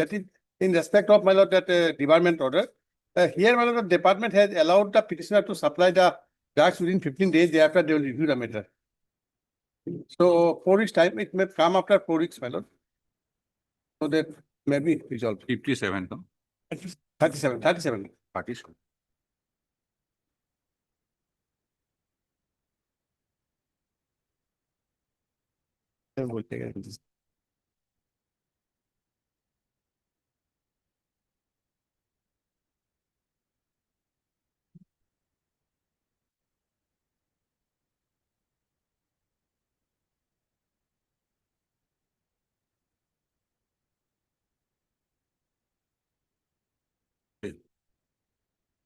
That is in respect of, my lord, that debarment order. Here, my lord, the department has allowed the petitioner to supply the drugs within 15 days thereafter they will review the matter. So 4 weeks time, it may come after 4 weeks, my lord. So that may be resolved. 57, no? 37. 37.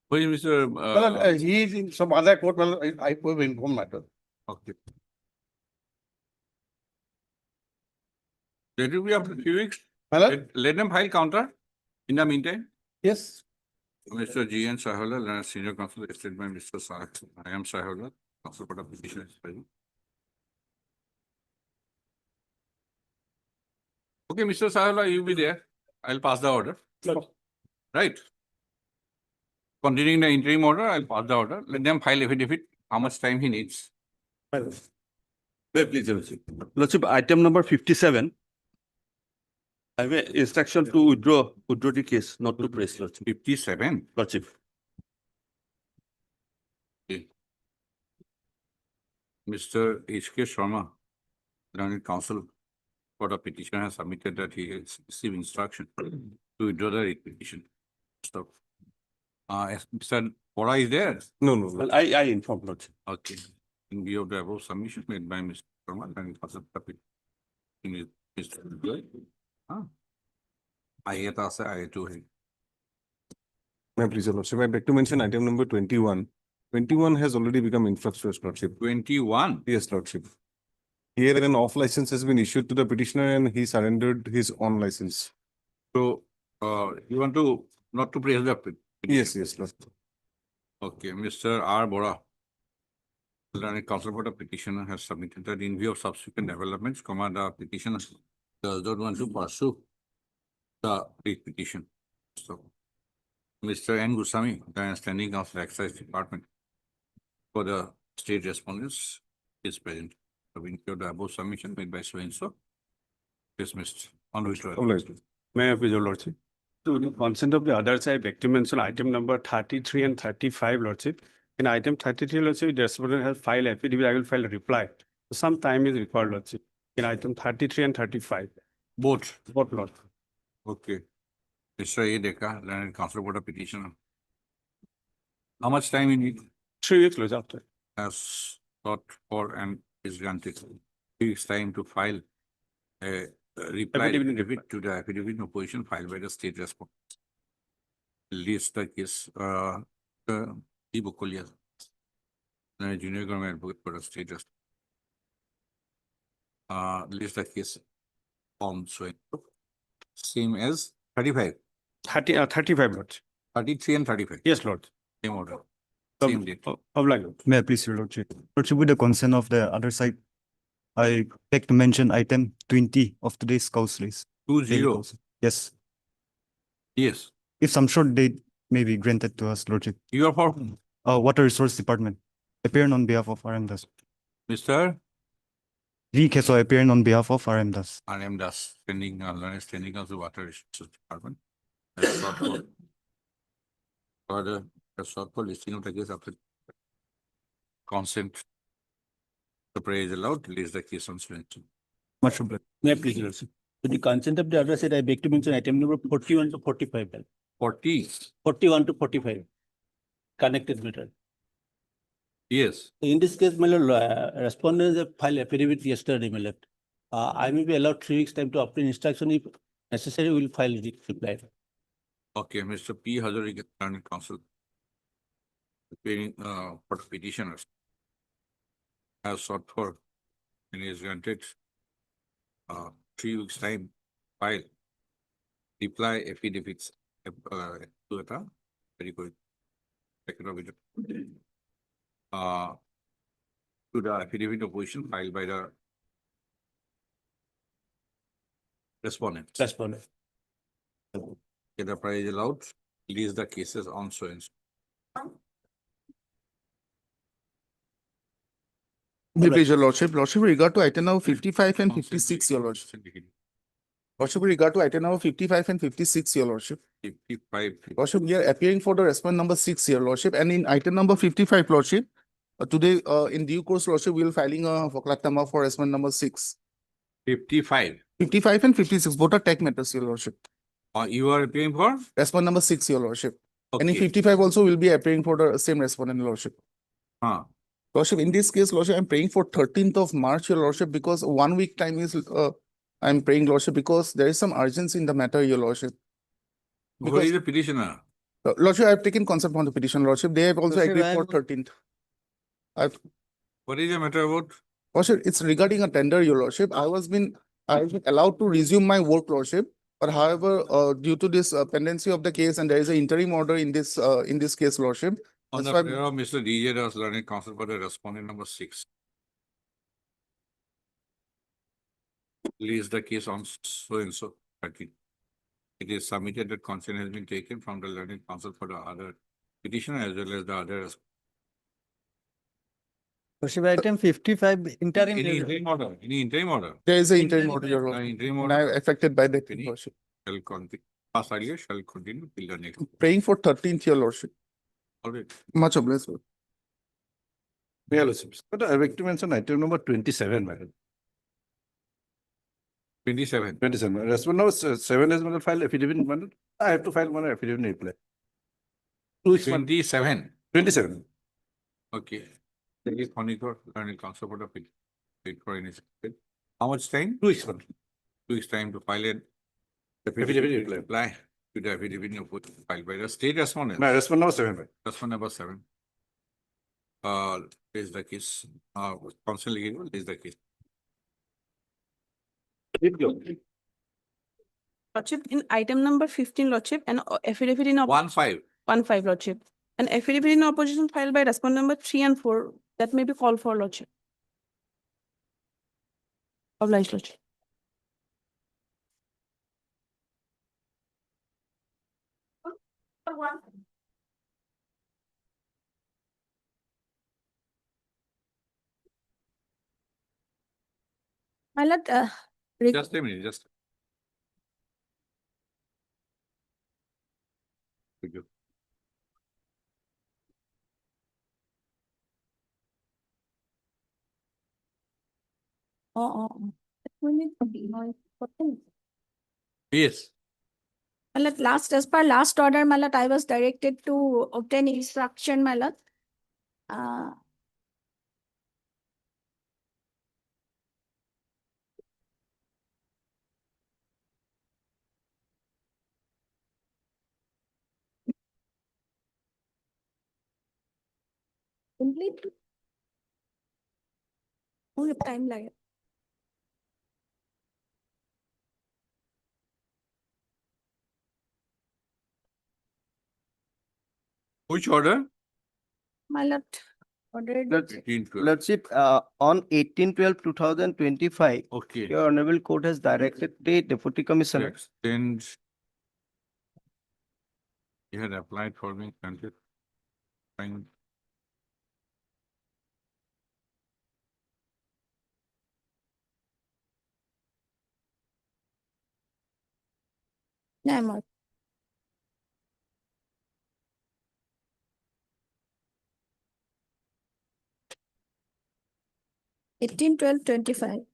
Who is Mr. My lord, he is in some other court, my lord. I will inform matter. Okay. Let it be after 3 weeks. My lord, Let them file counter. In the meantime, yes. Mr. G. N. Sahola, Senior Counsel, stated by Mr. Sah. I am Sahola, Counsel for the petition is present. Okay, Mr. Sahola, you will be there. I'll pass the order. Right. Continuing the interim order, I'll pass the order. Let them file affidavit. How much time he needs? Please, Lordship, item number 57. I have an instruction to withdraw the case, not to press, Lordship. 57. Lordship. Okay. Mr. H.K. Sharma, learned counsel for the petition, has submitted that he has received instruction to withdraw the petition. Stop. Mr. Bora is there? No. Well, I informed, Lordship. Okay. In view of the above submission made by Mr. Sharma, and counsel for the petition is Mr. Joy. I too. My please, Lordship, I'd like to mention item number 21. 21 has already become infructuous, Lordship. 21. Yes, Lordship. Here an off license has been issued to the petitioner and he surrendered his on license. So, you want to not to praise the petition? Yes, Lordship. Okay, Mr. R. Bora, learned counsel for the petitioner, has submitted that in view of subsequent developments, the petitioner does not want to pursue the petition. So, Mr. N. Gusami, the standing counsel, Excise Department, for the state respondents, is present. So, in view of the above submission made by so and so, dismissed on withdrawal. Obliged. May I please, your Lordship? To the consent of the other side, like to mention item number 33 and 35, Lordship. In item 33, Lordship, the respondent has filed affidavit, I will file a reply. Some time is required, Lordship. In item 33 and 35. Both. Both, Lord. Okay. Mr. A. Deka, learned counsel for the petitioner. How much time you need? 3 weeks, Lordship. After. Has sought for and is granted 3 weeks time to file a reply affidavit to the affidavit in opposition filed by the state respondent. List the case, E. Bukolia, the junior government advocate for the state respondent. List the case form so same as 35. 35, Lord. 33 and 35. Yes, Lord. Same order. Ob- Same date. Obliged. May I please, your Lordship? Lordship, with the consent of the other side, I beg to mention item 20 of today's cause list. 20. Yes, Yes. if some short date may be granted to us, Lordship. You are for whom? Water Resource Department, appearing on behalf of RM Das. Mr. V. Keso, appearing on behalf of RM Das. I am thus standing as the Water Resources Department. Has sought for listing of the case after consent. The prayer is allowed, list the case on suspension. Much obliged. May I please, Lordship? With the consent of the other side, I beg to mention item number 41 to 45. 40. 41 to 45. Connected matter. Yes. In this case, my lord, respondents have filed affidavit yesterday, my lord. I may be allowed 3 weeks time to obtain instruction. If necessary, we will file the reply. Okay, Mr. P. Hazarika, learned counsel, appearing for the petitioners, has sought for and is granted 3 weeks time file reply affidavits to the very good to the affidavit of opposition filed by the respondents. Respondent. Okay, the price is allowed, release the cases on so and so. Please, your lordship, with regard to item number 55 and 56, your lordship. Lordship, with regard to item number 55 and 56, your lordship. 55. Lordship, we are appearing for the respondent number 6 here, lordship, and in item number 55, lordship. Today, in due course, lordship, we will filing a Foklaknama for respondent number 6. 55. 55 and 56, both are tech matters, your lordship. You are appearing for? Respondent number 6, your lordship. And in Okay. 55 also will be appearing for the same respondent, your lordship. Lordship, in this case, lordship, I'm praying for 13th of March, your lordship, because 1 week time is, I'm praying, lordship, because there is some urgency in the matter, your lordship. Who is the petitioner? Lordship, I've taken concept on the petition, lordship. They have also Lordship, agreed I for am- 13th. What is the matter about? Lordship, it's regarding a tender, your lordship. I've been allowed to resume my work, lordship. But however, due to this pendency of the case and there is an interim order in this case, lordship. On That's the why- prayer of Mr. DJ Das, learned counsel for the respondent number 6. Release the case on so and so 13. It is submitted that consent has been taken from the learned counsel for the other petitioner as well as the other. Lordship, item 55 interim. Any interim order? Any interim order? There is an interim order, your The lordship. interim And I order affected by that, Any- lordship. shall continue. Pass earlier shall continue till the next. Praying for 13th, your lordship. All right. Much obliged, lord. Yeah, lordship. But I have to mention item number 27, madam. 27. 27. Respondent number 7 has been filed affidavit, madam. I have to file one affidavit in reply. 2 weeks, madam. 27. 27. Okay. There is monitor learned counsel for the petition. Wait for any. How much time? 2 weeks, madam. 2 weeks time to file it. Affidavit reply. Reply to the affidavit you put filed by the state respondent. My respondent number 7, madam. That's one number 7. Is the case, counsel legal is the case. Keep going. Lordship, in item number 15, Lordship, an affidavit in 1-5. 1-5, Lordship. An affidavit in opposition filed by respondent number 3 and 4, that may be called for, Lordship. Obliged, Lordship. My lord, Just a minute, just. Thank you. Yes. My lord, as per last order, my lord, I was directed to obtain instruction, my lord. Complete. Only time like. Which order? My lord, ordered. 18-12. Lordship, on 18/12/2025, Okay. your honorable court has directed the deputy commissioner Extend. You had applied for me, granted. Fine. No, my lord. Eighteen, 12, 25.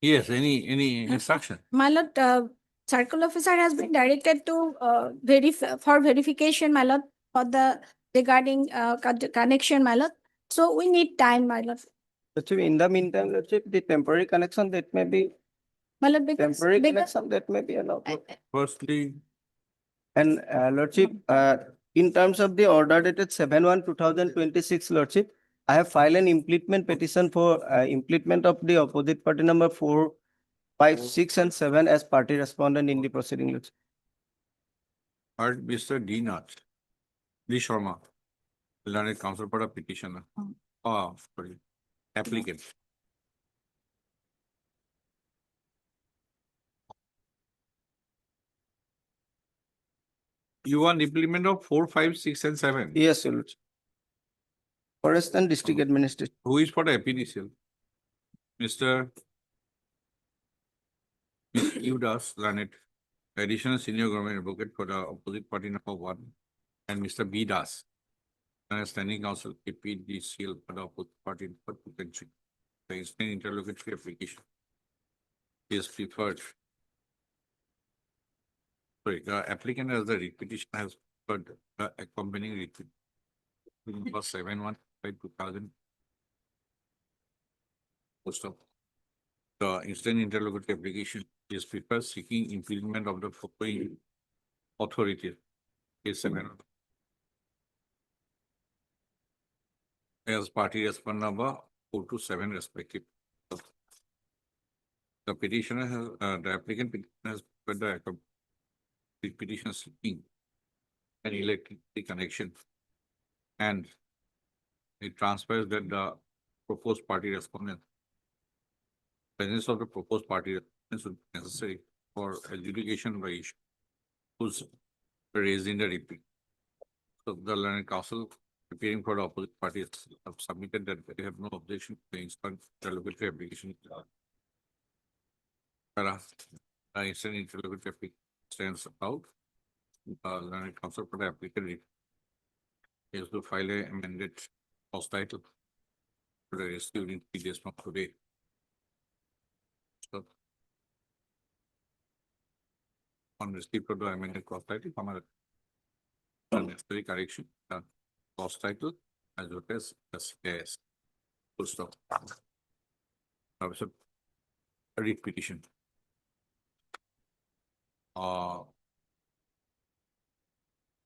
Yes, any instruction? My lord, circle officer has been directed to for verification, my lord, for the regarding connection, my lord. So we need time, my lord. Lordship, in the meantime, Lordship, the temporary connection that may be, My lord, because, temporary because connection that may be allowed. Firstly, And Lordship, in terms of the order dated 7/1/2026, Lordship, I have filed an implement petition for implement of the opposite party number 4, 5, 6, and 7 as party respondent in the proceeding, Lordship. heard Mr. D. Nath, D. Sharma, learned counsel for a petitioner. Oh, sorry, applicant. You want implement of 4, 5, 6, and 7? Yes, Your Lordship. Forest and District Administration. Who is for the appeal? Mr. Udas Lanet, additional senior government advocate for the opposite party number 1, and Mr. B. Das, standing counsel APDCL for the opposite party number 2 and 3. The instant interlocutory application is preferred. Sorry, the applicant as the repetition has preferred the accompanying repeat. Number 7/1/2000. Post of the instant interlocutory application is prepared seeking implement of the following authority. Case 7. As party respond number 4 to 7 respective. The petitioner has, the applicant has put the petition seeking an electricity connection, and it transpires that the proposed party respondent, presence of the proposed party respondents would be necessary for adjudication by issue who's raised in the repeat. So the learned counsel preparing for the opposite parties have submitted that they have no objection to the instant interlocutory application. The instant interlocutory application stands out. Learned counsel for the applicant is to file a amended house title for the rescue in 3 days from today. So, on receipt of the amended cost title, the necessary correction, the cost title as well as SKS. Full stop. So, a read petition.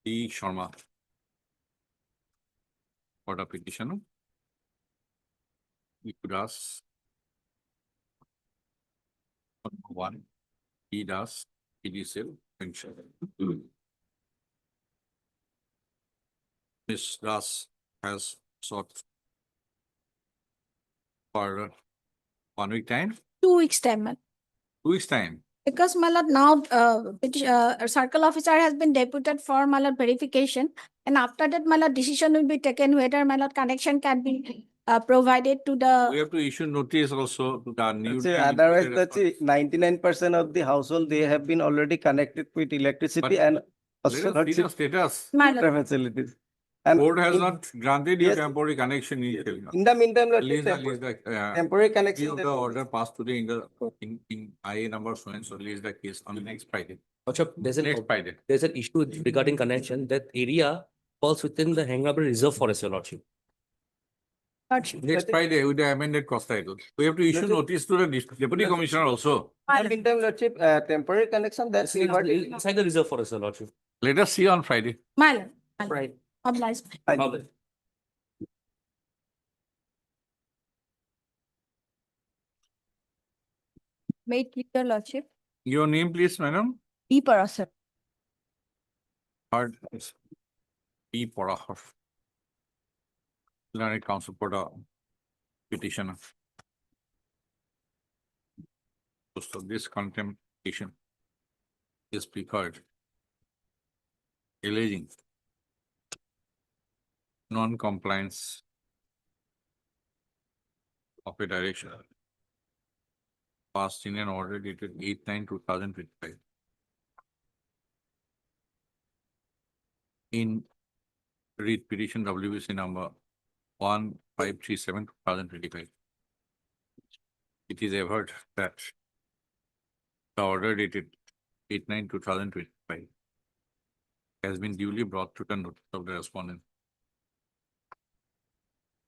D. Sharma for the petitioner. We could ask 1. He does PDCL pension. Ms. Das has sought for 1 week time, 2 weeks time, my lord. 2 weeks time. Because, my lord, now circle officer has been deputed for, my lord, verification. And after that, my lord, decision will be taken whether, my lord, connection can be provided to We the. have to issue notice also to the new. Lordship, otherwise, Lordship, 99% of the household, they have been already connected with electricity But and let also us see the Lordship, status. My lord, water facilities. And Board has in- not granted you Yes. temporary connection initially. In the meantime, At Lordship, least the temporary Give connection. the order passed today in IA number so and so, release the case on the next Friday. Achha, Next Friday. there's an issue regarding connection. That area falls within the Hangable Reserve Forest, Your Lordship. lordship. Next Friday with the amended cost title. We have to issue Lordship- notice to the deputy commissioner also. My In the lord. meantime, Lordship, temporary connection, that's regarding. Inside the Reserve Forest, Your Lordship. Let us see on Friday. My lord. My lord. Right. Obliged. Okay. May it please your lordship, Your name, please, madam. P. Parasar. Third is P. Porahar. Learned counsel for the petitioner. So this contempt petition is preferred, alleging non-compliance of a direction passed in an order dated 8/9/2025. In read petition WBC number 1537/2025. It is averred that the order dated 8/9/2025 has been duly brought to the notice of the respondent.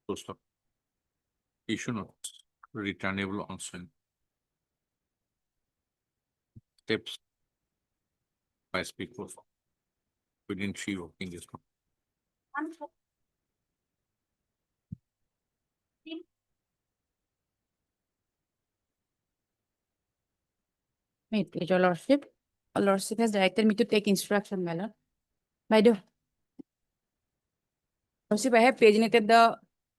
Post of issue notice returnable on same. Steps by speaker within 3 working days. Wait, your lordship. Your lordship has directed me to take instruction, my lord. My dear. Lordship, I have paginated the,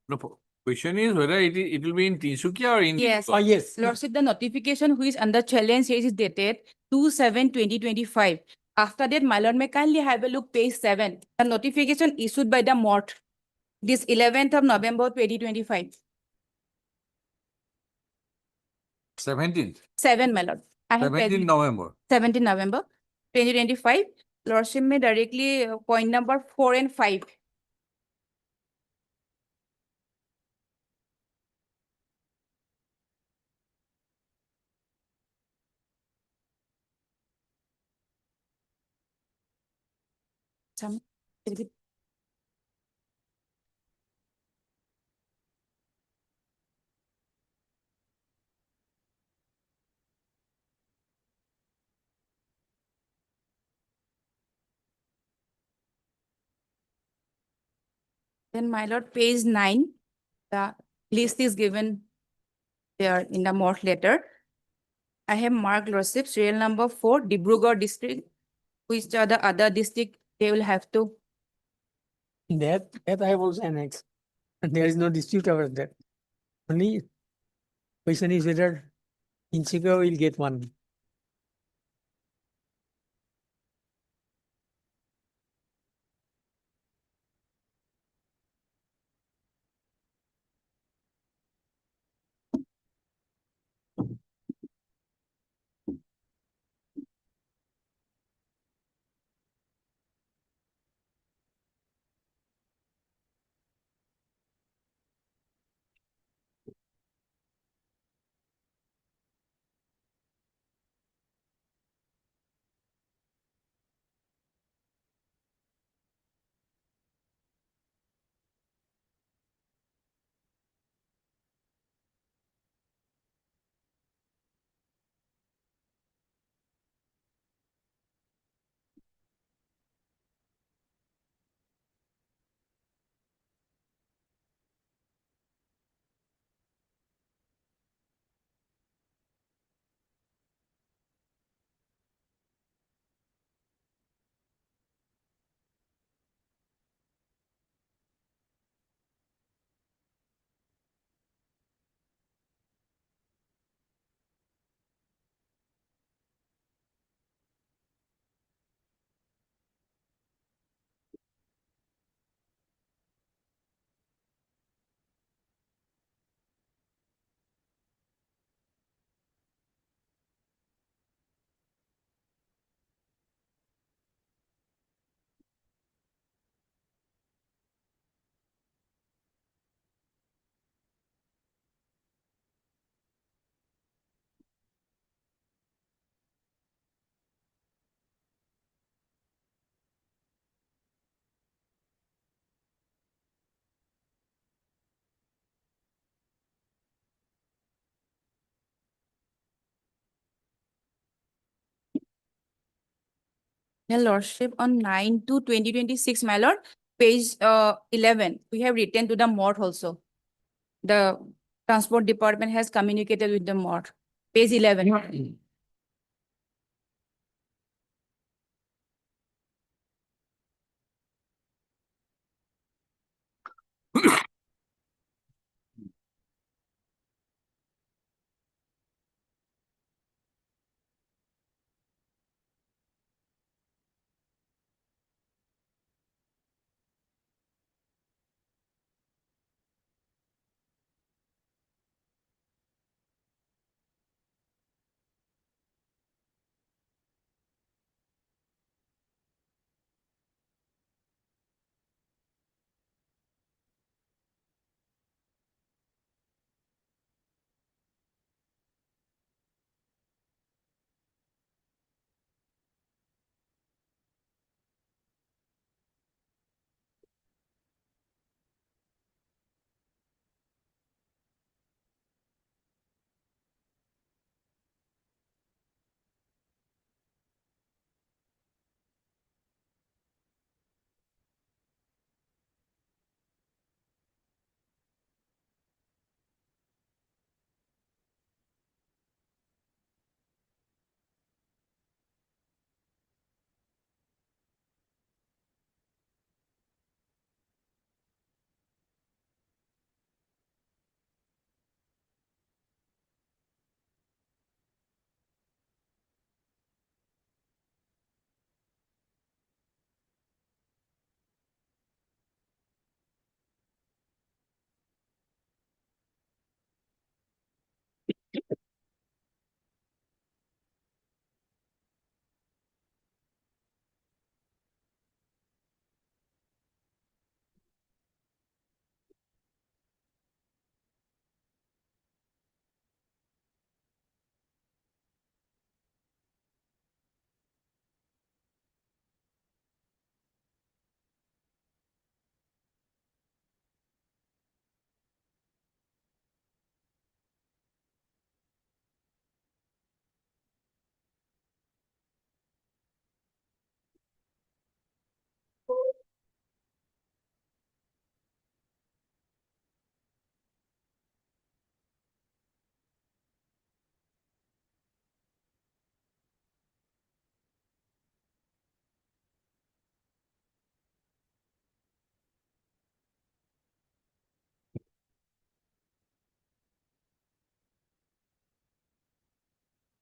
No, question is whether it will be in Tinsukia or in. yes. Yes. Lordship, the notification which is under challenge here is dated 2/7/2025. After that, my lord, may kindly have a look page 7. The notification issued by the MOT. This 11th of November 2025. 17th, 7, my lord. I have 17th November. 17 November 2025. Lordship may directly point number 4 and 5. Some- Then, my lord, page 9, the list is given there in the MOT letter. I have marked lordship serial number 4, Dibrugarh district, which are the other district they will have to. That I have also annexed. And there is no dispute about that. Only question is whether Inchico will get one. Your lordship, on 9/2/2026, my lord, page 11, we have written to the MOT also. The transport department has communicated with the MOT. Page 11.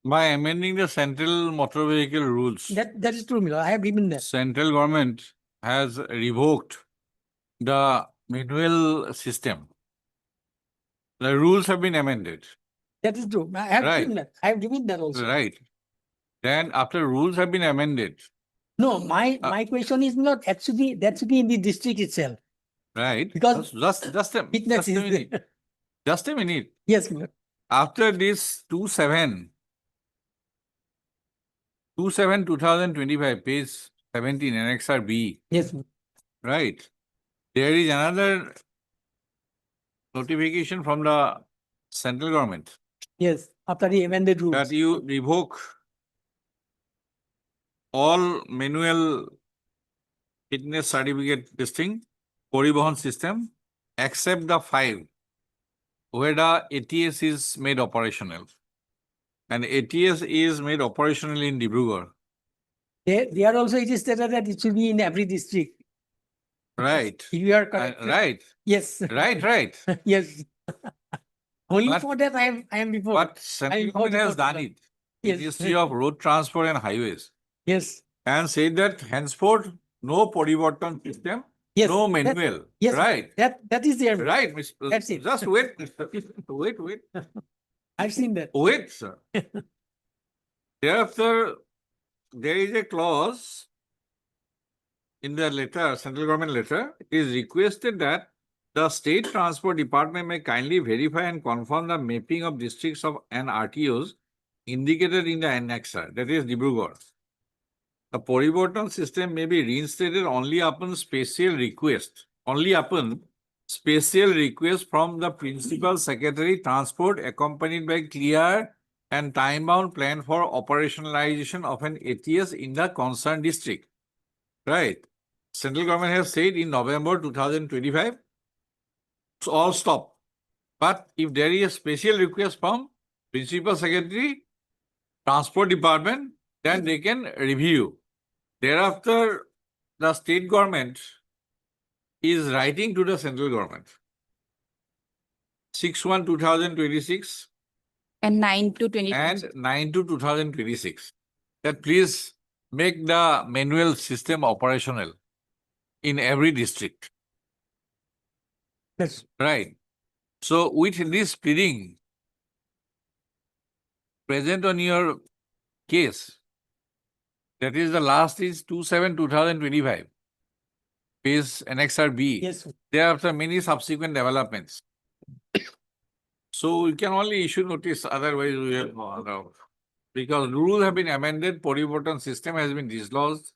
By amending the central motor vehicle rules, That is true, my lord. I have written that. central government has revoked the manual system. The rules have been amended, That is true. I have Right. written that. I have written that also. right? Then after rules have been amended, No, my question is not, that should be in the district itself. right? Because Just a Witness is minute. there. Just a minute. Yes, my lord. After this 2025, page 17, Annexure B, Yes, my lord. right? There is another notification from the central government Yes, after the amended rules. that you revoke all manual fitness certificate listing, Poribohon system, except the 5 where the ATS is made operational. And ATS is made operational in Dibrugarh. There also it is stated that it should be in every district. Right. If you are correct. Right. Yes. Right. Yes. Only But- for that I am before. But central government has done it. Yes. Ministry of Road Transport and Highways. Yes, And said that henceforth, no Poriborton system, yes. no that- manual. Yes, Right. that is there. Right. That's it. Just wait. Wait. I've seen that. Wait, sir. Thereafter, there is a clause in the letter, central government letter, it is requested that the State Transport Department may kindly verify and confirm the mapping of districts of and RTOs indicated in the annexure, that is Dibrugarh. The Poriborton system may be reinstated only upon special request, from the Principal Secretary Transport accompanied by clear and time-bound plan for operationalization of an ATS in the concerned district. Right. Central government has said in November 2025, so all stop. But if there is a special request from Principal Secretary, Transport Department, then they can review. Thereafter, the state government is writing to the central government. 6/1/2026 And 9 to 20. and 9/2/2026. That please make the manual system operational in every district. Yes. Right. So with this pleading present on your case, that is the last is 27/2025, page Annexure B. Yes, Thereafter many subsequent developments. So we can only issue notice, otherwise we have no other. Because rules have been amended, Poriborton system has been dislodged.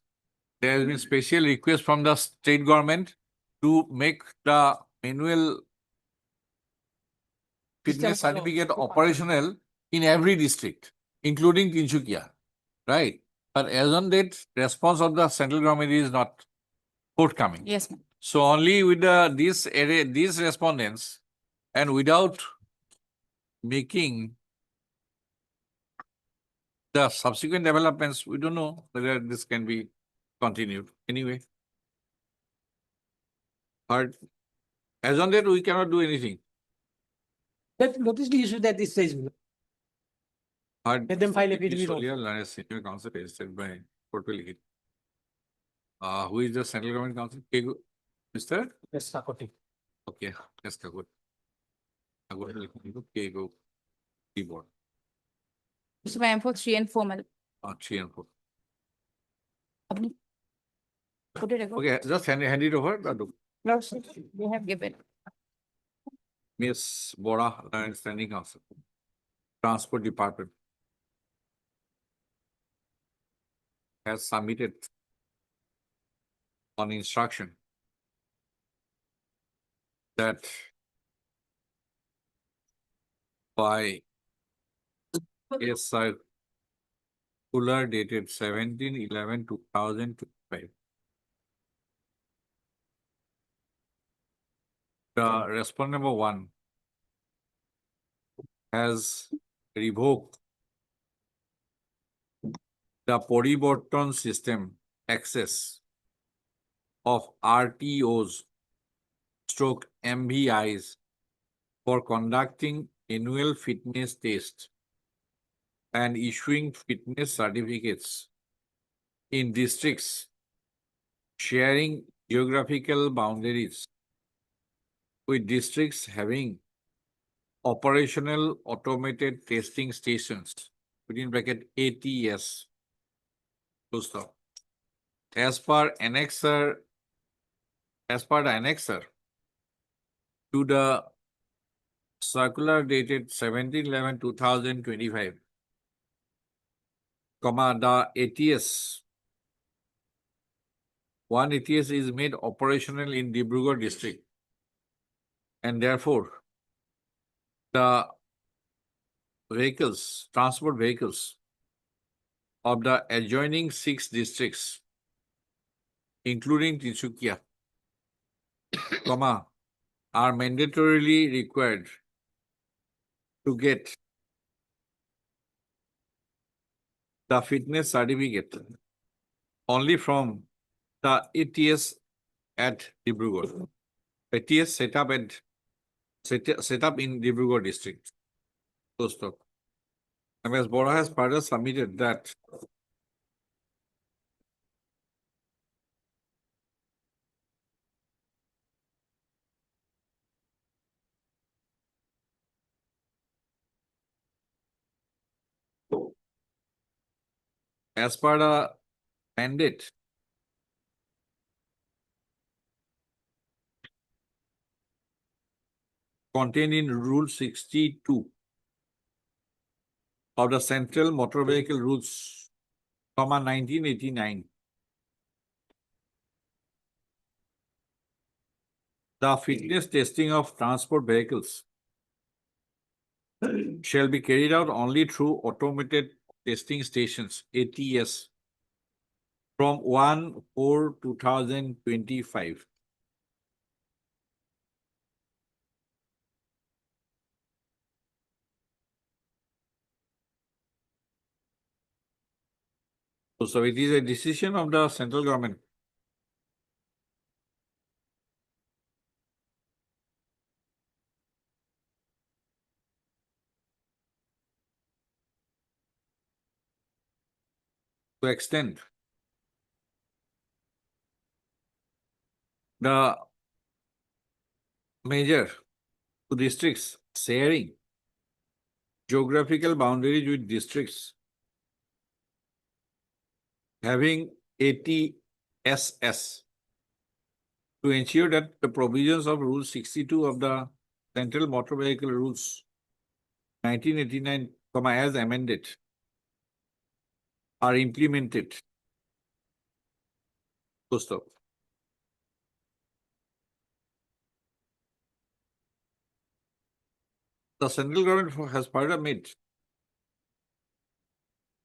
There has been special request from the state government to make the manual fitness System certificate operational in every district, including Tinsukia, right? But as on date, response of the central government is not forthcoming. Yes, ma'am. So only with these respondents and without making the subsequent developments, we don't know whether this can be continued anyway. But as on that, we cannot do anything. that notice the issue that this stage. But Let them file affidavit also. earlier, senior counsel tested by court will hit. Who is the central government counsel? Mr. Yes, Sakoti. Okay, yes, good. Go keyboard. Mr. Ma'am, for 3 and 4, madam. 3 and 4. Apni- Put it record. Okay, just hand it over. No, sir, they have given. Miss Bora, the standing counsel, Transport Department, has submitted on instruction that by a circular dated 17/11/2025, the respondent number 1 has revoked the Poriborton system access of RTOs stroke MVIs for conducting annual fitness test and issuing fitness certificates in districts sharing geographical boundaries with districts having operational automated testing stations, within bracket ATS, full stop. As per the annexer to the circular dated 17/11/2025, the ATS, one ATS is made operational in Dibrugarh district, and therefore the vehicles, transport vehicles of the adjoining 6 districts, including Tinsukia, are mandatorily required to get the fitness certificate only from the ATS at Dibrugarh. ATS set up in Dibrugarh district. Full stop. MS Bora has further submitted that as per the mandate contained in Rule 62 of the Central Motor Vehicle Rules, 1989, the fitness testing of transport vehicles shall be carried out only through automated testing stations, ATS, from 1/4/2025. So it is a decision of the central government to extend the measure to districts sharing geographical boundaries with districts having ATSS to ensure that the provisions of Rule 62 of the Central Motor Vehicle Rules 1989, as amended, are implemented. Full stop. The central government has further made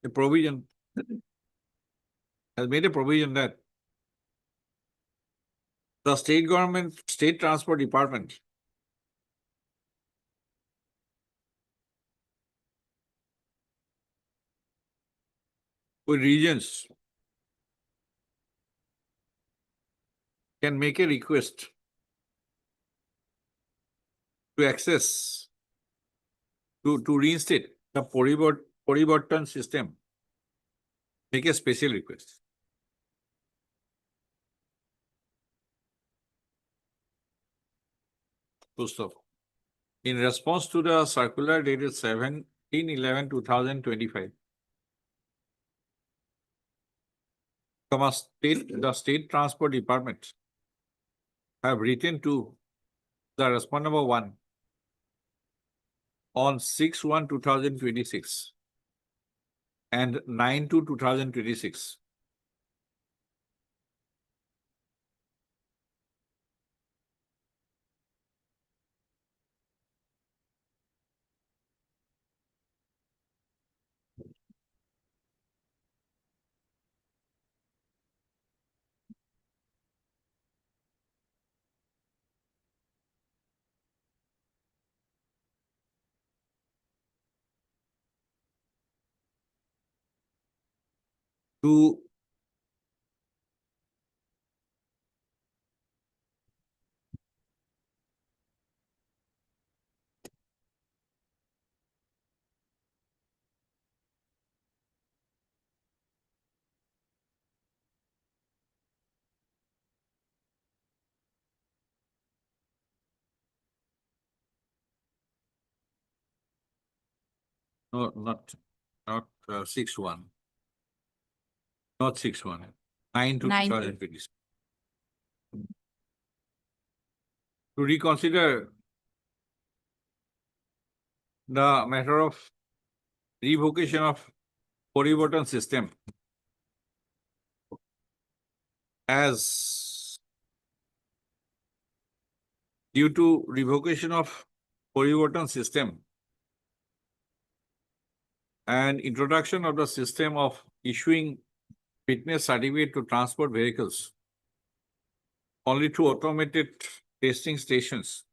a provision, that the state transport department with regions can make a request to access, to reinstate the Poribartan system, make a special request. Full stop. In response to the circular dated 17/11/2025, the State Transport Department have written to the respondent number 1 on 6/1/2026 and 9/2/2026. To No, not 6-1. Not 6-1. 9 to 9. 2026. To reconsider the matter of revocation of Prohibition system as due to revocation of Prohibition system and introduction of the system of issuing fitness certificate to transport vehicles only through automated testing stations.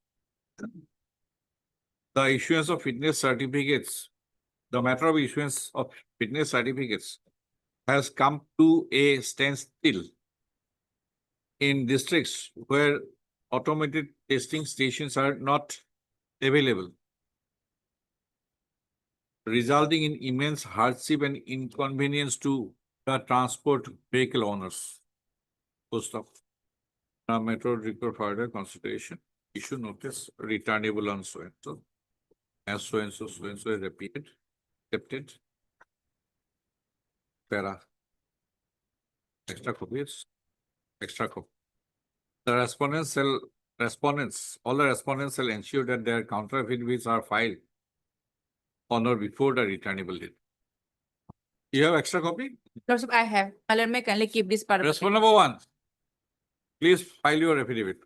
The issuance of fitness certificates, the matter of issuance of fitness certificates has come to a standstill in districts where automated testing stations are not available, resulting in immense hardship and inconvenience to the transport vehicle owners. Post of the matter require further consideration. Issue notice returnable on so and so, as so and so is repeated, accepted. Para. Extra copies. Extra copy. The respondents, all the respondents shall ensure that their counter affidavits are filed on or before the returnable date. You have extra copy? Lordship, I have. My lord, may kindly keep this part of the Respondent number 1, please file your affidavit.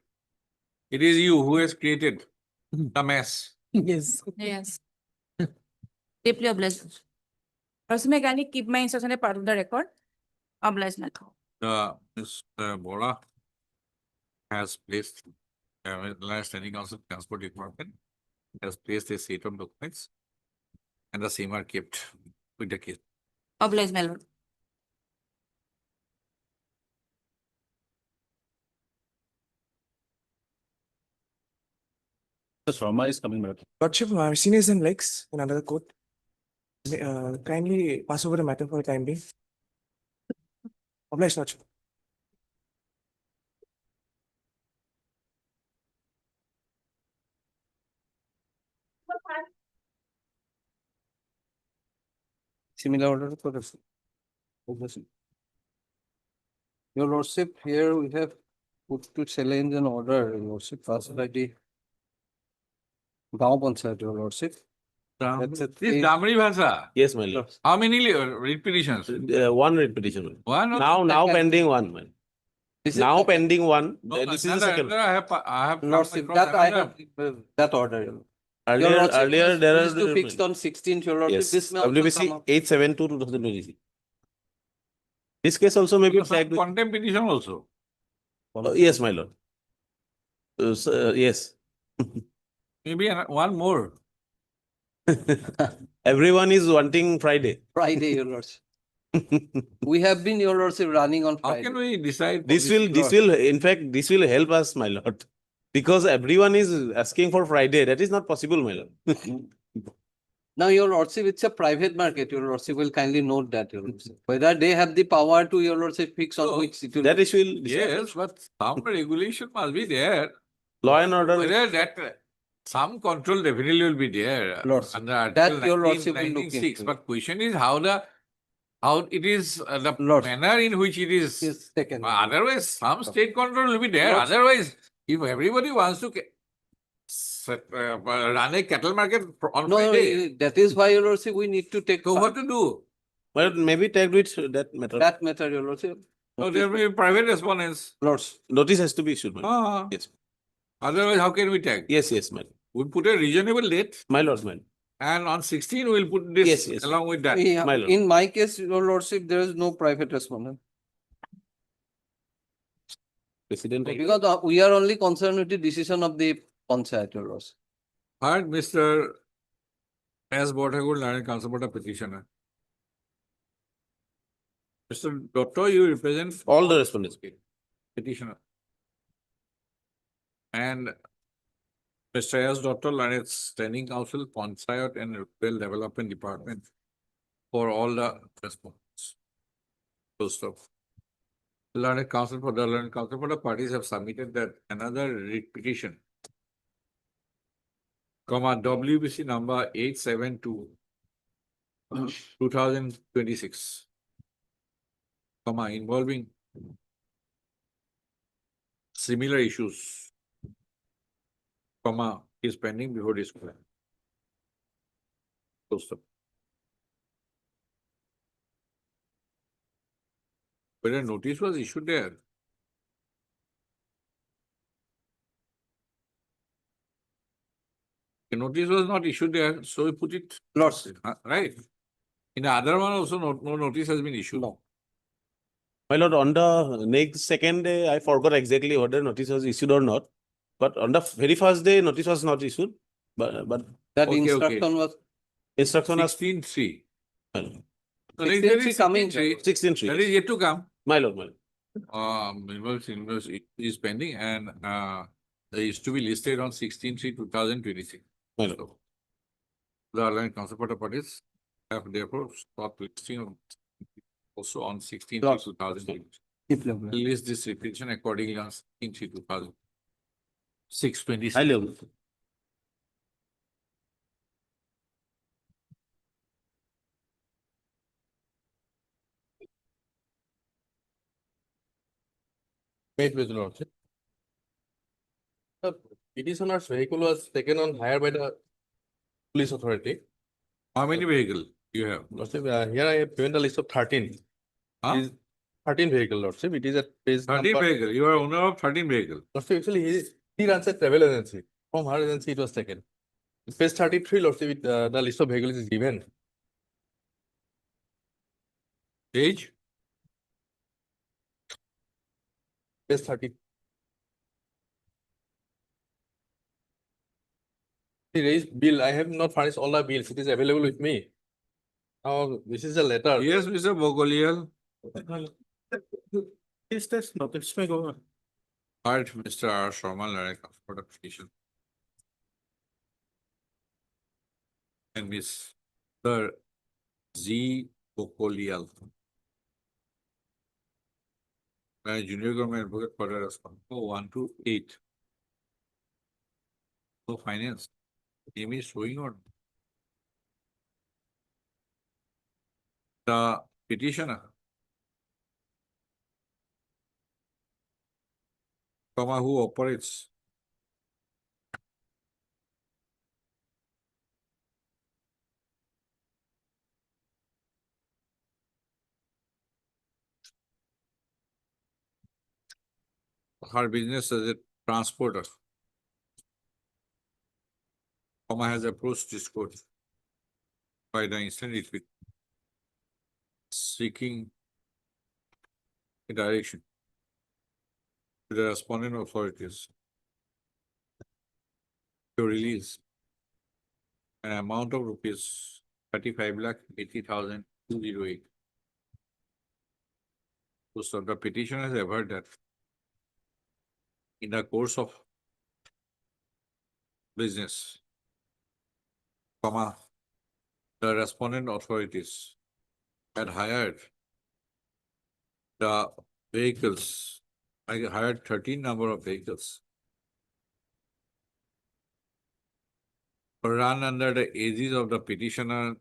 It is you who has created the mess. Yes. Yes. Deeply obliged. Lordship, may kindly keep my instruction a part of the record. Obliged, my lord. Mr. Bora has placed, Standing Council Transport Department has placed a set of documents and the same are kept with the case. Obliged, my lord. Sharma is coming back. Lordship, Marcin is in legs in another court. Kindly pass over the matter for the time being. Obliged, Lordship. Similar order for the. Your lordship, here we have put to challenge an order, your lordship, passed by the Gaon Panchayat, your lordship. That's it. This Damri Bhasa, Yes, my lord. how many read petitions? One read petition. One? or- Now pending one, man. This is Now the- pending one. No, This is the another- second. another I have come Lordship, across that I another. have, that order. Your lordship, Earlier, there this are. to fixed on 16th, your lordship, Yes, this may also come WBC up. 872/2023. This case also may be Some tagged with. Contempt petition also. Yes, my lord. Yes. Maybe one more. Everyone is wanting Friday. Friday, your lordship. We have been, your lordship, running on How Friday. can we decide? This will, in fact, this will help us, my lord. Because everyone is asking for Friday. That is not possible, my lord. Now, your lordship, it's a private market, your lordship will kindly note that, your lordship. Whether they have the power to, your lordship, fix on So, which it will. That issue will. Yes, but some regulation must be there. Law and order. Whether that some control definitely will be there. Lordship, Under that Article your 19, lordship will look 96. into. But question is how it is the Lordship. manner in which it is. Is taken. Otherwise, some state control will be there. Lordship. Otherwise, if everybody wants to run a cattle market on No, Friday, that is why, your lordship, we need to take so what to do? Well, maybe tagged with that matter. that matter, your lordship. So there will be private respondents. Lordship. Notice has to be issued, my lord. Ah. Yes. Otherwise, how can we tag? Yes, my lord. We'll put a reasonable date My lord, my lord. and on 16 we'll put this Yes. along with that. Yeah, My lord. in my case, your lordship, there is no private respondent. President. Because we are only concerned with the decision of the panchayat, your lordship. Heard Mr. S. Botagul, Learned Counsel for the petitioner. Mr. Dotto, you represent All the respondents. petitioner. And Mr. S. Dotto, Learned Standing Counsel, Panchayat and Rural Development Department for all the responses. First of Learned Counsel for the parties have submitted that another writ petition, WBC number 872 2026, involving similar issues, is pending before this court. Full stop. But a notice was issued there. The notice was not issued there, so we put it. Right. In the other one also, no notice has been issued. No. My lord, on the next second day, I forgot exactly whether notice was issued or not. But on the very first day, notice was not issued. But that instruction was 16-3. My lord. 16-3 coming. 16-3. That is yet to come. My lord. Invoice is pending and there is to be listed on 16-3-2026. My lord. So, the allied counterpart parties have therefore stopped listing also on 16-3-2026. List this repetition accordingly on 16-3-2026. I level. Wait, with lordship. The petitioner's vehicle was taken on hire by the police authority. How many vehicles you have? Lordship, here I have given the list of 13. Huh? Is 13 vehicle, Lordship. It is at page 13 number. vehicles. You are owner of 13 vehicles. Lordship, actually, he runs a travel agency. From her agency, it was taken. Page 33, Lordship, the list of vehicles is given. Age? Page 30. He raised bill. I have not furnished all the bills. It is available with me. Now, this is a letter. Yes, Mr. Bogolial. Is this notice may go on? Heard Mr. R. Sharma for the petition. And Mr. Z. Bogolial. Junior government advocate for the response. 1 to 8. So finance. Name is showing on. The petitioner, who operates her business as a transporter, has approached this court by the instant it seeking a direction to the respondent authorities to release an amount of rupees 35,80,208. So the petitioner has averred that in the course of business, the respondent authorities had hired the vehicles. I hired 13 number of vehicles run under the aegis of the petitioner's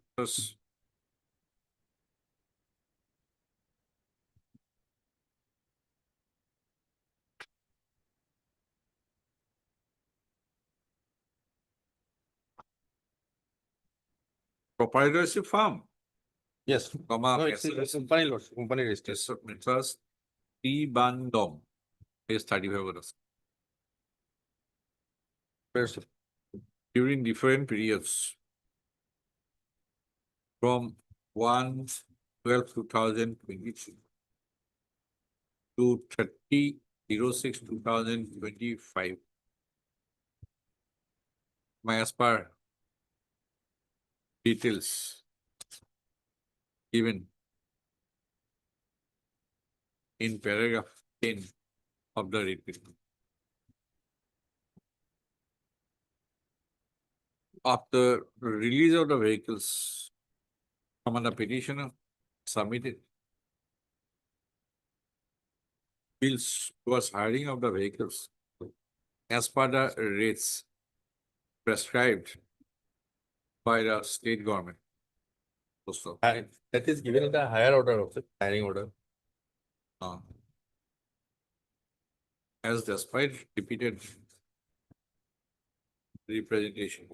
proprietorship firm. Yes. No, it's company, Lordship. Company registered. Trust T. Bandom. Page 35. During different periods from 1/12/2023 to 30/06/2025. As per details given in paragraph 10 of the report. After release of the vehicles, the petitioner submitted bills towards hiring of the vehicles as per the rates prescribed by the state government Also, That is given in the higher order of the hiring order. as despite repeated representation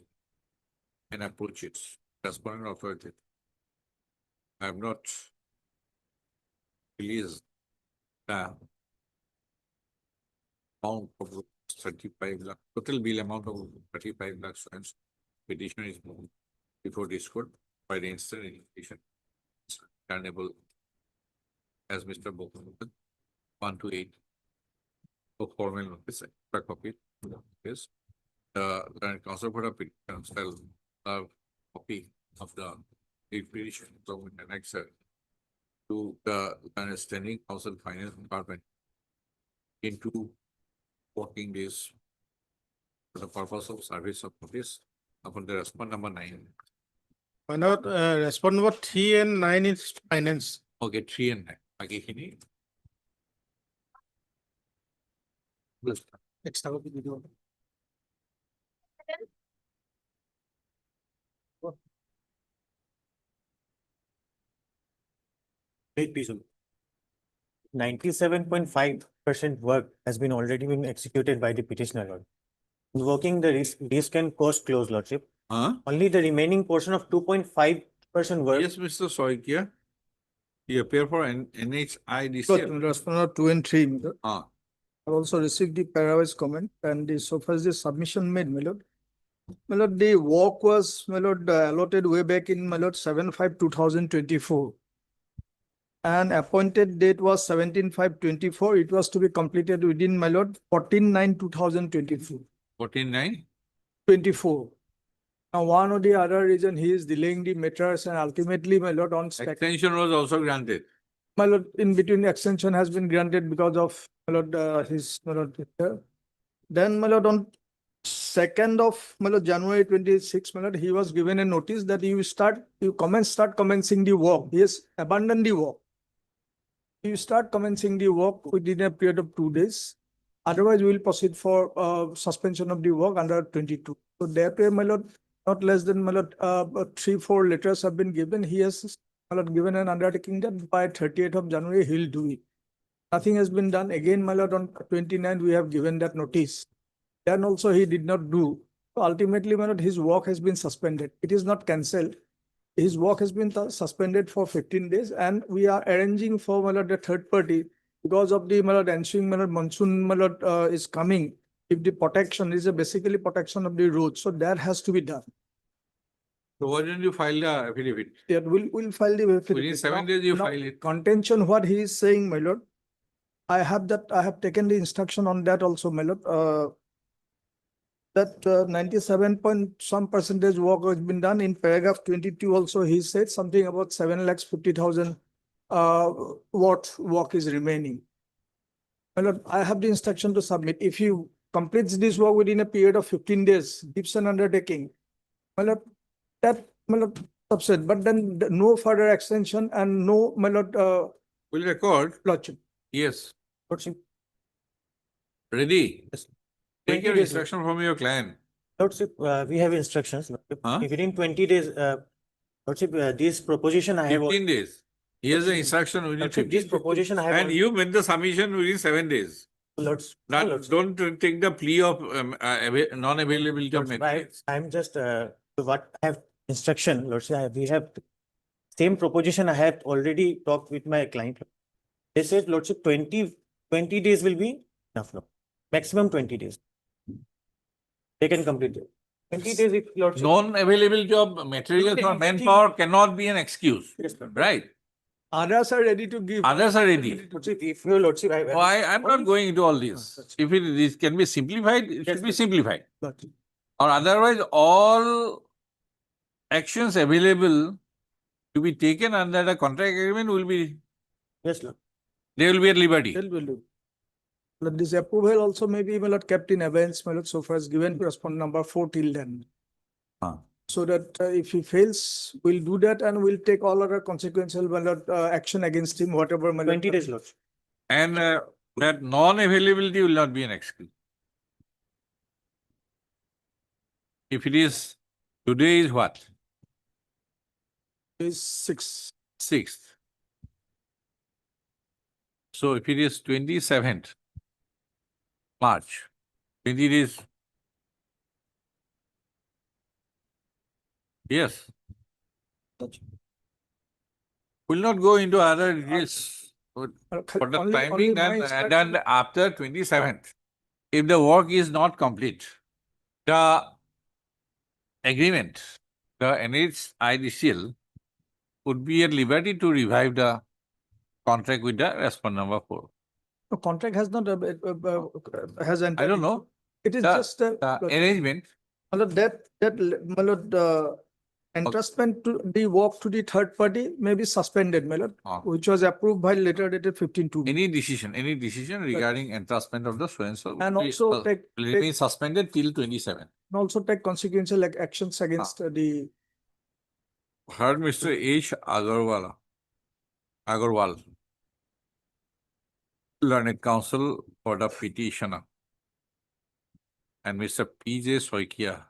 and approaches, respondent authority, I have not released the amount of 35 lakh, total bill amount of 35 lakhs, and petitioner is moved before this court by the instant indication. Returnable as Mr. Bokan, 1 to 8. For formal notice, a copy. Yes. The council for the petition shall have copy of the petition of an annexer to the standing council finance department in 2 working days for the purpose of service of notice upon the response number 9. Why not, respond number 3 and 9 is finance. Okay, 3 and 9. Again, Extra copy video. Wait, please. 97.5% work has been already been executed by the petitioner, Lord. Invoking the risk and cost clause, Lordship. Only the remaining portion of 2.5% work. yes, Mr. Soikia. You appear for NHIDC. Respondent 2 and 3. Ah. I also received the parawise comment and the, so far as the submission made, my lord. My lord, the work was, my lord, allotted way back in, my lord, 7/5/2024. And appointed date was 17/5/24. It was to be completed within, my lord, 14/9/2024. 14/9? 24. Now, one or the other reason he is delaying the matters and ultimately, my lord, on spec. Extension was also granted. My lord, in between the extension has been granted because of, my lord, his, my lord, then, my lord, on 2nd of, my lord, January 26, my lord, he was given a notice that you start commencing the work. He has abandoned the work. You start commencing the work within a period of 2 days. Otherwise, we will proceed for suspension of the work under 22. So that way, my lord, not less than, my lord, 3-4 letters have been given. He has, my lord, given an undertaking that by 30th of January, he'll do it. Nothing has been done. Again, my lord, on 29th, we have given that notice. Then also he did not do. So ultimately, my lord, his work has been suspended. It is not cancelled. His work has been suspended for 15 days and we are arranging for, my lord, the third party because of the, my lord, ensuing, my lord, monsoon, my lord, is coming. If the protection is basically protection of the road, so that has to be done. So why didn't you file the affidavit? Yeah, we'll file the affidavit. Within 7 days you Now, file it. contention, what he is saying, my lord, I have taken the instruction on that also, my lord. That 97 point some percentage work has been done. In paragraph 22 also, he said something about 7,50,000 what work is remaining. My lord, I have the instruction to submit. If he completes this work within a period of 15 days, gives an undertaking, my lord, that, my lord, subset, but then no further extension and no, my lord, Will record. lordship. Yes. Lordship. Ready? Yes. Take 20 your days, instruction from your client. Lordship, we have instructions. Lordship. Huh? If within 20 days, Lordship, this proposition I have. 15 days. Here's the instruction within Lordship, 15 this proposition I have. and you made the submission within 7 days. Lordship, Not, Lordship. don't take the plea of non-availability of Lordship, materials. I'm just, what I have instruction, Lordship, we have same proposition I have already talked with my client. They said, Lordship, 20 days will be enough now. Maximum 20 days. They can complete it. 20 days, if Lordship. Non-availability of materials or manpower cannot be an excuse. Yes, Lord. Right? Others are ready to give. Others are ready. Lordship, if you, Lordship, Oh, I'm not going into all this. If this can be simplified, it should be simplified. Lordship. Or otherwise, all actions available to be taken under the contract agreement will be, Yes, Lord. they will be at liberty. Will do. But this approval also may be, my lord, kept in abeyance, my lord, so far as given to respondent number 4 till then. So that if he fails, we'll do that and we'll take all other consequential, my lord, action against him, whatever, my lord. 20 days, Lord. And that non-availability will not be an excuse. If it is, today is what? is 6. 6th. So if it is 27th March, 20 days. Yes. Will not go into other details for the Only timing my and instruction- then after 27th, if the work is not complete, the agreement, the NHIDCL would be at liberty to revive the contract with the respondent number 4. The contract has not, has entered. I don't know. It is The- just a. The arrangement, My lord, entrustment to the work to the third party may be suspended, my lord, which was approved by letter dated 15/2. any decision regarding entrustment of the so-and-so And will be also take, will remain suspended till 27. and also take consequential like actions against the. Heard Mr. H. Agarwal, learned counsel for the petitioner, and Mr. P.J. Soikia,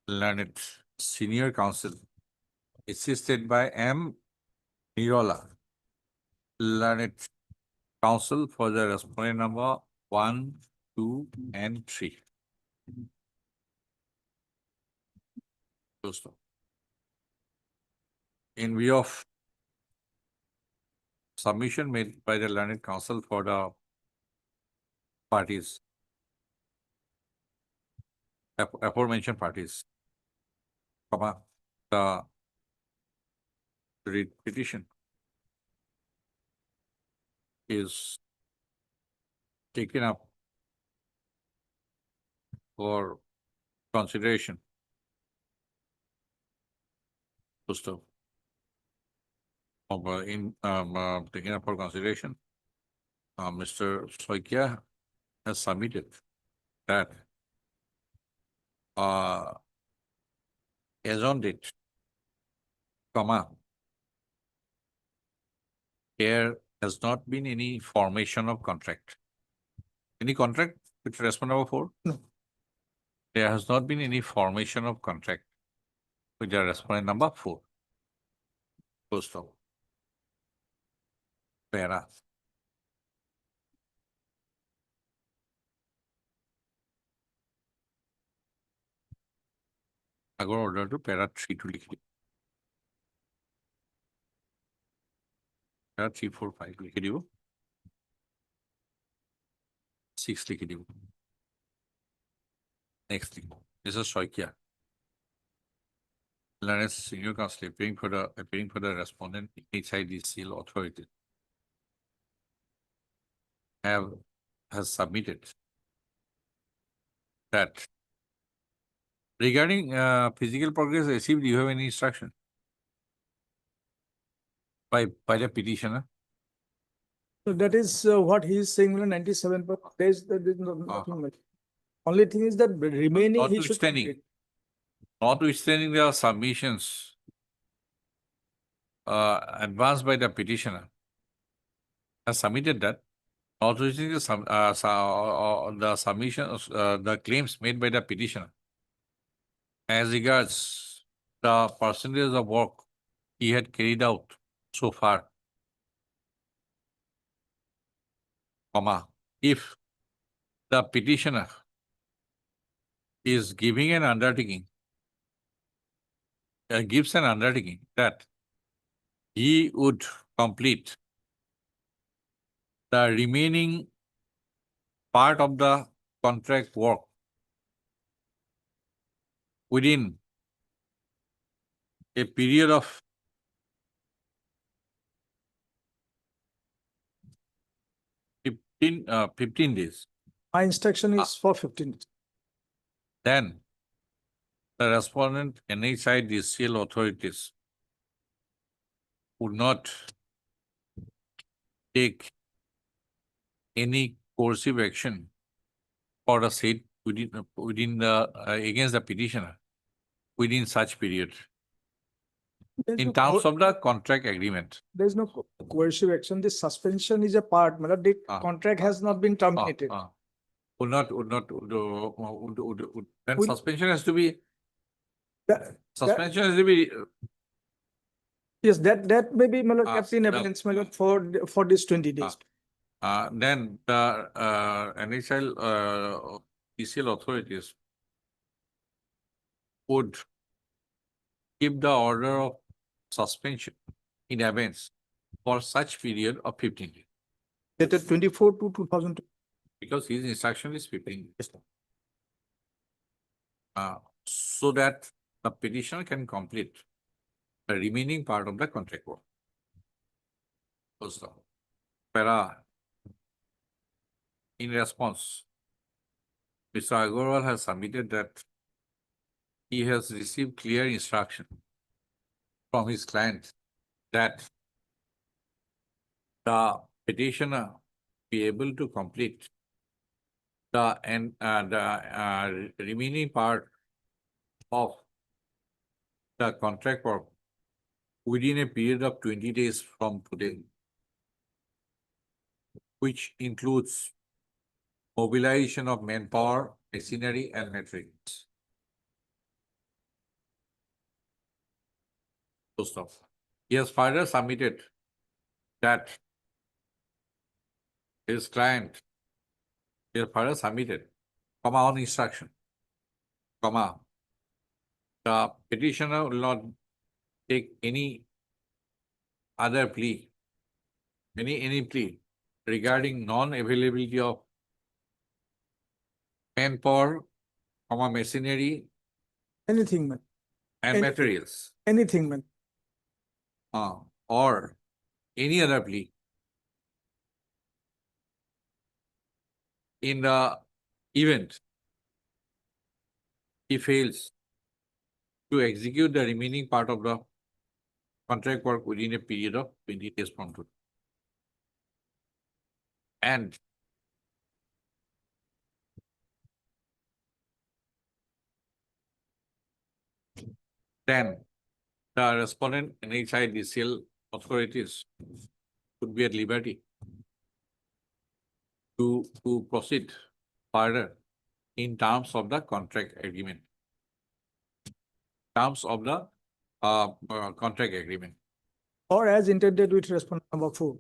learned senior counsel, assisted by M. Nirola, learned counsel for the respondent number 1, 2, and 3. In view of submission made by the learned counsel for the parties, aforementioned parties, the petition is taken up for consideration. First of taken up for consideration, Mr. Soikia has submitted that as on date, there has not been any formation of contract. Any contract with respondent number 4? No. There has not been any formation of contract with the respondent number 4. First of para. আগৰ অৰ্ডাৰটো para 3 টো লিখি দিম। para 3, 4, 5 লিখি দিব। 6 লিখি দিব। Next thing, this is Soikia. Learned senior counsel appearing for the respondent HIDCL authority has submitted that regarding physical progress received, do you have any instruction by the petitioner? So that is what he is saying, 97 days, that is nothing much. Only thing is that remaining he should. Notwithstanding the submissions advanced by the petitioner, has submitted that. Notwithstanding the submissions, the claims made by the petitioner, as regards the percentage of work he had carried out so far, if the petitioner is giving an undertaking, gives an undertaking that he would complete the remaining part of the contract work within a period of 15 days. My instruction is for 15 days. Then the respondent NHIDCL authorities would not take any coercive action for the said within the against the petitioner within such period in terms of the contract agreement. There is no coercive action. This suspension is a part. The contract has not been terminated. Then suspension has to be suspension has to be Yes, that may be, my lord, kept in the- evidence, my lord, for this 20 days. Then the NHL PCL authorities would give the order of suspension in abeyance for such period of 15 days, Dated 24 to 2000. because his instruction is 15 days. So that the petitioner can complete the remaining part of the contract work. Also, in response, Mr. Agarwal has submitted that he has received clear instruction from his client that the petitioner be able to complete the remaining part of the contract work within a period of 20 days from today, which includes mobilization of manpower, machinery, and materials. So stuff. He has further submitted that his client is further submitted, on instruction, the petitioner will not take any other plea, any plea regarding non-availability of manpower, machinery, Anything, man. and Anything. materials, Anything, man. or any other plea in the event he fails to execute the remaining part of the contract work within a period of 20 days from today. And then the respondent NHI DCL authorities would be at liberty to proceed further in terms of the contract agreement. Terms of the contract agreement. Or as intended with respondent number 4.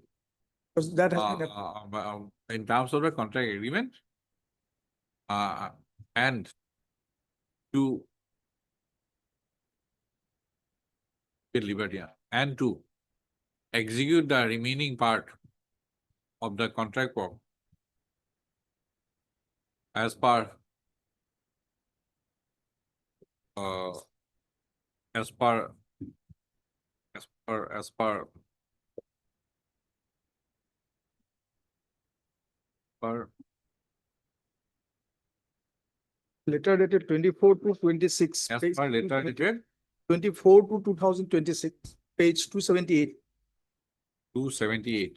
Because that has been. In terms of the contract agreement, and to get liberty, and to execute the remaining part of the contract work as per Letter dated 24 to 26. as page per letter dated 24 to 2026, page 278. 278.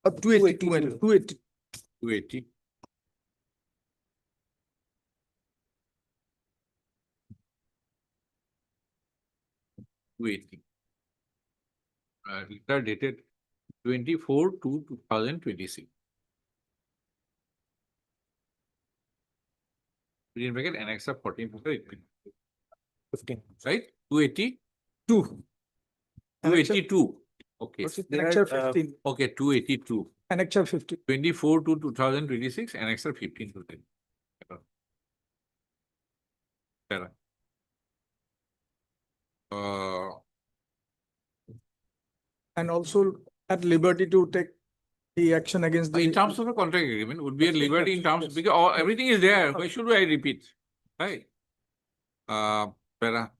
Up 280, 280. 280. Letter dated 24 to 2026. Within bracket annex of 14, 15. right? 282. 282. Okay. Annexure 15. Okay, 282. Annexure 15. 24 to 2026, annexure 15 to 10. And also at liberty to take the action against the. In terms of the contract agreement, would be at liberty in terms, because everything is there. Why should I repeat? Right? Para.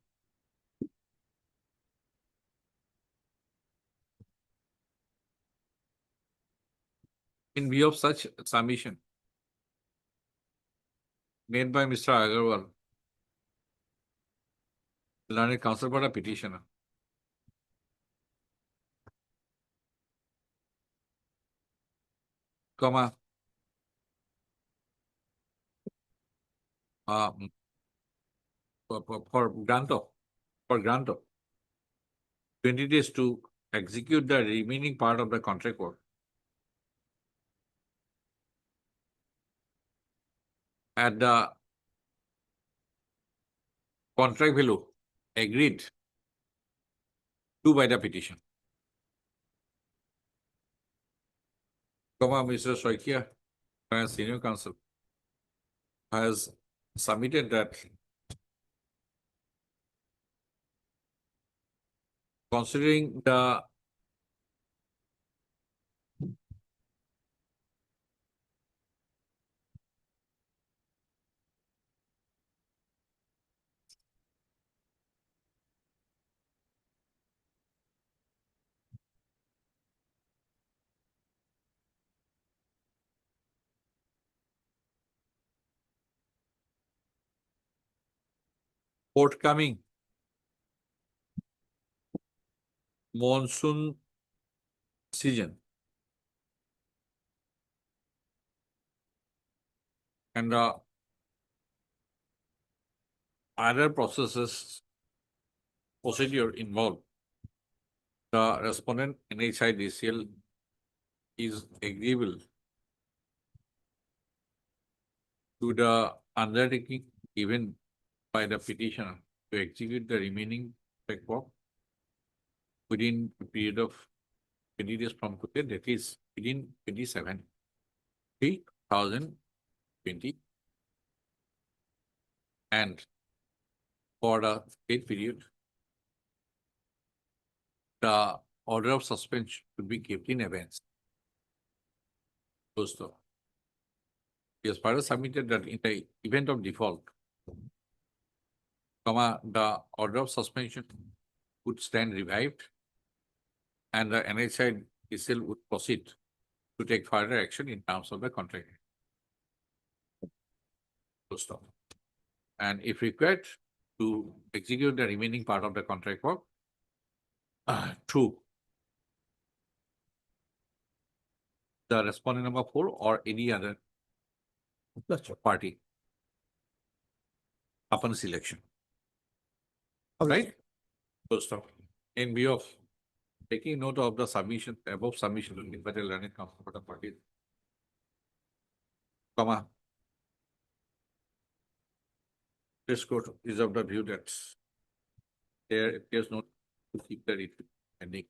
In view of such submission made by Mr. Agarwal, learned counsel for a petitioner, for grant of 20 days to execute the remaining part of the contract work at the contract value agreed to by the petition. Mr. Soikia, senior counsel, has submitted that considering the forthcoming monsoon season and the other procedure involved, the respondent NHIDCL is agreeable to the undertaking given by the petitioner to execute the remaining paperwork within a period of 20 days from today, that is within 27/3/2020, and for the state period, the order of suspension should be kept in abeyance. Also, he has further submitted that in the event of default, the order of suspension would stand revived and the NHIDCL would proceed to take further action in terms of the contract. Stop. And if required, to execute the remaining part of the contract work through the respondent number 4 or any other party upon selection. Right? So stop. In view of taking note of the submission, above submission by the learned counsel for the party, this court is of the view that there appears not to keep the writ pending.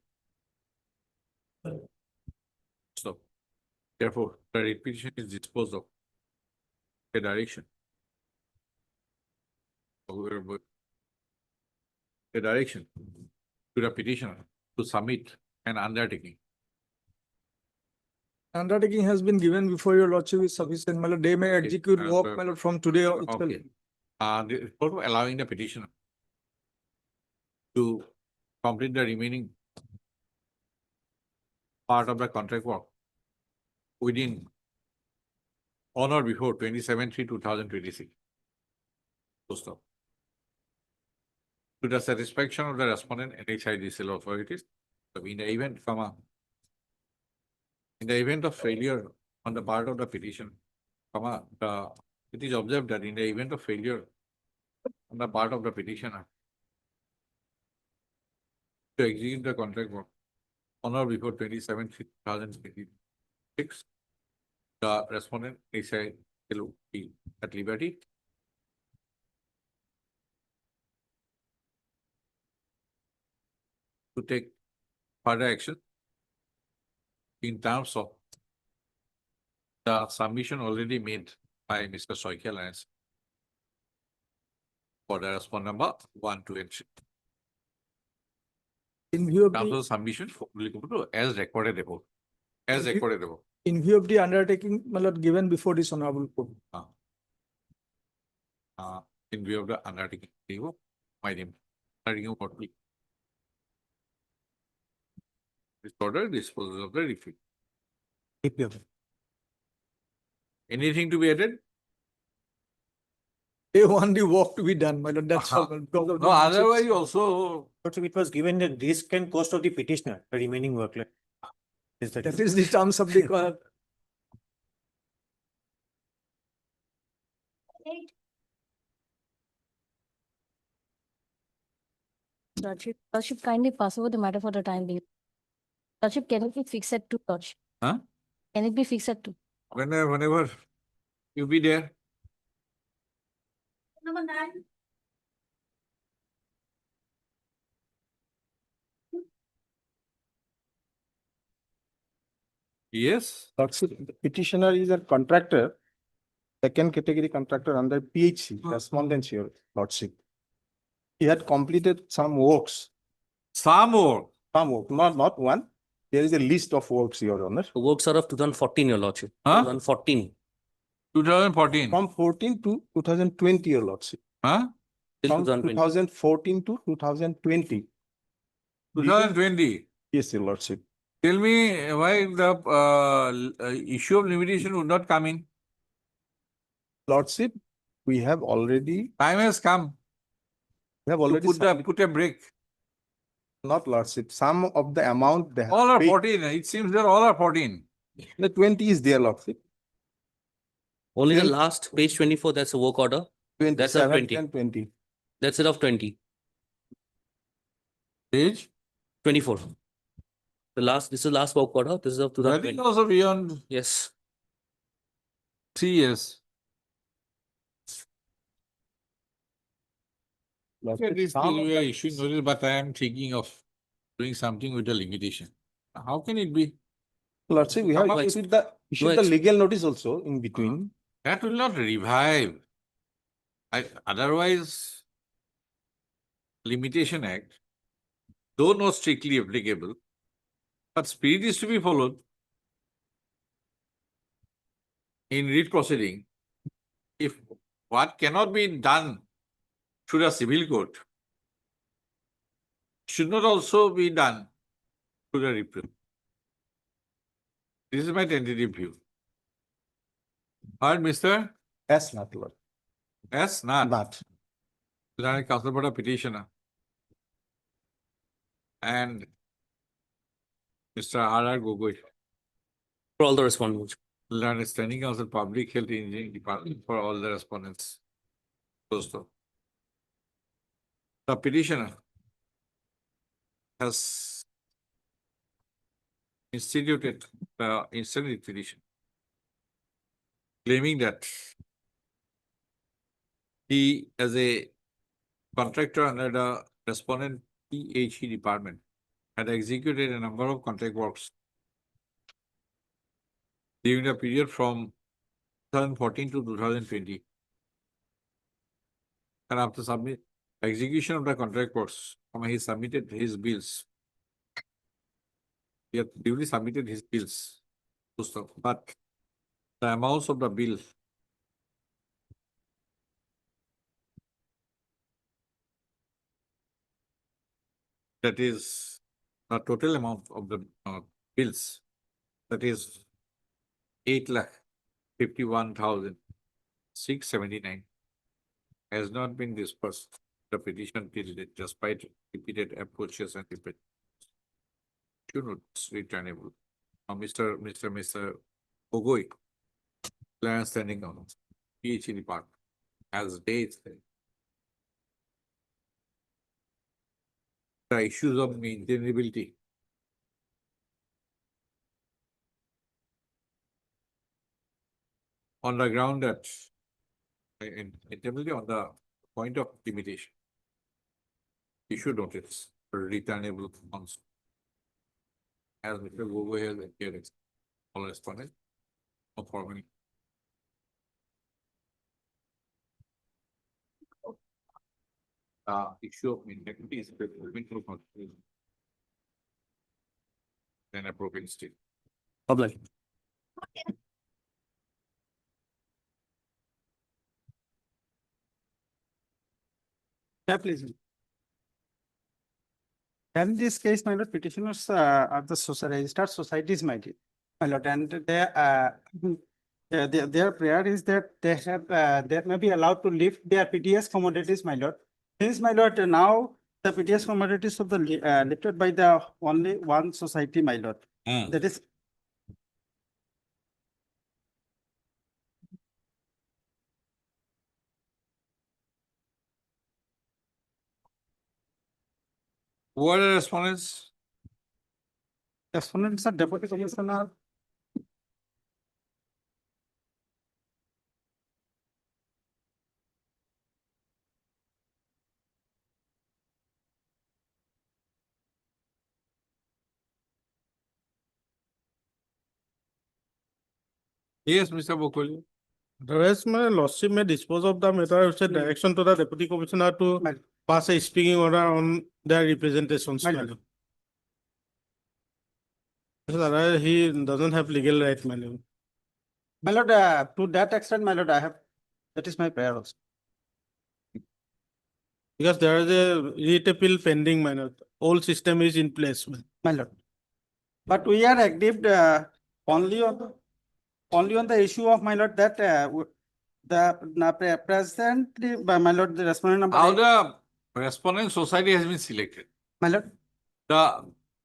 So, therefore, the writ petition is disposed of. A direction. A direction to the petitioner to submit an undertaking. Undertaking has been given before your lordship is sufficient. My lord, they may execute work, my lord, from today itself. Okay. The report allowing the petitioner to complete the remaining part of the contract work within on or before 27/3/2026. So stop. To the satisfaction of the respondent NHIDCL authorities, so in the event, in the event of failure on the part of the petition, it is observed that in the event of failure on the part of the petitioner to execute the contract work on or before 27/3/2026, the respondent NHIDCL will be at liberty to take further action in terms of the submission already made by Mr. Soikia for the respondent number 1, 2, and 3. In view of Terms the, of submission as recorded above. As If you- recorded above. in view of the undertaking, my lord, given before this honorable court. In view of the undertaking, my name. This order disposes of the refit. Anything to be added? They want the work to be done, my lord, that's all. Because of No, the- otherwise also. Lordship, it was given the risk and cost of the petitioner, the remaining work. Is that? That is the terms of the Lordship kindly pass over the matter for the time being. Lordship, can it be fixed at 2, Lordship? Huh? Can it be fixed at 2? Whenever you be there. Number 9. Yes, Lordship, the petitioner is a contractor, second category contractor under PHC, respondents here, Lordship. He had completed some works, some more. not one. There is a list of works, Your Honor. The works are of 2014, Your Lordship. Huh? 2014 2014. From 14 to 2020, Your Lordship. Huh? till From 2020. 2014 to 2020. 2020. Yes, Your Lordship. Tell me why the issue of limitation would not come in. Lordship, we have already, Time has come we have to already put a break. not Lordship, some of the amount they have. All are paid. 14. It seems that all are 14. The 20 is there, Lordship. Only the Then- last page 24, that's a work order. 27 20. and 20. That's it of 20. Page? 24. This is last work order. This is of I think 2020. also beyond Yes. 3 years. Lordship, At least some of we are the- issuing notice, but I am thinking of doing something with the limitation. How can it be? Lordship, we have No issued the ex- legal notice also in between. That will not revive. Otherwise, Limitation Act, though not strictly applicable, but spirit is to be followed. In writ proceeding, if what cannot be done through the civil court should not also be done through the reprieve. This is my tentative view. Heard, Mr. As not, Lord. S. Nath, Not. Learned Counsel for the Petitioner, and Mr. R. Gogoi, For all the respondents. Learned Standing Counsel, Public Health Engineering Department, for all the respondents. Also, the petitioner has instituted the instant petition, claiming that he, as a contractor under the respondent PHE department, had executed a number of contract works during the period from 2014 to 2020. And after execution of the contract works, he submitted his bills. He had duly submitted his bills to stuff, but the amounts of the bill that is the total amount of the bills, that is 8,51,679, has not been dispersed. The petition till date, despite repeated approaches and repeated returnable. Now, Mr. Ogoi, Clarence Standing on PHE department, has dates. The issues of maintainability on the ground that internally on the point of limitation, issue notice for returnable funds. As Mr. Gogo has appeared, all responded, no formally. Issue of integrity is then appropriate state. Public. Yeah, please. In this case, my lord, petitioners are the registered societies, my lord, and their prayer is that they may be allowed to lift their PTS commodities, my lord. Since, my lord, now the PTS commodities of the lifted by the only one society, my lord. That is. Who are the respondents? Respondents are deputy commissioner. Yes, Mr. Bokoli. The rest, my lordship may dispose of the matter with a direction to the deputy commissioner to pass a speaking order on their representations. my lord. Otherwise, he doesn't have legal right, my lord. My lord, to that extent, my lord, that is my prayer also. Because there is a writ appeal pending, my lord. Whole system is in place. My lord. But we are active only on the issue of, my lord, that presently, my lord, the respondent number. How the respondent society has been selected? My lord.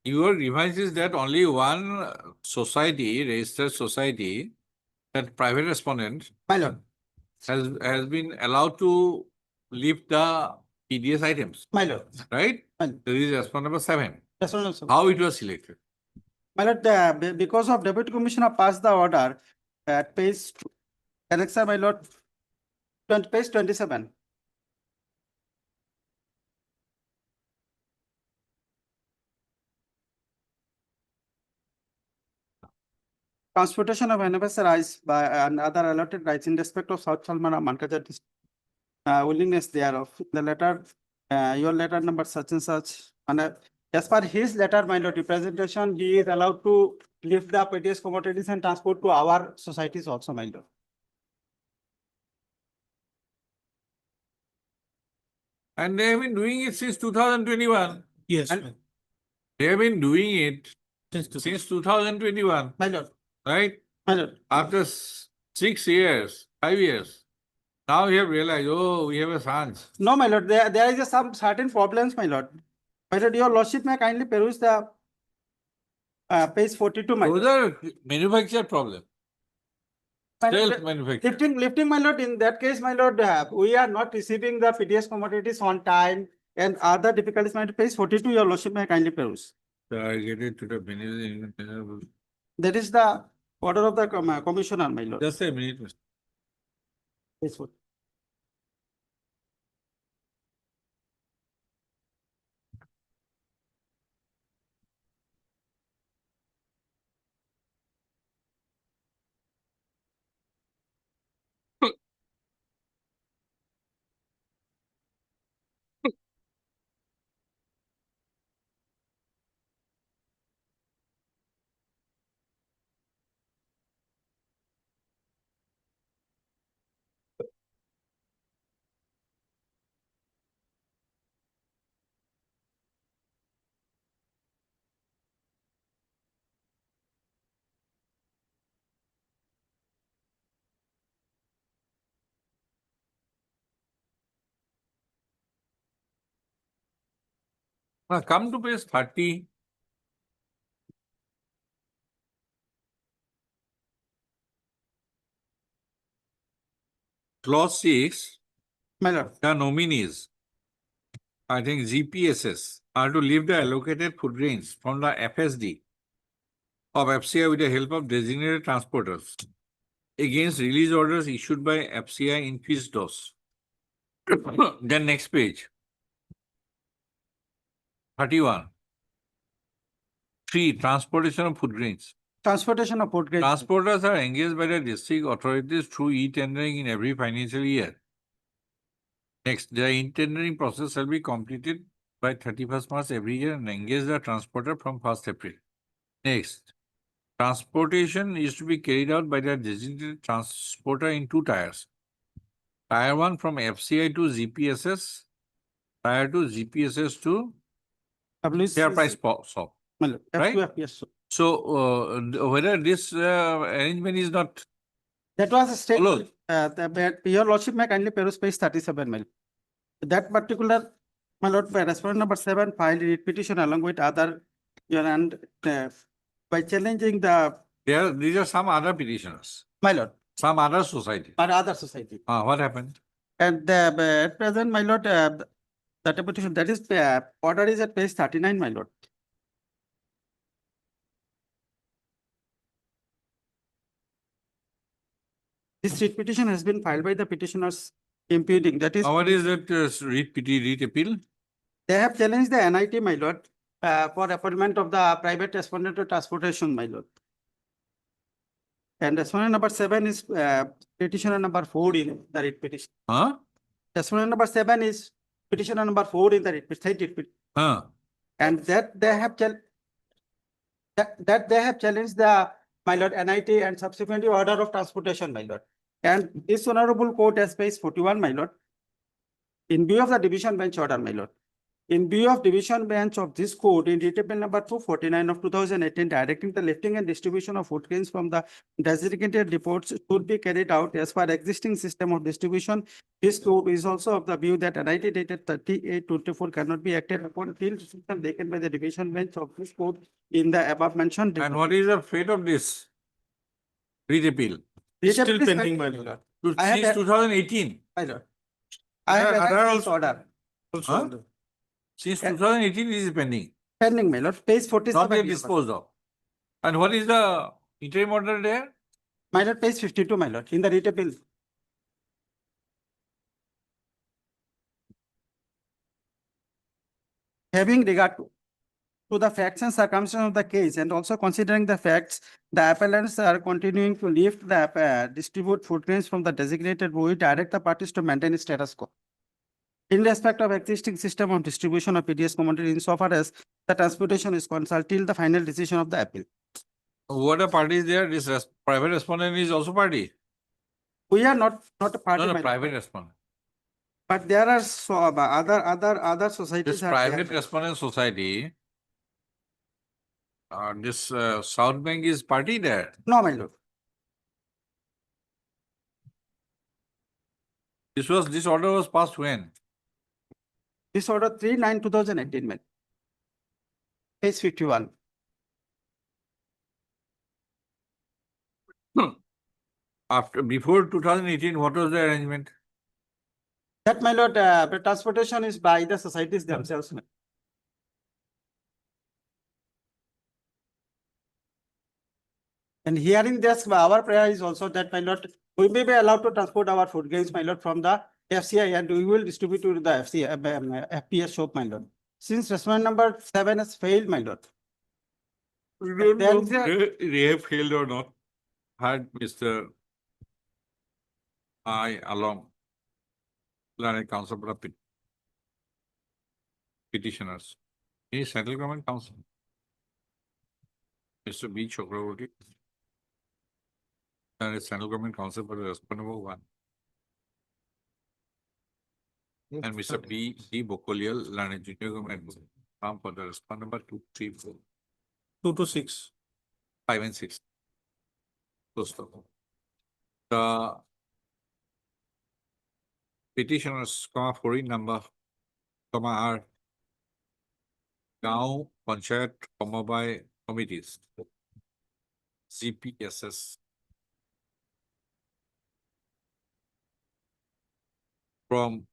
Your revise is that only one society, registered society, that private respondent My lord. has been allowed to lift the PDS items, My lord. right? My lord. There is respondent number 7. Respondent number 7. How it was selected? My lord, because of deputy commissioner passed the order at page, Alexa, my lord, page 27. Transportation of unauthorized by another allotted rights in respect of South Salman and Mankaja willingness thereof. The letter, your letter number such and such, and as per his letter, my lord, representation, he is allowed to lift the petitions, commodities and transport to our societies also, my lord. And they have been doing it since 2021. Yes. And- They have been doing it Since since 2021, My lord, right? my lord. After 6 years, 5 years. Now we have realized, oh, we have a chance. No, my lord, there is some certain problems, my lord. My lord, your lordship may kindly peruse the page 42, my Those lord. are manufactured problem. My lord, Self-manufactured. lifting, my lord, in that case, my lord, we are not receiving the PDS commodities on time and other difficulties, my lord, page 42, your lordship may kindly peruse. Targeted to the benefit. That is the order of the commissioner, my lord. Just a minute, Mr. Page 40. Now come to page 30. Clause 6, My lord. the nominees, I think GPSS, are to leave the allocated food grains from the FSD of FCI with the help of designated transporters against release orders issued by FCI in fees dose. Then next page. 31. 3. Transportation of food grains. Transportation of food grains. Transporters are engaged by the district authorities through e-tendering in every financial year. Next, the e-tendering process shall be completed by 31st March every year and engage the transporter from 1st April. Next, transportation is to be carried out by the designated transporter in 2 tiers. Tier 1 from FCI to GPSS, Tier 2 GPSS to fair price shop. Right? Yes, sir. So, whether this arrangement is not That was a state. followed. Your lordship may kindly peruse page 37, my lord. That particular, my lord, by respondent number 7 filed a petition along with other, and by challenging the, These are some other petitioners, my lord, some other society. or other society. What happened? And at present, my lord, that petition, that is, order is at page 39, my lord. This writ petition has been filed by the petitioners imputing, that is. What is that writ appeal? They have challenged the NIT, my lord, for appointment of the private respondent to transportation, my lord. And respondent number 7 is petitioner number 4 in the writ petition. Huh? Respondent number 7 is petitioner number 4 in the writ petition. Huh? And that they have that they have challenged the, my lord, NIT and subsequently order of transportation, my lord. And this honorable court has page 41, my lord. In view of the division bench order, my lord. In view of division bench of this court in writ appeal number 249 of 2018, directing the lifting and distribution of food grains from the designated depots should be carried out as per existing system of distribution. This court is also of the view that NIT dated 38/24 cannot be acted upon till decision taken by the division bench of this court in the above mentioned. And what is the fate of this writ appeal? Writ Still appeal is pending, my lord. I have Since a- 2018? my lord. I have Other a also- order Huh? Since 2018 it is pending, pending, my lord, page not 47. yet disposed of. And what is the interim order there? My lord, page 52, my lord, in the writ appeal. Having regard to the facts and circumstances of the case and also considering the facts, the appellants are continuing to lift the distribute food grains from the designated, we direct the parties to maintain status quo. In respect of existing system of distribution of PDS commodity insofar as the transportation is concerned till the final decision of the appeal. What a party is there? This private respondent is also party. We are not a party, No, my no, lord, private respondent. but there are so other societies. This are private there. respondent society, this South Bank is party there. No, my lord. This order was passed when? This order 3/9/2018, man. Page 51. Before 2018, what was the arrangement? That, my lord, the transportation is by the societies themselves, ma'am. And hearing this, our prayer is also that, my lord, we may be allowed to transport our food grains, my lord, from the FCI and we will distribute to the FCI, FPS shop, my lord. Since respondent number 7 has failed, my lord. We don't There know is a- whether they have failed or not. Had Mr. I along Learned Council for the petitioners. He is Central Government Council. Mr. B. Chakraborty. And it's Central Government Council for the respondent number 1. And Mr. B. D. Bokolial, Learned Junior Government for the respondent number 2, 3, 4. 2 to 6. 5 and 6. The petitioners, foreign number, are Gaon Panchayat by committees. CPSS. From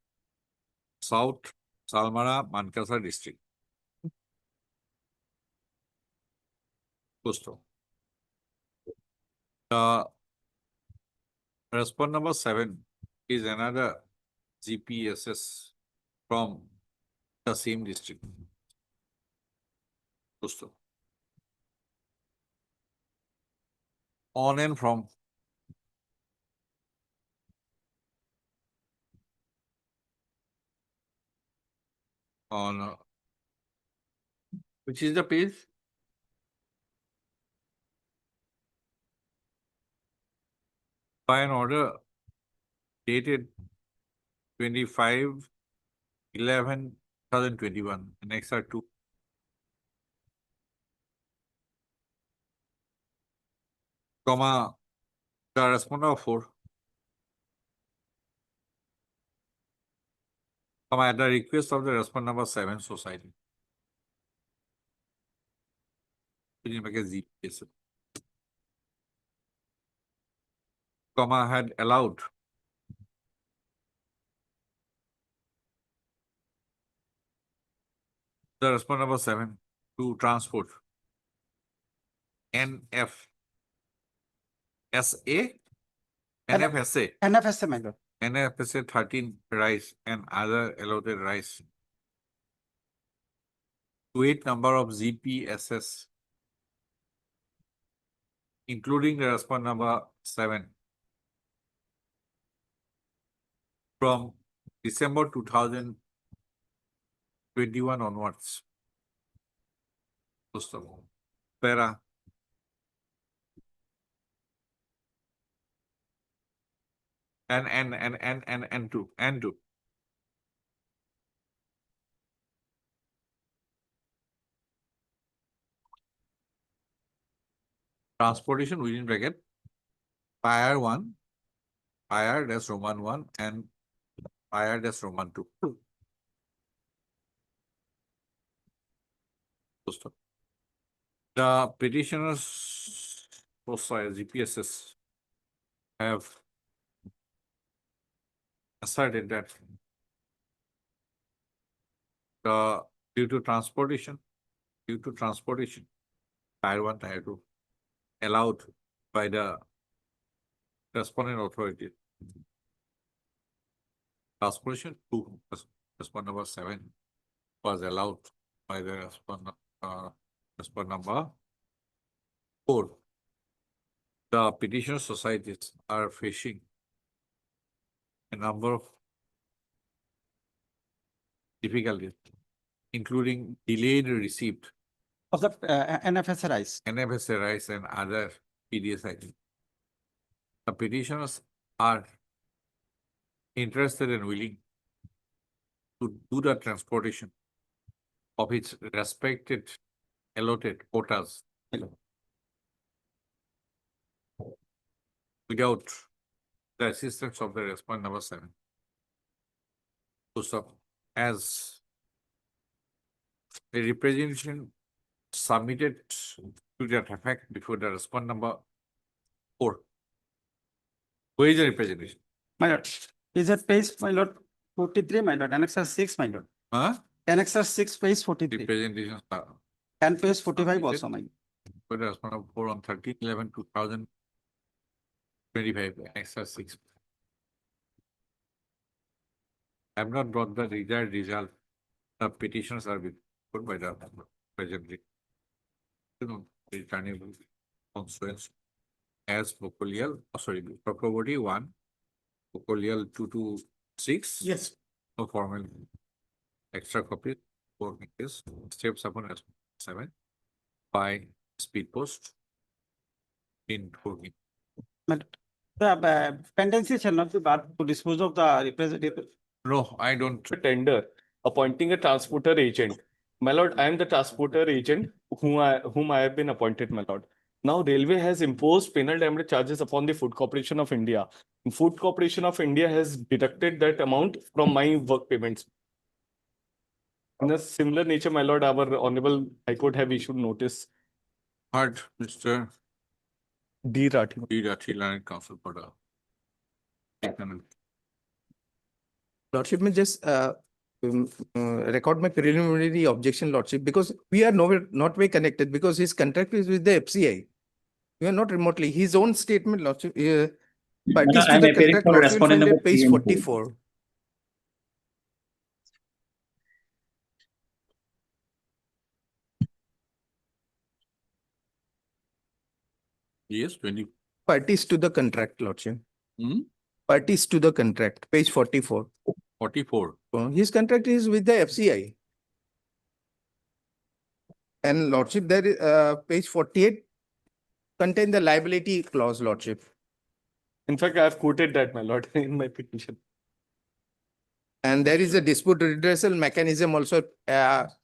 South Salmara, Mankasa district. Posto. Respondent number 7 is another GPSS from the same district. Posto. On and from on which is the page? By an order dated 25/11/2021. Next are 2. Comma, the respondent of 4. Comma, at the request of the respondent number 7 society. Comma, had allowed the respondent number 7 to transport NFSA, NFSA, my lord. NFSA 13 rice and other allotted rice to 8 number of ZPSS including the response number 7. From December 2021 onwards. First of all, para and two. Transportation within bracket, IR 1, IR dash Roman 1 and IR dash Roman 2. The petitioners, GPSs, have asserted that due to transportation, Tier 1, Tier 2, allowed by the respondent authority. Transportation 2, respondent number 7 was allowed by the respondent number 4. The petitioner societies are facing a number of difficulties, including delayed receipt Of the NFSRIs. NFSRIs and other PDSIs. The petitioners are interested and willing to do the transportation of its respected allotted quotas without the assistance of the respondent number 7. So, as a representation submitted to that effect before the respondent number 4. Where is the representation? My lord, is it page, my lord, 43, my lord, annexure 6, my lord. Annexure 6, page 43. Representation. And page 45 also, my lord. For the respondent number 4 on 13/11/2025, annexure 6. I have not brought the desired result. The petitions are put by the presently. Returnable constituents as Procurement 1, Procurement 2 to 6. Yes. No formal extra copy for this steps upon 7 by speed post in working. But the pendency shall not be barred to dispose of the representative. No, I don't. Tender appointing a transporter agent. My lord, I am the transporter agent whom I have been appointed, my lord. Now, Railway has imposed penal damage charges upon the Food Corporation of India. Food Corporation of India has deducted that amount from my work payments. In a similar nature, my lord, our Honorable High Court have issued notice. Heard, Mr. D. Rathi. D. Rathi, Learned Counsel for the Lordship, may just record my preliminary objection, Lordship, because we are not way connected because his contract is with the FCI. We are not remotely. His own statement, Lordship, parties to the contract, Lordship, will find at page 44. Yes, 20. Parties to the contract, Lordship. Parties to the contract, page 44. 44. His contract is with the FCI. And Lordship, there is page 48 contain the liability clause, Lordship. In fact, I have quoted that, my lord, in my petition. And there is a dispute redressal mechanism also,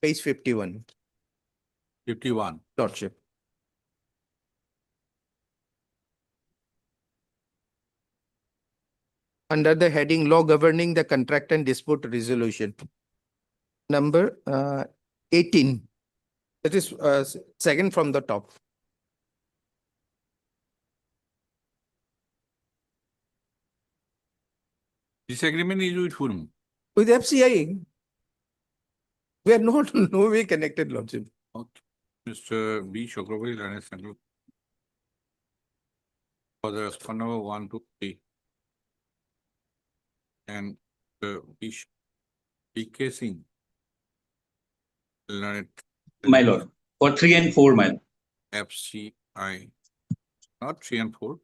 page 51. 51. Lordship. Under the heading Law Governing the Contract and Dispute Resolution. Number 18. That is second from the top. This agreement is with whom? With FCI. We are not no way connected, Lordship. Okay. Mr. B. Chakravarti, Learned Counsel for the respondent number 1 to 3. And the PK Singh, Learned. My lord, for 3 and 4, my lord. FCI, not 3 and 4.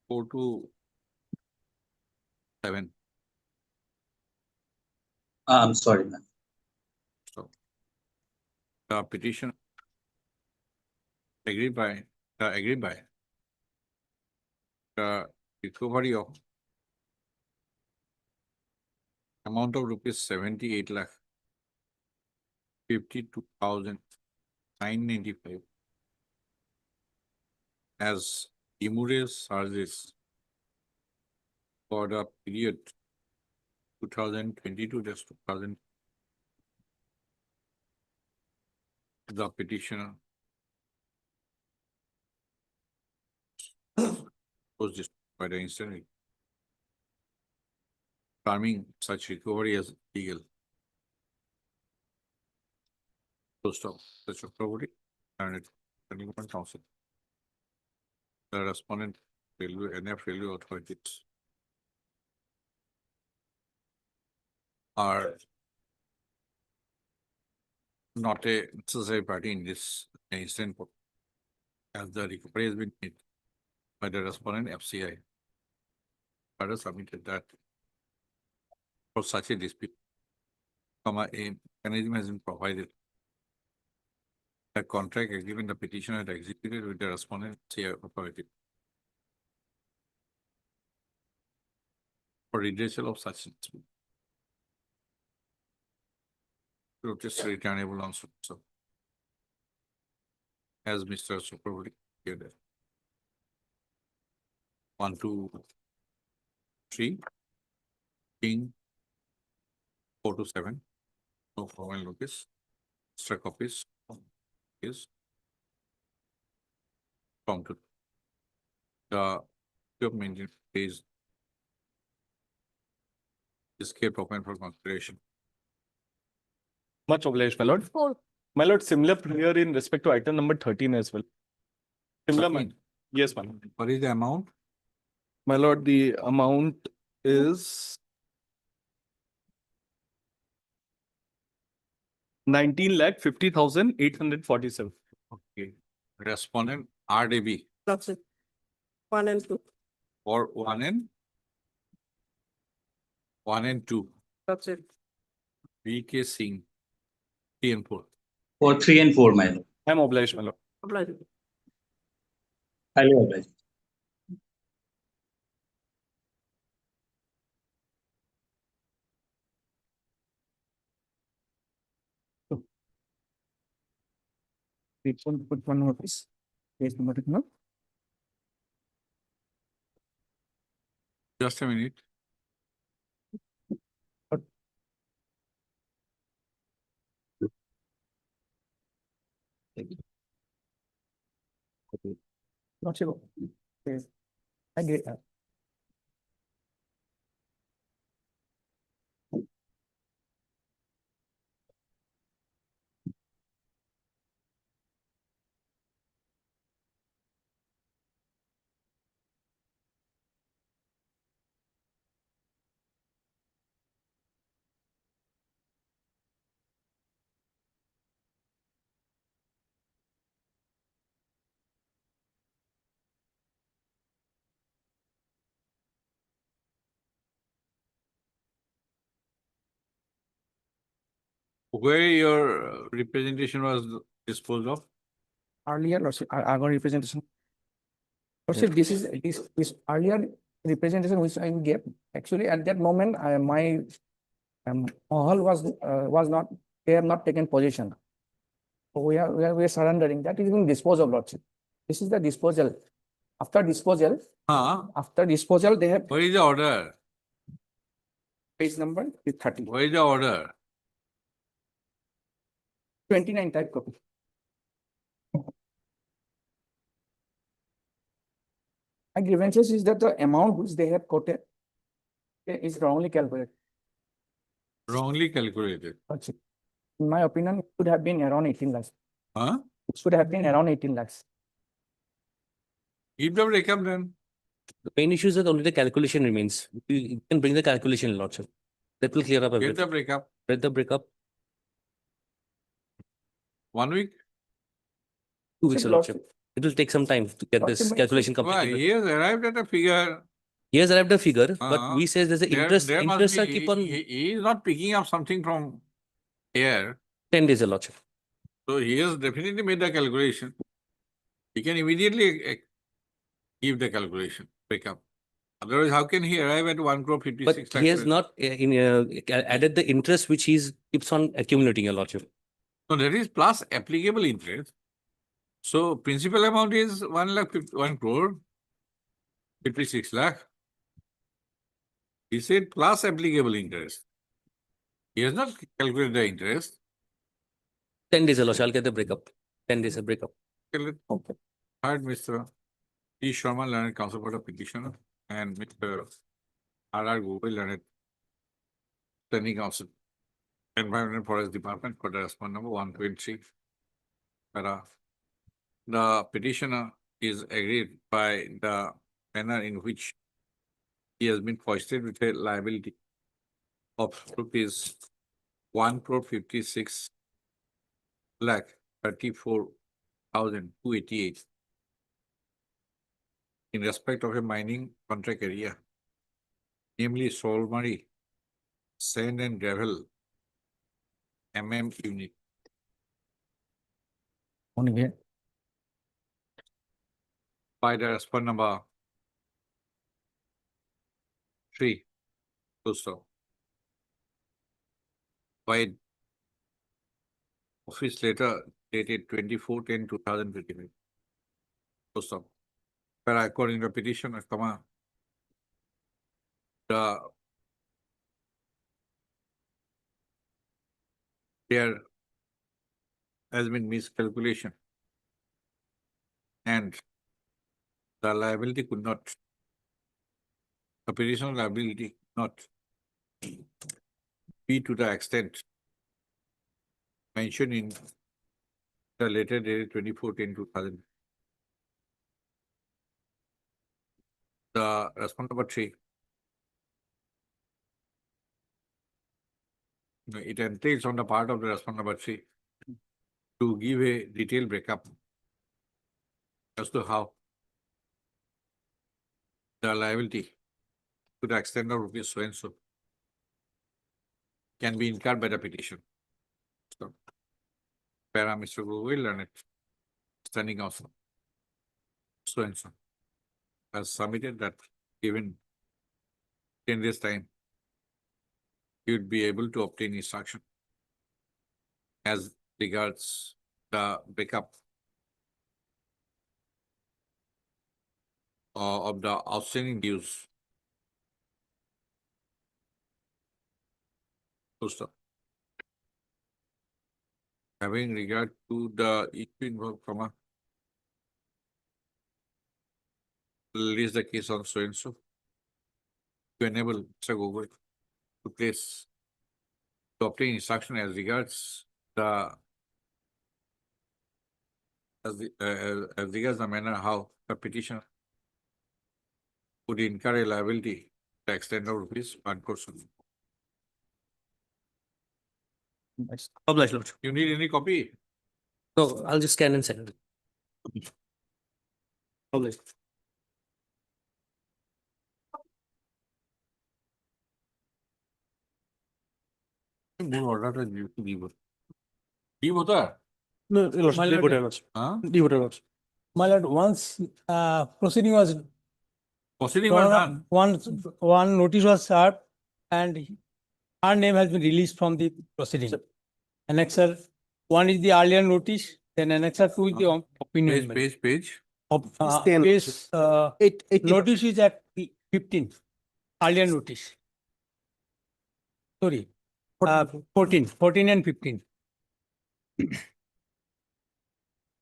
4 to 7. I'm sorry, ma'am. So the petition agreed by the recovery of amount of rupees 78 lakh 52,995 as demurrage charges for the period 2022 to 2000. The petitioner was just by the incident, terming such recovery as legal. Post of such recovery and it council. The respondent NF railway authorities are not a necessary party in this incident as the recovery has been made by the respondent FCI. Further submitted that for such a dispute, a mechanism has been provided. A contract agreement the petitioner had executed with the respondent FCI authority for redressal of such dispute. Notice returnable on so as Mr. Supervisor here. 1, 2, 3, King 4 to 7. No formal notice. Extra copies is from to the maintenance is kept open for consideration. Much obliged, my lord. My lord, similar here in respect to item number 13 as well. Similar, man. Yes, my lord. What is the amount? My lord, the amount is 19,50,847. Okay. Respondent RDB. That's it. 1 and 2. For 1 and 2. That's it. VK Singh 3 and 4. For 3 and 4, my lord. I'm obliged, my lord. Obliged. Highly obliged. Put one more piece. Page number 2, no? Just a minute. Not sure. Yes. I get that. Where your representation was disposed of? Earlier, Lordship, our representation. Lordship, this earlier representation which I gave, actually at that moment, my hall was not, they have not taken position. So we are surrendering. That is being disposed of, Lordship. This is the disposal. After disposal, they have. Where is the order? Page number 30. Where is the order? 29 type copy. My grievances is that the amount which they have quoted is wrongly calculated. Wrongly calculated. Lordship. In my opinion, it should have been around 18 lakhs. Huh? It should have been around 18 lakhs. Give the breakup then. The main issue is that only the calculation remains. You can bring the calculation, Lordship. That will clear up Get everything. the breakup. Read the breakup. 1 week. 2 weeks, So, Lordship. It will take some time to get this calculation Why, completed. he has arrived at a figure. He has arrived at a figure, but Uh, we says there's an there- interest, there must interest be- are keep on he is not picking up something from here. 10 days, Your Lordship. So he has definitely made the calculation. He can immediately give the calculation, break up. Otherwise, how can he arrive at 1 crore 56 But he has lakhs? not added the interest which he's keeps on accumulating, Your Lordship. No, that is plus applicable interest. So principal amount is 1 crore 56 lakh. He said plus applicable interest. He has not calculated the interest. 10 days, Your Lordship. I'll get the breakup. 10 days a breakup. Okay. Heard Mr. E. Sharma, learned counsel for the petitioner, and Mr. R. Google, learned standing counsel, Environment and Forest Department, for the response number 1.3. The petitioner is agreed by the manner in which he has been foisted with a liability of rupees 1 crore 56 lakh 34,288 in respect of a mining contract area, namely Solmari Sand and Gravel unit. Only here. By the response number 3, so by office letter dated 24/10/2025. So, according to the petition, there has been miscalculation and the liability could not, the petition liability could not be to the extent mentioned in the letter dated 24/10/2000. The response number 3. It entails on the part of the response number 3 to give a detailed breakup as to how the liability to the extent of rupees so and so can be incurred by the petition. So, Mr. Google and it standing also so and so has submitted that given 10 days time, you would be able to obtain instruction as regards the breakup of the outstanding dues. Having regard to the issue involved, release the case on so and so to enable Mr. Google to place to obtain instruction as regards the manner how the petitioner would incur a liability to the extent of rupees 1 crore. Obliged, Lord. You need any copy? No, I'll just scan and send it. Obliged. order to give. Give होता है? No, Your Lordship. My lord, once proceeding was Proceeding was done. one notice was served and our name has been released from the proceeding. Annexer 1 is the earlier notice, then Annexer 2 is the opinion. Page. Notice is at 15, earlier notice. Sorry, 14 and 15.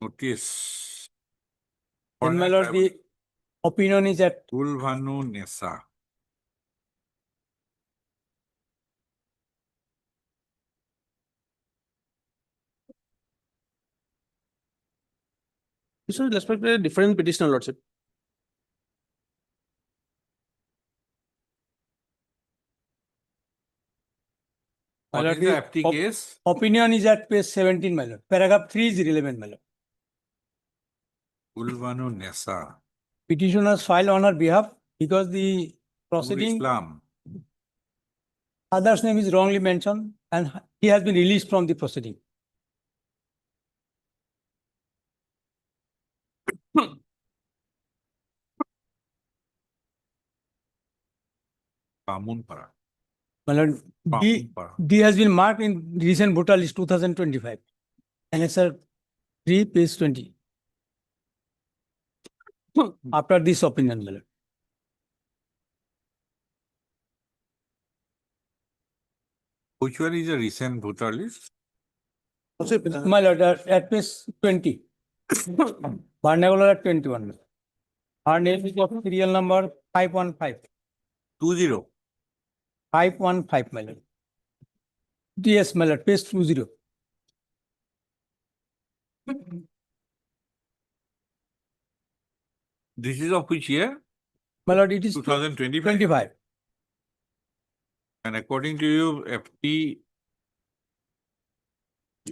Notice. Then my lord, the opinion is at Ulvanu Nesa. This is respect to a different petitioner, Lordship. What is the FT case? Opinion is at page 17, my lord. Paragraph 3 is relevant, my lord. Ulvanu Nessa. Petitioners file on her behalf because the proceeding, Islam. father's name is wrongly mentioned and he has been released from the proceeding. Pamunpara. My lord, D Pamunpara. has been marked in recent voter list 2025. Annexure 3, page 20. After this opinion, my lord. Which one is a recent voter list? My lord, at page 20. Barnacular at 21. Our name is of serial number 515. 20. 515, my lord. Yes, my lord, page 20. This is of which year? My lord, it is 2025. 25. And according to you, FT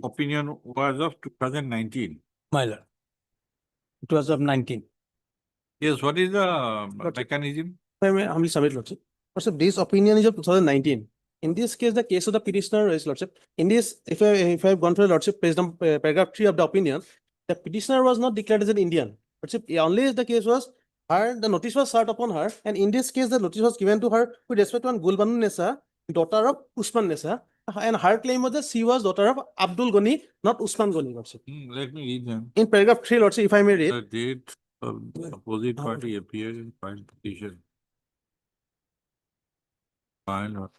opinion was of 2019. My lord. It was of 19. Yes, what is the mechanism? I may humbly submit, Lordship. Lordship, this opinion is of 2019. In this case, the case of the petitioner is, Lordship. In this, if I have gone for the Lordship, paragraph 3 of the opinion, the petitioner was not declared as an Indian. Lordship, only the case was her, the notice was served upon her, and in this case, the notice was given to her with respect to one Gulbanu Nessa, daughter of Usman Nessa, and her claim was that she was daughter of Abdul Ghani, not Usman Ghani, Lordship. Let me read them. In paragraph 3, Lordship, if I may read. The date of the opposite party appears in file petition. File.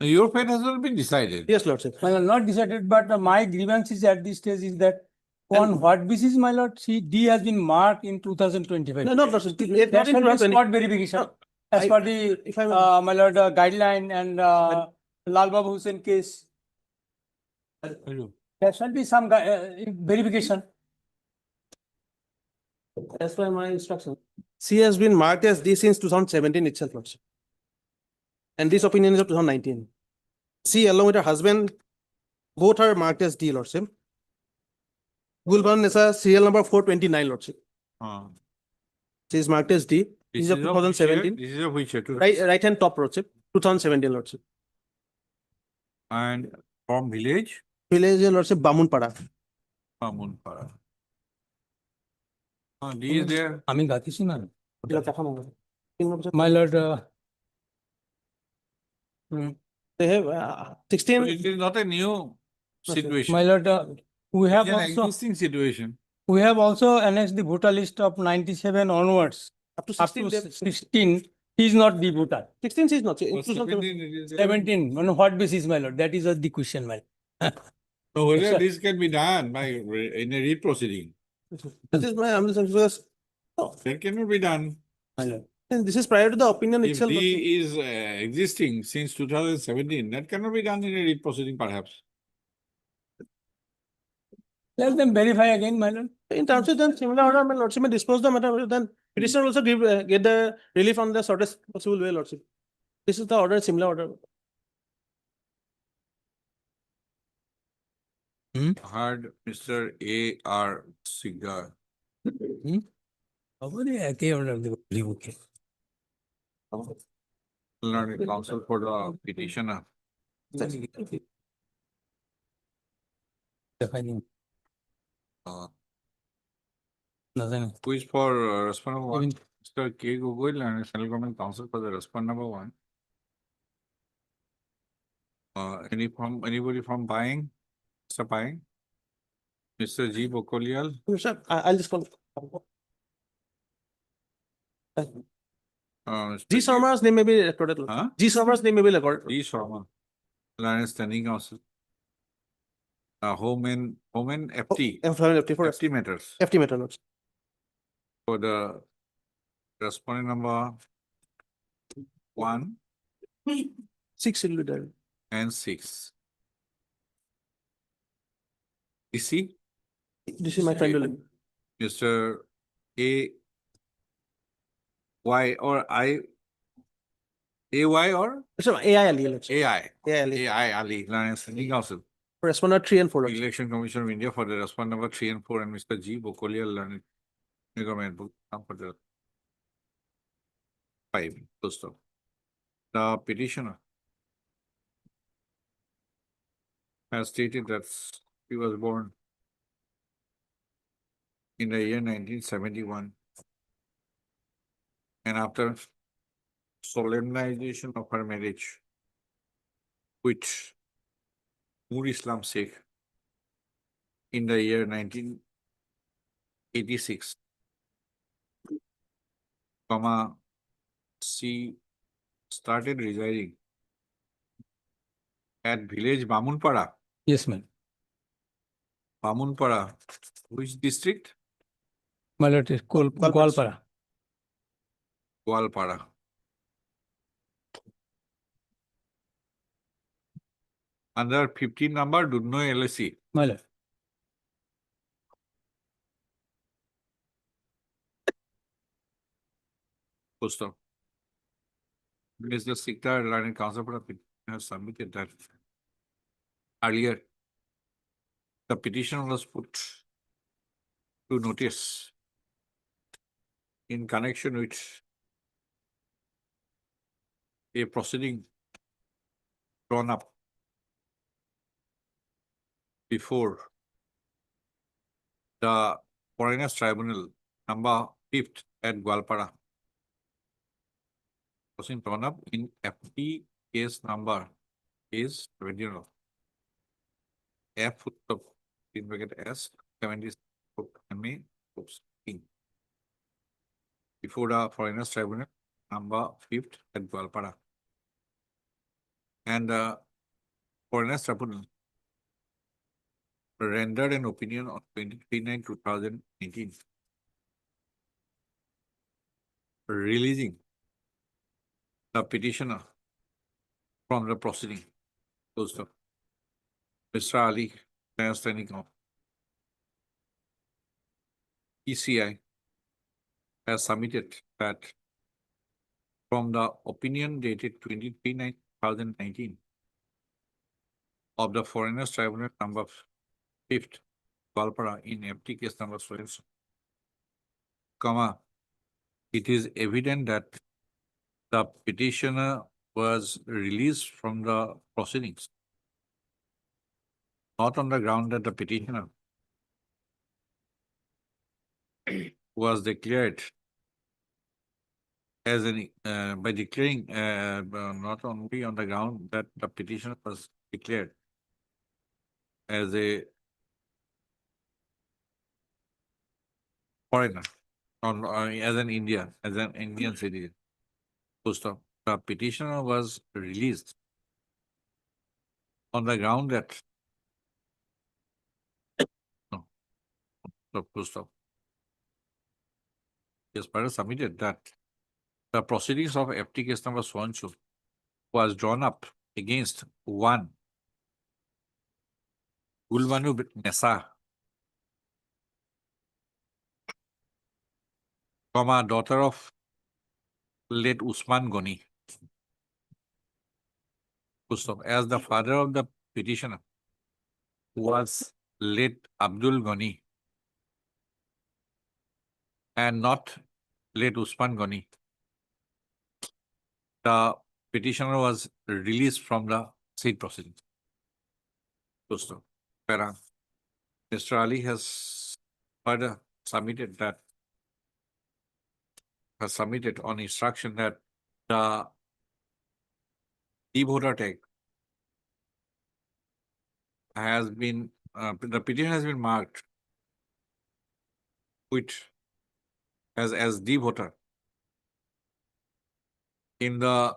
Your fate has not been decided. Yes, Lordship. My lord, not decided, but my grievance is at this stage is that on what basis, my lord, D has been marked in 2025. No, not Lordship. That shall be spot verification. No, As per the, if I may- my lord, guideline and Lal Babu Hussain case, there shall be some verification. As per my instruction, she has been marked as D since 2017 itself, Lordship. And this opinion is of 2019. She, along with her husband, both are marked as D, Lordship. Gulban Nessa, serial number 429, Lordship. She is marked as D. This is of 2017. This is of which year? Right hand top, Lordship. 2017, Lordship. And from village? Village, Lordship, Bamunpara. Pamunpara. D is there. I mean, my lord, They have 16. So it is not a new situation. my lord, we have It is an also, existing situation. we have also annexed the voter list of 97 onwards. Up to Up 16. to 16, he is not the voter. 16 is not. For 17 it is there. 17, on what basis, my lord? That is the question, my lord. So whether Sir. this can be done by in a reproceeding, This is my because that cannot be done. My lord. this is prior to the opinion If itself. Lordship. D is existing since 2017, that cannot be done in a reproceeding perhaps. Let them verify again, my lord. In terms of then similar order, my Lordship may dispose the matter, then petitioner also give, get the relief on the shortest possible way, Lordship. This is the order, similar order. Heard Mr. A.R. Sigar. Learned counsel for the petitioner Defining. Nothing. Who is for respondent number one? Even- Mr. K. Gogol and Central Government Council for the respondent number one. Anybody from buying? Mr. Buying? Mr. G. Bokolial? Sir, I'll just call. Mr. G. Sharma's name may be recorded. Huh? G. Sharma's name may be recorded. G. Sharma. Lion Standing Council. Home and FT. Employment FT for FT matters. FT matter notes. For the respondent number 1 6 will be there. and 6. DC, This is my friend. Will. Mr. A. Y or I. AY or Sir, AI Ali. let's say. AI. AI Ali. AI Ali, Lion Standing Council. Respondent 3 and 4. Election Commission of India for the respondent number 3 and 4 and Mr. G. Bokolial learned government book for the 5. Full stop. The petitioner has stated that he was born in the year 1971 and after solemnization of her marriage with Nur Islam Sheikh in the year 1986, she started residing at village Bamunpara. Yes, ma'am. Bamunpara, which district? My lord, is Goalpara. Goalpara. Under 15 number, Dunno LSC. My lord. Post of. Mr. Sikta Learning Council for the has submitted that earlier the petition was put to notice in connection with a proceeding drawn up before the Foreigners Tribunal number 5th at Goalpara. Proceeding drawn up in FT case number is 70. F in bracket S 70 MA before the Foreigners Tribunal number 5th at Goalpara. And the Foreigners Tribunal rendered an opinion on 23/9/2019 releasing the petitioner from the proceeding. Mr. Ali, standing of ECI has submitted that from the opinion dated 23/9/2019 of the Foreigners Tribunal number 5th, Goalpara in FT case number so and so, it is evident that the petitioner was released from the proceedings, not on the ground that the petitioner was declared as an by declaring not only on the ground that the petitioner was declared as a foreigner on as an Indian citizen. So the petitioner was released on the ground that yes, but submitted that the proceedings of FT case number so and so was drawn up against one Gulbanu Nessa, daughter of late Usman Goni, as the father of the petitioner was late Abdul Goni and not late Usman Goni. The petitioner was released from the Proceed proceedings. Close to. Para. Mr. Ali has further submitted that has submitted on instruction that the e-voter tag has been, the petition has been marked with as the voter in the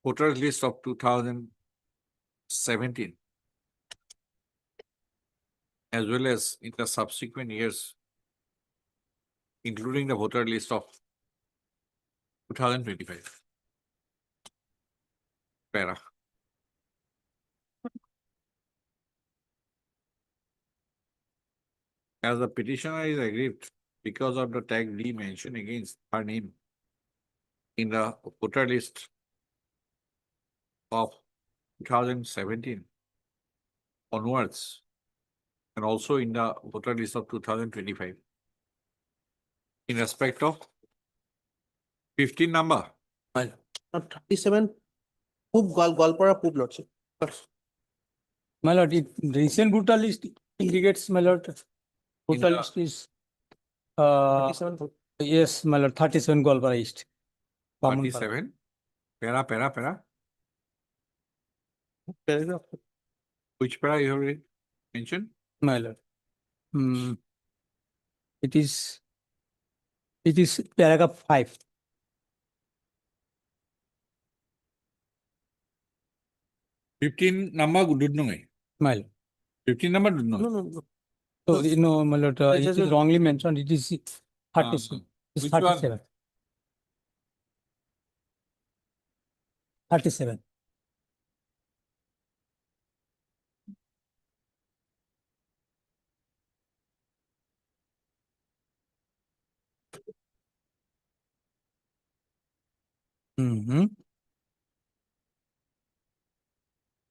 voters list of 2017, as well as in the subsequent years, including the voter list of 2025. Para. As the petitioner is aggrieved because of the tag D mentioned against her name in the voter list of 2017 onwards, and also in the voter list of 2025, in respect of 15 number. Not 37, Pub Golpara Pub Lordship. My lord, it recent voter list indicates, my lord, voter the- list is, 37. yes, my lord, 37 Golpara East. Bamunpara. 37. Para. Paragraph. Which para you have mentioned? My lord. It is paragraph 5. Fifteen number good no. My lord. 15 number good No, no. no. So, you know, my lord, It it has is been- wrongly mentioned. It is 37. It's Which one? 37. 37. Mm-hmm.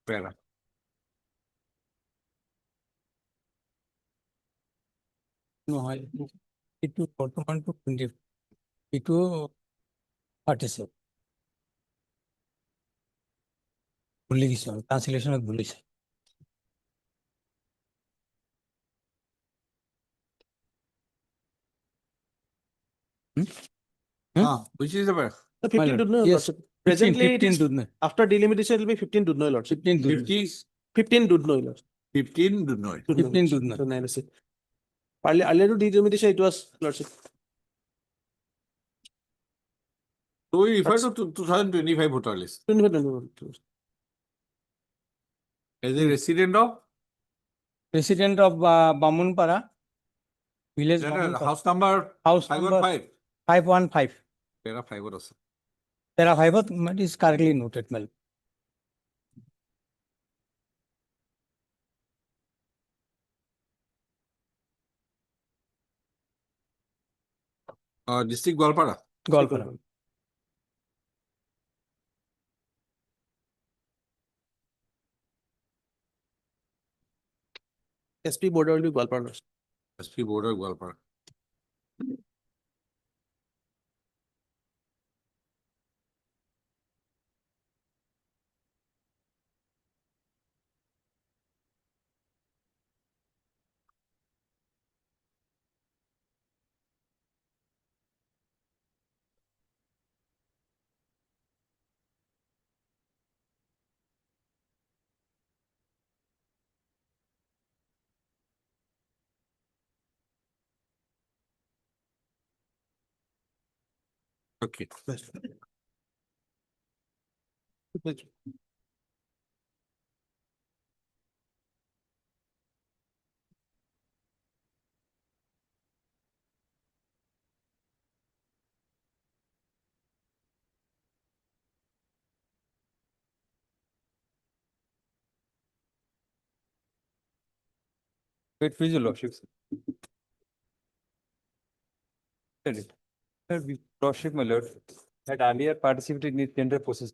Para. No, it was 41 to 20. It was 37. Cancellation of bullish. Which is the para? The 15 lord. do no, Yes, Lordship. Presently, it 15 is, Dudne. after delimitation, it will be 15 do no, Lordship. 15 Dudne. 15 do no, Lordship. 15 do no. 15 Dudne. So, 9 6. Earlier to delimitation, it was, Lordship. So we refer to 2025 voter list. 25. As a resident of Resident of Bamunpara, village Bamunpara, house number house 515. 515. Para 5 also. Para 5 is correctly noted, Mel. District Gwalpara. Golpara. SP border will be Gwalpara, Lordship. SP border Gwalpara. Okay. Wait, please, your lordship. Sir, we lordship, my lord, had earlier participated in the tender process.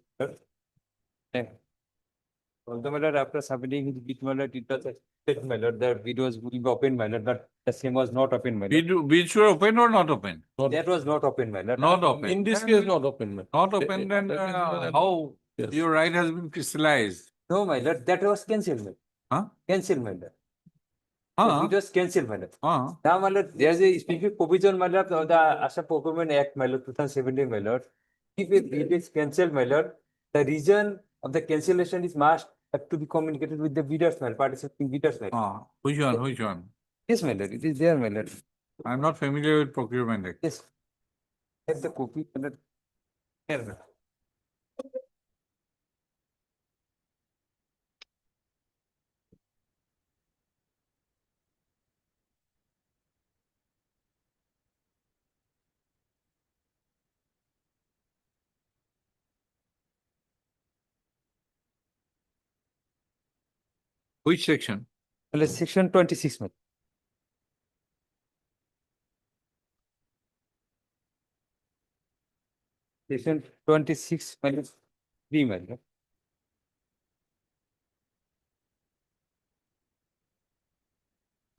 Although, my lord, after submitting his bid, my lord, it was said, my lord, that bid was will be open, my lord, but the same was not open, my lord. Bids were open or not open? That was not open, my lord. Not open. In this Then- case, not open, ma'am. Not open, then how Your right has been crystallized. No, my lord, that was cancelled, my lord. Huh? Cancelled, my lord. Huh? It was cancelled, my lord. Huh? Now, my lord, there's a specific provision, my lord, of the Assam Procurement Act, my lord, 2017, my lord. If it is cancelled, my lord, the reason of the cancellation is must have to be communicated with the bidders, my lord, participating bidders, my lord. Which one? Which one? Yes, my lord, it is there, my lord. I'm not familiar with procurement act. Yes. Have the copy, my lord. Here, my lord. Which section? My lord, section 26, my lord. Section 26, my lord. 3, my lord.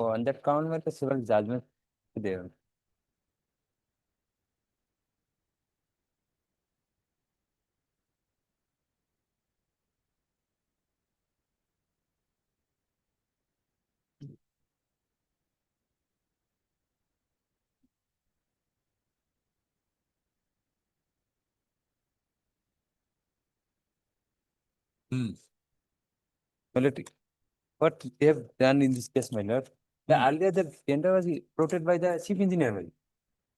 On that count, my lord, several judgments there. My lord, what they have done in this case, my lord, the earlier the tender was floated by the chief engineer, my lord.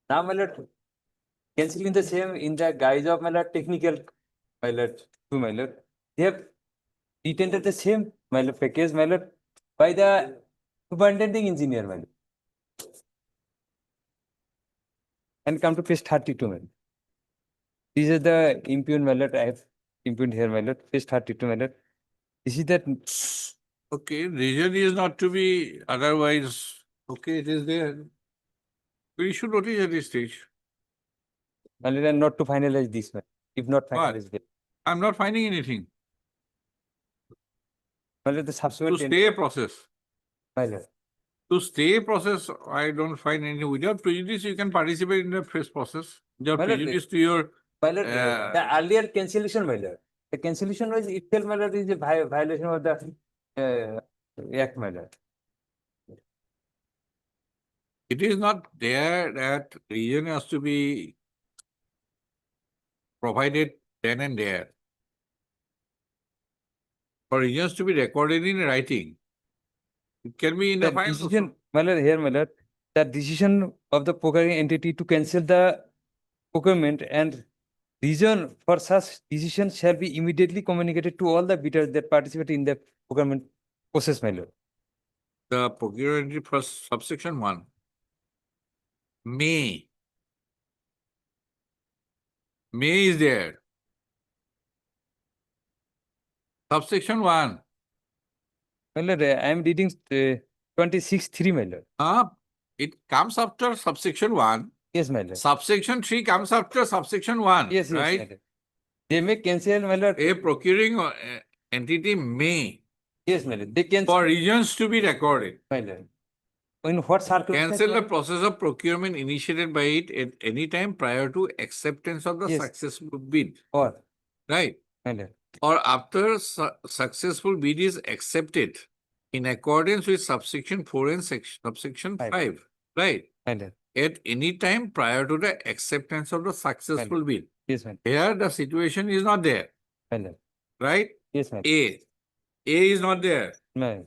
Now, my lord, cancelling the same in the guise of, my lord, technical, my lord, my lord. They have retendered the same, my lord, package, my lord, by the superintending engineer, my lord. And come to page 32, my lord. This is the impugned, my lord. I have impugned here, my lord. Page 32, my lord. This is that. Okay, reason is not to be otherwise. Okay, it is there. We should notice at this stage. My lord, and not to finalize this, my lord. If not What? finalized, then. I'm not finding anything. My lord, the subsequent. To stay a process. My lord. To stay a process, I don't find any. Without prejudice, you can participate in the first process. Without My lord, prejudice to your. My lord, the earlier cancellation, my lord. The cancellation was itself, my lord, is a violation of the act, my lord. It is not there that reason has to be provided then and there. For reasons to be recorded in writing. It can be in the file. Decision, my lord, here, my lord, the decision of the procuring entity to cancel the procurement and reason for such decision shall be immediately communicated to all the bidders that participate in the procurement process, my lord. The procurement for subsection 1 may is there. Subsection 1. My lord, I am reading 26(3), my lord. It comes after subsection 1. Yes, my lord. Subsection 3 comes after subsection 1. Yes, yes, right? my lord. They may cancel, my lord. A procuring entity may. Yes, my lord. They can. For reasons to be recorded. My lord. In what circumstances? Cancel the process of procurement initiated by it at any time prior to acceptance of the successful bid. Or. Right. My lord. Or after successful bid is accepted in accordance with subsection 4 and subsection 5. Right. My lord. At any time prior to the acceptance of the successful bid. Yes, ma'am. Here the situation is not there. My lord. Right? Yes, ma'am. A is not there. No.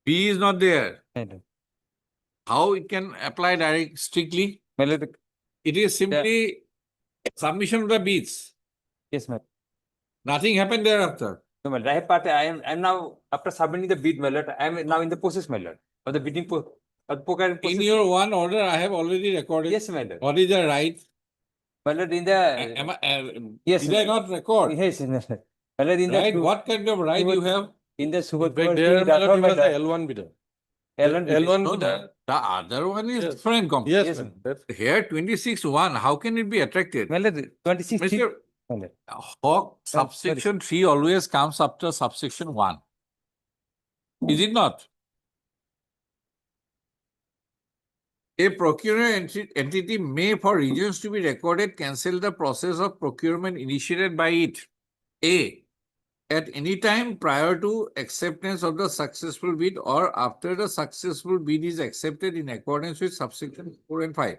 B is not there. My lord. How it can apply direct strictly? My lord. It is simply submission of the bids. Yes, ma'am. Nothing happened thereafter. No, my lord. I am now, after submitting the bid, my lord, I am now in the process, my lord, of the bidding process. In your one order, I have already recorded. Yes, my lord. What is the right? My lord, in the. Yes. Did I not record? Yes, my lord. My lord, in the. Right? What kind of right you have? In the super. There, my lord, was the L1 bidder. L1 bidder. The other one is different company. Yes, ma'am. Here 26(1), how can it be attracted? My lord, 26. Mr. Hawk, subsection 3 always comes after subsection 1. Is it not? A procuring entity may, for reasons to be recorded, cancel the process of procurement initiated by it A, at any time prior to acceptance of the successful bid or after the successful bid is accepted in accordance with subsection 4 and 5.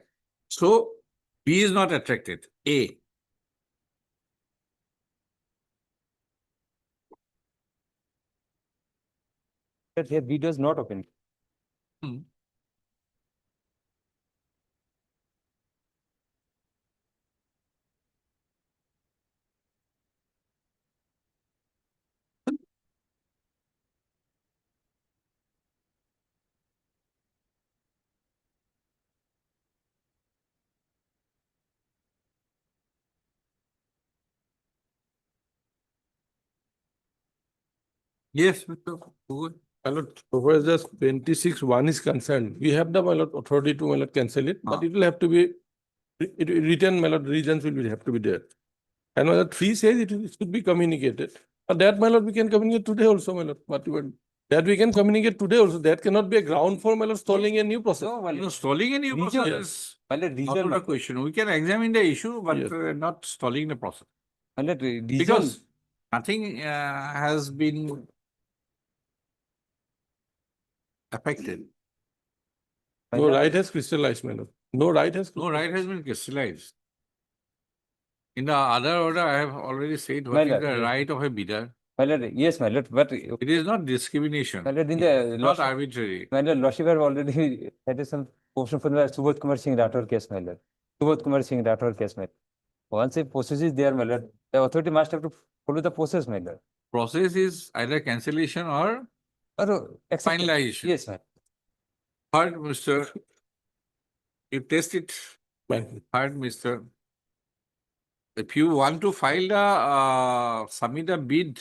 So B is not attracted. A. That here video is not open. Yes, Mr. Gogoi. My lord, so far as the 26(1) is concerned, we have the, my lord, authority to, my lord, cancel it, but it will have to be written, my lord, reasons will have to be there. And my lord, 3 says it should be communicated. But that, my lord, we can communicate today also, my lord. But that we can communicate today also. That cannot be a ground for, my lord, stalling a new process. No, my You know, lord. stalling a new Reason- process is My lord, not reason, a question. We can examine the issue, but Yes. not stalling the process. my lord, reason. Because nothing has been affected. My No lord- right has crystallized, my lord. No right has. No right has been crystallized. In the other order, I have already said My what is lord, the yes. right of a bidder. My lord, yes, my lord, but It is not discrimination. my lord, in the Not arbitrary. my lord, Lordship have already had some portion from the Subodh Kumar Singh Rathore case, my lord. Subodh Kumar Singh Rathore case, my lord. Once a process is there, my lord, the authority must have to follow the process, my lord. Process is either cancellation or Or accept- finalization. Yes, my Third, Mr. You test it. Fine. Third, Mr. If you want to file the submit a bid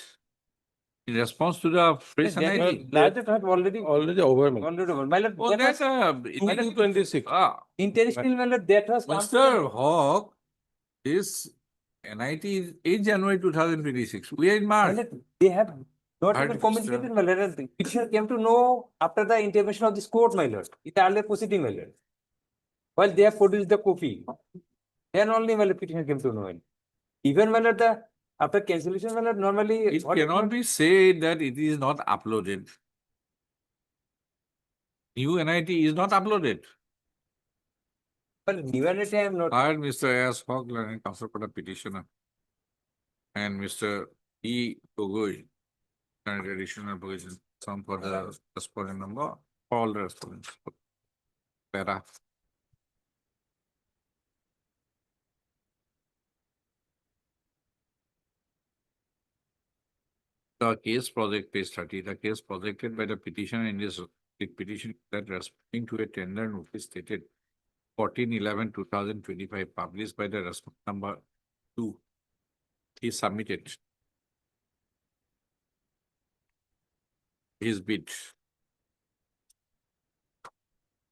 in response to the fresh Yes, NIT. that have already over, my lord. already over. My lord, Oh, that that's was 226. intentional, my lord, that was Mr. Hawk, this NIT is 8 January 2026. We are in My March. lord, they have not Third, even communicated, Mr. my lord. The petitioner came to know after the intervention of this court, my lord, in the earlier proceeding, my lord. While they have produced the copy, then only my lord petitioner came to know it. Even my lord, the after cancellation, my lord, normally It cannot be said that it is not uploaded. New NIT is not uploaded. But new NIT I am not. Third, Mr. S. Hawk, learning counsel for the petitioner. And Mr. E. Gogoi, and additional provision, some for the respondent number, all the respondents. Para. The case project page 30, the case projected by the petitioner in this petition that responding to a tender notice dated 14/11/2025 published by the respondent number 2 is submitted his bid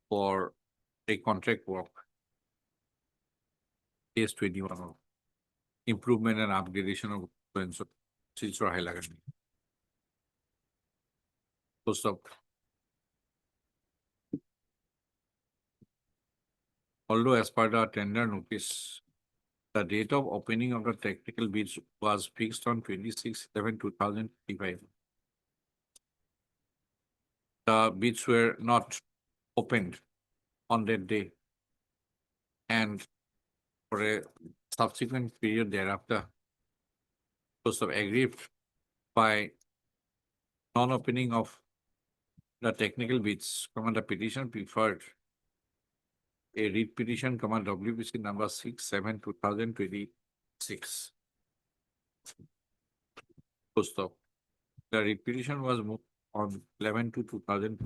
for a contract work. Case 21, improvement and upgradation of Silchar Hailagani. Post of. Although as per the tender notice, the date of opening of the technical bids was fixed on 26/11/2025. The bids were not opened on that day. And for a subsequent period thereafter, was aggrieved by non-opening of the technical bids, the petition preferred a writ petition, WPC number 6/7/2026. Post of. The writ petition was moved on 11/2/2000.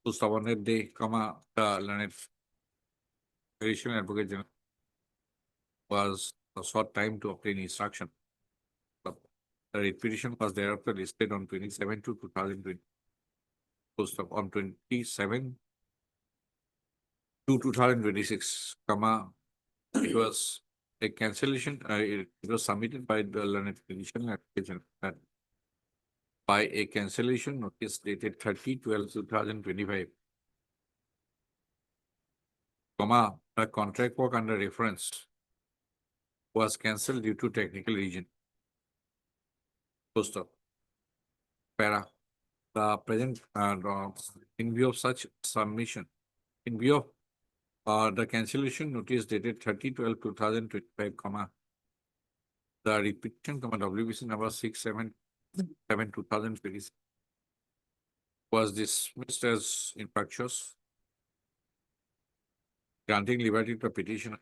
Post of on that day, the learned additional advocate general was a short time to obtain instruction. The writ petition was thereafter listed on 27/2/2020. Post of on 27/2/2026, it was a cancellation, it was submitted by the learned petition application that by a cancellation notice dated 30/12/2025, the contract work under reference was cancelled due to technical reason. Full stop. Para. The present, in view of such submission, in view of the cancellation notice dated 30/12/2025, comma, the repetition, comma, WBC number 677/2026 was dismissed as infractious, granting liberty to petitioner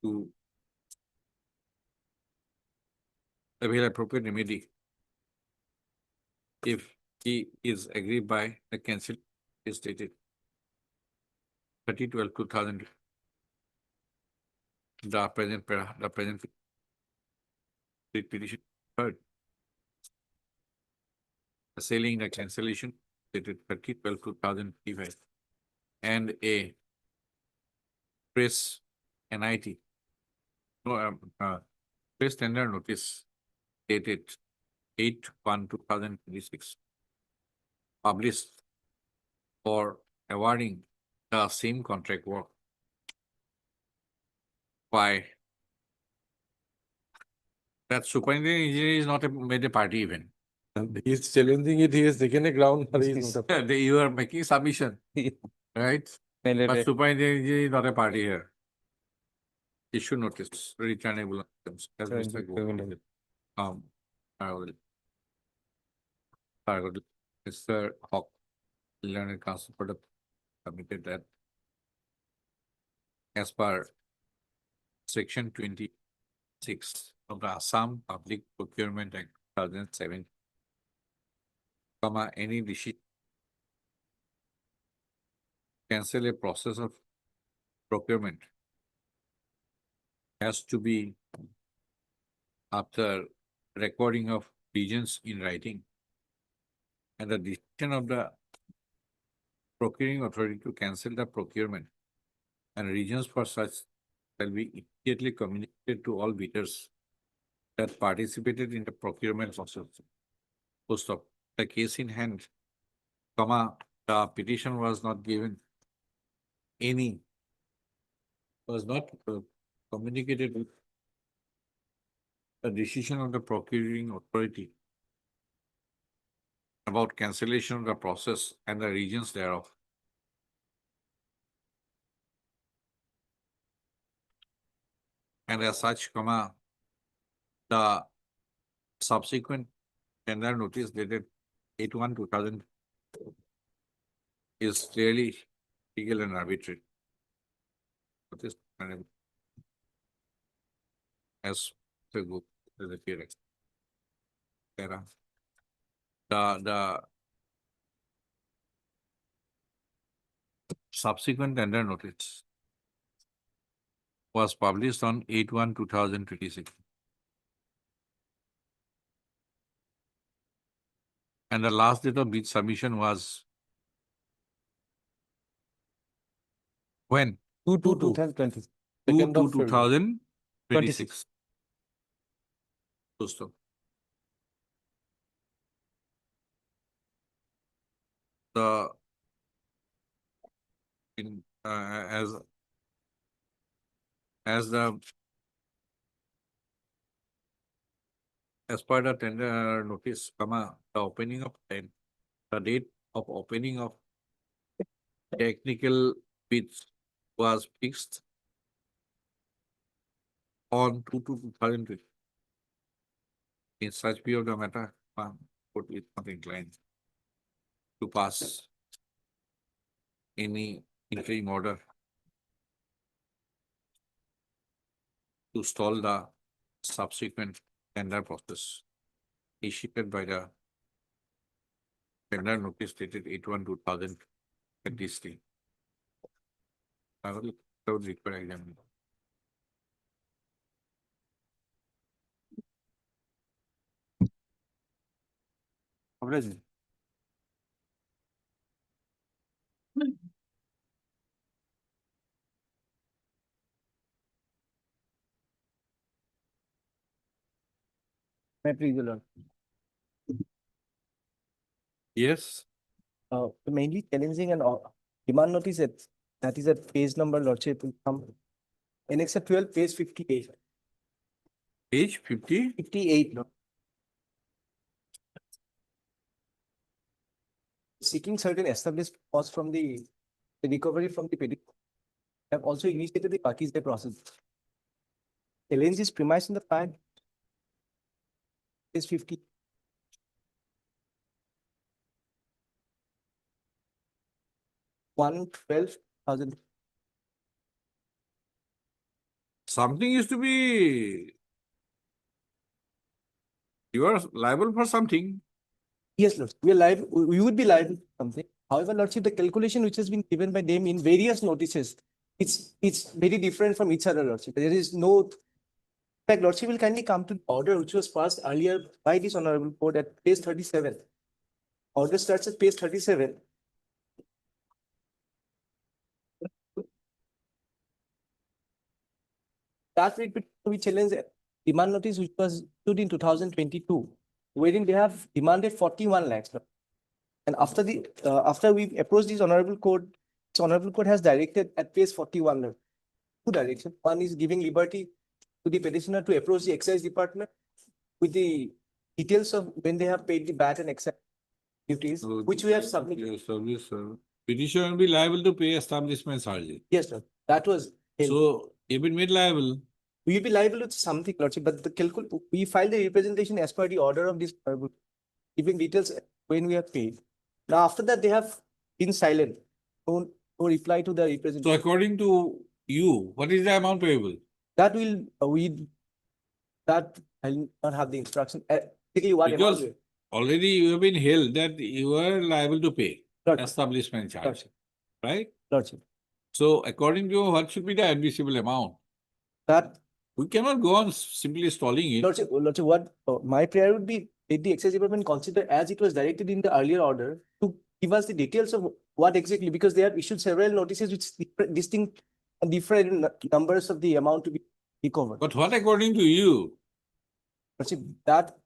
to avail appropriate remedy if he is aggrieved by the cancel is stated 30/12/2000. The present petition heard. Assailing the cancellation dated 30/12/2025 and a press NIT. No, press tender notice dated 8/1/2026 published for awarding the same contract work by that superintendent engineer is not made a party even. And he is challenging it, he has taken a ground, but he is not a. You are making submission, right? But superintendent engineer is not a party here. Issue notice, returnable items. As Mr. I will. Mr. Hawk, learned counsel for the submitted that as per section 26 of the Assam Public Procurement Act 2007, comma, any decision cancel a process of procurement has to be after recording of regions in writing, and the decision of the procuring authority to cancel the procurement and regions for such shall be immediately communicated to all bidders that participated in the procurement process. Post of the case in hand, comma, the petition was not given any, was not communicated with the decision of the procuring authority about cancellation of the process and the regions thereof. And as such, comma, the subsequent tender notice dated 8/1/2000 is clearly legal and arbitrary. Notice as the group as a peer. The subsequent tender notice was published on 8/1/2026. And the last date of bid submission was when? 2020. 2/2/2026. So, the in as the as per the tender notice, comma, the opening of the date of opening of technical bids was fixed on 2/2/2020. In such view of the matter, court is not inclined to pass any interim order to stall the subsequent tender process issued by the tender notice dated 8/1/2023. I would require examine. May I please, Your Lord? Yes. Mainly challenging and demand notice that is at page number, Lordship, will come Annexure 12, page 58. Page 50? 58. Seeking certain established costs from the recovery from the petition have also initiated the parties their process. Challenge is premised in the fact is 50. $112,000. Something used to be. You are liable for something. Yes, Lord, we are liable, we would be liable for something. However, Lordship, the calculation which has been given by them in various notices, it's very different from each other, Lordship. There is no, in fact, Lordship will kindly come to the order which was passed earlier by this honorable court at page 37. Order starts at page 37. That we challenge demand notice which was issued in 2022, wherein they have demanded 41 lakhs. And after the after we approached this honorable court has directed at page 41 two directions. One is giving liberty to the petitioner to approach the excise department with the details of when they have paid the VAT and excise duties, So which we have submitted. Yes, petitioner will be liable to pay establishment charges. Yes, sir. That was. So you've been made liable. We will be liable to something, Lordship, but we filed the representation as per the order of this, giving details when we have paid. Now, after that, they have been silent. No reply to the representation. So according to you, what is the amount payable? That will, that I'll not have the instruction. Particularly what amount Because already you have been held that you are liable to pay establishment charge, Lordship. right? Lordship. So according to you, what should be the admissible amount? That We cannot go on simply stalling it. Lordship, what my prayer would be, let the excise department consider as it was directed in the earlier order to give us the details of what exactly, because they have issued several notices which distinct and different numbers of the amount to be recovered. But what according to you? Lordship, that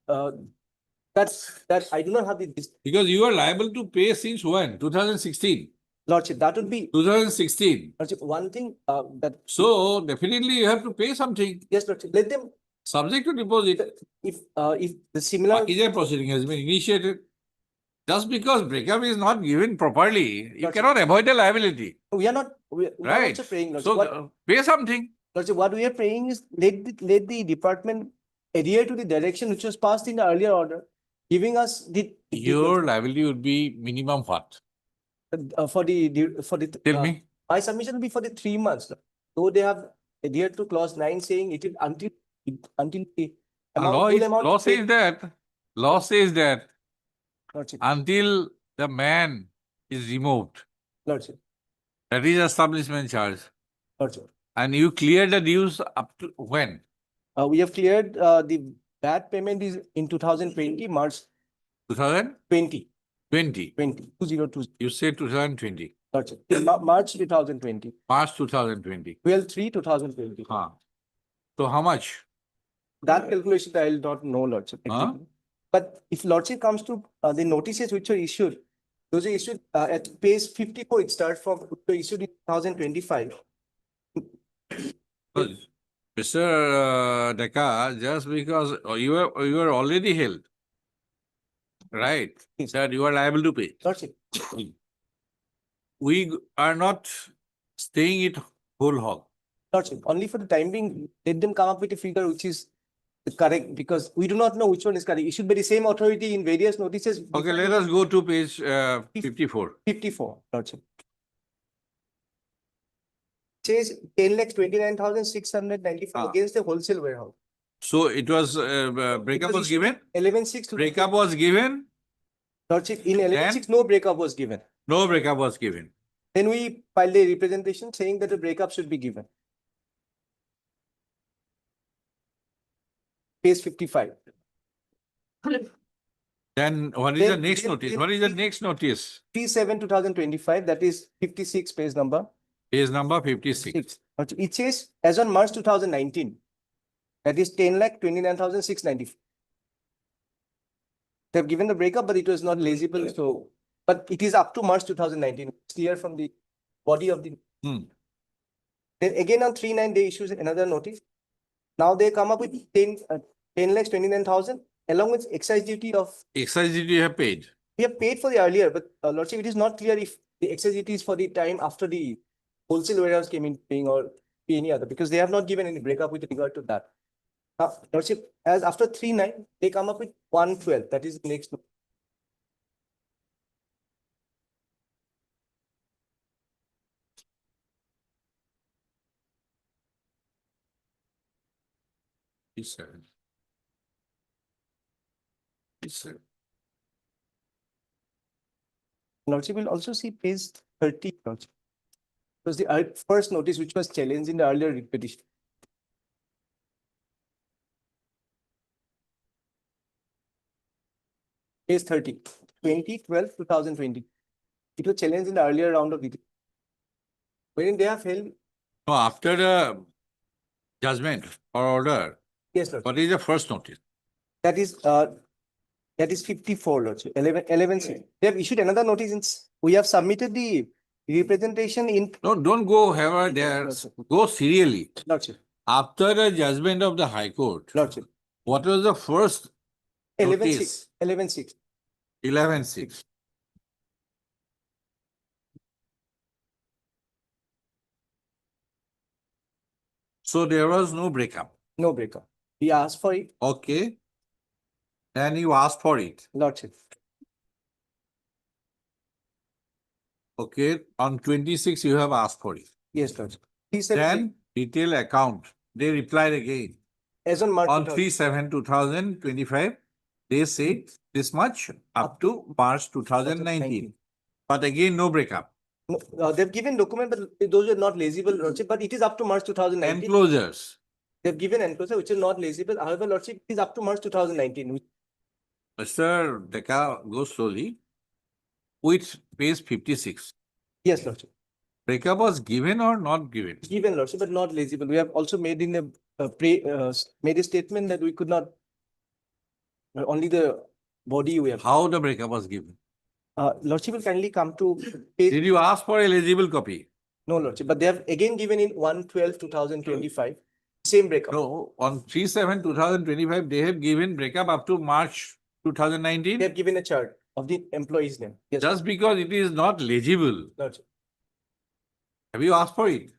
I do not have the Because you are liable to pay since when? 2016. Lordship, that would be 2016. Lordship, one thing that. So definitely you have to pay something. Yes, Lordship. Let them. Subject to deposit. If the similar. Is a proceeding has been initiated. Just because breakup is not given properly, you cannot avoid the liability. We are not. We are Right. also praying, Lordship. So pay something. Lordship, what we are praying is let the department adhere to the direction which was passed in the earlier order, giving us the. Your liability would be minimum what? For the. Tell me. My submission will be for the 3 months. Though they have adhered to clause 9 saying it is until the Law says that. Law says that Lordship. until the man is removed. Lordship. That is establishment charge. Lordship. And you clear the dues up to when? We have cleared the VAT payment is in 2020, March 2020. 2020. You said 2020. Lordship. March 2020. March 2020. 12/3/2020. So how much? That calculation I will not know, Lordship. But if Lordship comes to the notices which are issued, those are issued at page 54, it starts from, which were issued in 2025. Mr. Deka, just because you are already held, right? That you are liable to pay. Lordship. We are not staying it whole hog. Lordship, only for the time being, let them come up with a figure which is correct, because we do not know which one is correct. It should be the same authority in various notices. Okay, let us go to page 54. 54, Lordship. Says 10,29,695 against the wholesale warehouse. So it was breakup was given? 11/6. Breakup was given? Lordship, in 11/6, no breakup was given. No breakup was given. Then we filed a representation saying that the breakup should be given. Page 55. Then what is the next notice? What is the next notice? 3/7/2025, that is 56 page number. Page number 56. It says as on March 2019, that is 10,29,695. They have given the breakup, but it was not legible. So, but it is up to March 2019. It's clear from the body of the. Then again on 3/9, they issued another notice. Now they come up with 10,29,000 along with excise duty of, Excise duty you have paid. we have paid for the earlier, but Lordship, it is not clear if the excise duty is for the time after the wholesale warehouse came in paying or any other, because they have not given any breakup with regard to that. Now, Lordship, as after 3/9, they come up with 1/12, that is the next. Yes, sir. Yes, sir. Lordship will also see page 30, Lordship. It was the first notice which was challenged in the earlier writ petition. Page 30, 2012-2020. It was challenged in the earlier round of writ. When they have held. No, after the judgment or order, Yes, Lord. what is the first notice? That is 54, Lordship, 11C. They have issued another notice since we have submitted the representation in. No, don't go however there, go serially. Lordship. After the judgment of the High Court, Lordship. what was the first 11/6. 11/6. 11/6? So there was no breakup. No breakup. We asked for it. Okay. And you asked for it. Lordship. Okay. On 26, you have asked for it. Yes, Lordship. He said. Then detail account, they replied again. As on March. On 3/7/2025, they said this much up to March 2019. But again, no breakup. No, they've given document, but those are not legible, Lordship, but it is up to March 2019. Enclosures. They've given enclosure, which is not legible. However, Lordship, it is up to March 2019. Mr. Deka, go slowly. With page 56. Yes, Lordship. Breakup was given or not given? Given, Lordship, but not legible. We have also made in a made a statement that we could not, only the body we have. How the breakup was given? Lordship will kindly come to page. Did you ask for a legible copy? No, Lordship, but they have again given in 1/12/2025, same breakup. No, on 3/7/2025, they have given breakup up to March 2019. They have given a chart of the employee's name. Yes, Just because it is not legible. Lordship. Have you asked for it?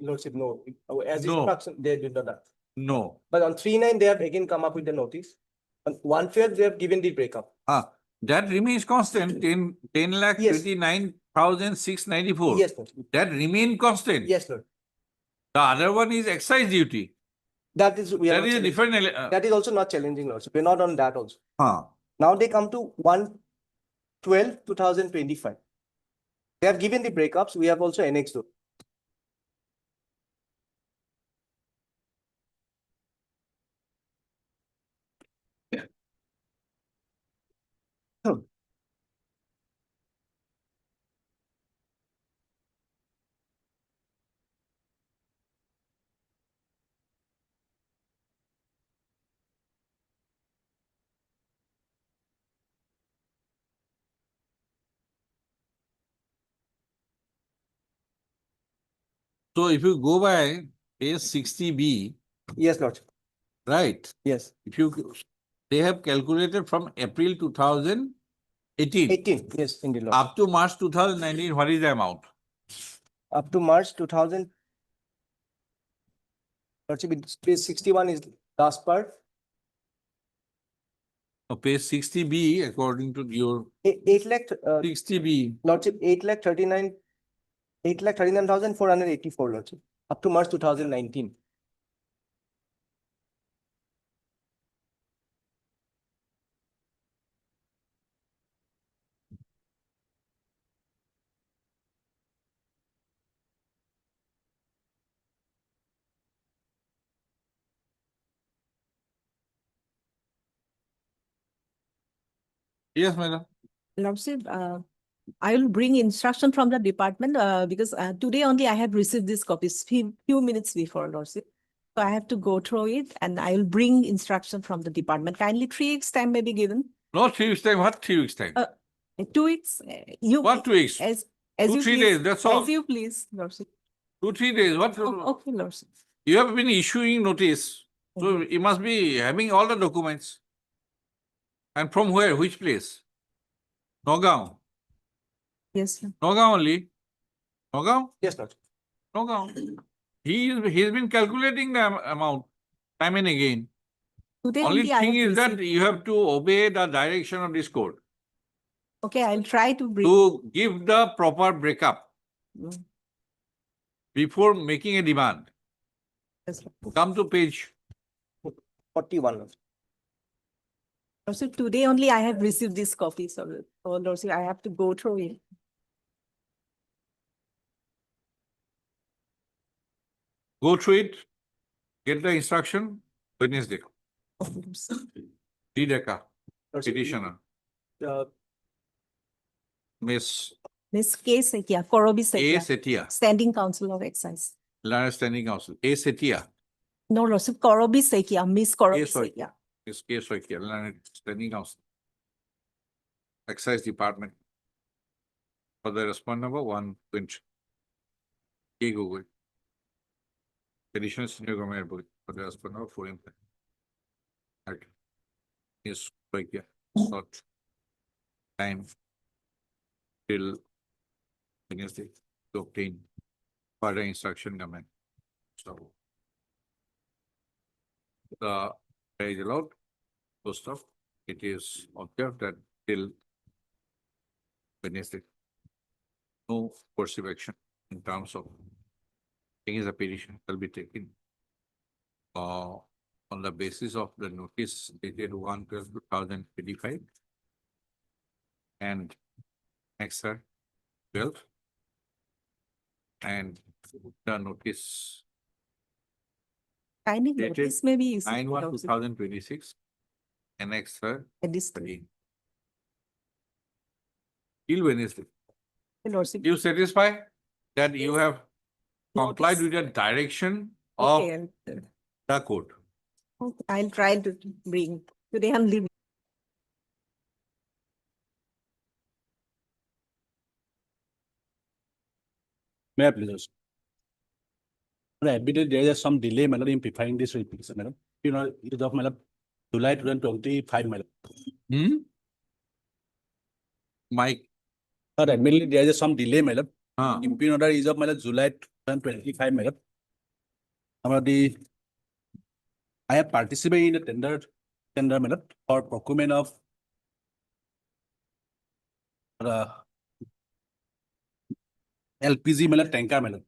Lordship, no. As No. instruction, they did not ask. No. But on 3/9, they have again come up with the notice. On 1/12, they have given the breakup. That remains constant, 10,29,694. Yes, Lord. That remain constant. Yes, Lord. The other one is excise duty. That is, we are That not is a challenging. different. That is also not challenging, Lord. We're not on that also. Huh. Now they come to 1/12/2025. They have given the breakups. We have also annexed those. So if you go by page 60B, Yes, Lord. right? Yes. If you, they have calculated from April 2018 18. Yes, indeed, Lord. up to March 2019, what is the amount? Up to March 2000. Lordship, page 61 is last part. Page 60B, according to your 8 lakh. 60B. Lordship, 8,39,484, Lordship, up to March 2019. Yes, madam. Lordship, I will bring instruction from the department because today only I have received these copies few minutes before, Lordship. So I have to go through it and I will bring instruction from the department. Kindly 3 weeks time may be given. No, 3 weeks time. What 3 weeks time? 2 weeks. You. What 2 weeks? As 2, you 3 please, days, that's all. As you please, Lordship. 2-3 days, what? Okay, Lordship. You have been issuing notice, so you must be having all the documents. And from where, which place? Nagaon. Yes, sir. Nagaon only. Nagaon? Yes, Lord. Nagaon. He's been calculating the amount time and again. Today Only only I thing have is that received. you have to obey the direction of this court Okay, I'll try to bring. to give the proper breakup before making a demand. Yes, sir. Come to page 41. Lordship, today only I have received this copy, so Lordship, I have to go through it. Go through it, get the instruction, Wednesday. Dideka, petitioner, Miss Miss K. Setia, Korobi A. Setia, Setia, Standing Council of Excise. Lara Standing Council, A. Setia, No, Lordship, Korobi Setia, Miss Korobi sorry. Setia. Miss K. Setia, Lara Standing Council, Excise Department. For the respondent number 120. K. Google. Petitioner Senior Government Board for the respondent number 4 impact. Okay. Miss Setia, short time till Wednesday to obtain further instruction government. So the is allowed to stop. It is observed that till Wednesday, no coercive action in terms of taking the petition will be taken on the basis of the notice dated 1/12/2025 and Excise 12 and the notice Timing dated notice maybe is. 9/1/2026 and Excise This 13. Till Wednesday. Lordship. You satisfy that you have complied Notice. with the direction of Okay, the court? okay, I'll try to bring today only. May I please? Admitted there is some delay, madam, in preparing this report, madam. You know, it is of madam, July 2025, madam. Mike. Admittedly, there is some delay, madam. Impugn order is of madam, July 2025, madam. I have participated in the tender, madam, for procurement of LPG, madam, tanker, madam.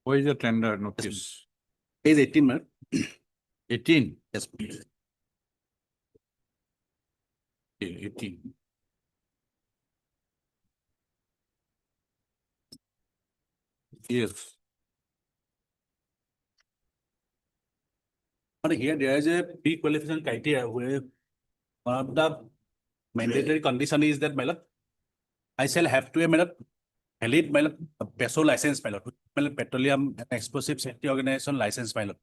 What is the tender notice? Page 18, madam. 18? Yes, please. 18. Yes. But here there is a pre-qualification criteria where one of the mandatory condition is that, madam, I shall have to, madam, valid, madam, PESO license, madam, Petroleum and Explosive Safety Organization license, madam.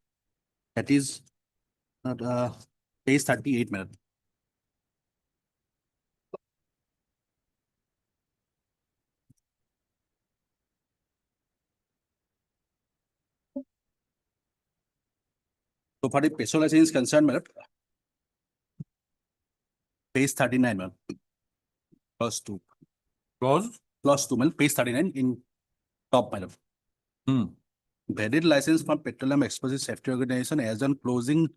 That is page 38, madam. So for the PESO license is concerned, madam, page 39, madam. Clause 2. Clause 2, madam, page 39 in top, madam. Valid license from Petroleum Explosive Safety Organization as on closing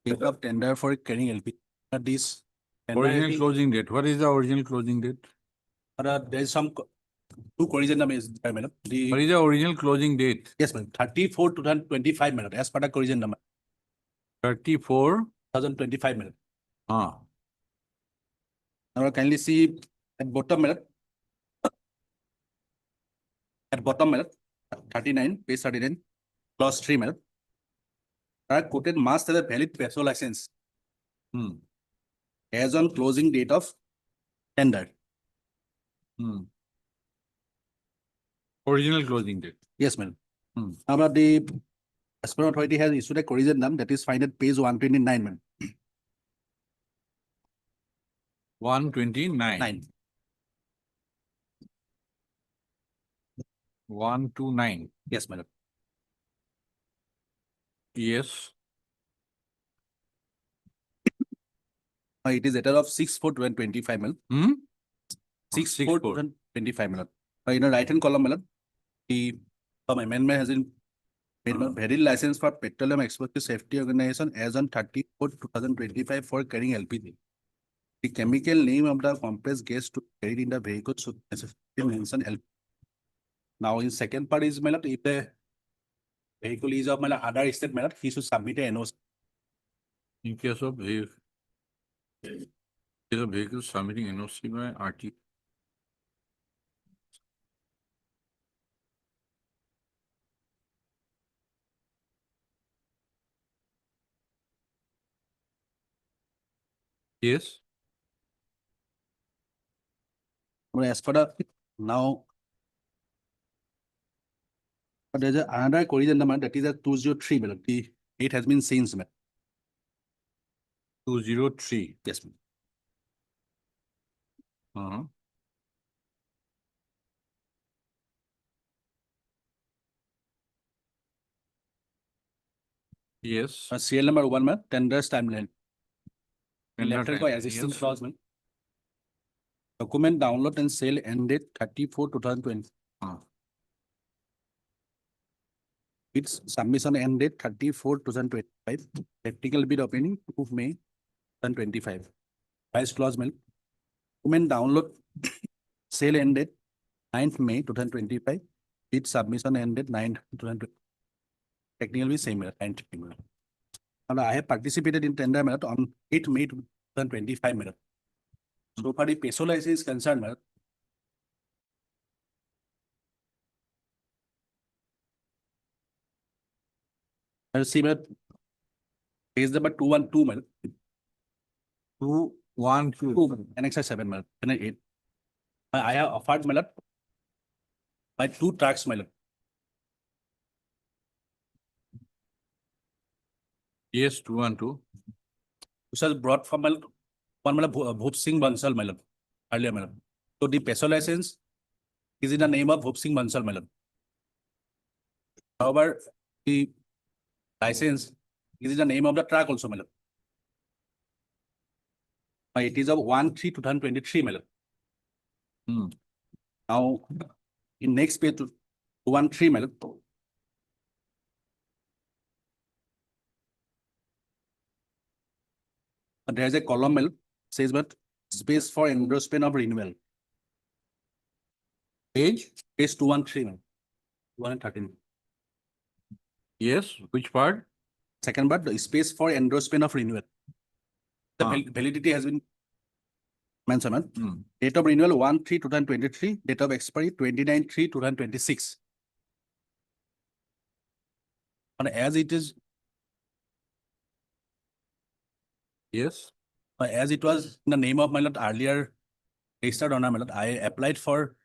date of tender for carrying LPG. This Original closing date. What is the original closing date? There is some two correction number is there, madam. What is the original closing date? Yes, madam. 34/2025, madam. As per the correction number. 34/2025, madam. Now kindly see at bottom, madam. At bottom, madam. 39, page 39, clause 3, madam. Quoted must have a valid PESO license. As on closing date of tender. Original closing date. Yes, madam. Now the Disbursement Authority has issued a correction number that is found at page 129, madam. 129. 129. Yes, my lord. Yes. It is letter of 6/4/2025, my lord. Hmm? 6/4/2025, my lord. In a right-hand column, my lord, some amendment has been made, my lord. Valid license for Petroleum Explosive Safety Organization as on 30/4/2025 for carrying LPG. The chemical name of the compressed gas to carried in the vehicle should necessarily mention LPG. Now, in second part is, my lord, if the vehicle is of, my lord, other state, my lord, he should submit a NOC. In case of vehicle submitting NOC by RT. Yes. As for the now, there's another collision number that is a 203, my lord. It has been changed, my lord. 203. Yes, ma'am. Yes. Serial number 1, ma'am, tender's timeline. Tender Letter time, for existing yes. clause, ma'am. Document download and sale end date 30/4/2020. Its submission end date 30/4/2025. Practical bid opening 2 May 2025. Vice clause, ma'am. Document download sale end date 9th May 2025. Its submission end date 9th 2020. Technically same, ma'am, 9th May. And I have participated in tender, ma'am, on 8th May 2025, ma'am. So far, the peso license is concerned, ma'am. I'll see, ma'am. Page number 212, ma'am. 212. Annex 7, ma'am. And 8. I have offered, ma'am, by 2 trucks, ma'am. Yes, 212. Which was brought from, ma'am, one, ma'am, Bhup Singh Bansal, ma'am, earlier, ma'am. So the peso license is in the name of Bhup Singh Bansal, ma'am. However, the license is in the name of the truck also, ma'am. It is of 1/3/2023, ma'am. Now, in next page, 213, ma'am. There is a column, ma'am, says, but space for endorsement of renewal. Page 213, ma'am. 213. Yes, which part? Second part, the space for endorsement of renewal. The validity has been mentioned, ma'am. Date of renewal 1/3/2023, date of expiry 29/3/2026. And as it is, yes, as it was in the name of, my lord, earlier registered owner, my lord, I applied for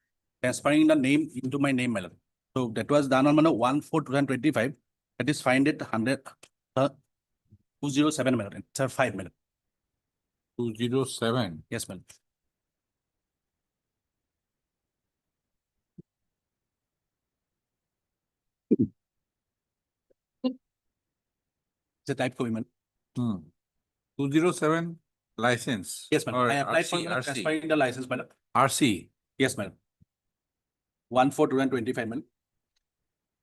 transferring the name into my name, my lord. So that was done on, my lord, 1/4/2025. That is find it 207, my lord. It's 5, my lord. 207. Yes, ma'am. It's a type copy, ma'am. 207 license. Yes, madam. Or I applied for RC. transferring the license, madam. RC. Yes, madam. 1/4/2025, madam.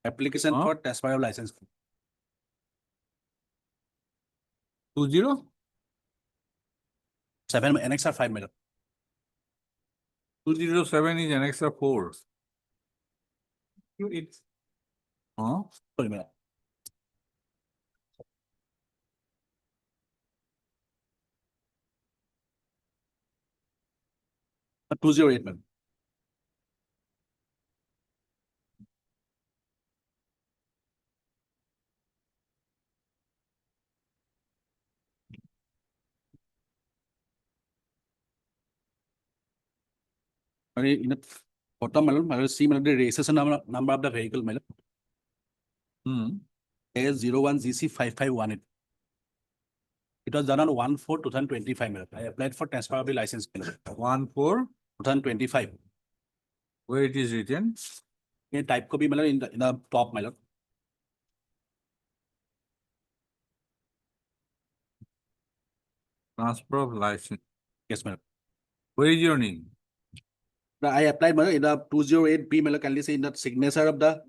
Application for transfer of license. 207 Annex 5, madam. 207 is Annex 4. It's. Sorry, madam. Uh, 208, madam. In the bottom, madam, I will see, madam, the registration number of the vehicle, madam. AS01 GC 5518. It was done on 1/4/2025, madam. I applied for transfer of the license, madam. 1/4/2025. 2025. Where it is written? in type copy, my lord, in the top, my lord. Transfer of license. Yes, my lord. Where is your name? I applied, my lord, in the 208B, my lord, can you see in the signature of the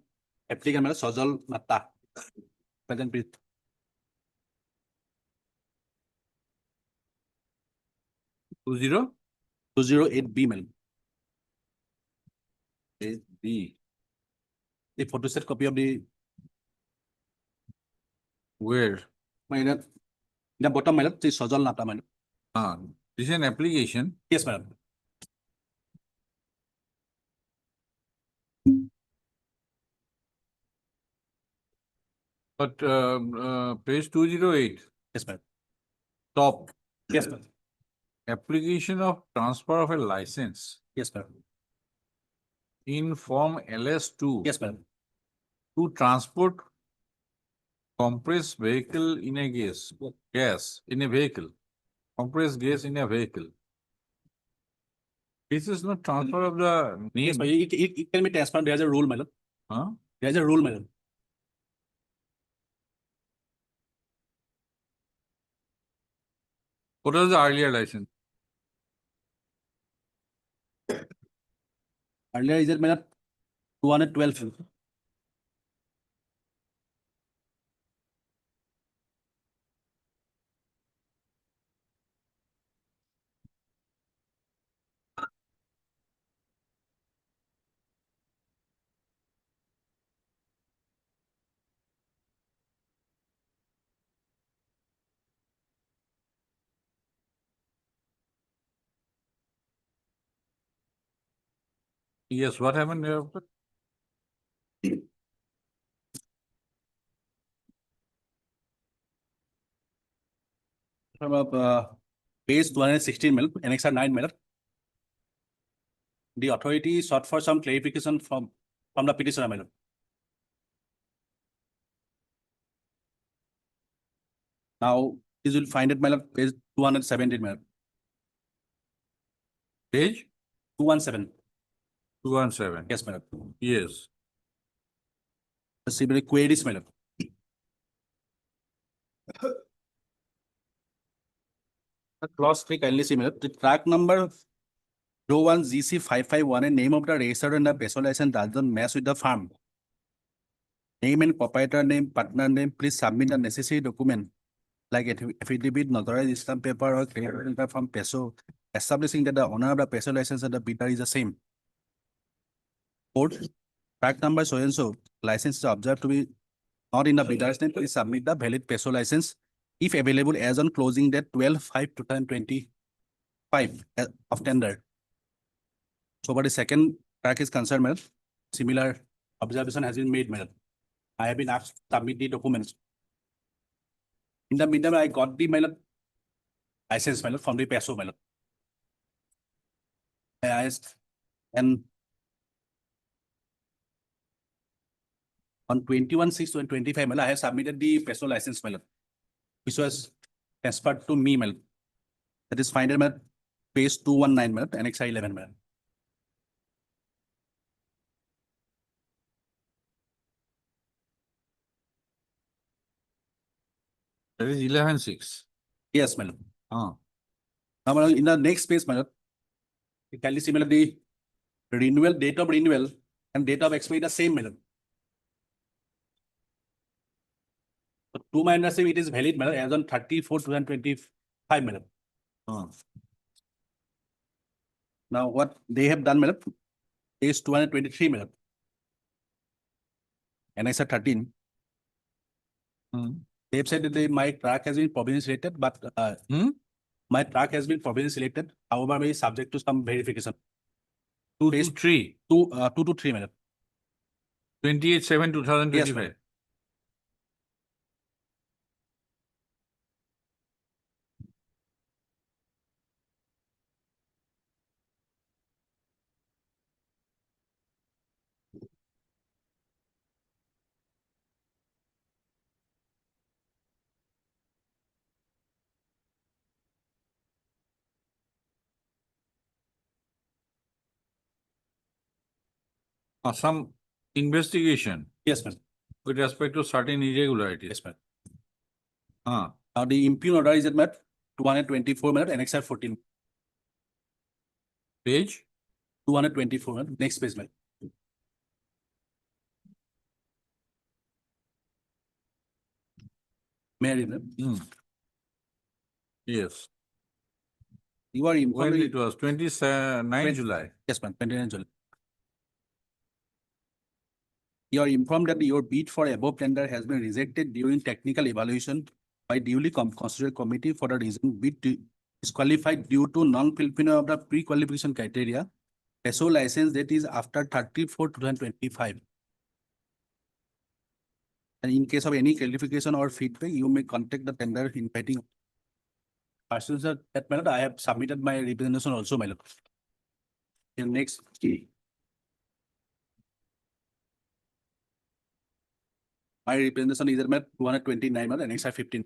applicant, my lord, Sojal Matta. Present, please. 208B, my lord. B. The photoset copy of the, Where? my lord, in the bottom, my lord, the Sojal Matta, my lord. This is an application. Yes, my lord. But page 208, Yes, my lord. top. Yes, my lord. Application of transfer of a license Yes, my lord. in form LS2 Yes, my lord. to transport compressed vehicle in a gas in a vehicle, compressed gas in a vehicle. This is not transfer of the name. Yes, my lord. It can be transferred. There's a rule, my lord. Huh? There's a rule, my lord. What was the earlier license? Earlier is it, my lord, 212. Yes, what happened there? From page 216, my lord, Annex 9, my lord. The authority sought for some clarification from the petitioner, my lord. Now, this will find it, my lord, page 217, my lord. Page 217. 217. Yes, my lord. Yes. The queries, my lord. Clause 3, kindly see, my lord. The track number 01GC551 and name of the racer and the peso license doesn't match with the farm. Name and proprietor name, partner name, please submit the necessary document like affidavit, notarized stamp paper or credit letter from peso, establishing that the owner of the peso license and the bidder is the same. Fourth, track number so and so, license is observed to be not in the bidder's name, please submit the valid peso license if available as on closing date 12/5/2025 of tender. So what the second track is concerned, madam, similar observation has been made, madam. I have been asked to submit the documents. In the meantime, I got the license, madam, from the peso, madam. I asked, and on 21/6/2025, madam, I have submitted the peso license, madam, which was transferred to me, madam. That is finded, madam, page 219, madam, Annex 11, madam. That is 11/6. Yes, madam. Now, madam, in the next page, madam, you can see, madam, the renewal, date of renewal and date of expiry the same, madam. So to my understanding, it is valid, madam, as on 30/4/2025, madam. Now, what they have done, madam, is 223, madam. And I said 13. They've said that my track has been provisionally selected, but my track has been provisionally selected. However, may subject to some verification. 2 to 3. 2 to 3, madam. 28/7/2025. Yes, madam. Some investigation Yes, ma'am. with respect to certain irregularities. Yes, ma'am. Ah, Now the impugn order is at ma'am, 224, ma'am, annexure 14, page? 224, ma'am, next page, ma'am. May I read, ma'am? Yes. You are informed. When it was 29 Twen- July. Yes, ma'am, 29 July. You are informed that your bid for above tender has been rejected during technical evaluation by duly constituted committee for the reason bid disqualified due to non-fulfillment of the pre-qualification criteria. SO license that is after 30/4/2025. And in case of any clarification or feedback, you may contact the tender inviting. Pursuant to that matter, I have submitted my representation also, my lord. In next. My representation is at 229, and next 15.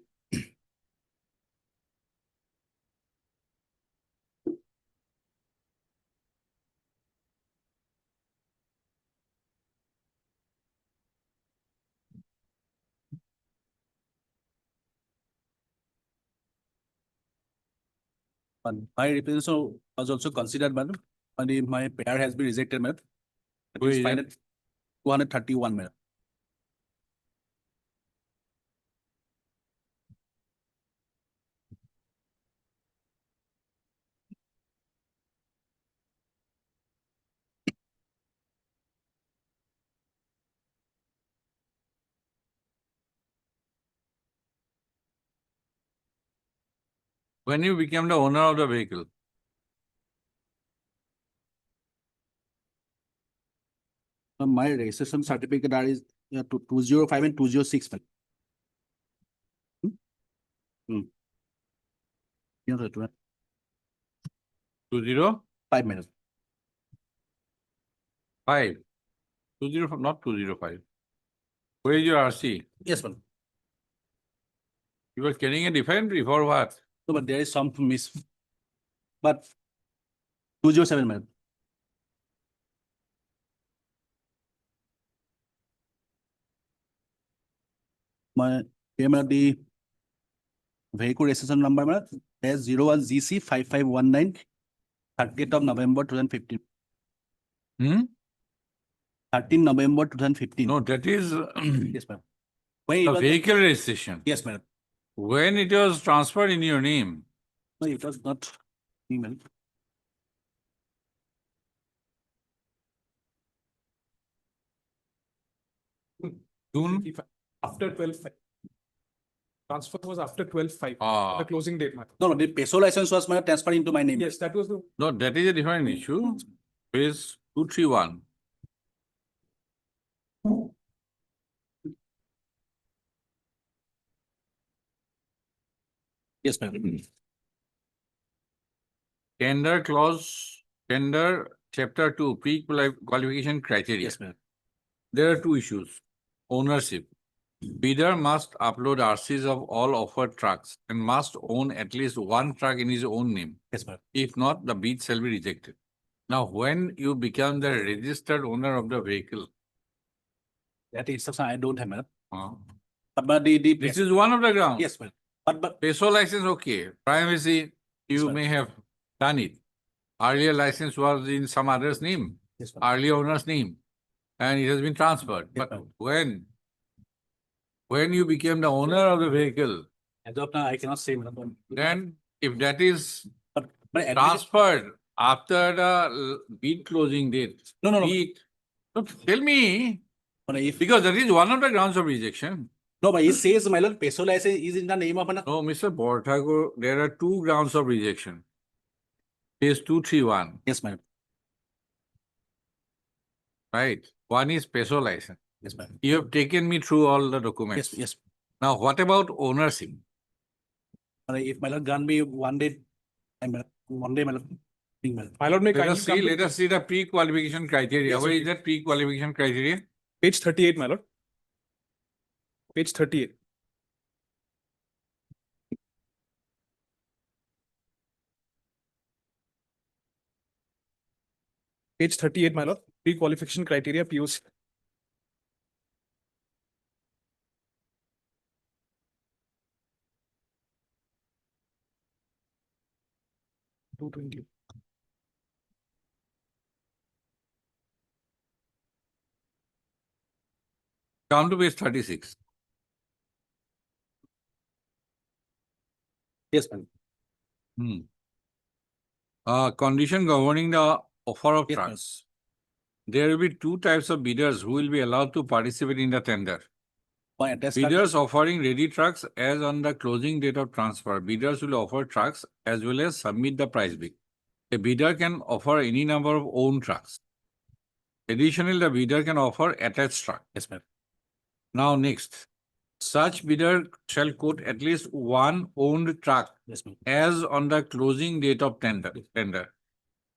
And my representation was also considered, madam, and if my pair has been rejected, madam. It Where is is fine it? at 231, madam. When you became the owner of the vehicle. My registration certificate are is 205 and 206, madam. You know, 205? madam. 205, not 205. Where is your RC? Yes, madam. You were carrying a different brief or what? No, but there is some miss. But 207, madam. My payment the vehicle registration number, madam, is 01 GC 5519, 30th of November 2015. 13 November 2015. No, that is Yes, ma'am. When it the was vehicle registration. Yes, madam. When it was transferred in your name. No, it was not email. June? After 12/5. Transfer was after 12/5, Ah. the closing date, madam. No, the peso license was transferred into my name. Yes, that was the. No, that is a different issue. Page 231. Yes, madam. Tender clause, tender chapter 2, pre-qualification criteria. Yes, madam. There are two issues. Ownership. Bidder must upload RCs of all offered trucks and must own at least one truck in his own name. Yes, madam. If not, the bid shall be rejected. Now, when you become the registered owner of the vehicle. That instruction I don't have, madam. uh, But This is one of the grounds. Yes, madam. But Peso license, okay. Privacy, you ma'am. may have done it. Earlier license was in some other's name, yes, madam. earlier owner's name, and it has been transferred. Yes, But ma'am. when you became the owner of the vehicle, As of now, I cannot say, madam. then if that is But transferred after the bid closing date. No, no, no. bid- No, tell me, But if because that is one of the grounds of rejection. no, but it says, my lord, peso license is in the name of an. No, Mr. Borthago, there are two grounds of rejection. Page 231, Yes, madam. right? One is peso license. Yes, madam. You have taken me through all the documents. Yes, yes. Now, what about ownership? But if my lord grant me one day, one day, my lord. My lord, may Let kindly us come see, to let us see the pre-qualification criteria. Yes, Where is okay. that pre-qualification criteria? page 38, my lord. Page 38. Page 38, my lord, pre-qualification criteria, POC. 220. Down to page 36. Yes, ma'am. Condition governing the offer of Yes, ma'am. trucks. There will be two types of bidders who will be allowed to participate in the tender. Bidders offering ready trucks as on the closing date of transfer. Bidders will offer trucks as well as submit the price bid. A bidder can offer any number of own trucks. Additionally, the bidder can offer attached truck. Yes, ma'am. Now next, such bidder shall quote at least one owned truck Yes, ma'am. as on the closing date of tender.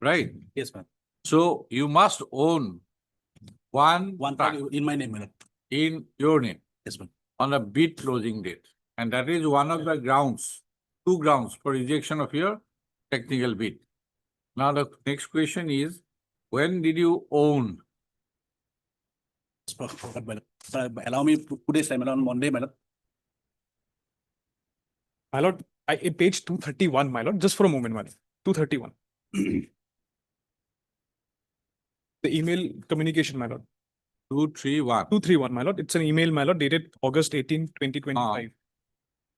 Right? Yes, ma'am. So you must own one truck in my name, madam. in your name Yes, ma'am. on the bid closing date. And that is one of the grounds, two grounds for rejection of your technical bid. Now the next question is, when did you own? Allow me 2 days time, on Monday, madam. My lord, page 231, my lord, just for a moment, my lord. 231. The email communication, my lord. 231. 231, my lord. It's an email, my lord, dated August 18, 2025.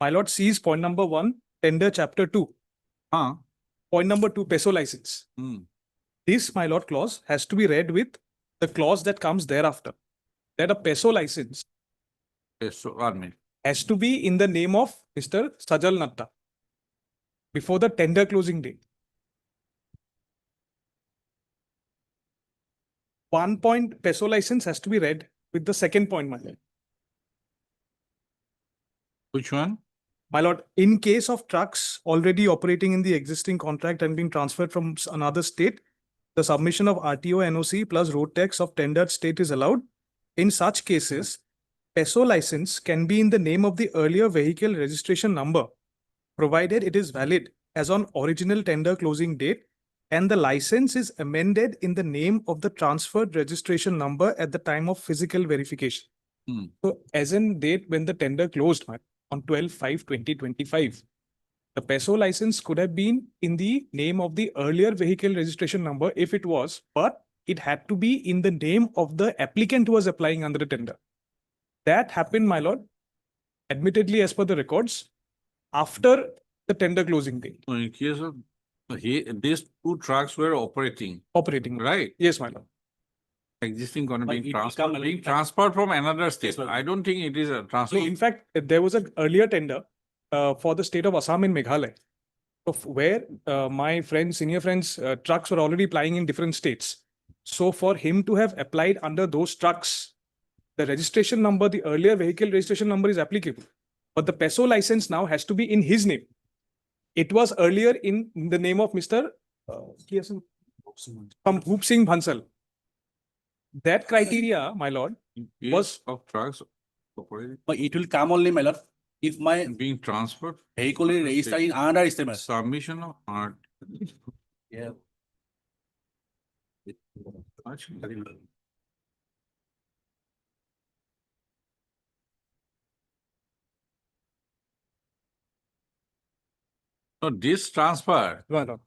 My lord sees point number 1, tender chapter 2. Point number 2, peso license. This, my lord, clause has to be read with the clause that comes thereafter. That a peso license has to be in the name of Mr. Sajal Natta before the tender closing date. 1 point peso license has to be read with the second point, my lord. Which one? My lord, in case of trucks already operating in the existing contract and being transferred from another state, the submission of RTO NOC plus road tax of tendered state is allowed. In such cases, peso license can be in the name of the earlier vehicle registration number, provided it is valid as on original tender closing date, and the license is amended in the name of the transferred registration number at the time of physical verification. So as in date when the tender closed on 12/5/2025, the peso license could have been in the name of the earlier vehicle registration number if it was, but it had to be in the name of the applicant who was applying under the tender. That happened, my lord, admittedly as per the records, after the tender closing date. In case of these two trucks were operating, right? Yes, my lord. Existing going to be transferred from another state. I don't think it is a transfer. No, in fact, there was an earlier tender for the state of Assam and Meghalaya, where my friends, senior friends, trucks were already plying in different states. So for him to have applied under those trucks, the registration number, the earlier vehicle registration number is applicable. But the peso license now has to be in his name. It was earlier in the name of Mr. Hoop Singh Bhansal. That criteria, my lord, was of trucks operating. But it will come only, my lord, if my Being transferred. vehicle is registered in another state. Submission of art. Yeah. So this transfer, my lord.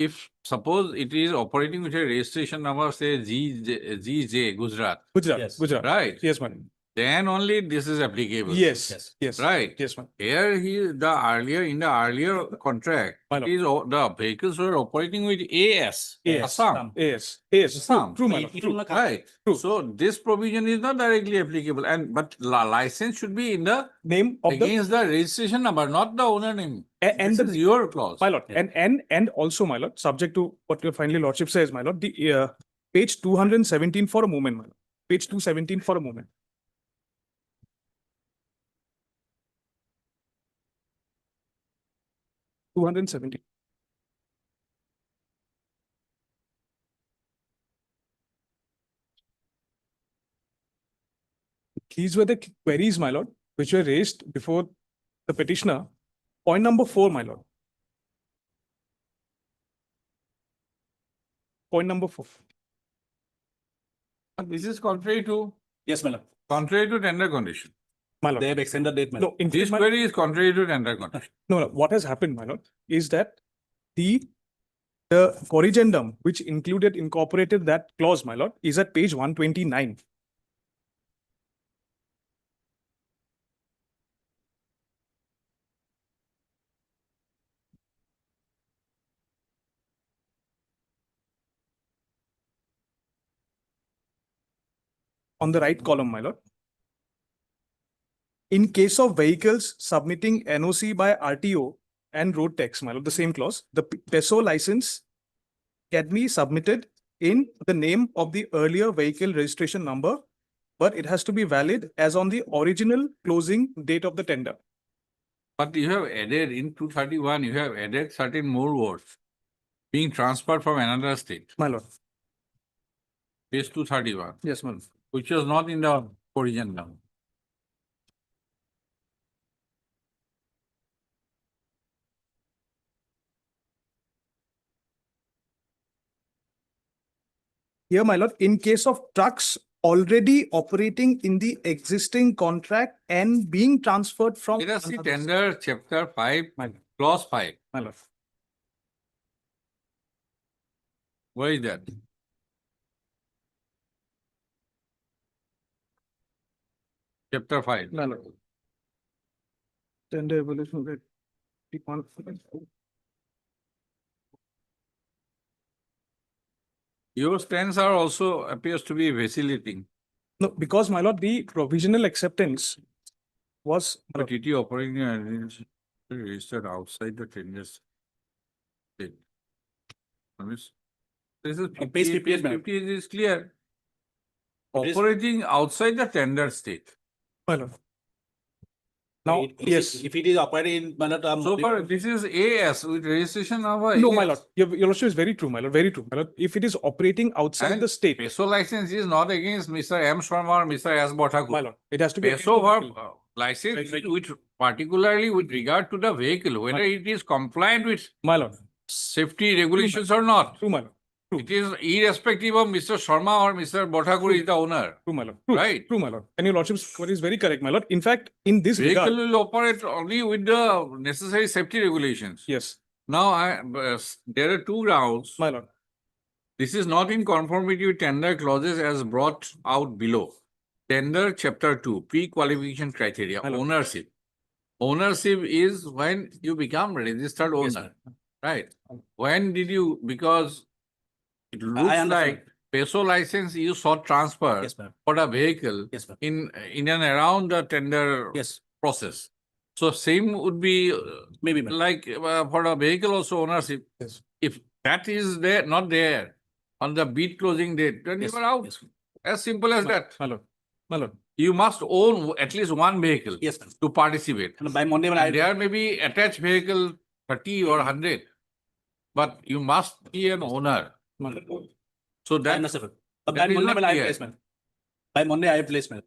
if suppose it is operating with a registration number, say GJ Gujarat. Gujarat. Right? Yes, madam. Then only this is applicable. Yes. Right? Yes, ma'am. Here in the earlier contract, My lord. it is the vehicles were operating with AS. Assam. Yes. Assam. True, my lord. True. Right. So this provision is not directly applicable, but license should be in the Name of against the registration number, not the owner name. And this is your clause. My lord, and also, my lord, subject to what your finally lordship says, my lord, the page 217 for a moment, my lord. Page 217 for a moment. These were the queries, my lord, which were raised before the petitioner. Point number 4, my lord. Point number 4. This is contrary to. Yes, my lord. Contrary to tender condition. My lord. They have extended date, my lord. No, in This fact, query is contrary to tender condition. no, what has happened, my lord, is that the corrigendum, which incorporated that clause, my lord, is at page 129. On the right column, my lord. In case of vehicles submitting NOC by RTO and road tax, my lord, the same clause, the peso license can be submitted in the name of the earlier vehicle registration number, but it has to be valid as on the original closing date of the tender. But you have added in 231, you have added certain more words being transferred from another state. My lord. Page 231. Yes, my lord. Which was not in the original. Here, my lord, in case of trucks already operating in the existing contract and being transferred from. Let us see tender chapter 5, clause 5. My lord. Where is that? Chapter 5. My lord. Tender evaluation rate. Your stance are also appears to be vacillating. No, because my lord, the provisional acceptance was. But TT operating and registered outside the tender state. This is Page 50 is clear. Operating outside the tender state. My lord. Now, yes. If it is operating in, So far, this is AS with registration number. No, AS. my lord. Your lordship is very true, my lord. Very true, my lord. If it is operating outside And the state. Peso license is not against Mr. M. Sharma or Mr. S. Bothakur. My lord, it has to be. Peso license with particularly with regard to the vehicle, whether it is compliant with my lord safety regulations or not. True, my lord. It is irrespective of Mr. Sharma or Mr. Bothakur is the owner. True, my lord. True, right? True, my lord. And your lordship's query is very correct, my lord. In fact, in this Vehicle regard. will operate only with the necessary safety regulations. Yes. Now, there are two grounds. My lord. This is not in conformity with tender clauses as brought out below. Tender chapter 2, pre-qualification criteria, ownership. Ownership is when you become registered owner, right? When did you, because it looks like peso license you sought transfer for a vehicle in and around the tender process. So same would be maybe like for a vehicle also ownership. If that is there, not there on the bid closing date, then you are out. As simple as that. My lord. My lord. You must own at least one vehicle to participate. by Monday, There may be attached vehicle 30 or 100, but you must be an owner. So that, by Monday, I have placement. By Monday, I have placement.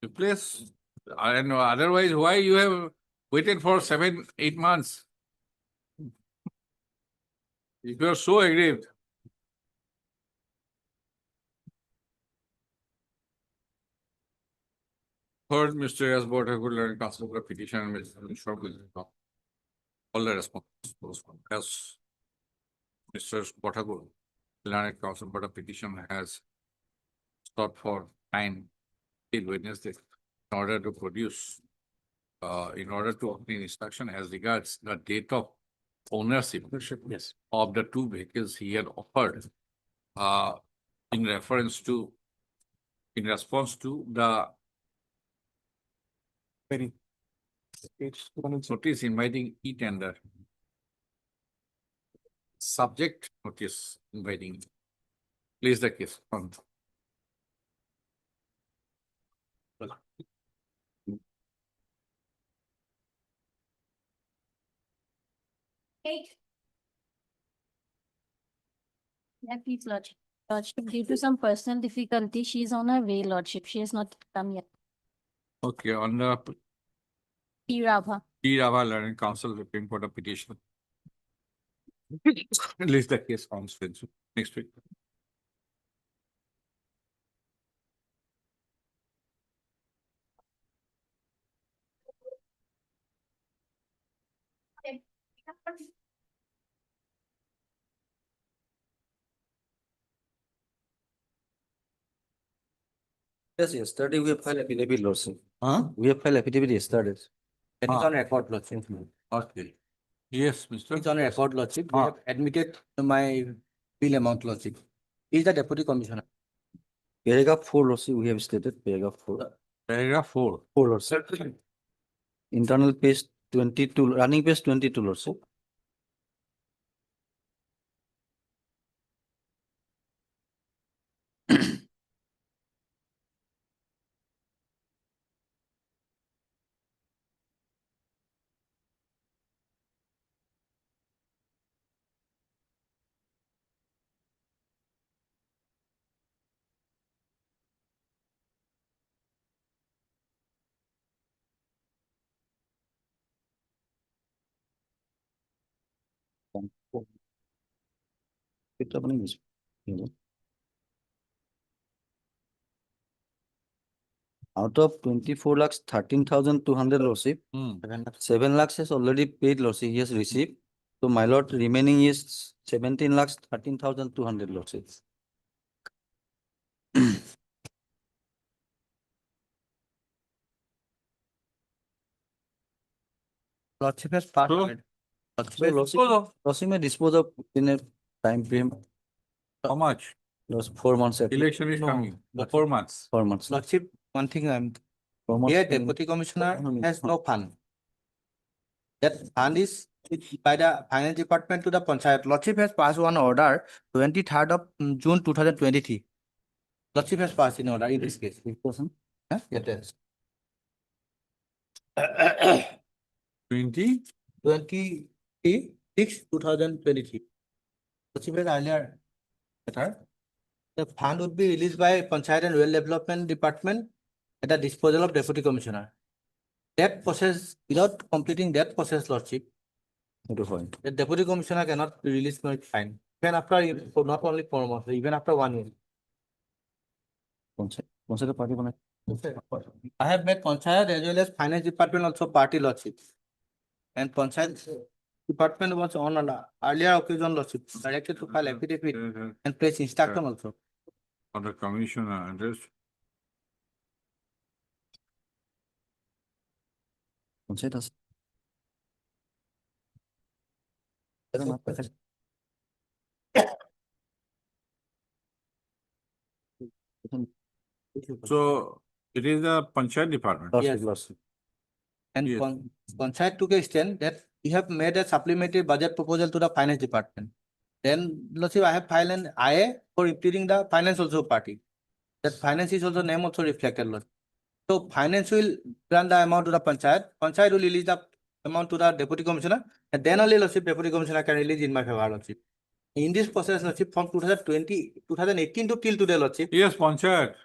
You place, and otherwise, why you have waited for 7-8 months? If you are so aggrieved. Heard Mr. S. Bothakur and Council for petition and Mr. All the responses as Mr. Bothakur, Learned Council for a petition has sought for time till Wednesday in order to produce, in order to obtain instruction as regards the date of ownership of the two vehicles he had offered in reference to, in response to the notice inviting e-tender. Subject notice inviting. Please the case on. Yeah, please, lordship. Lordship, due to some personal difficulty, she is on her way, lordship. She has not come yet. Okay, on the P. Rabha. Learning Council looking for the petition. List the case on next week. Yes, yesterday we have filed affidavit, Lordship. We have filed affidavit yesterday. It is on record, Lordship. Okay. Yes, Mr. It's on record, Lordship. We have admitted my bill amount, Lordship. He is the Deputy Commissioner. Paragraph 4, Lordship, we have stated paragraph 4. Paragraph 4. 4, Lordship. Internal page 22, running page 22, Lordship. It's opening this. Out of 24 lakhs, 13,200 Lordship, 7 lakhs has already paid, Lordship, he has received. So my lord, remaining is 17 lakhs, 13,200 Lordship. Lordship has passed. Lordship may dispose of in a time frame. How much? 4 months. at least. Election is coming. 4 months. 4 months. Lordship, one thing here, Deputy Commissioner has no fund. That fund is by the Finance Department to the Panchayat. Lordship has passed one order, 23rd of June 2023. Lordship has passed in order in this case. Huh? Yes. 20? 26, 2023. Lordship has earlier letter. The fund would be released by Panchayat and Rural Development Department at the disposal of Deputy Commissioner. That process, without completing that process, Lordship, the Deputy Commissioner cannot release my fine. Even after, not only 4 months, even after 1 year. I have made Panchayat as well as Finance Department also party, Lordship. And Panchayat Department was on an earlier occasion, Lordship, directed to file affidavit and place instruction also. On the commissioner address. Panchayat. So it is the Panchayat Department. Yes, Lordship. And Panchayat took a stand that we have made a supplementary budget proposal to the Finance Department. Then, Lordship, I have filed an IA for including the finance also party. That finance is also name also reflected, Lordship. So finance will grant the amount to the Panchayat. Panchayat will release the amount to the Deputy Commissioner, and then only, Lordship, Deputy Commissioner can release in my favor, Lordship. In this process, Lordship, from 2018 to till today, Lordship. Yes, Panchayat.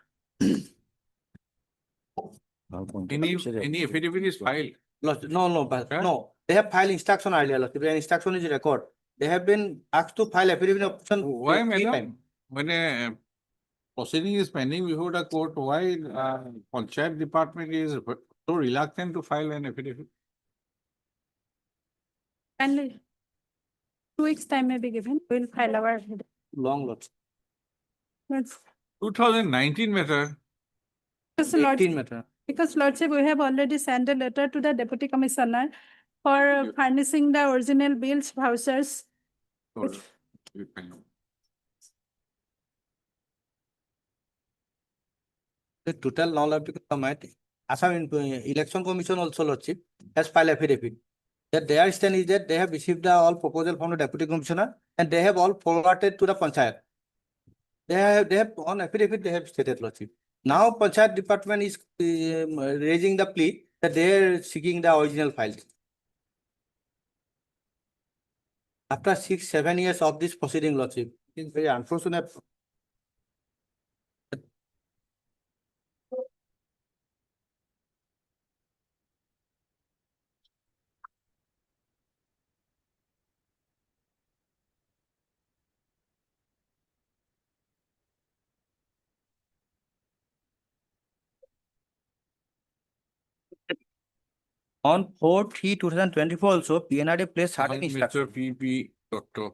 Any affidavit is filed? No. They have filed instruction earlier, Lordship. The instruction is record. They have been asked to file affidavit option. Why, madam? When a proceeding is pending before the court, why Panchayat Department is so reluctant to file an affidavit? And 2 weeks time may be given, we'll file our. Long, Lordship. Yes. 2019 matter. Because 18 Lordship, matter. because Lordship, we have already sent a letter to the Deputy Commissioner for furnishing the original bills, vouchers. The total non-applicable amount, Assam Election Commission also, Lordship, has filed affidavit. That their stand is that they have received the all proposal from the Deputy Commissioner and they have all forwarded to the Panchayat. They have on affidavit, they have stated, Lordship. Now Panchayat Department is raising the plea that they are seeking the original files. After 6-7 years of this proceeding, Lordship, it is very unfortunate. On 4/3/2024 also, PNRD placed certain instructions. Mr. PP, Doctor.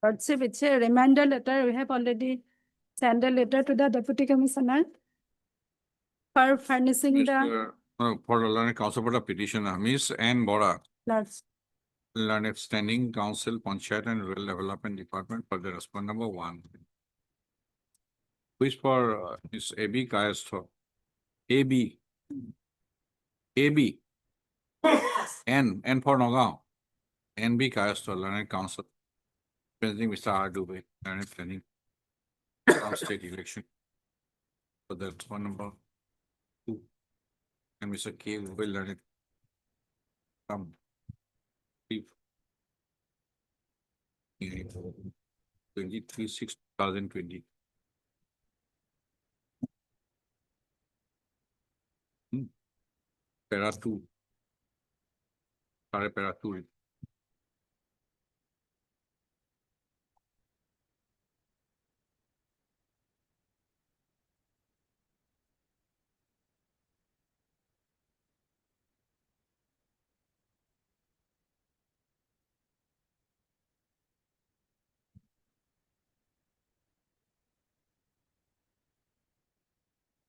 Lordship, it's a reminder letter. We have already sent a letter to the Deputy Commissioner for furnishing the Mr. For the learned counsel for the petitioner, Ms. Ann Bora, Lordship. learned standing counsel, Panchayat and Rural Development Department for the respondent number 1. Which for Ms. A.B. Kayastho. A.B. A.B. N for Nagaon. N.B. Kayastho, learned counsel. Presenting Mr. R. Dubey, learned planning. From state election. So that's one number 2. And Mr. K. will learn it. 23/6/2020. Para 2. Para 2.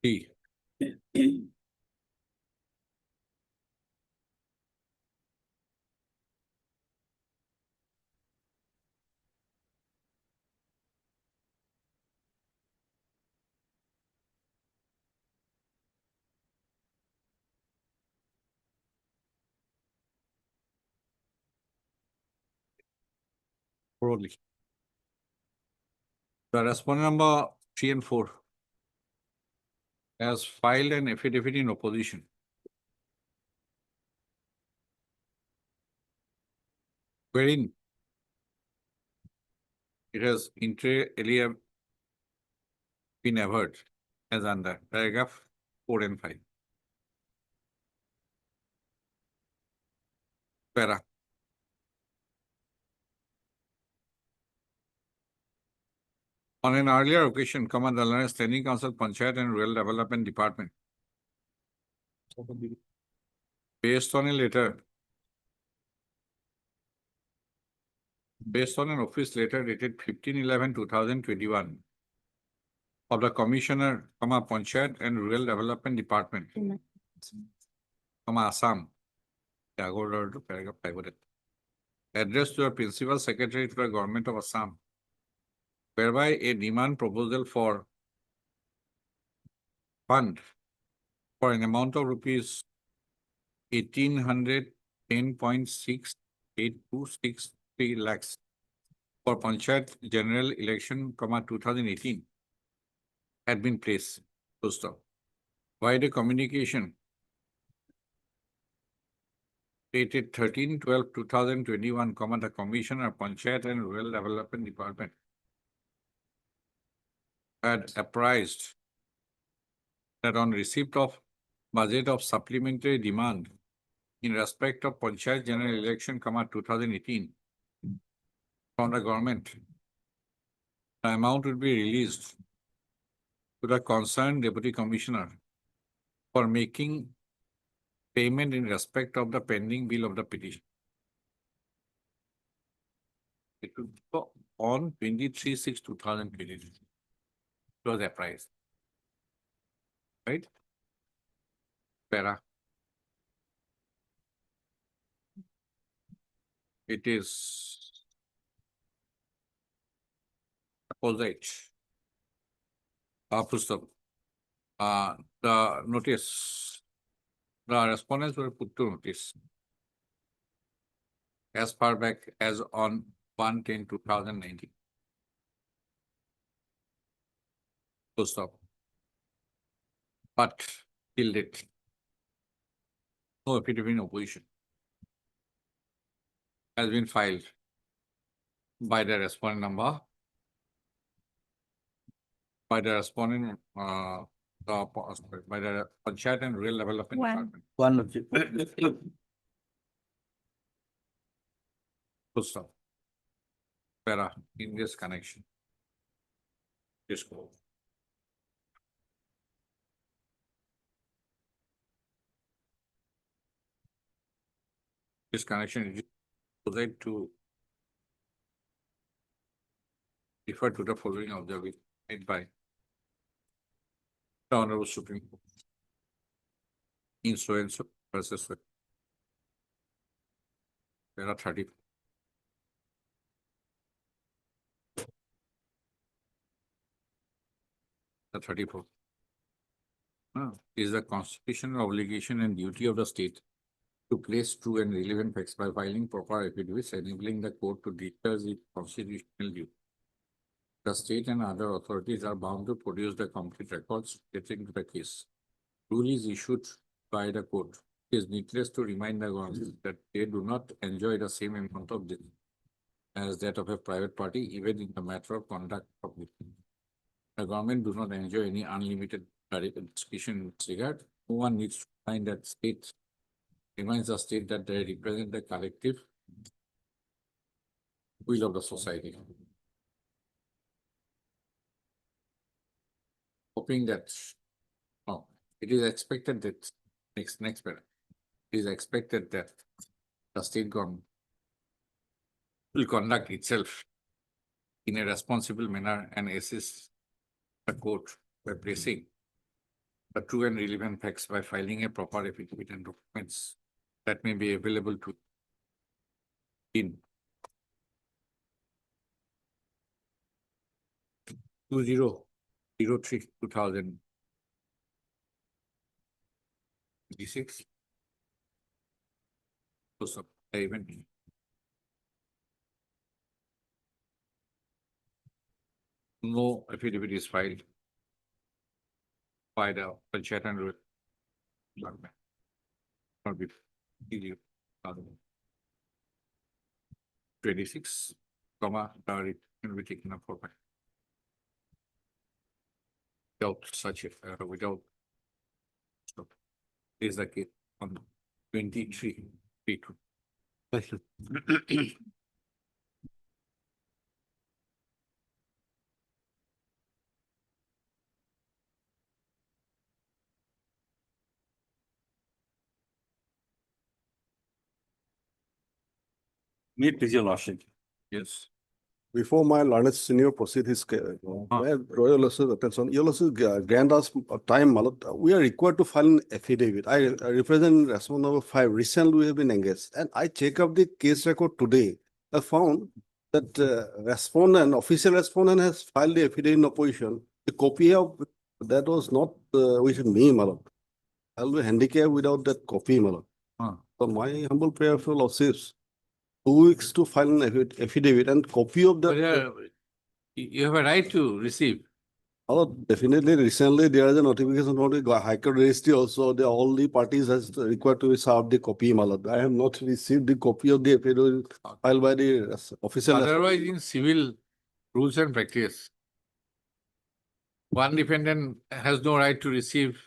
T. Broadly. The respondent number 3 and 4 has filed an affidavit in opposition. Wherein it has inter alia been averred as under paragraph 4 and 5. Para. On an earlier occasion, the Learned Standing Council, Panchayat and Rural Development Department, based on a letter, based on an office letter dated 15/11/2021 of the Commissioner, Panchayat and Rural Development Department, Assam, paragraph 5, addressed to the Principal Secretary to the Government of Assam, whereby a demand proposal for fund for an amount of rupees 1,810.6823 lakhs for Panchayat General Election, 2018 had been placed. Full stop. Why the communication dated 13/12/2021, the Commissioner, Panchayat and Rural Development Department had apprised that on receipt of budget of supplementary demand in respect of Panchayat General Election, 2018 from the government, the amount will be released to the concerned Deputy Commissioner for making payment in respect of the pending bill of the petition. It will go on 23/6/2020. It was apprised. Right? Para. It is opposite. Pustak. The notice, the respondents were put to notice as far back as on 1/10/2019. Full stop. But till date, no affidavit in opposition has been filed by the respondent number, by the respondent, by the Panchayat and Rural Development Department. One object. Full stop. Para in this connection. Just go. This connection is to refer to the following observation made by the Honorable Supreme Court in so and so versus so. There are 30. The 34. Is the constitutional obligation and duty of the state to place true and relevant facts by filing proper affidavits, enabling the court to discharge its constitutional duty. The state and other authorities are bound to produce the complete records relating to the case. Rule is issued by the court. It is needless to remind the government that they do not enjoy the same amount of this as that of a private party, even in the matter of conduct of litigation. The government do not enjoy any unlimited discretion in this regard. No one needs to find that state reminds the state that they represent the collective will of the society. Hoping that it is expected that next better. It is expected that the state government will conduct itself in a responsible manner and assist the court by placing the true and relevant facts by filing a proper affidavit and documents that may be available to in 2003-2026. So event. No affidavit is filed by the Panchayat and Rural Department. Not be 26, comma, it can be taken up for without such a without. So is the case on 23 P2. Thank you. Meet your lordship. Yes. Before my learned senior proceed his royal lordship attention, your lordship grant us time. We are required to file an affidavit. I represent response number 5. Recently, we have been engaged, and I check up the case record today. I found that official respondent has filed the affidavit in opposition. The copy of that was not with me, Malad. I'll be handicapped without that copy, Malad. So my humble prayer for lordships. 2 weeks to file an affidavit and copy of the. You have a right to receive. Oh, definitely. Recently, there is a notification from the High Court registry also. All the parties has required to serve the copy, Malad. I have not received the copy of the affidavit filed by the official. Otherwise, in civil rules and practice, one defendant has no right to receive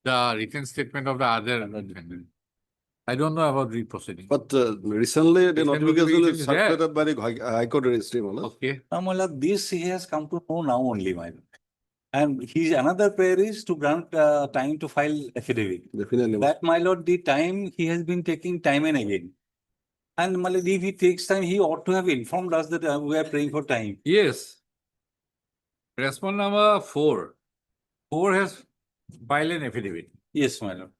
the written statement of the other defendant. I don't know about proceedings. But recently, the notification is circulated by the High Court registry. Okay. This he has come to know now only, my lord. And his another prayer is to grant time to file affidavit. Definitely. That, my lord, the time he has been taking time and again. And my lord, if he takes time, he ought to have informed us that we are praying for time. Yes. Response number 4. 4 has filed an affidavit. Yes, my lord.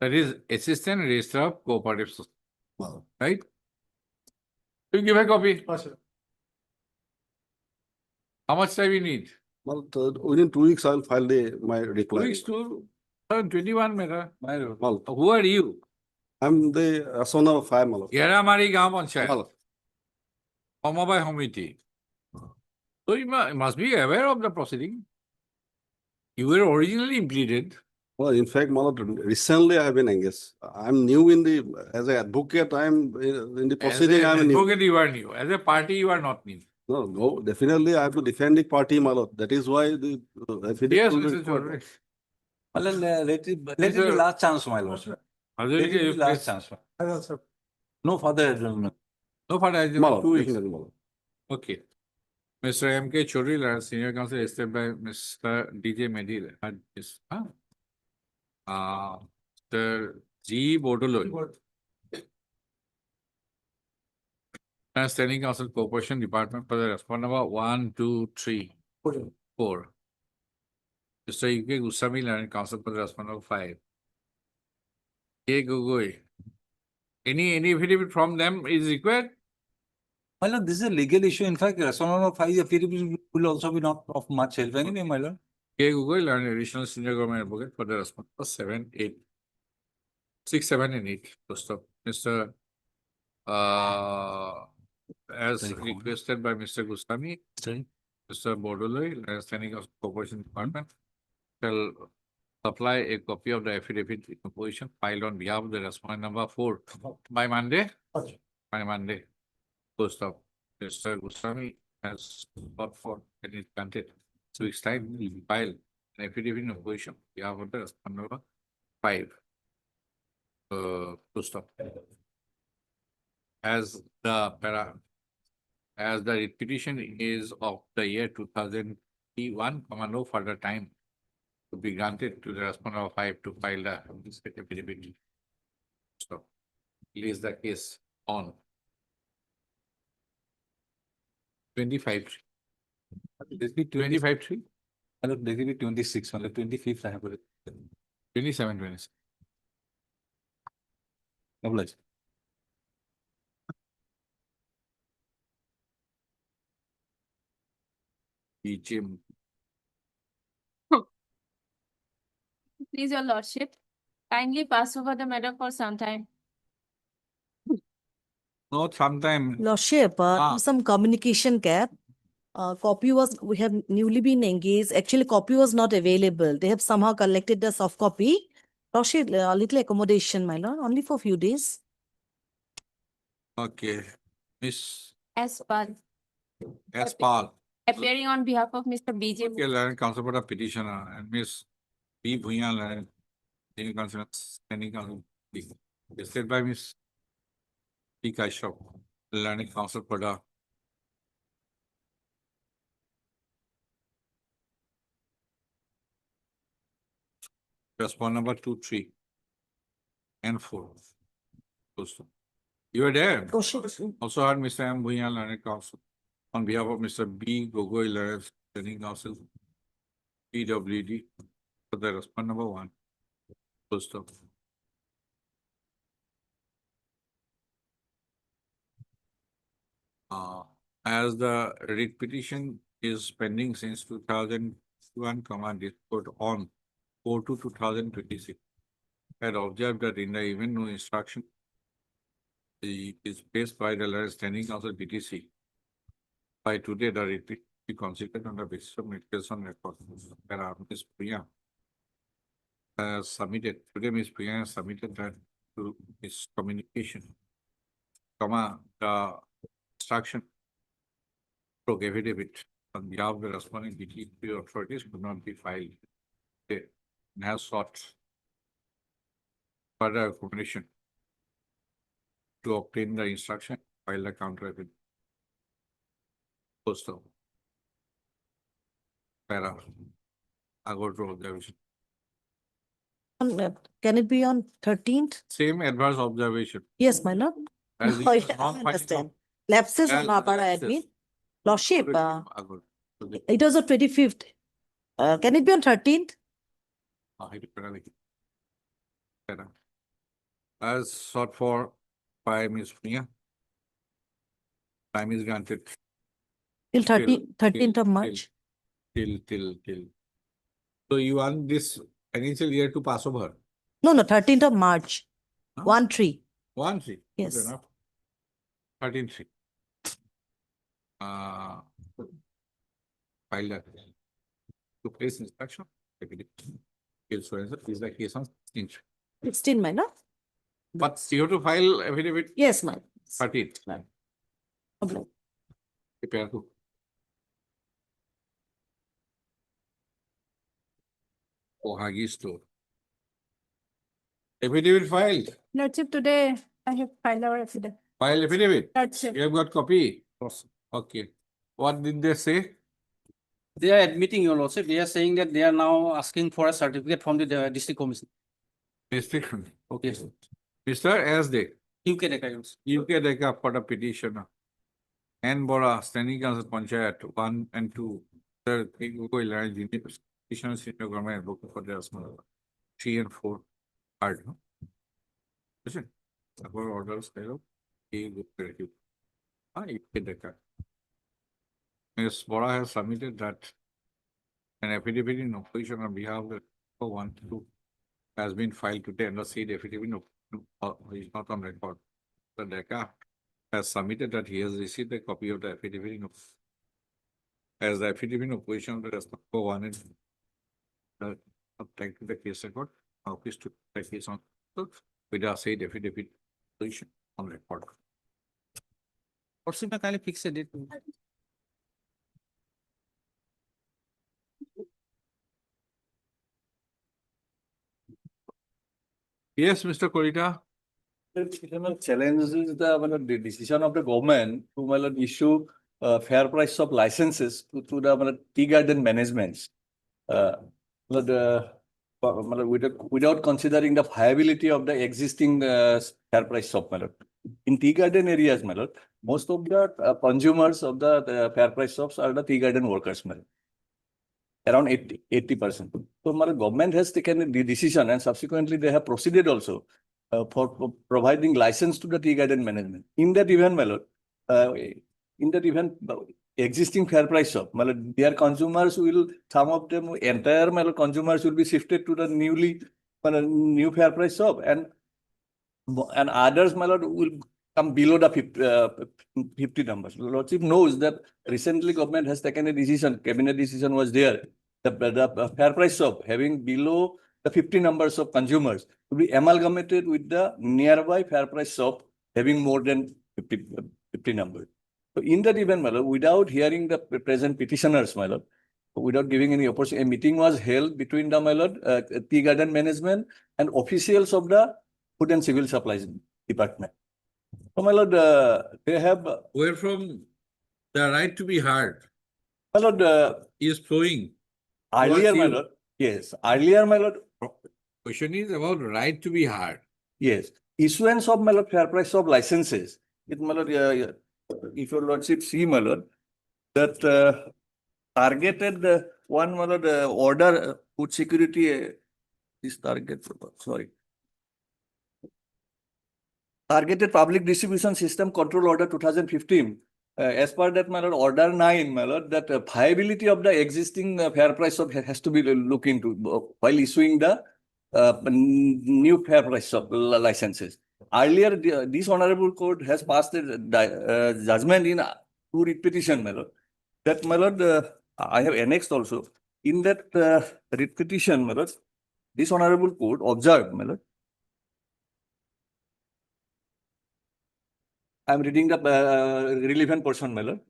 That is Assistant Registrar of Cooperative Society. Wow. Right? You give a copy. How much time you need? Well, within 2 weeks, I'll file my reply. 2 weeks to 21 matter. Well, who are you? I'm the son of 5 Malo. Yaramari Gaon Panchayat. Homobai Homiti. So you must be aware of the proceeding. You were originally impleaded. Well, in fact, Malo, recently I have been engaged. I'm new as an advocate, I'm in the proceeding. As an advocate, you are new. As a party, you are not new. No, definitely I have to defend the party, Malo. That is why the affidavit. Yes, Mr. Chaudhary. Well, let it be last chance, my lord. Let it be last chance. No further adjournment. No further adjournment. 2 weeks. Okay. Mr. M.K. Chaudhary, Senior Counsel, established by Mr. D.J. Medil. Mr. G. Bodolo. Standing Counsel Corporation Department for the response number 1, 2, 3, 4. Mr. U.K. Goswami, Learned Counsel for the response number 5. K. Gogoi. Any affidavit from them is required? My lord, this is a legal issue. In fact, response number 5 affidavit will also be not of much help anyway, my lord. K. Gogoi, Learned Additional Senior Government Advocate for the response number 7, 8. 6, 7, and 8. So stop. Mr. As requested by Mr. Goswami, Mr. Bodoloi, Standing Counsel Corporation Department, shall supply a copy of the affidavit in opposition filed on behalf of the respondent number 4 by Monday. By Monday. Full stop. Mr. Goswami has sought for and is granted 2 weeks time to file an affidavit in opposition on behalf of the respondent number 5. Full stop. As the writ petition is of the year 2001, no further time to be granted to the respondent of 5 to file the affidavit. So, release the case on 25. This be 25-3? My lord, this will be 26, my lord, 25th I have it. 27, 26. Obliged. Jim. Please, your lordship, kindly pass over the matter for some time. Not sometime. Lordship, some communication gap. Copy was, we have newly been engaged. Actually, copy was not available. They have somehow collected the soft copy. Lordship, a little accommodation, my lord, only for a few days. Okay. Miss Espal, Espal. appearing on behalf of Mr. B.J. Okay, Learned Counsel for the petitioner and Miss B. Bhuyan, Learned Senior Counsel, Standing Counsel, listed by Miss P. Kashyap, Learned Counsel for the respond number 2, 3, and 4. You were there. Also heard Mr. M. Bhuyan, Learned Counsel, on behalf of Mr. B. Gogoi, Learned Standing Counsel, PWD, for the respond number 1. Full stop. As the writ petition is pending since 2001, disposed on 4/2/2026, had observed that in the event no instruction is placed by the Learned Standing Counsel BTC, by today the writ be considered on the basis of medication record. Ms. Priya has submitted, today Ms. Priya has submitted that to Ms. Communication, the instruction affidavit on behalf of the responding BTC authorities could not be filed. They have sought further accommodation to obtain the instruction, file the counter affidavit. Postal. Para. I go to observation. Can it be on 13th? Same adverse observation. Yes, my lord. As Oh, it yeah, was I not finding understand. of- Lapses on As our part, lapses. admin. Lordship, Agor. it was the 25th. Can it be on 13th? As sought for by Ms. Priya. Time is granted. Till 13th of March. Till. So you want this financial year to pass over? No, 13th of March. Huh? 1-3. 1-3. Yes. Good enough. 13-3. File that. To place inspection. Is the case on 16th. 16, my lord. But you have to file affidavit. Yes, ma'am. 13th. Obliged. Prepare to. Ohagi store. Affidavit filed. Lordship, today I have filed our affidavit. File affidavit. Lordship. You have got copy? Okay. What did they say? They are admitting, your lordship, they are saying that they are now asking for a certificate from the district commission. District. Okay. Yes. Mr. S. Day. UK Decca, your lordship. UK Decca for the petitioner. N. Bora, Standing Council Panchayat 1 and 2. Sir, petitioner senior government advocate for the 3 and 4. Hard, no? Listen, our orders, hello. You get the card. Ms. Bora has submitted that an affidavit in opposition on behalf of the 1 2 has been filed today and the said affidavit is not on record. The DECA has submitted that he has received a copy of the affidavit in as the affidavit in opposition of the respect for 1 and take the case record. Office to the case on with the said affidavit position on record. What's the kind of fixed date? Yes, Mr. Korita. Challenges the decision of the government to issue fair price of licenses to the tea garden managements. Without considering the viability of the existing fair price shop. In tea garden areas, most of the consumers of the fair price shops are the tea garden workers. Around 80%. So government has taken the decision and subsequently they have proceeded also for providing license to the tea garden management. In that event, existing fair price shop, their consumers will, some of them, entire consumers will be shifted to the new fair price shop and others will come below the 50 numbers. Lordship knows that recently government has taken a decision, cabinet decision was there, the fair price shop having below the 50 numbers of consumers to be amalgamated with the nearby fair price shop having more than 50 numbers. So in that event, without hearing the present petitioners, without giving any opportunity, a meeting was held between the tea garden management and officials of the Food and Civil Supplies Department. So, they have. Where from the right to be heard is flowing. Earlier, yes, earlier, question is about right to be heard. Yes, issuance of fair price of licenses. It if your lordship see that targeted one order food security is target, sorry. Targeted Public Distribution System Control Order 2015. As per that Order 9, that viability of the existing fair price of has to be looked into while issuing the new fair price of licenses. Earlier, this Honorable Court has passed a judgment in two writ petition, that I have annexed also. In that writ petition, this Honorable Court observed, I am reading the relevant portion,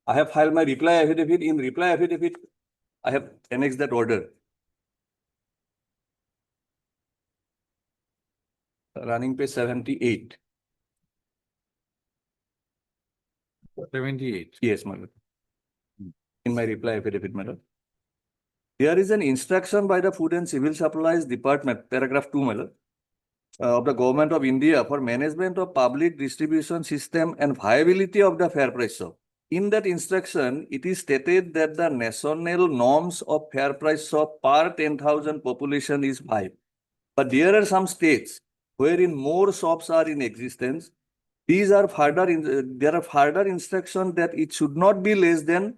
I have filed my reply affidavit. In reply affidavit, I have annexed that order. Running page 78. 78. Yes, madam. In my reply affidavit, madam. There is an instruction by the Food and Civil Supplies Department, paragraph 2, madam, of the Government of India for management of public distribution system and viability of the fair price shop. In that instruction, it is stated that the national norms of fair price shop per 10,000 population is 5. But there are some states wherein more shops are in existence. These are there are further instructions that it should not be less than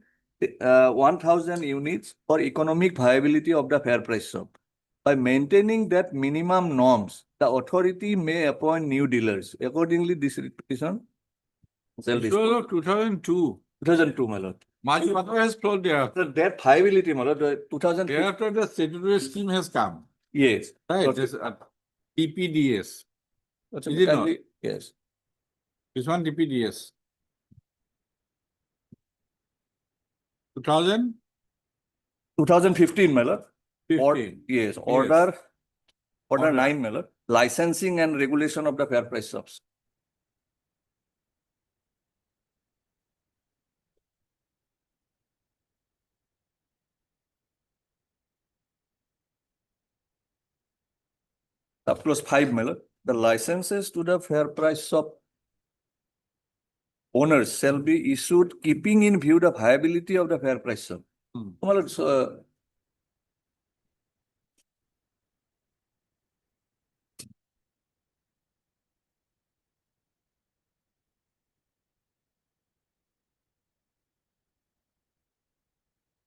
1,000 units for economic viability of the fair price shop. By maintaining that minimum norms, the authority may appoint new dealers. Accordingly, this petition. It was of 2002. 2002, my lord. Much water has flowed there. That viability, my lord, 2000. Thereafter, the statutory scheme has come. Yes. Right. This, TPDS. Is it not? Yes. This one TPDS. 2000? 2015, my lord. 15. Yes. Order 9, my lord. Licensing and regulation of the fair price shops. Subclause 5, my lord. The licenses to the fair price shop owners shall be issued keeping in view the viability of the fair price shop. Well, so,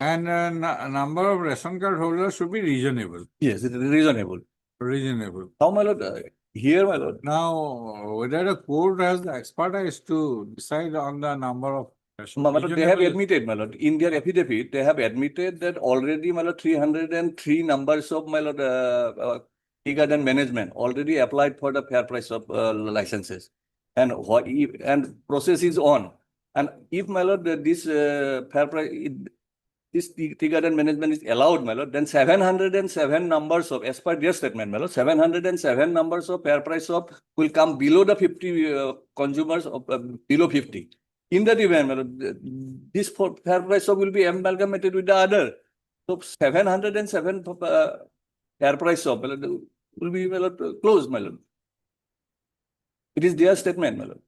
And number of ration card holders should be reasonable. yes, it is reasonable. Reasonable. Now, my lord, here, my lord, Now, whether the court has the expertise to decide on the number of. my lord, they have reasonable- admitted, my lord, in their affidavit, they have admitted that already, my lord, 303 numbers of, my lord, tea garden management already applied for the fair price of licenses. And what, and process is on. And if, my lord, this fair price, this tea garden management is allowed, my lord, then 707 numbers of, as per their statement, my lord, 707 numbers of fair price of will come below the 50 consumers of below 50. In that event, my lord, this fair price of will be amalgamated with the other. So 707 fair price of, my lord, will be, my lord, closed, my lord. It is their statement, my lord.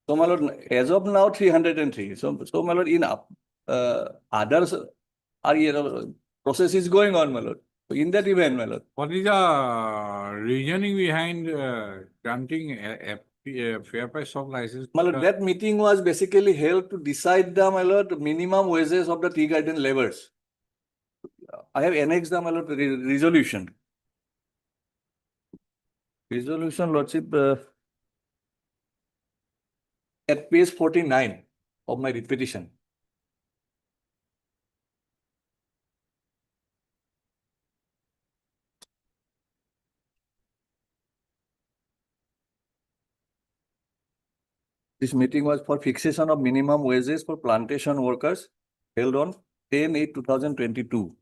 So, my lord, as of now, 303. So my lord, in others are, you know, process is going on, my lord. So in that event, my lord. What is the reasoning behind granting a fair price of license? My lord, that meeting was basically held to decide the, my lord, minimum wages of the tea garden laborers. I have annexed the, my lord, resolution. Resolution, lordship, at page 49 of my writ petition. This meeting was for fixation of minimum wages for plantation workers held on 10/8/2022.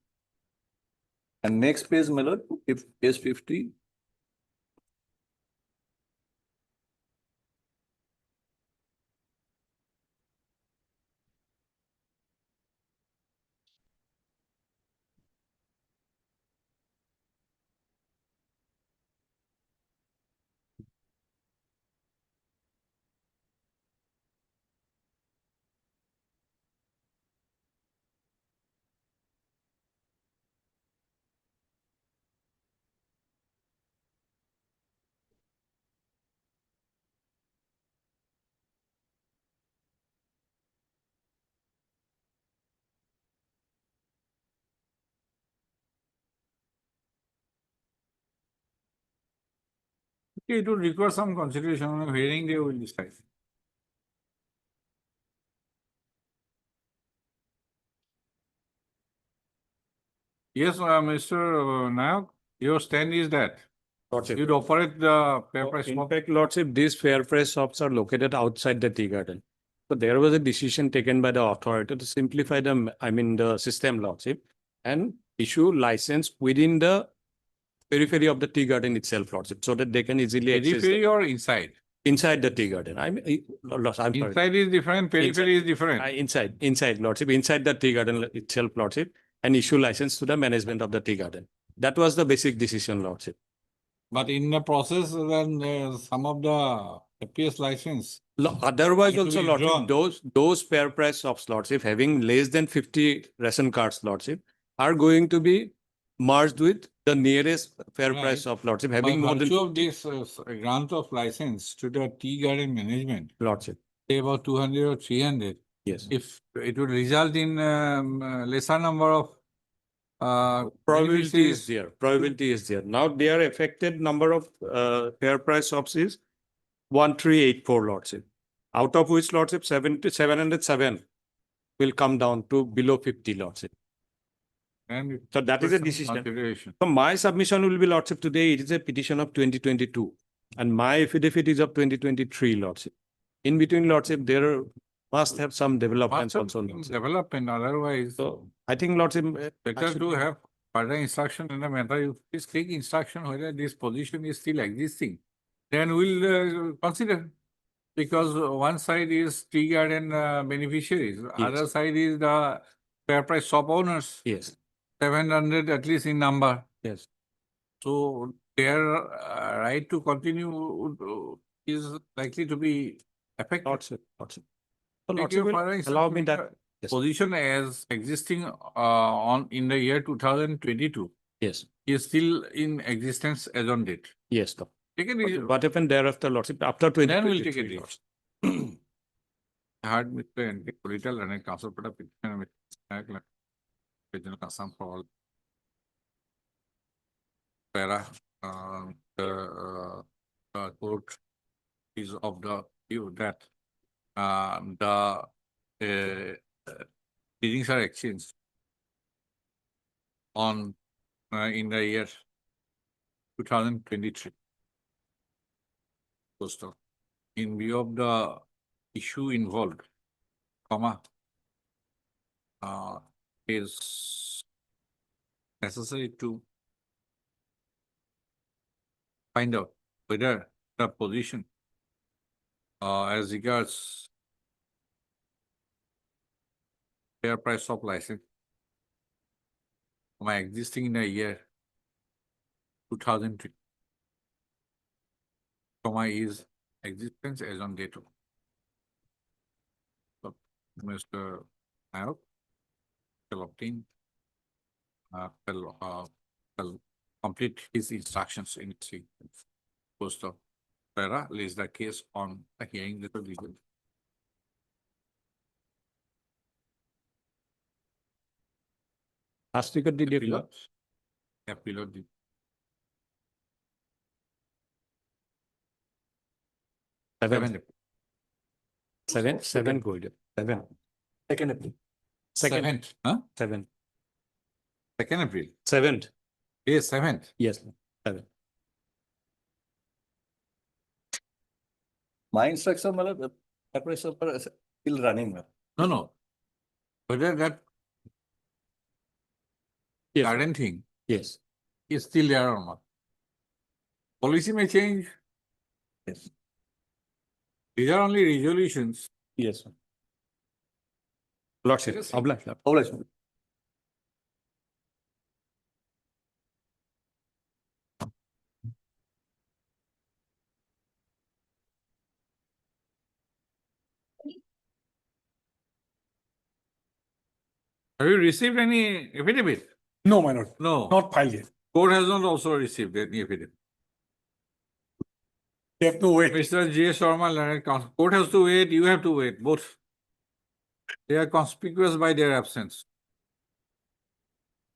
And next page, my lord, page 50. It would require some consideration on a hearing, they will decide. Yes, Mr. Nayak, your stand is that Lordship. you'd operate the fair price In shop. fact, Lordship, these fair price shops are located outside the tea garden. So there was a decision taken by the authority to simplify the system, Lordship, and issue license within the periphery of the tea garden itself, Lordship, so that they can easily access Periphery or inside? inside the tea garden. I'm sorry. Inside is different, periphery is different. Inside, Lordship, inside the tea garden itself, Lordship, and issue license to the management of the tea garden. That was the basic decision, Lordship. But in the process, then some of the FPS license. Otherwise, to also, be Lordship, drawn. those fair price shops, Lordship, having less than 50 ration cards, Lordship, are going to be merged with the nearest fair Right. price shop, Lordship, By having more than virtue of this grant of license to the tea garden management, Lordship. say about 200 or 300. Yes. If it would result in lesser number of Probability is beneficiaries. there. Probability is there. Now their affected number of fair price shops is 1384, Lordship. Out of which, Lordship, 707 will come down to below 50, Lordship. And So that is a some decision. consideration. So my submission will be, Lordship, today it is a petition of 2022 and my affidavit is of 2023, Lordship. In between, Lordship, there must have some developments Must have also. some Lordship. development, otherwise So I think, Lordship, better to have further instruction in the matter. You please take instruction whether this position is still existing. Then we'll consider. Because one side is tea garden beneficiaries, other side is the fair price shop owners. Yes. 700 at least in number. Yes. So their right to continue is likely to be affect Lordship, Lordship. So take Lordship your will filings allow into me that. your Yes. position as existing on in the year 2022 Yes, is still in existence as on date. yes, no. Take it. What happened thereafter, Lordship, after Then we'll take 2023? it. Lordship? I heard Mr. N.K. Political and Council for the petition with Regional Assam for all. Para, the court is of the view that the biddings are exchanged on in the year 2023. So, in view of the issue involved, is necessary to find out whether the position as regards fair price of license existing in the year 2003, is existence as on date of. So, Mr. Nayak shall obtain, shall complete his instructions in sequence. Post of Para lays the case on a hearing letter legal. Last week, did you? Appeal the Seven, good. Seven. Second April. Seventh, huh? Seven. 2nd April. 7th. Yes, 7th. Yes, 7. My instruction, matlab, fair price of still running. No. Whether that Yes. current thing Yes. is still there or not. Policy may change. Yes. These are only resolutions. Yes. Lordship. Yes. Obliged. Obliged. Have you received any affidavit? No, my lord. No. Not filed yet. Court has not also received any affidavit. They have to wait. Mr. J. Sharma, learned counsel. Court has to wait, you have to wait, both. They are conspicuous by their absence.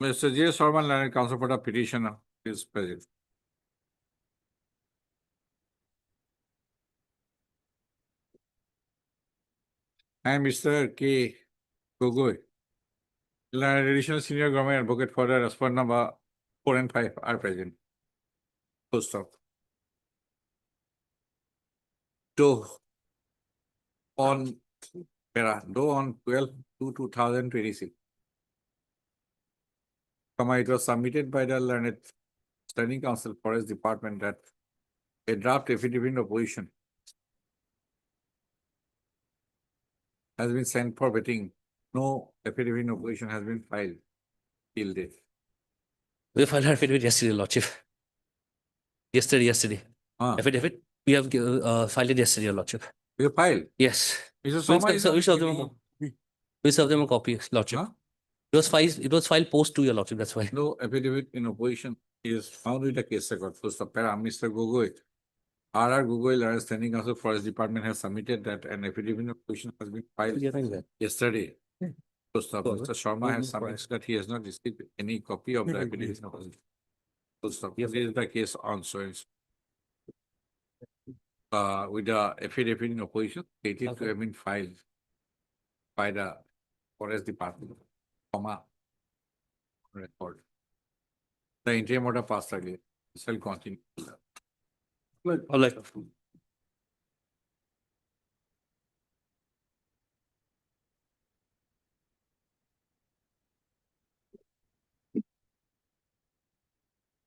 Mr. J. Sharma, learned counsel for the petitioner, is present. And Mr. K. Gogoi, learned additional senior government advocate for the respondent number 4 and 5 are present. Full stop. Though on 12/2/2026, it was submitted by the learned Standing Council Forest Department that a draft affidavit of opposition has been sent for vetting. No affidavit of opposition has been filed till date. We filed our affidavit yesterday, Lordship. Yesterday. Affidavit, we have filed it yesterday, Lordship. You filed? Yes. Mr. Soma is not We serve them a copy, Lordship. Huh? It was filed post to your Lordship, that's why. No affidavit in opposition is found with the case record. First of all, Mr. Gogoi, R.R. Gogoi, Lawrence Standing Council Forest Department has submitted that an affidavit of opposition has been filed yesterday. First of all, Mr. Sharma has submitted that he has not received any copy of the affidavit of opposition. First of all, this is the case on so and so. With the affidavit in opposition, it is to have been filed by the Forest Department, record. The interim order passed earlier. This will continue. All right.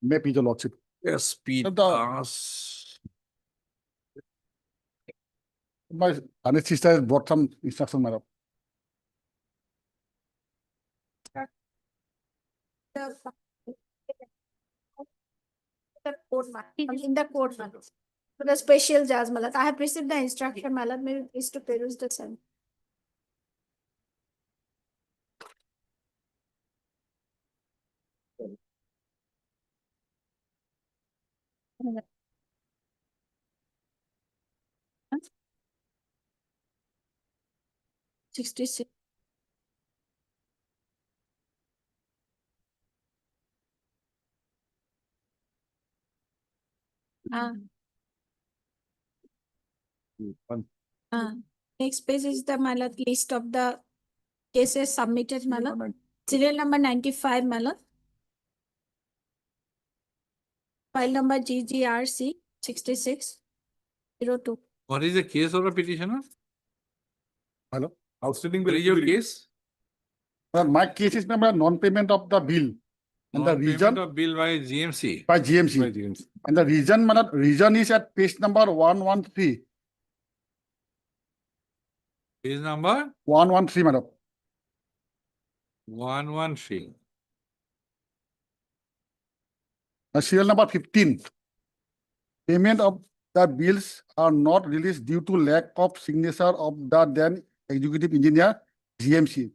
Maybe the lordship. Yes, speed. My Anis sister has brought some instruction, madam. In the court. To the special judge, Malat. I have received the instruction, Malat, maybe is to peruse the same. Huh? 66. Ah. Next page is the Malat list of the cases submitted, Malat. Serial number 95, Malat. File number GGRC 6602. What is the case of the petitioner? Hello? Outstanding. What is your case? My case is number non-payment of the bill. And the Non-payment reason of bill by GMC. by GMC. And the reason, Malat, reason is at page number 113. Page number 113, Madam. 113. Serial number 15. Payment of the bills are not released due to lack of signature of the then executive engineer, GMC.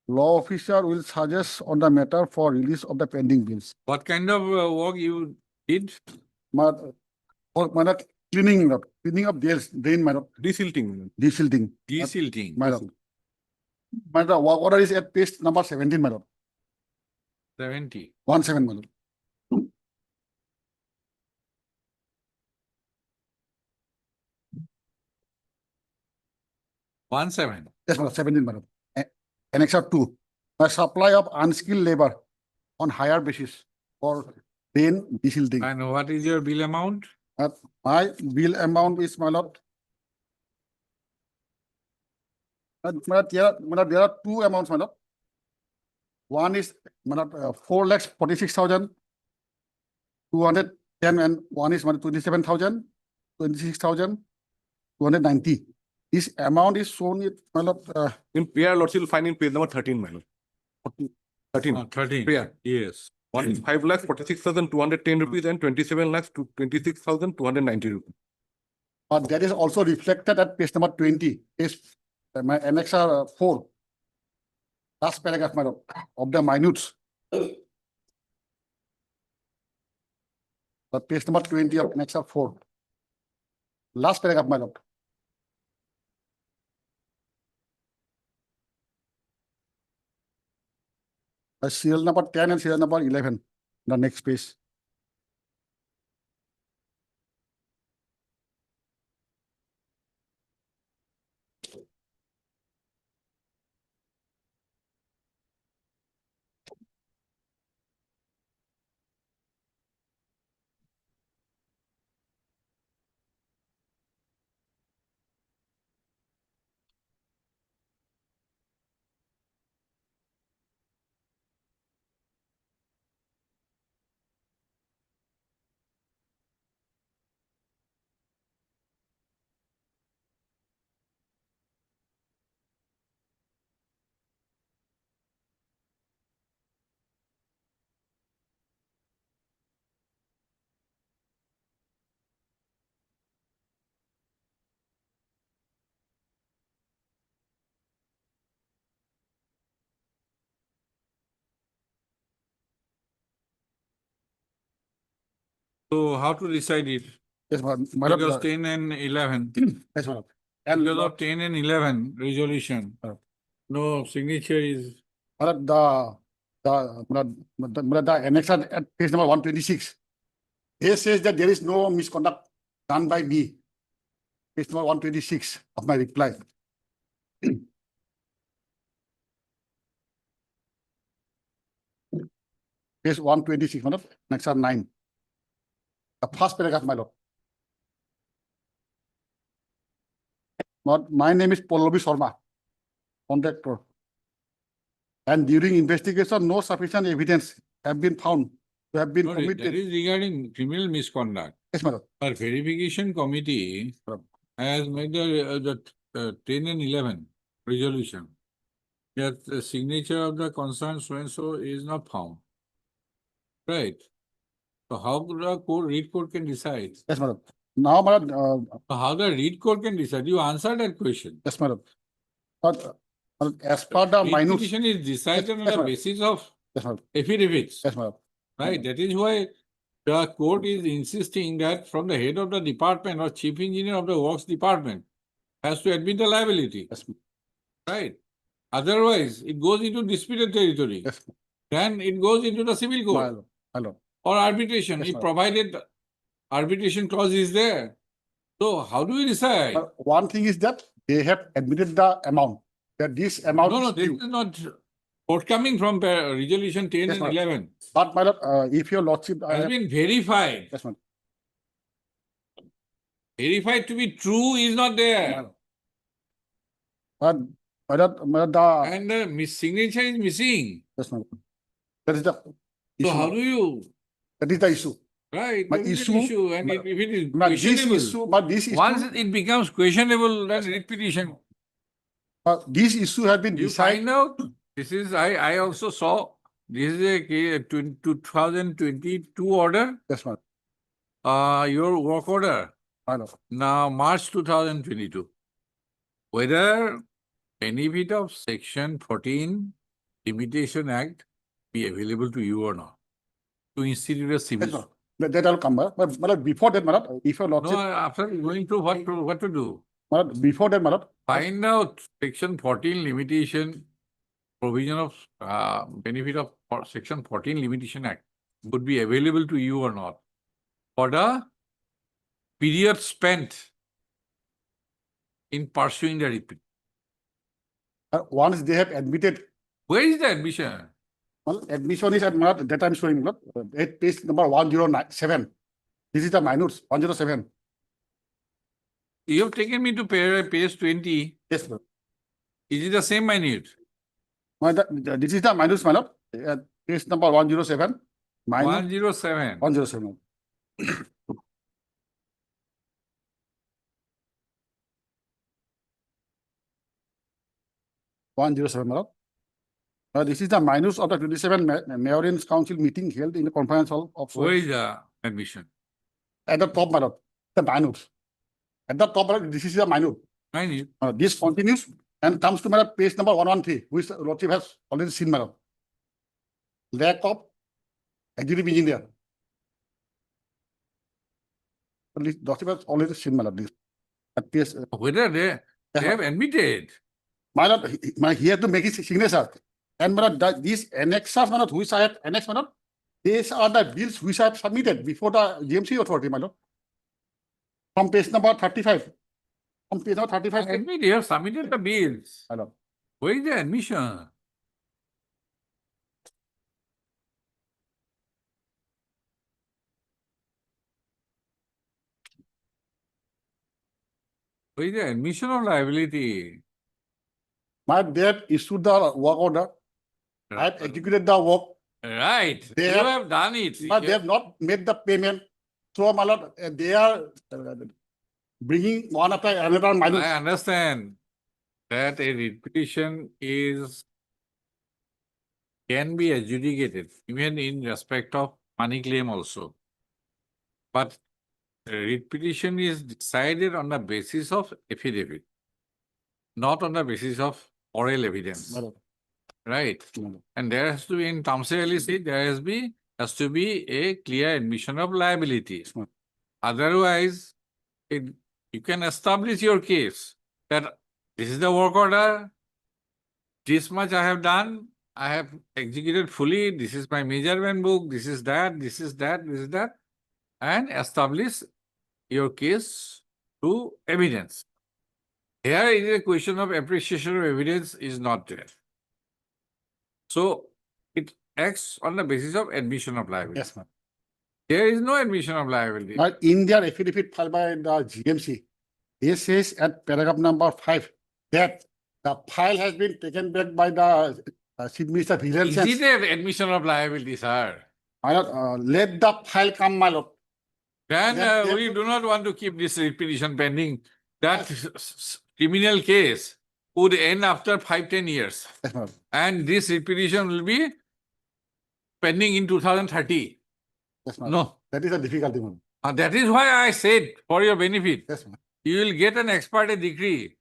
Law officer will suggest on the matter for release of the pending bills. What kind of work you did? Madam, cleaning of drain, Madam. Desilting. Desilting. Madam. Madam, work order is at page number 17, Madam. 70. 17, Madam. One seven. Yes, Madam, 17, Madam. Annexure 2. The supply of unskilled labor on higher basis for drain desilting. And what is your bill amount? My bill amount is, my lord. There are two amounts, my lord. One is 4,46,210 and one is 26,290. This amount is shown in, my lord, In PR lots, you'll find in page number 13, my lord. 13. 13. Yeah. Yes. 5,46,210 rupees and 27 lakhs to 26,290 rupees. but that is also reflected at page number 20. Is my annexure 4. Last paragraph, my lord, of the minutes. The page number 20 of annexure 4. Last paragraph, my lord. Serial number 10 and serial number 11, the next page. So how to decide it? Yes, madam. Because 10 and 11. Yes, madam. And because of 10 and 11 resolution, no signature is. Madam, the annexure at page number 126. It says that there is no misconduct done by me. Page number 126 of my reply. Page 126, madam, annexure 9. The first paragraph, my lord. My name is Pallavi Sharma, contractor. And during investigation, no sufficient evidence have been found to have been No, committed. that is regarding criminal misconduct. Yes, madam. Our verification committee has made the 10 and 11 resolution. That the signature of the concerned so-and-so is not found. Right? So how the court, read court can decide? Yes, madam. Now, my lord, So how the read court can decide? You answered that question. yes, my lord. But as per the Read minutes. petition is decided on yes, the my lord. basis of Yes, my lord. affidavits, Yes, my lord. right? That is why the court is insisting that from the head of the department or chief engineer of the works department has to admit the liability, Yes, right? Otherwise, it goes into disputed territory. yes, Then it goes into the civil my court lord. My lord. or arbitration, Yes, if ma'am. provided arbitration clause is there. So how do we decide? But one thing is that they have admitted the amount, that this amount No, is this due. is not forthcoming from resolution 10 Yes, and ma'am. 11. But my lord, if your lordship, I Has have, been verified. yes, ma'am. Verified to be true is not there. But my lord, the, And the signature is missing. yes, ma'am. That is the So issue. how ma'am. do you, That is the issue. right? My That is issue- an issue. And my- if it is But this questionable, issue, but this issue, once it becomes questionable, then read petition. this issue has been You decided. find out, this is, I also saw, this is a 2022 order, Yes, ma'am. your work order, I know. now March 2022. Whether benefit of Section 14 Limitation Act be available to you or not, to institute a Yes, civil. ma'am. That I'll come back. But my lord, before that, my lord, if your No, lordship, after going through what to do, my lord, before that, my lord, find out Section 14 limitation, provision of benefit of Section 14 Limitation Act would be available to you or not for the period spent in pursuing the repeat. once they have admitted, Where is the admission? well, admission is at my lord, that I'm showing, my lord, at page number 107. This is the minutes, 107. You have taken me to page 20. Yes, ma'am. Is it the same minute? This is the minutes, my lord, page number 107. Minus 107. 107. my lord. This is the minus of the 27 Mayor's Council meeting held in the conference hall of. Where is the admission? At the top, my lord, the minutes. At the top, my lord, this is the minute. I need. This continues and comes to my lord, page number 113, which lordship has already seen, my lord. Lack of executive engineer. Lordship has already seen, my lord, this. At page, Whether they have admitted. my lord, he has to make his signature. And my lord, these annexes, my lord, which I have annexed, my lord, these are the bills which I have submitted before the GMC authority, my lord. From page number 35. From page number 35. Admit you have submitted the bills. My lord. Where is the admission? Where is the admission of liability? They have issued the work order. I have executed the work. Right. They You have- have done it. But they have not made the payment. So, my lord, they are bringing one after another minus. I understand that a writ petition can be adjudicated even in respect of money claim also. But a writ petition is decided on the basis of affidavit, not on the basis of oral evidence. Right? And there has to be, in Tamse there has to be a clear admission of liability. Otherwise, you can establish your case that this is the work order, this much I have done, I have executed fully, this is my measurement book, this is that, this is that, this is that, and establish your case through evidence. Here it is a question of appreciation of evidence is not there. So it acts on the basis of admission of liability. Yes, ma'am. There is no admission of liability. Now, in their affidavit filed by the GMC, it says at paragraph number 5 that the file has been taken back by the Chief Minister Vigilance. Is it an admission of liability, sir? My lord, let the file come, my lord. Then we do not want to keep this petition pending. That criminal case would end after 5-10 years. Yes, ma'am. And this petition will be pending in 2030. Yes, ma'am. No. That is a difficulty, ma'am. That is why I said, for your benefit, Yes, ma'am. you will get an ex parte decree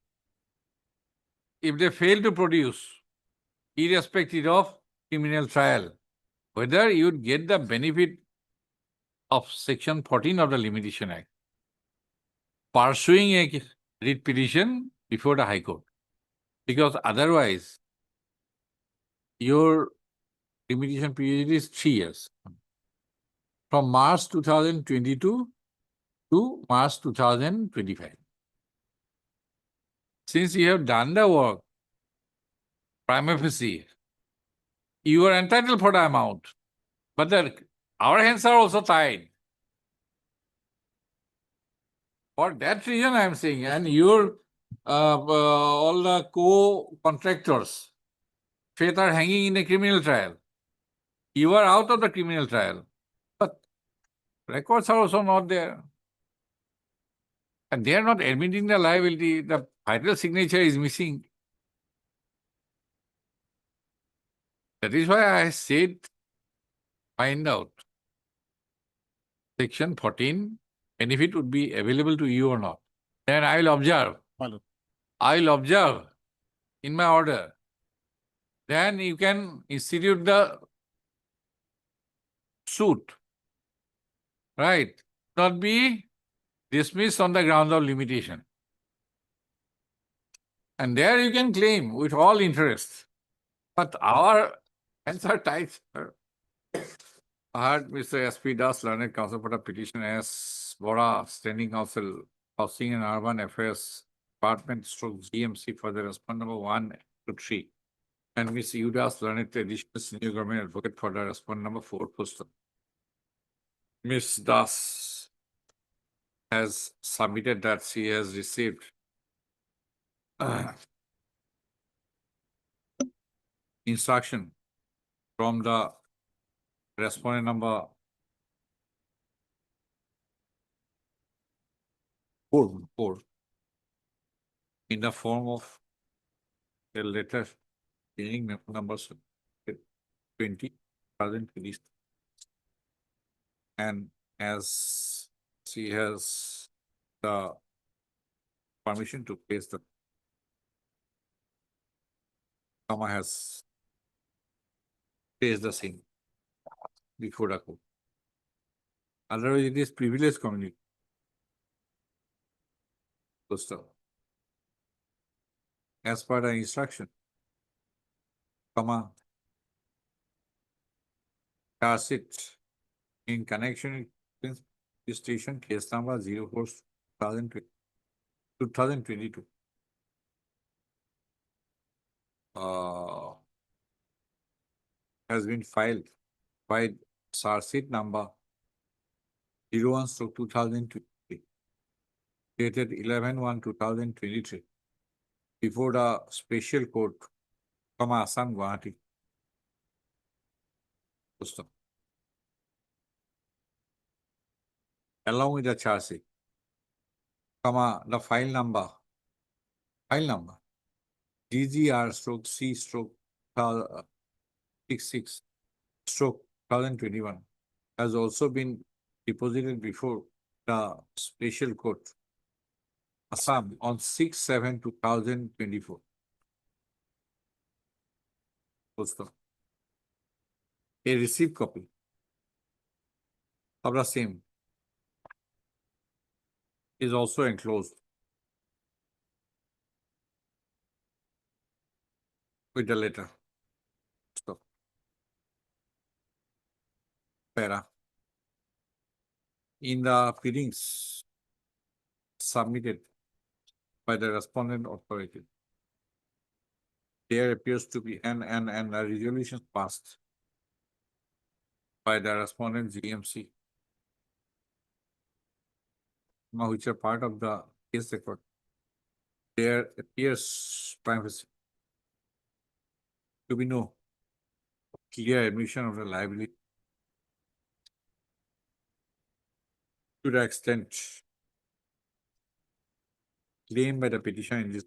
if they fail to produce, irrespective of criminal trial, whether you would get the benefit of Section 14 of the Limitation Act, pursuing a writ petition before the High Court. Because otherwise, your limitation period is 3 years. From March 2022 to March 2025. Since you have done the work, prima facie, you are entitled for the amount. But our hands are also tied. For that reason, I am saying, and your all the co-contractors, faith are hanging in a criminal trial. You are out of the criminal trial, but records are also not there. And they are not admitting the liability. The vital signature is missing. That is why I said, find out. Section 14, benefit would be available to you or not. Then I will observe. I will observe in my order. Then you can institute the suit. Right? Not be dismissed on the grounds of limitation. And there you can claim with all interest. But our hands are tied. I heard Mr. S.P. Das, learned counsel for the petition, as Bora, standing counsel, Housing and Urban Affairs Department, stroke GMC for the respondent number 1 to 3. And Ms. Udas, learned additional senior government advocate for the respondent number 4 postal. Ms. Das has submitted that she has received instruction from the respondent number 4 in the form of a letter beginning memo numbers 20,020. And as she has the permission to place the comma has placed the same before the court. Otherwise, it is privileged community. As per the instruction, comma, charge it in connection with this station case number 04/2022. Has been filed by charge sheet number 01/2023, dated 11/1/2023, before the special court, comma, Assam, Gauhati. Along with the charge sheet, comma, the file number DGR/C/66/2021 has also been deposited before the special court, Assam, on 6/7/2024. A received copy of the same is also enclosed with the letter. Para. In the pleadings submitted by the respondent authority, there appears to be a resolution passed by the respondent GMC, which are part of the case record. There appears privacy to be no clear admission of the liability to the extent claimed by the petition in this.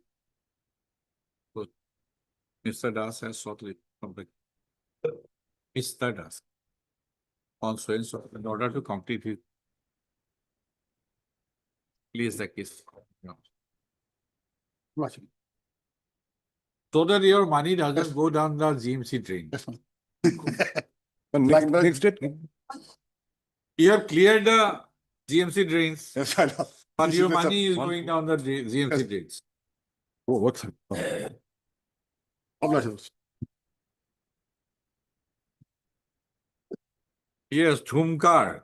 Mr. Das has sought Mr. Das also in order to complete his please the case. So that your money doesn't go down the GMC drain. Next date. You have cleared the GMC drains, Yes, I know. but This your is the money is one- going down the GMC drains. Oh, what's that? Congratulations. Yes, Thumkar.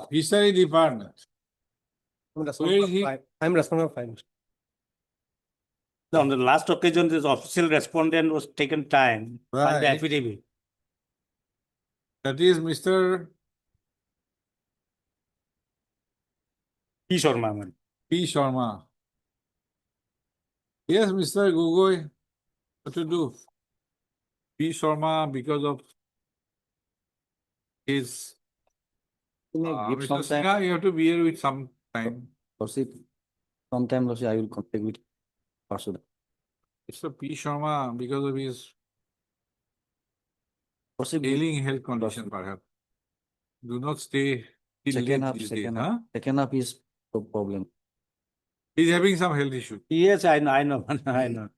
Fishery Department. Where is he? I'm responsible for finance. On the last occasion, this official respondent was taken time on the Right. affidavit. That is Mr. P. Sharma, man. P. Sharma. Yes, Mr. Gogoi. What to do? P. Sharma, because of his. Give Mr. some time. Sinha, you have to be here with some time. Lordship, sometime Lordship, I will contact with Parsuda. Mr. P. Sharma, because of his Lordship, ailing health condition, perhaps. Do not stay till second late half, these days, second huh? half, second half is no problem. He's having some health issue. Yes, I know, I know.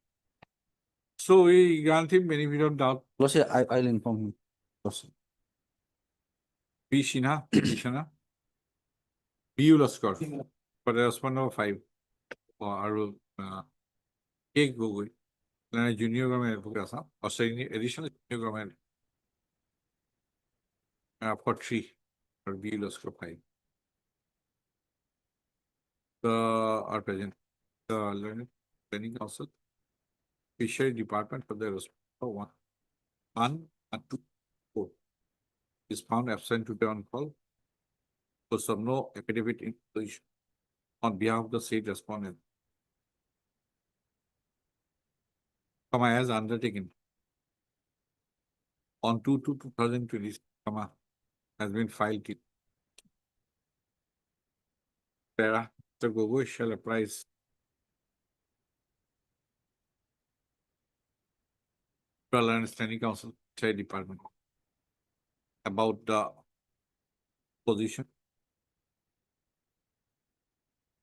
So we grant him benefit of doubt. Lordship, I'll inform him. Lordship. P. Sinha, petitioner. B. Ulaskar, for the respondent of 5. Or A. Gogoi, junior government advocate, or additional junior government for 3, or B. Ulaskar 5. Are present. The learned planning council, fishery department for the respondent of 1 and 2, 4 is found absent to the on call. So of no affidavit in position on behalf of the said respondent. Has undertaken on 2/2/2020, has been filed. Para Mr. Gogoi shall apprise and Standing Council, Trade Department about the position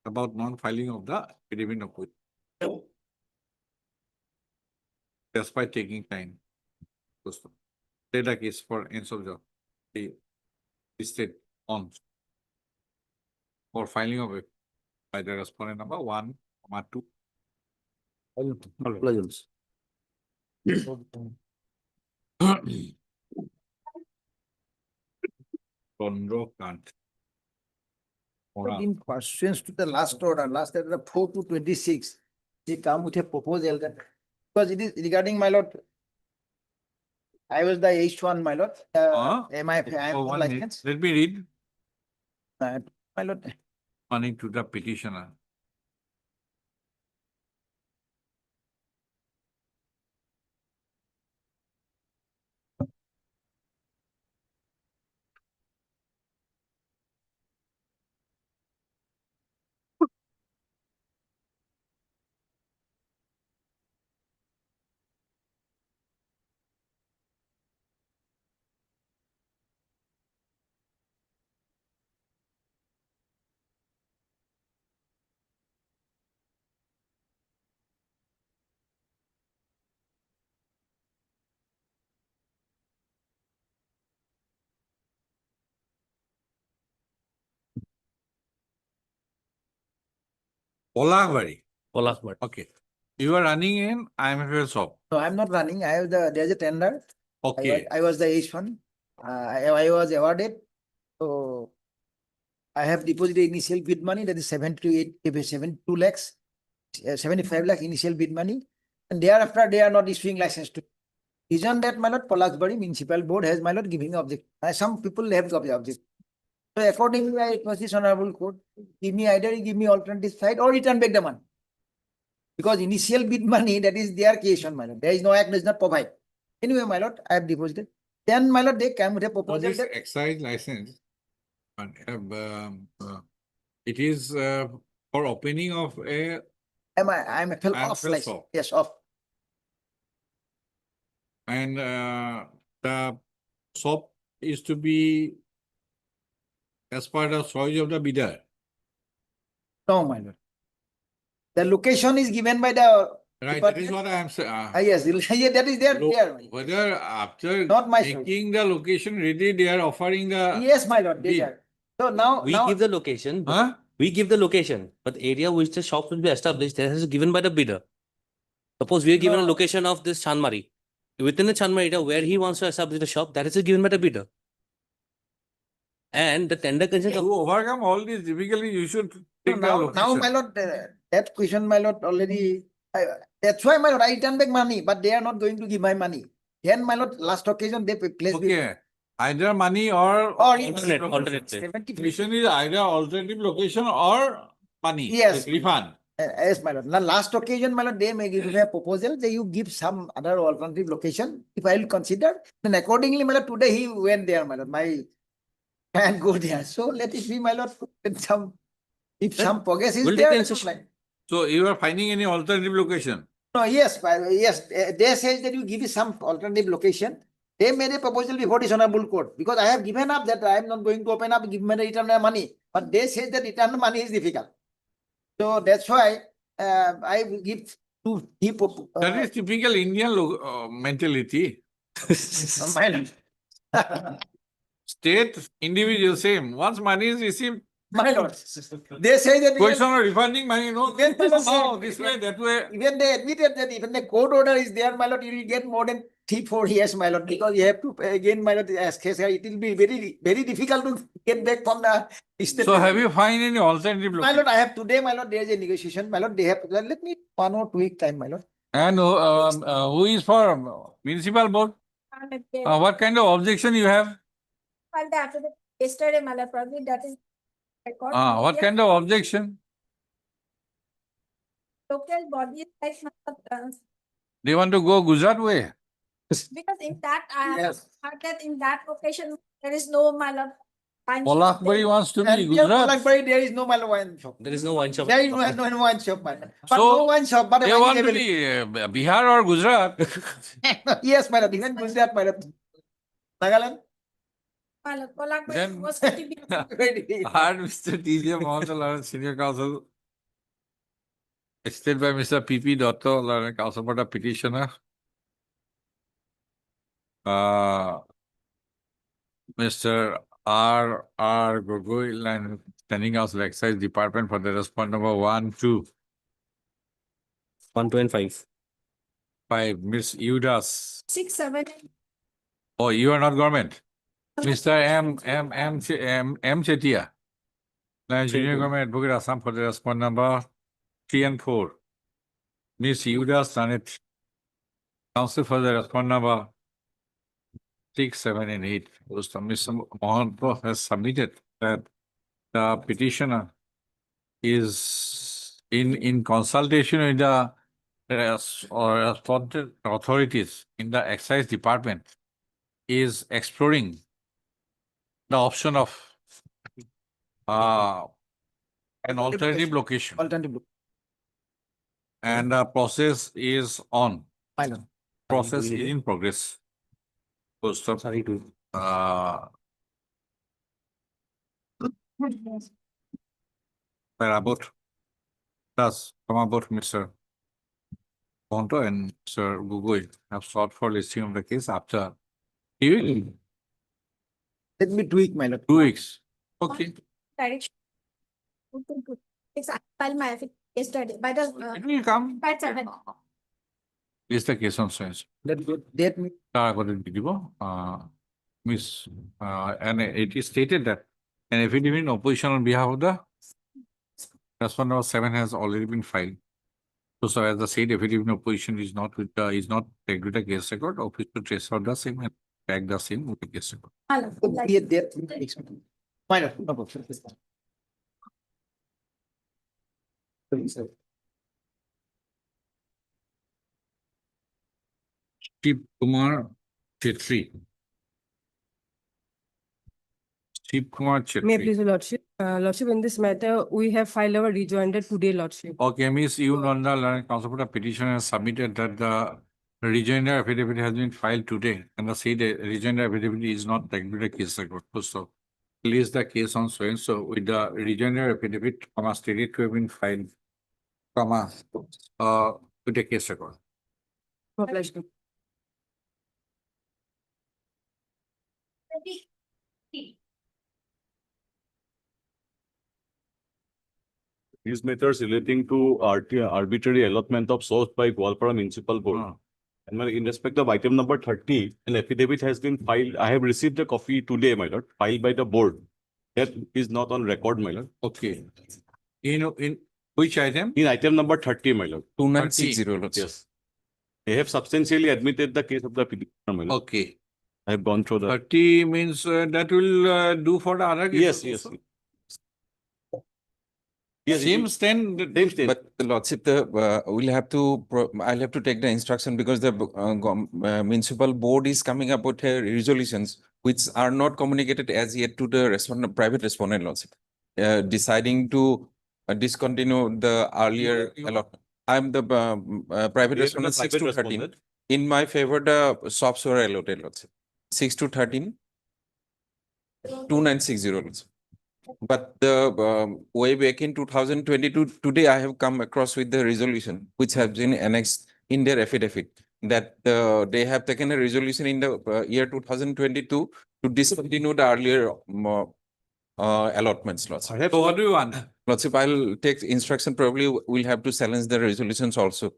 about non-filing of the affidavit of will. Despite taking time. Data case for ends of the listed on for filing of it by the respondent number 1, 2. Pleasures. In pursuance to the last order 4/2/26, they come with a proposal that, because it is regarding, my lord, I was the H1, my lord. Am I one license? Let me read. My lord. Running to the petitioner. Polagvari. Polagvari. Okay. You are running in IMFL shop. No, I'm not running. I have there's a tender. Okay. I was the H1. I was awarded. So I have deposited initial bid money, that is 2 lakhs, 75 lakh initial bid money. And thereafter, they are not issuing license to. Reason that, my lord, Polagvari Municipal Board has, my lord, giving object. Some people have got the object. So accordingly, I request this honorable court, give me alternative side or return back the money. Because initial bid money, that is their creation, my lord. There is no act, does not provide. Anyway, my lord, I have deposited. Then, my lord, they came with a For proposal this that excise license, and, it is for opening of a I'm a fell off IMFL license. Yes, off. and the shop is to be as per the choice of the bidder. No, my lord. The location is given by the. Right, that is what I am saying. Yes, yeah, that is there. There. Whether after Not my choice. making the location ready, they are offering the. Yes, my lord. They bid. are. So now, We give the location. Huh? We give the location, but the area which the shop will be established, that is given by the bidder. Suppose we are given a No. location of this Chanmari. Within the Chanmari area where he wants to establish the shop, that is given by the bidder. And the tender consent. To overcome all this difficulty, you should take the now, location. my lord, that question, my lord, already. That's why, my lord, I return back money, but they are not going to give my money. Then, my lord, last occasion they place. Okay, either money or. alternate. Location is either alternative location or money. Yes. Refund. Yes, my lord. Now, last occasion, my lord, they may give me a proposal that you give some other alternative location. If I will consider, then accordingly, my lord, today he went there, my lord. My can go there. So let it be, my lord. If some progress is We'll there. take that's concession. fine. So you are finding any alternative location? No, yes, yes. They say that you give me some alternative location. They made a proposal before this honorable court because I have given up that I am not going to open up, give me the return money. But they say that return money is difficult. So that's why I will give to he. That is typical Indian mentality. My lord. State, individual, same. Once money is received, My lord. They say that question of refunding money, no, Even my lord no, said- this way, that way. even they admitted that even the court order is there, my lord, you will get more than 3-4 years, my lord, because you have to pay again, my lord, as case, it will be very difficult to get back from the state. So have you find any alternative My location? lord, I have today, my lord, there is a negotiation, my lord, they have, let me 1 or 2 week time, my lord. And who is for municipal board? What kind of objection you have? Well, after the yesterday, my lord, probably that is. record. What kind of objection? Local bodies like, They want to go Gujarat way? because in that, I Yes. heard that in that location, there is no, my lord. wine shop Polakbari there. wants to be And here, Gujarat. Polakbari, there is no, my lord, wine shop. There is no wine shop. There is no wine shop, my lord. But So, no wine shop, but They wine want is to available. be Bihar or Gujarat. Yes, my lord, even Gujarat, my lord. Nagaland. My lord, Polakbari Then- was to be. Heard Mr. T.J. Mohan, Senior Counsel, assisted by Mr. P.P. Dotto, Counsel for the petitioner. Mr. R. Gogoi, standing as the Excise Department for the response number 1, 2, 1, 2, and 5. 5. Ms. Udas. 6, 7. Oh, you are not government. Mr. M. Chetia. Junior Government Advocate Assam for the response number 3 and 4. Ms. Udas Sanit. Counsel for the response number 6, 7, and 8. Mr. Mohan has submitted that the petitioner is in consultation with the responsive authorities in the Excise Department is exploring the option of an alternative location. Alternative. And the process is on. My lord. Process is in progress. Post of, Sorry to. about thus come about Mr. Ponto and Sir Gugoi have sought for listing of the case after Let me tweak, my lord. 2 weeks. Okay. Direction. I filed my affidavit yesterday by the. It will come. By 7. Is the case on science. Let me. Miss, and it is stated that an affidavit in opposition on behalf of the response number 7 has already been filed. So as the said affidavit in opposition is not with the tagged with the case record, office to trace out the same and tag the same with the case record. My lord, like- Be a date. My lord, no problem. Shiv Kumar Chetri. Shiv Kumar May I Chetri. please, Lordship? Lordship, in this matter, we have filed our rejoinder today, Lordship. Okay, Miss, you Nanda, Counsel for the petition has submitted that the Rejoinder affidavit has been filed today, and the said rejoinder affidavit is not technically a case record. So, place the case on so and so with the rejoinder affidavit, comma, stated to have been filed, comma, with a case record. These matters relating to arbitrary allotment of source by Gauhati Municipal Board. And in respect of item number 30, an affidavit has been filed. I have received a copy today, my lord, filed by the board. That is not on record, my lord. Okay. In which item? In item number 30, my lord. 2960. Yes. They have substantially admitted the case of the petitioner, my lord. Okay. I have gone through the. 30 means that will do for the other cases. Yes. also? Yes, Same stand. Same state. But the lordship, we'll have to, I'll have to take the instruction because the municipal board is coming up with resolutions which are not communicated as yet to the respondent, private respondent lordship. Deciding to discontinue the earlier allotment. I'm the private We have respondent the 6 private to 13. respondent. In my favor, the shops were allotted lordship. 6 to 13. 2960 lordship. But the way back in 2022, today I have come across with the resolution which has been annexed in their affidavit that they have taken a resolution in the year 2022 to discontinue the earlier allotments. Lordship. So what do you want? Lordship, I'll take instruction. Probably we'll have to challenge the resolutions also.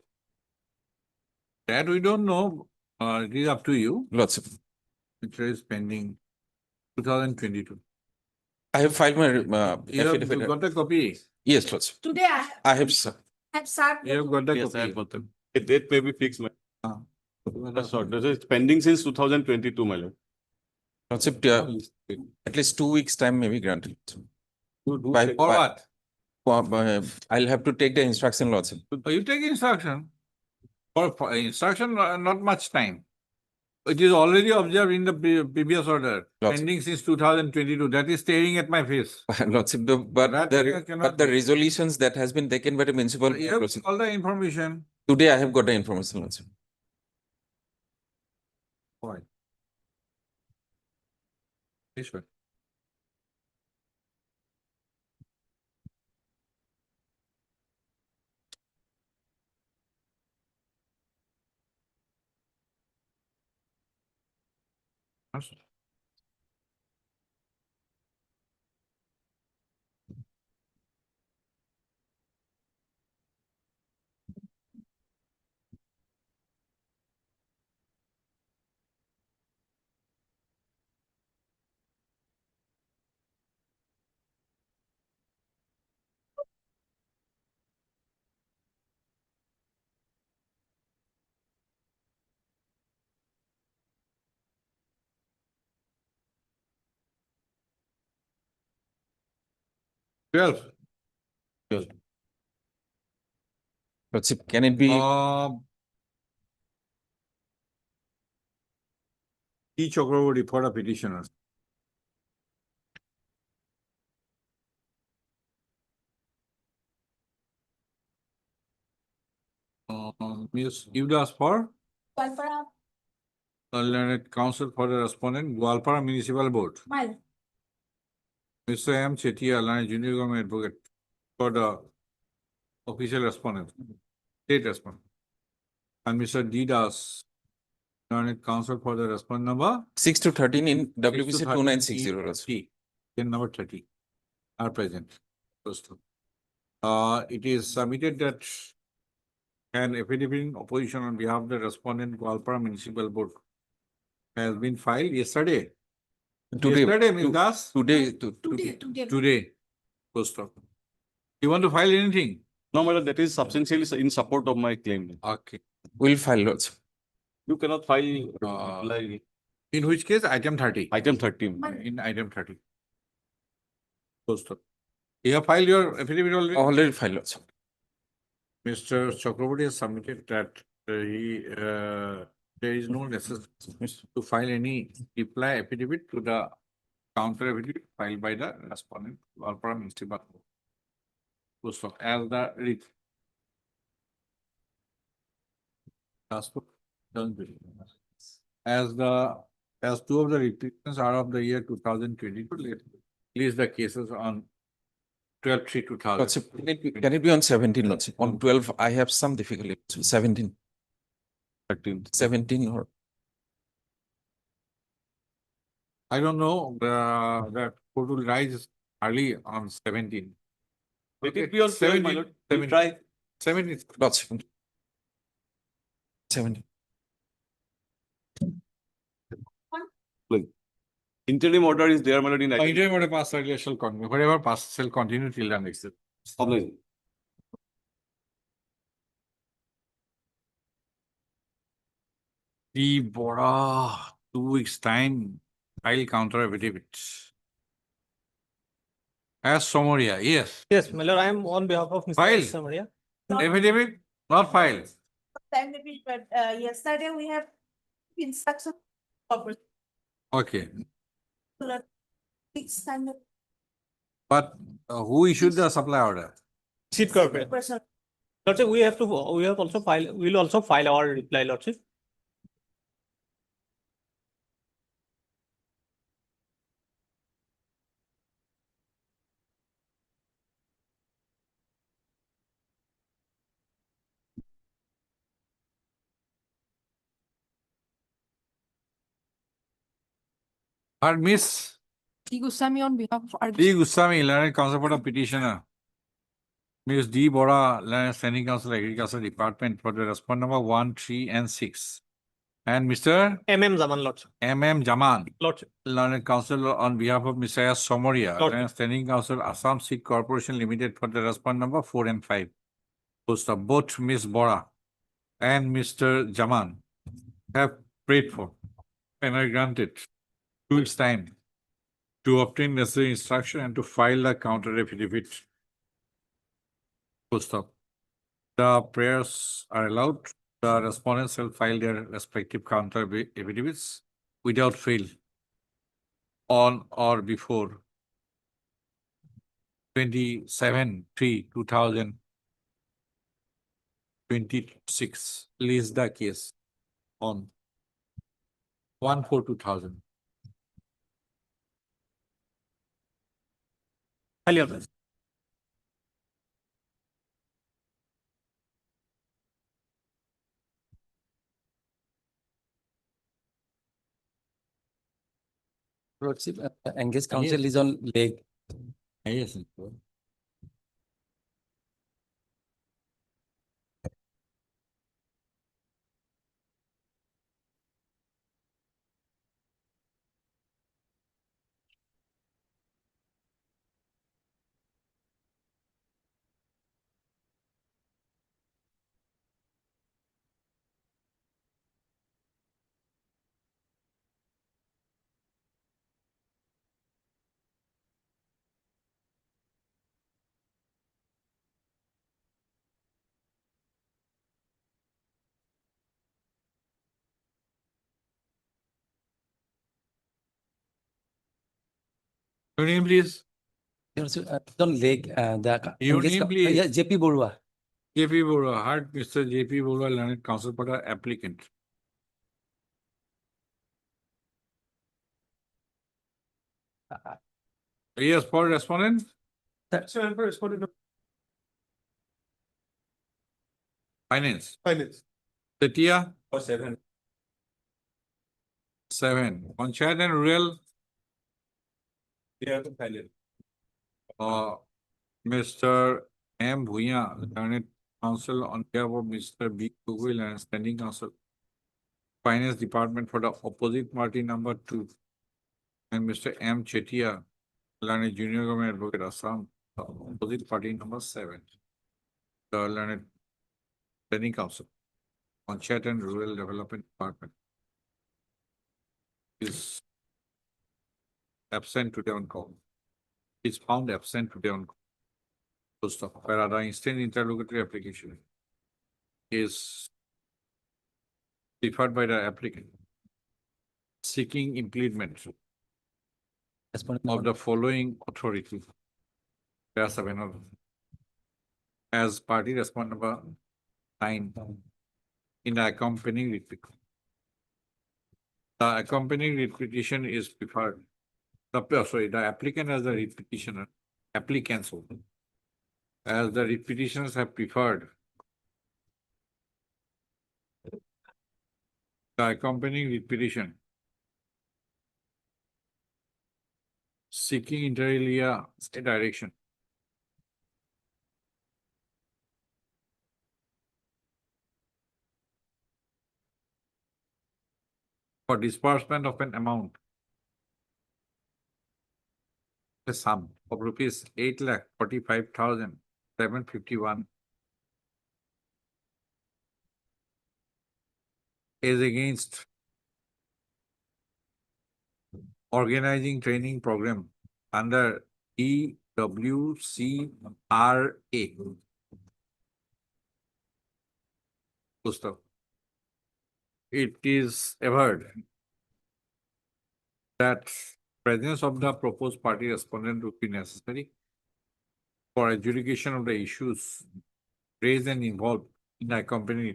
That we don't know. It is up to you. Lordship. Which is pending 2022. I have filed my You affidavit. have got a copy? Yes, Lordship. Today I have, sir. have served. You have got the Yes, I copy? have got them. It may be fixed, my. That's not. This is pending since 2022, my lord. Lordship, at least 2 weeks time may be granted. For what? I'll have to take the instruction, Lordship. You take instruction. For instruction, not much time. It is already observed in the previous order, pending since 2022. That is staring at my face. Lordship, but the resolutions that has been taken by the municipal. You have all the information. Today I have got the information, Lordship. Why? This one. Lordship, can it be? Each Chakravarti for the petitioners. Ms. Yudas for? Learned counsel for the respondent, Gauhati Municipal Board. Mr. M. Chetia, learned junior government advocate for the official respondent, state respondent. And Mr. D. Das, learned counsel for the respondent number 6 to 13 in WBC 2960. 30, number 30 are present. It is submitted that an affidavit in opposition on behalf of the respondent Gauhati Municipal Board has been filed yesterday. Today, Yesterday, Ms. Das? Today. Post op. You want to file anything? No, my lord, that is substantially in support of my claim. Okay. We'll file, Lordship. You cannot file. In which case, item 30. Item 30. In item 30. Post op. You have filed your affidavit already? Already filed, Lordship. Mr. Chakravarti has submitted that there is no necessity to file any reply affidavit to the counter affidavit filed by the respondent, Gauhati Municipal Board. Post op. As the As two of the petitions are of the year 2022, list the cases on 12/3/2000. Lordship, can it be on 17, Lordship? On 12, I have some difficulty. 17. 17 or I don't know, that court will rise early on 17. Let it be on 12, my lord. We'll try. 17. Lordship. 17. Interim order is there, my lord, in item. Interim order pass earlier shall continue, whatever pass shall continue till the next. Obliged. The Bora, 2 weeks time, file counter affidavit. As Somaria, yes. Yes, my lord, I am on behalf of Mr. File. Samaria. Affidavit, not file. But yesterday we have instruction. Okay. But who issued the supply order? Seat corporate. Lordship, we have also file, we will also file our reply, Lordship. Or Miss T. Goswami on behalf of our. D. Goswami, learned counsel for the petitioner. Ms. D. Bora, learned standing counsel, agriculture department for the respondent number 1, 3, and 6. And Mr. MM Zaman, Lordship. M.M. Jaman, Lordship. learned counsel on behalf of Mr. S. Somaria, Lordship. learned standing counsel Assam Seed Corporation Limited for the respondent number 4 and 5. Post of both Ms. Bora and Mr. Jaman have prayed for and are granted 2 weeks time to obtain necessary instruction and to file the counter affidavit. Full stop. The prayers are allowed. The respondents shall file their respective counter affidavits without fail on or before 27/3/2026. List the case on 1/4/2000. Highly obliged. Lordship, engaged counsel is on leg. Yes. Your name, please. Lordship, on leg, the. Your engaged name, please. Yeah, JP Borua. J.P. Bora, heard Mr. J.P. Bora, learned counsel for the applicant. Yes, for respondent. Finance. Setia. 7. Panchayat and rural. Mr. M. Bhuya, learned counsel on behalf of Mr. B. Google and standing counsel. Finance department for the opposite party number 2. And Mr. M. Chetia, learned junior government advocate Assam, the opposite party number 7. The learned standing counsel on Chat and Rural Development Department is absent today on call. Is found absent today on call. Post of where the instant interlocutory application is deferred by the applicant seeking implement of the following authority. There are 7 of them. As party respondent number 9 in the accompanying report. The accompanying writ petition is preferred. The applicant as the writ petitioner, applicants as the writ petitioners have preferred the accompanying writ petition seeking inter alia direction for disbursement of an amount, the sum of rupees 8,45,751 is against organizing training program under EWCRA. Gustav. It is averred that presence of the proposed party respondent would be necessary for adjudication of the issues raised and involved in the accompanying.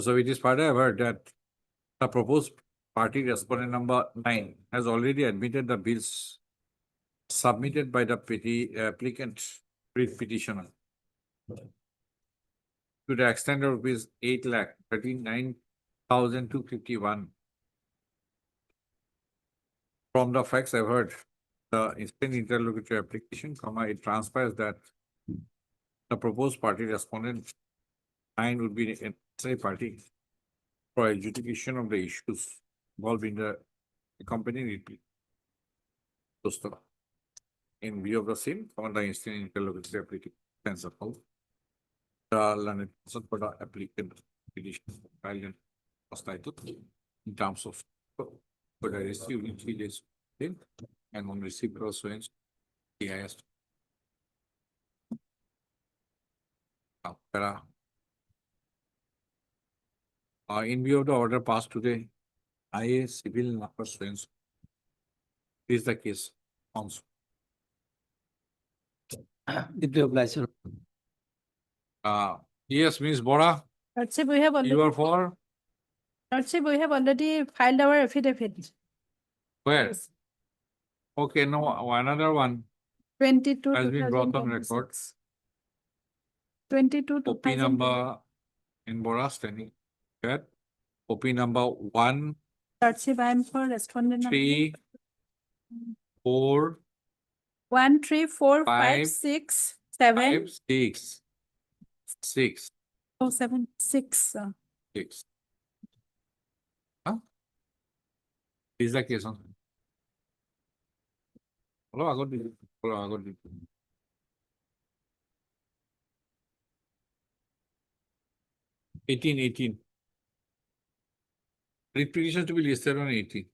So it is further averred that the proposed party respondent number 9 has already admitted the bills submitted by the applicant writ petitioner to the extent of rupees 8,39,251. From the facts I've heard, the instant interlocutory application, it transpires that the proposed party respondent 9 would be a necessary party for adjudication of the issues involved in the accompanying writ petition. In view of the same, on the instant interlocutory application, the learned person for the applicant petition filed and was titled in terms of but I received in 3 days and on receipt pursuant DIS. In view of the order passed today, IA civil pursuance is the case also. Yes, Ms. Bora, Lordship, we have you already, are for Lordship, we have already filed our affidavit. where? Okay, no, another one 22. has been brought on record. 22. OP number in Bora standing here. OP number 1, Lordship, I am for respondent. 3, 4, 1, 3, 4, 5, 5, 6, 7. 5, 6, 6, 7, 6. 6. Huh? Is the case on? Hello, I got it. Hello, I got it. Eighteen. Writ petition to be listed on 18.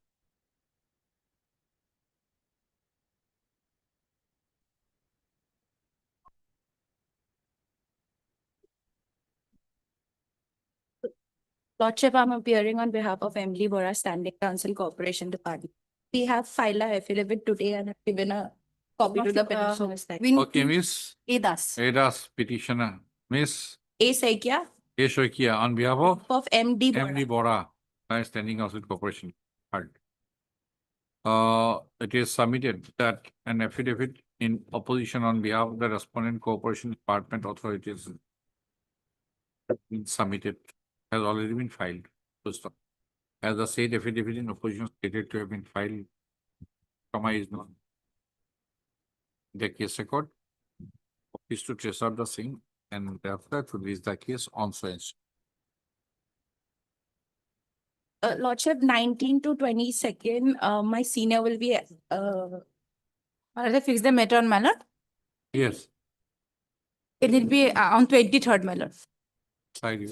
Lordship, I'm appearing on behalf of Emily Bora, Standing Counsel Corporation Department. We have filed our affidavit today and have given a copy to the petitioners. Okay, Miss Edas petitioner, Miss A. Saikia Eshokia, on behalf of MD Bora. MD Bora, Standing Counsel Corporation. It is submitted that an affidavit in opposition on behalf of the respondent corporation department authorities been submitted, has already been filed. As the said affidavit in opposition stated to have been filed, is known. The case record is to trace out the same and thereafter to release the case on such. Lordship, 19 to 22nd, my senior will be, Fix the matter on my lord. Yes, It will be on 23rd, my lord. side you.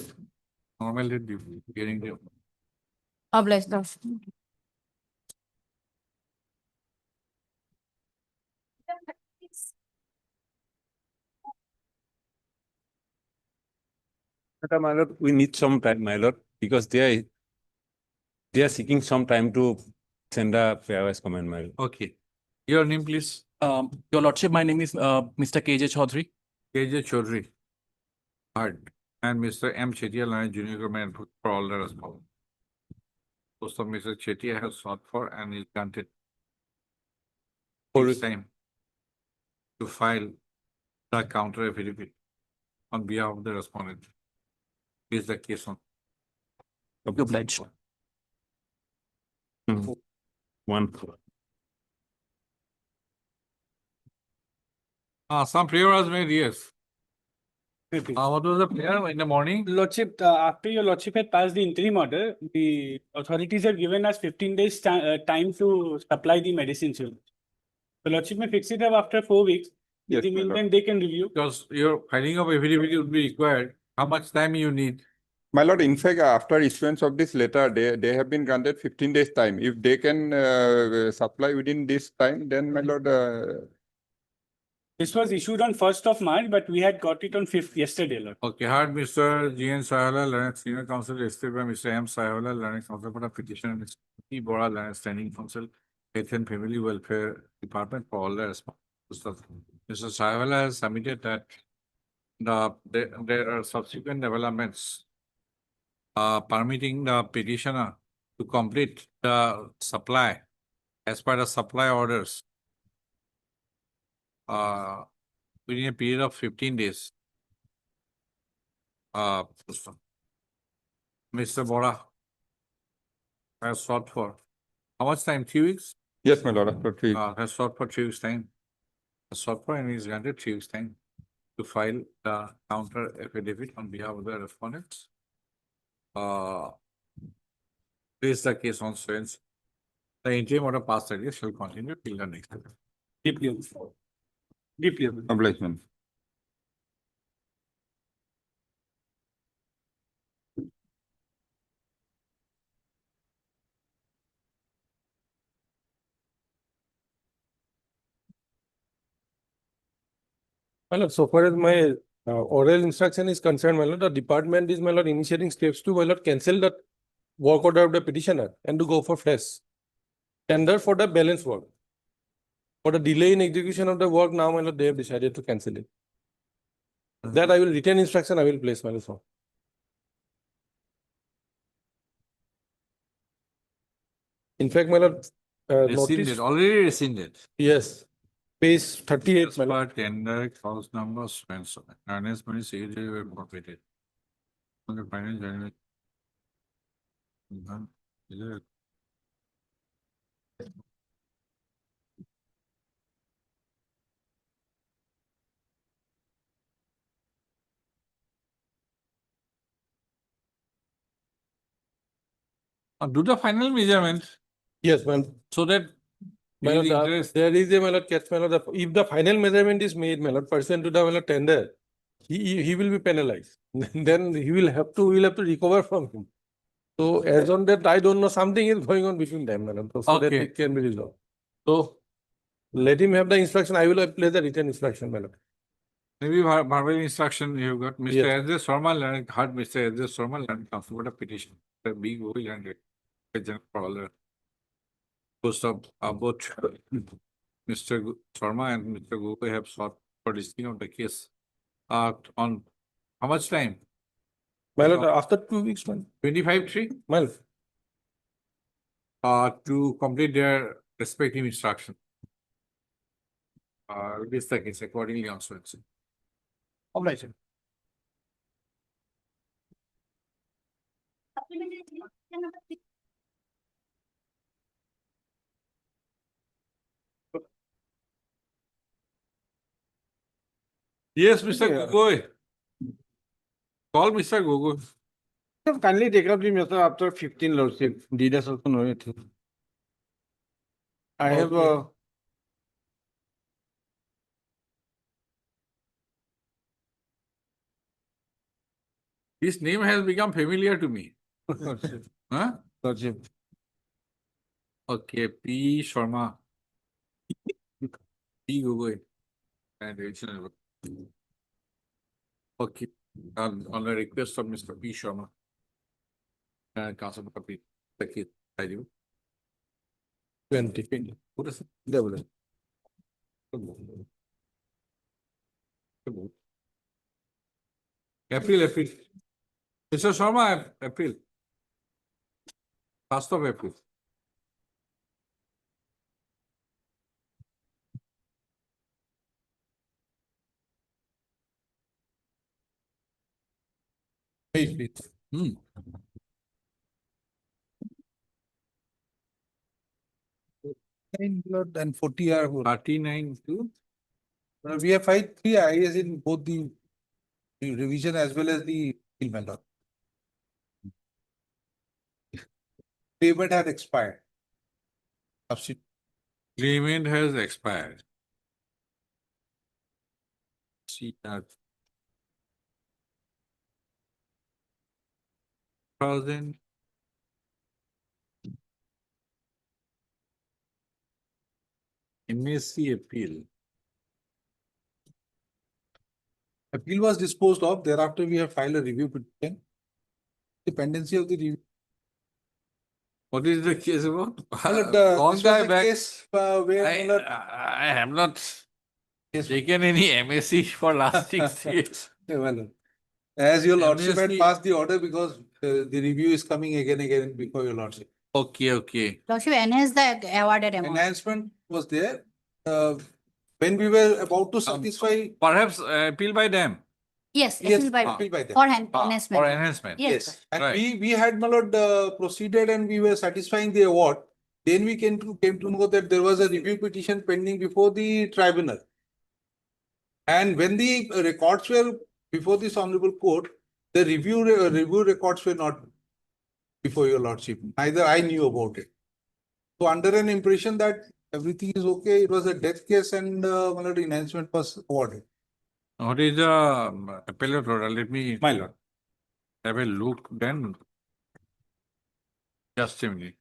Normally hearing the Obliged, Lord. My lord, we need some time, my lord, because they are seeking some time to send a fairness comment, my lord. Okay. Your name, please. Your Lordship, my name is Mr. KJ Chaudhary. KJ Chaudhary. Hard. And Mr. M. Chetia, Learned Junior Government for all the response. Post of Mr. Chetia has sought for and is granted for time to file the counter affidavit on behalf of the respondent. Is the case on? Obliged. One. Some prayer was made, yes. What was the prayer in the morning? Lordship, after your lordship had passed the interim order, the authorities have given us 15 days time to supply the medicines. The lordship may fix it up after 4 weeks. In Yes, the my lord. meantime, they can review. Because your filing of affidavit would be required. How much time you need? My lord, in fact, after issuance of this letter, they have been granted 15 days time. If they can supply within this time, then my lord, This was issued on 1st of March, but we had got it on 5th yesterday, Lord. Okay, heard Mr. G. N. Sahala, Learned Senior Counsel, listed by Mr. M. Sahala, Learned Counsel for the petition, and Mr. P. Bora, Learned Standing Counsel, Health and Family Welfare Department for all the response. Mr. Sahala has submitted that there are subsequent developments permitting the petitioner to complete the supply as per the supply orders within a period of 15 days. Mr. Bora has sought for how much time? 3 weeks? yes, my lord, after 3 weeks. Has sought for 3 weeks time. Has sought for and is granted 3 weeks time to file the counter affidavit on behalf of the respondents. This is the case on Swens. The interim order passed earlier shall continue till the next. Deeply. Deeply. Obligement. My lord, so far as my oral instruction is concerned, my lord, the department is, my lord, initiating steps to, my lord, cancel the work order of the petitioner and to go for fresh tender for the balance work. For the delay in execution of the work, now, my lord, they have decided to cancel it. That I will retain instruction, I will place, my lord. So. In fact, my lord, Rescinded, notice, already rescinded. yes, page 38, As my per lord. tender clause number Swens, earnest money secretary were forfeited. On the final judgment. Do the final measurement Yes, my lord. so that My there is lord, interest. there is a, my lord, catch, my lord, if the final measurement is made, my lord, pursuant to the, my lord, tender, he will be penalized. Then he will have to recover from him. So as on that, I don't know, something is going on between them, my lord, so that Okay. it can be resolved. So let him have the instruction. I will place the written instruction, my lord. Maybe verbal instruction you got. Mr. Yes. S. Sharma learned, heard Mr. S. Sharma learned counsel for the petition. The big will and general for all the post of both Mr. Sharma and Mr. Gogoi have sought for listing of the case. On how much time? My lord, after 2 weeks, man. 25-3? My lord. To complete their respective instruction. This the case accordingly also. Obliged. Yes, Mr. Gogoi. Call Mr. Gogoi. Kindly take up the matter after 15 lordship. Did also know it. I have His name has become familiar to me. Huh? lordship. Okay, P. Sharma. P. Gogoi. And additional. Okay, on the request of Mr. P. Sharma. And Council Copy. The case, I do. 20. What is it? Double. April. Mr. Sharma, April. 1st of April. Wait. Hmm. And 40 are. 39 to. We have filed 3 IAs in both the revision as well as the appeal matter. Payment had expired. Agreement has expired. See that. 1000. MSc appeal. Appeal was disposed of. Thereafter, we have filed a review petition. Dependency of the review. What is the case about? This was a case where I have not taken any MSc for last 6 years. well, as your lordship had MSc passed the order because the review is coming again before your lordship. Okay. Lordship, enhance the awarded amount. Enhancement was there. When we were about to satisfy. Perhaps appeal by them. Yes, Yes, appeal by appeal by them. for enhancement. For enhancement. Yes. And Right. we had, my lord, proceeded and we were satisfying the award. Then we came to know that there was a review petition pending before the tribunal. And when the records were before this honorable court, the review records were not before your lordship. Neither I knew about it. So under an impression that everything is okay, it was a death case and my lord, enhancement was awarded. What is the appellate order? Let me. My lord. Have a look then. Just a minute.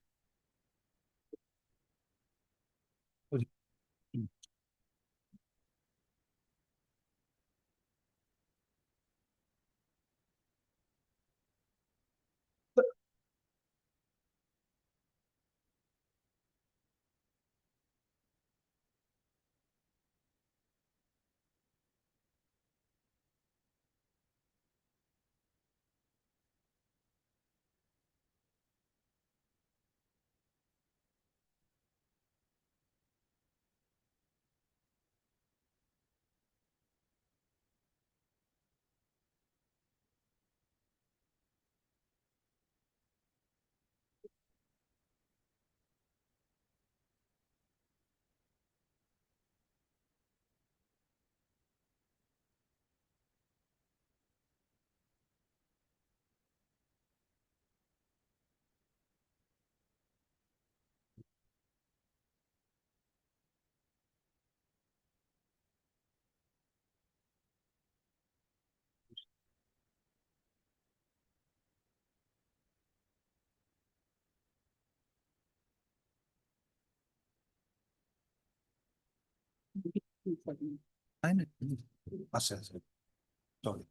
Sorry.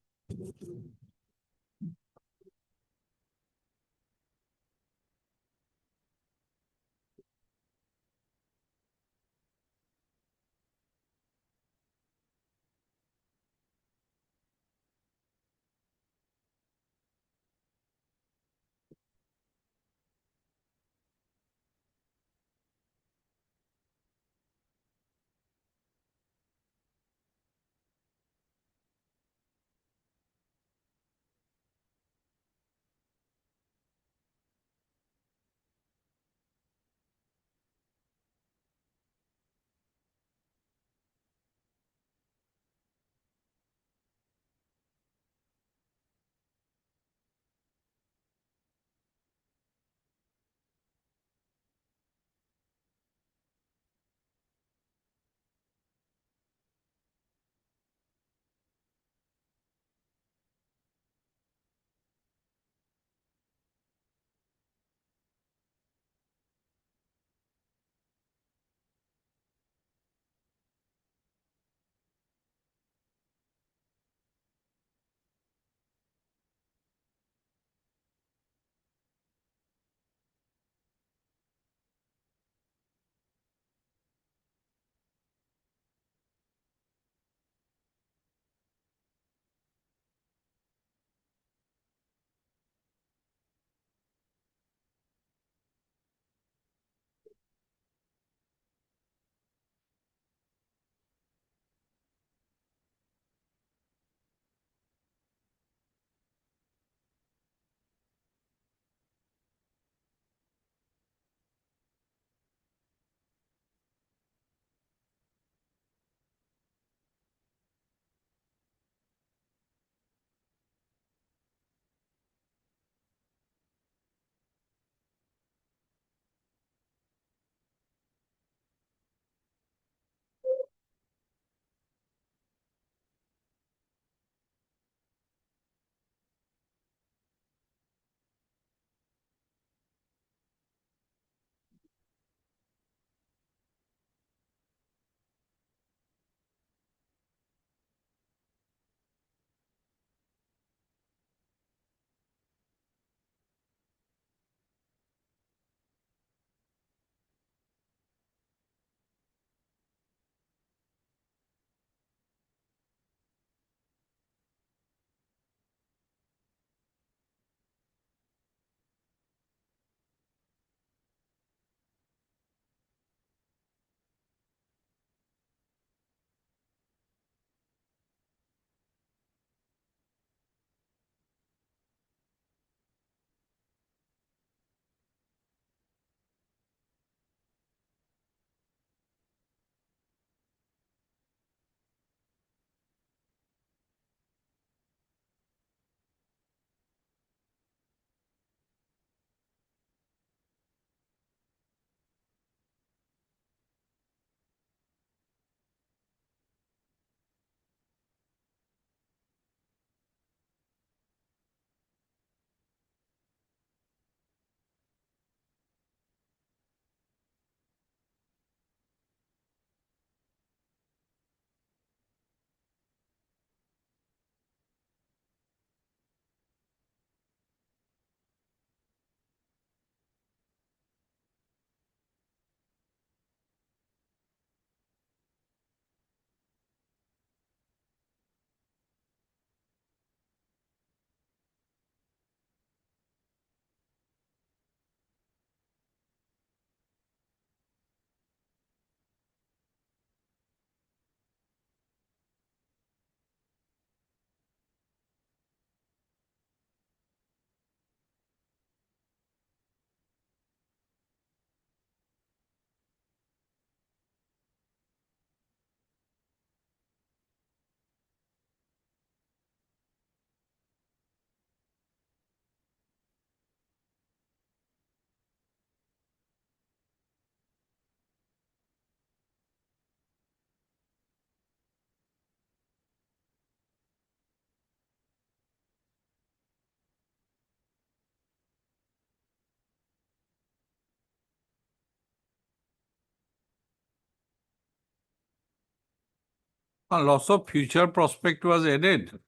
Loss of future prospect was added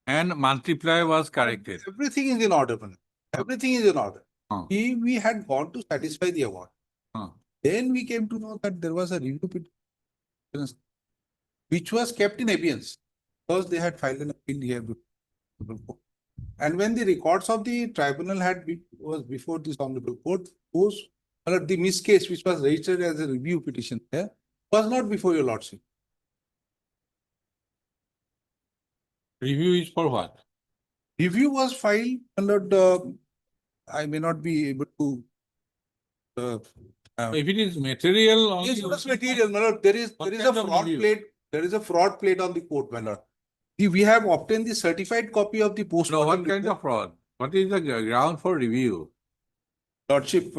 and multiply was corrected. Everything is in order, my lord. Everything is in order. We had gone to satisfy the award. Then we came to know that there was a review petition which was kept in abeyance because they had filed an appeal here before. And when the records of the tribunal was before this honorable court, the miss case which was registered as a review petition there was not before your lordship. Review is for what? Review was filed, my lord, I may not be able to. If it is material. only- Yes, it was material, my lord. There is a fraud plate. There is a fraud plate on the court, my lord. We have obtained the certified copy of the post. No, what kind of fraud? What is the ground for review? Lordship,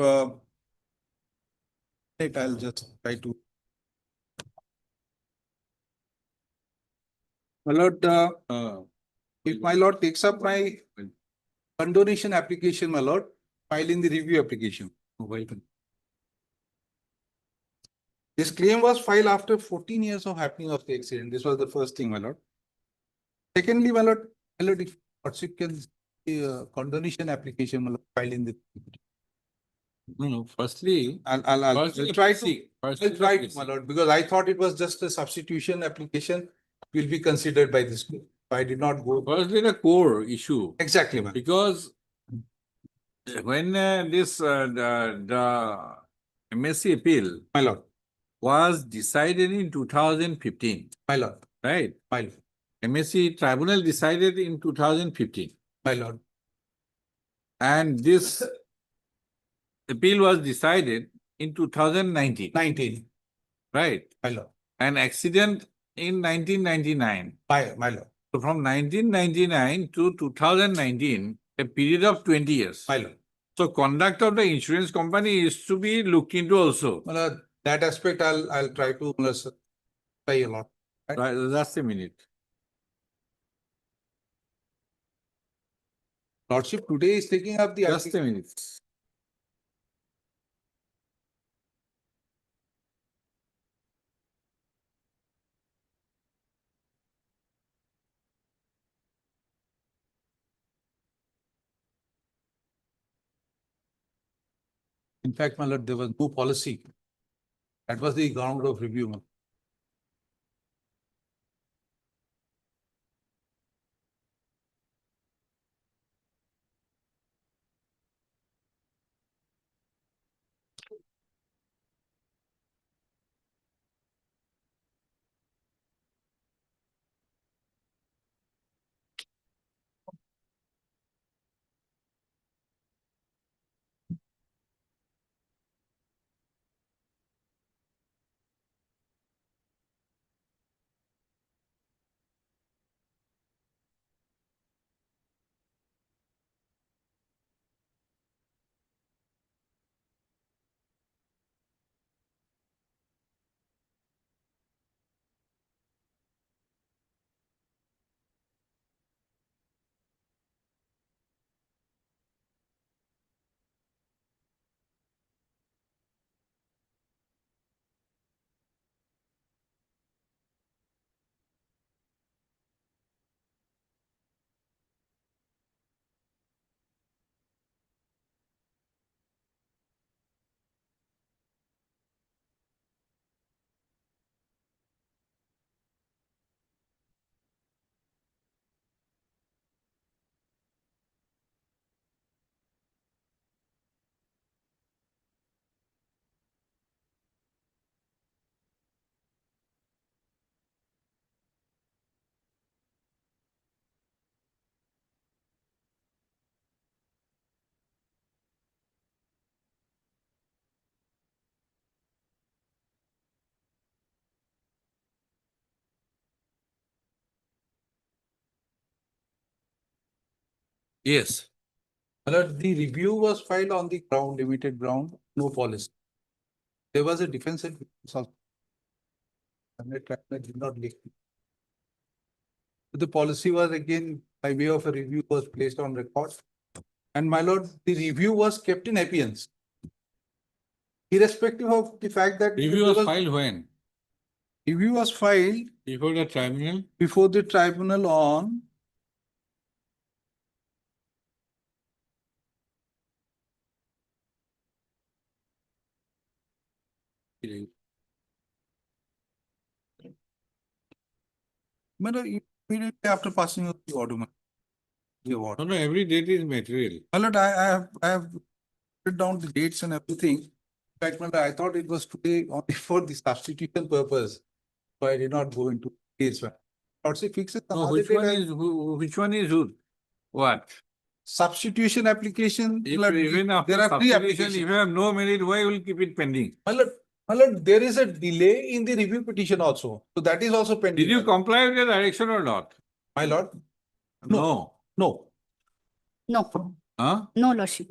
wait, I'll just try to. My lord, if my lord takes up my condonation application, my lord, file in the review application. This claim was filed after 14 years of happening of the accident. This was the first thing, my lord. Secondly, my lord, if lordship can condonation application, my lord, file in the. No, firstly. I'll try to, my lord, because I thought it was just a substitution application will be considered by this court. I did not go. Firstly, the core issue. Exactly, ma'am. Because when the MSc appeal. My lord. Was decided in 2015. My lord. Right? My lord. MSc tribunal decided in 2015. My lord. And this appeal was decided in 2019. 19. Right? My lord. An accident in 1999. My lord. So from 1999 to 2019, a period of 20 years. My lord. So conduct of the insurance company is to be looked into also. My lord, that aspect I'll try to try a lot. Right, just a minute. Lordship today is taking up the. Just a minute. In fact, my lord, there was no policy. That was the ground of review. Yes. My lord, the review was filed on the ground, limited ground, no policy. There was a defense and did not leak. The policy was again by way of a review was placed on record. And my lord, the review was kept in abeyance. Irrespective of the fact that. Review was filed when? Review was filed Before the tribunal? before the tribunal on immediately after passing of the order. The award. No, every date is material. My lord, I have put down the dates and everything. In fact, my lord, I thought it was today only for the substitution purpose. So I did not go into dates. Lordship fixes No, another which date one and is, which one is who? What? substitution application. If my lord, even after there are three substitution, applications. if you have no merit, why will keep it pending? My lord, there is a delay in the review petition also. So that is also pending. Did you comply with the direction or not? My lord? No. No. No, Huh? no, Lordship.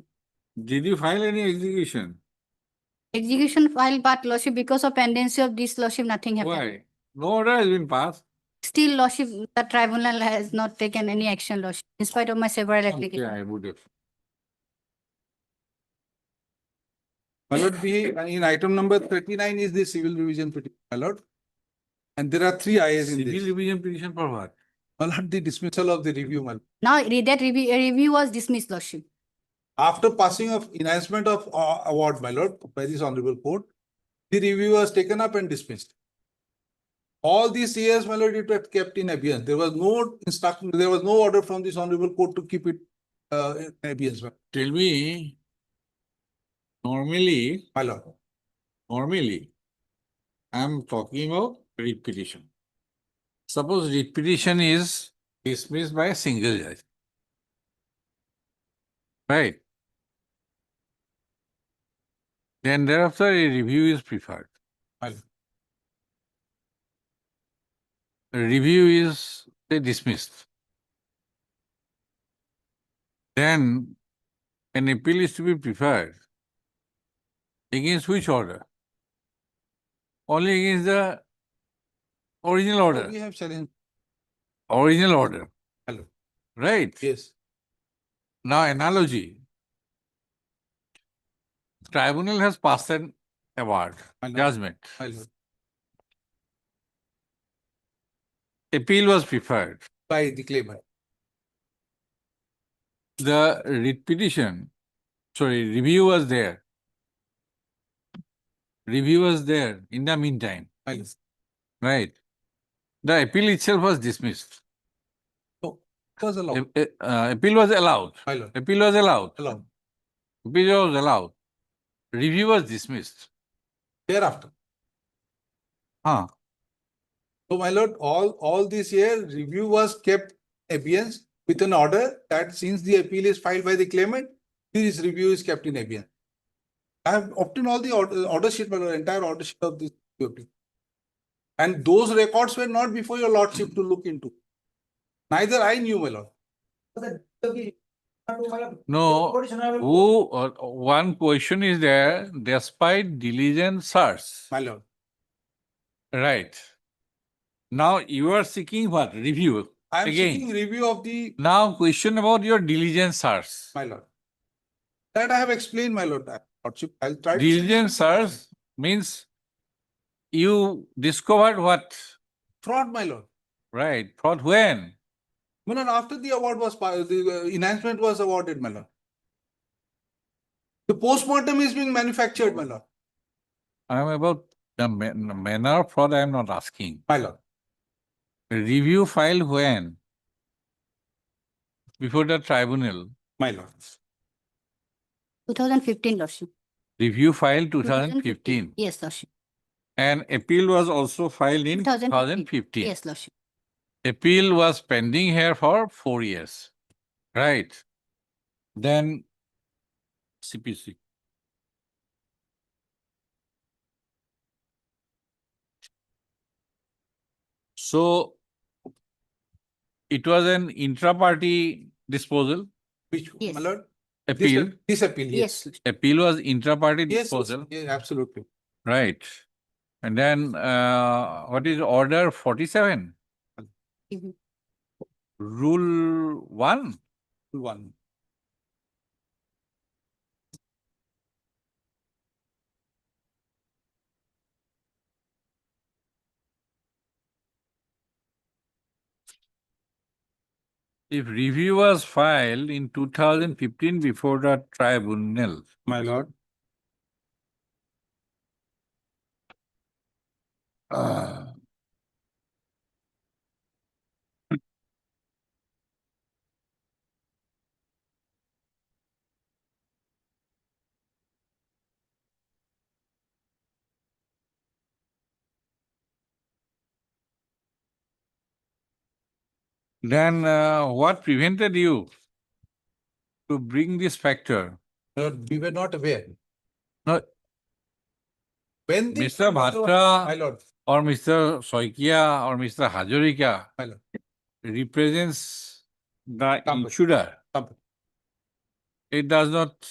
Did you file any execution? Execution file, but Lordship, because of pendency of this Lordship, nothing happened. Why? No order has been passed. Still, Lordship, the tribunal has not taken any action, Lordship, in spite of my several applications. Yeah, I would have. My lord, in item number 39 is the civil revision petition, my lord. And there are three IAs in Civil this. revision petition for what? My lord, the dismissal of the review, my lord. Now, that review was dismissed, Lordship. After passing of enhancement of award, my lord, by this honorable court, the review was taken up and dismissed. All these years, my lord, it was kept in abeyance. There was no instruction, there was no order from this honorable court to keep it in abeyance. Tell me, normally, My lord. normally, I'm talking about writ petition. Suppose writ petition is dismissed by a single judge. Right? Then thereafter a review is preferred. My lord. A review is say, dismissed. Then an appeal is to be preferred. Against which order? Only against the original order. We have challenged. Original order. Hello. Right? Yes. Now analogy. Tribunal has passed an award, My lord. judgment. My lord. Appeal was preferred. By the claimant. The writ petition, sorry, review was there. Review was there in the meantime. My lord. Right? The appeal itself was dismissed. No, it was allowed. Appeal was allowed. My lord. Appeal was allowed. Allowed. Appeal was allowed. Review was dismissed. Thereafter. So, my lord, all this year, review was kept abeyance with an order that since the appeal is filed by the claimant, this review is kept in abeyance. I have obtained all the order sheet, my lord, entire order sheet of this appeal. And those records were not before your lordship to look into. Neither I knew, my lord. No, one question is there, despite diligent search. My lord. Right. Now you are seeking what? Review. I am again. seeking review of the. Now question about your diligent search. My lord. That I have explained, my lord. Lordship, I'll try to. Diligent search means you discovered what? Fraud, my lord. Right. Fraud when? My lord, after the award was, the enhancement was awarded, my lord. The postmortem is being manufactured, my lord. I am about the manner of fraud I am not asking. My lord. Review file when? Before the tribunal. My lord. 2015, Lordship. Review file 2015. Yes, Lordship. And appeal was also filed in 2015. Yes, Lordship. Appeal was pending here for 4 years. Right. Then CPC. So it was an intra-party disposal. Which, Yes. my lord? Appeal. This appeal, yes. Appeal was intra-party Yes, disposal. yes, absolutely. Right. And then what is order 47? Mhm. Rule 1? One. if review was filed in 2015 before the tribunal, My lord. then what prevented you to bring this factor? Lord, we were not aware. No, When the. Mr. My Bhatra lord, or Mr. Soikia or Mr. Hazarika my lord. represents the Company. insurer. Company. It does not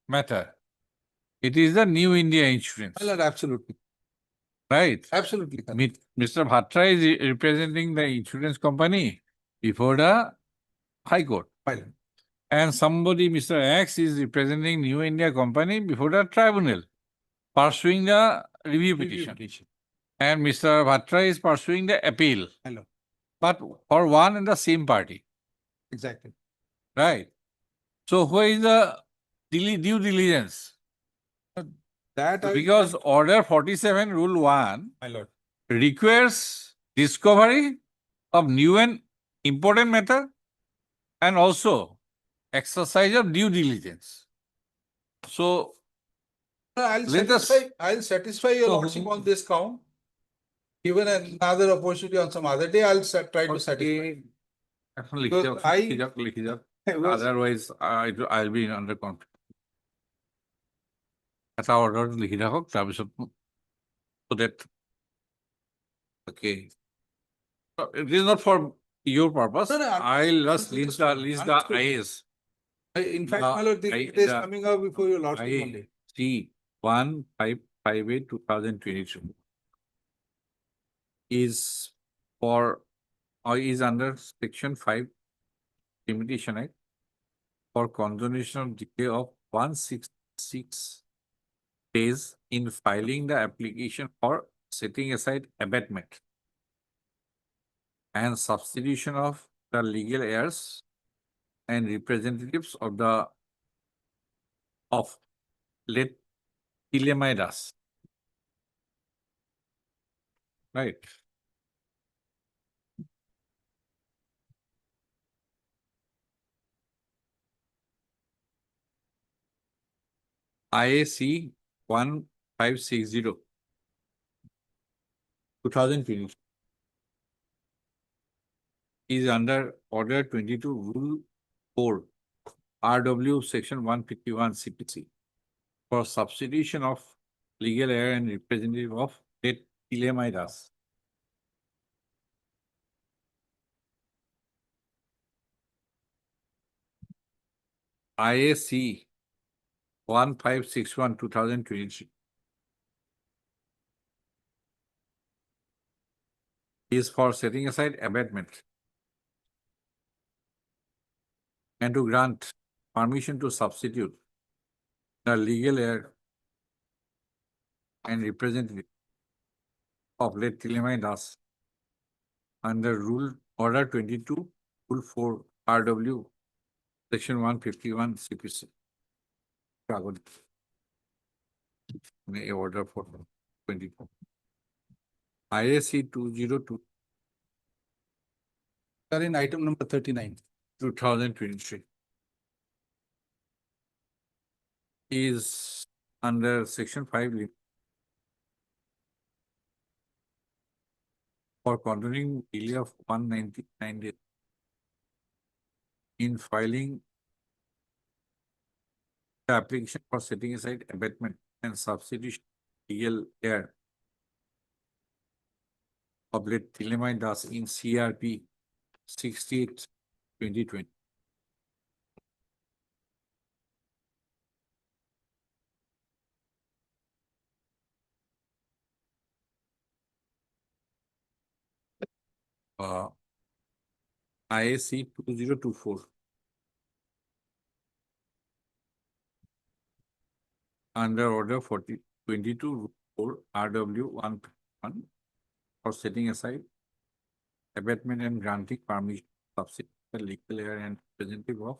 matter. It is the New India Insurance, My lord, absolutely. right? Absolutely. correct. Mr. Bhatra is representing the insurance company before the High Court. My lord. And somebody, Mr. X, is representing New India Company before the tribunal, pursuing the review petition. And Mr. Bhatra is pursuing the appeal. My lord. But for one and the same party, Exactly. right? So where is the due diligence? That I. Because Order 47, Rule 1 My lord. requires discovery of new and important matter and also exercise of due diligence. So I'll let us- satisfy your So- lordship on this count. Given another opportunity on some other day, I'll try to satisfy. এখন লিখে Because যাও, I- লিখে যাও। I was- Otherwise, I'll be under conflict. এটা order লিখি রাখক তাৰপিছত so that okay. It is not for your purpose. No, no, I'll just list the understood. IAs. In fact, my lord, this it is coming up before your lordship only. C 1558 2022 is for or is under Section 5 Limitation Act for consummation of decay of 166 days in filing the application for setting aside abatement and substitution of the legal heirs and representatives of late Tilemai Das. Right. IAC 1560 2020 is under Order 22 Rule 4 RW Section 151 CPC for substitution of legal heir and representative of late Tilemai Das. IAC 1561 2023 is for setting aside abatement and to grant permission to substitute the legal heir and representative of late Tilemai Das under Order 22 Rule 4 RW Section 151 CPC. Order for 24. IAC 202 Sir, in item number 39. 2023 is under Section 5 for continuing delay of 199 days in filing the application for setting aside abatement and substitution legal heir of late Tilemai Das in CRP 68/2020. IAC 2024 under Order 22 Rule 4 RW 151 for setting aside abatement and granting permission subsidiary legal heir and representative of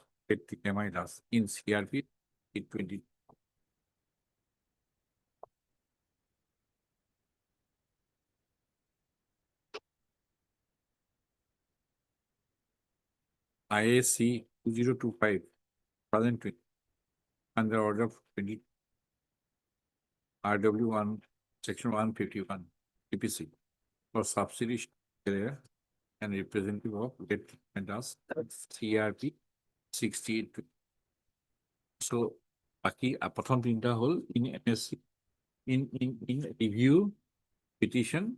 MI does in CRP 20. IAC 2025, 2020, under order of 20, RW1, section 151, PPC, for subsidiary heir and representative of and does CRP 68. So, Paki, Apathon Tinta hole in MSC, in review, petition,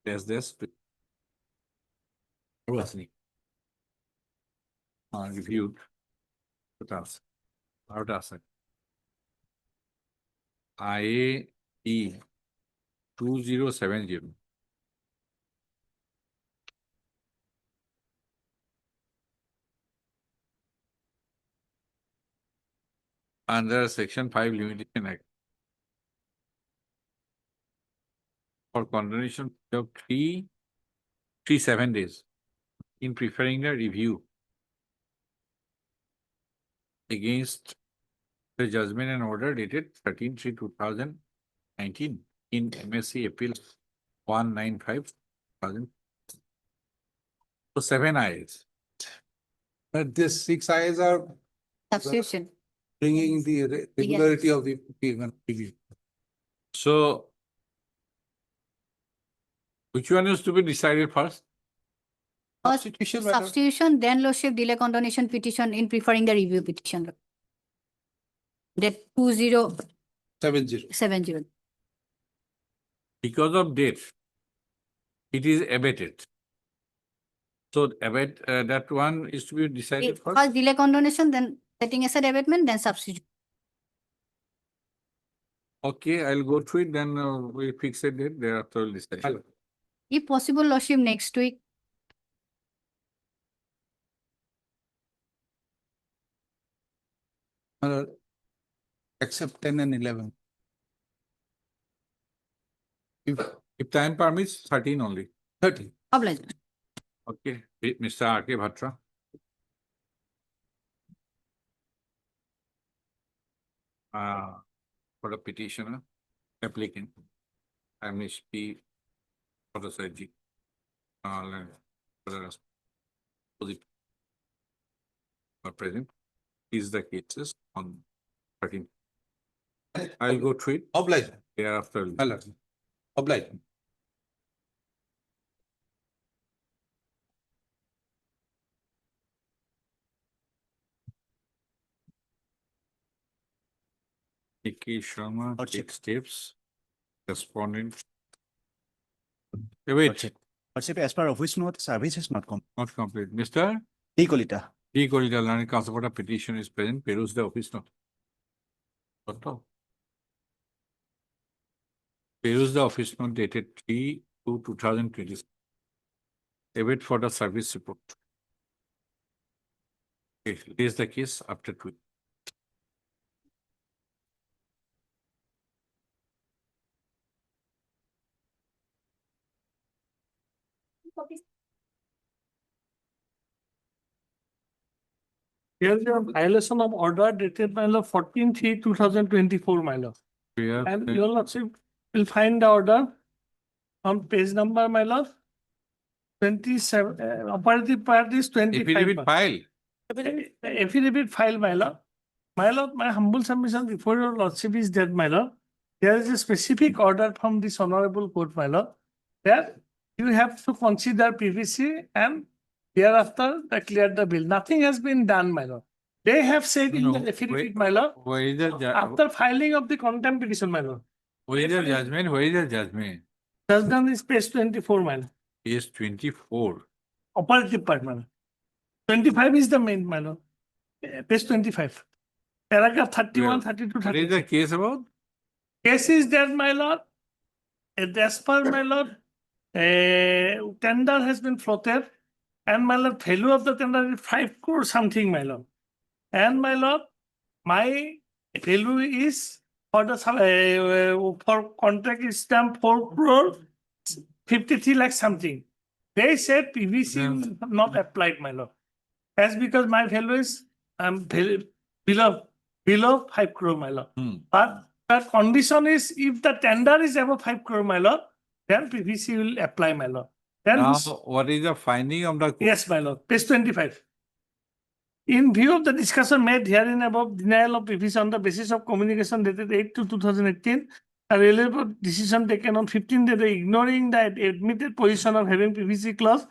there's this. Reviewed. What IAE 2070. Under Section 5 Limitation Act. For condemnation of 7 days in preferring the review against the judgment and order dated 13/3/2019 in MSC Appeal 195,000. So 7 IAs. But these 6 IAs are Substitution. bringing the regularity of the review. So which one is to be decided first? First, Substitution matter. substitution, then lordship delay condonation petition in preferring the review petition. That 2070. Because of date, it is abated. So abate, that one is to be decided first. First delay condonation, then setting aside abatement, then substitution. Okay, I'll go through it, then we fix a date, thereafter we'll decide. If possible, lordship next week. Except 10 and 11. If time permits, 13 only. 30. Obliged. Okay, Mr. R.K. Bhatra. For the petitioner, applicant, amnesty, authorized, present, is the cases on 13. I'll go through it. Obliged. Thereafter. Obliged. A.K. Sharma takes steps. Respondent. Wait. As per office note, service is not complete. Not complete. Mr. D. Kolita. D. Kolita, learning counsel for the petition is present. Peruse the office note. Peruse the office note dated 3/2/2020. Await for the service report. Okay, raise the case after 2. Here's your violation of order dated by law 14/3/2024, my lord. Yeah. And your lordship will find the order on page number, my lord. 27, operative part is 25. Affidavit file. Affidavit file, my lord. My lord, my humble submission before your lordship is that, my lord. There is a specific order from this honorable court, my lord, that you have to consider PVC and thereafter clear the bill. Nothing has been done, my lord. They have said in the affidavit, my lord, Where is the after filing of the contempt petition, my lord. where is the judgment? Where is the judgment? Judgment is page 24, my lord. Page 24. Operative part, my lord. 25 is the main, my lord. Page 25. Paragraph 31, 32, What is the 33. case about? Case is that, my lord, as per my lord, tender has been floated, and my lord, value of the tender is 5 crore something, my lord. And my lord, my value is for the for contract is stamp 4 crore 53 lakh something. They said PVC will not applied, my lord. As because my value is below 5 crore, my lord. But the condition is if the tender is above 5 crore, my lord, then PVC will apply, my lord. Then Now, what is the finding of the court? yes, my lord. Page 25. In view of the discussion made herein above, denial of PVC on the basis of communication dated 8/2/2018, a relevant decision taken on 15 days, ignoring the admitted position of having PVC clause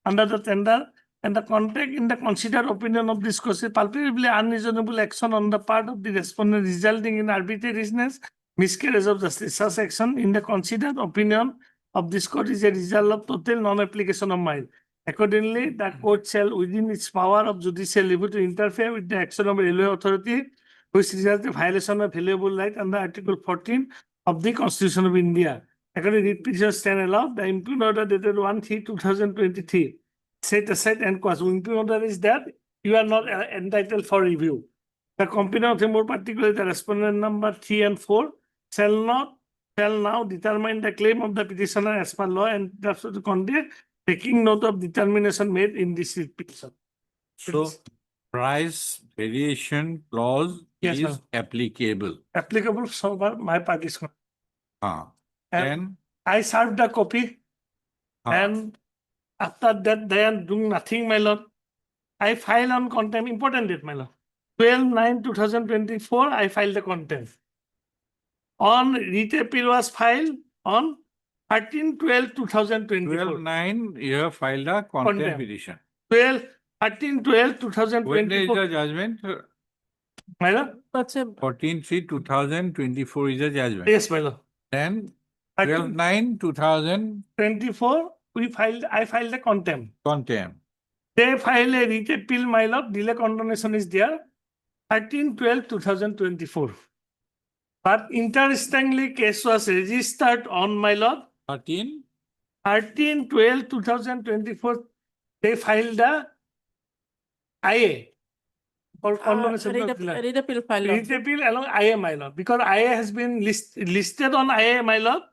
under the tender and the contract in the considered opinion of this court, palpably unreasonable action on the part of the respondent resulting in arbitrariness, miscarriage of justice. Such action in the considered opinion of this court is a result of total non-application of mine. Accordingly, the court shall, within its power of judicial review, to interfere with the action of a railway authority which results in violation of valuable right under Article 14 of the Constitution of India. According to petition stand allowed, the impugned order dated 1/3/2023 set aside and cause. Impugned order is that you are not entitled for review. The complainant, more particularly the respondent number 3 and 4, shall now determine the claim of the petitioner as per law and that's to conduct, taking note of determination made in this petition. So, price variation clause Yes, is ma'am. applicable. Applicable, so far my part is concerned. And And I served the copy and after that they are doing nothing, my lord. I file on contempt, important date, my lord. 12/9/2024, I filed the contempt. On writ appeal was filed on 13/12/2024. 12/9, you have filed a contempt Contempt. petition. 13/12/2024. When is the judgment? My lord? 14/3/2024 is the judgment. Yes, my lord. Then 12/9/2024 24, I filed the contempt. contempt. They file a writ appeal, my lord, delay condonation is there, 13/12/2024. But interestingly, case was registered on, my lord, 13/12/2024. They filed the IA for condonation. Writ appeal file. Writ appeal along IA, my lord, because IA has been listed on IA, my lord.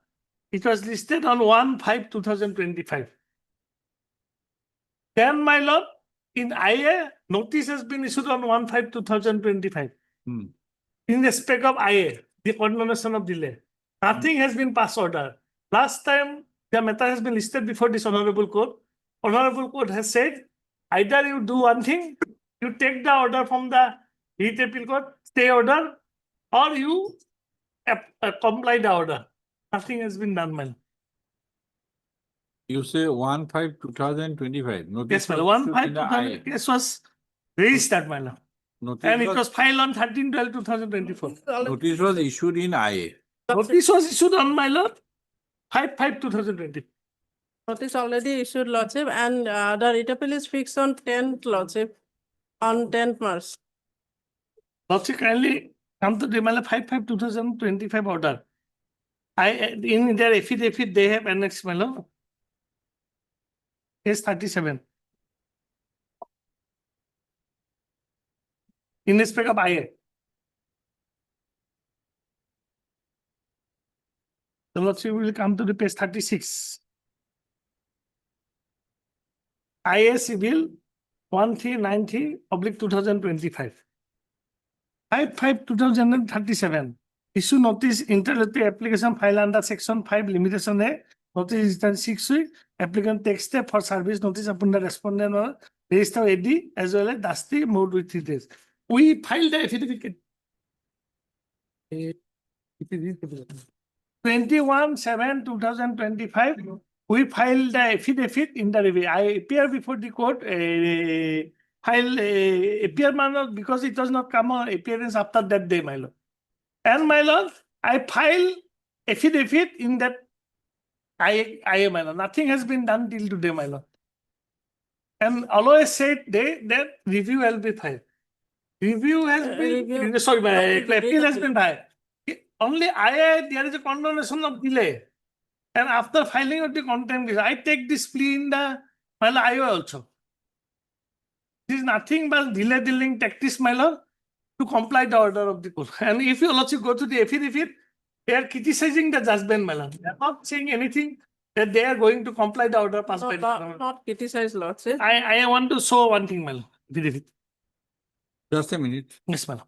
It was listed on 1/5/2025. Then, my lord, in IA, notice has been issued on 1/5/2025. In respect of IA, the condonation of delay. Nothing has been passed order. Last time, the matter has been listed before this honorable court. Honorable court has said, either you do one thing, you take the order from the writ appeal court, stay order, or you comply the order. Nothing has been done, my lord. You say 1/5/2025. Yes, my lord. 1/5/2025 case was registered, my lord. And it was filed on 13/12/2024. Notice was issued in IA. Notice was issued on, my lord, 5/5/2020. Notice already issued, lordship, and the writ appeal is fixed on 10th, lordship, on 10th March. Lordship, kindly come to the 5/5/2025 order. In their affidavit, they have annexed, my lord. Case 37. In respect of IA. The lordship will come to the page 36. IA civil 1390/2025. 5/5/2037. Issue notice interlocutory application file under section 5 limitation A. Notice is done 6 weeks. Applicant takes step for service notice upon the respondent or register AD as well as Dusty moved with 3 days. We filed the affidavit. 21/7/2025. We filed the affidavit in the review. I appear before the court, appear, my lord, because it does not come on appearance after that day, my lord. And my lord, I file affidavit in that I, my lord. Nothing has been done till today, my lord. And always said that review will be filed. Review has been, sorry, my appeal has been filed. Only there is a condonation of delay. And after filing of the contempt, I take this plea in the my lord, I also. This is nothing but delaying tactics, my lord, to comply the order of the court. And if you also go to the affidavit, they are criticizing the judgment, my lord. They are not saying anything. that they are going to comply the order passed by the government. Not criticize lordship. I want to show one thing, madam. Affidavit. Just a minute. Yes, madam.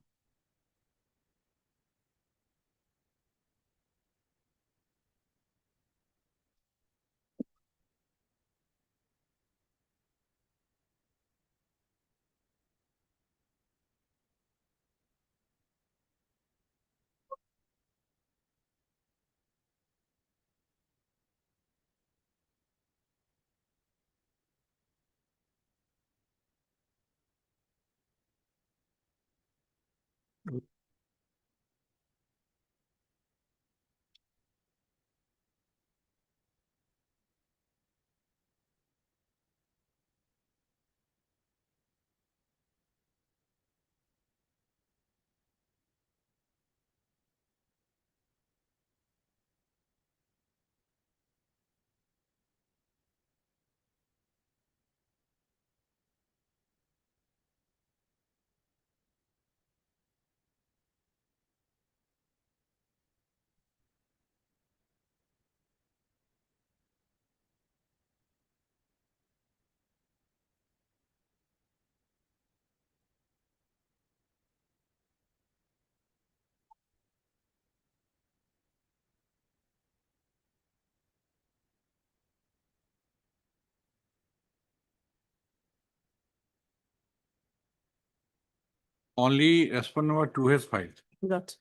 Only respondent number 2 has filed. That.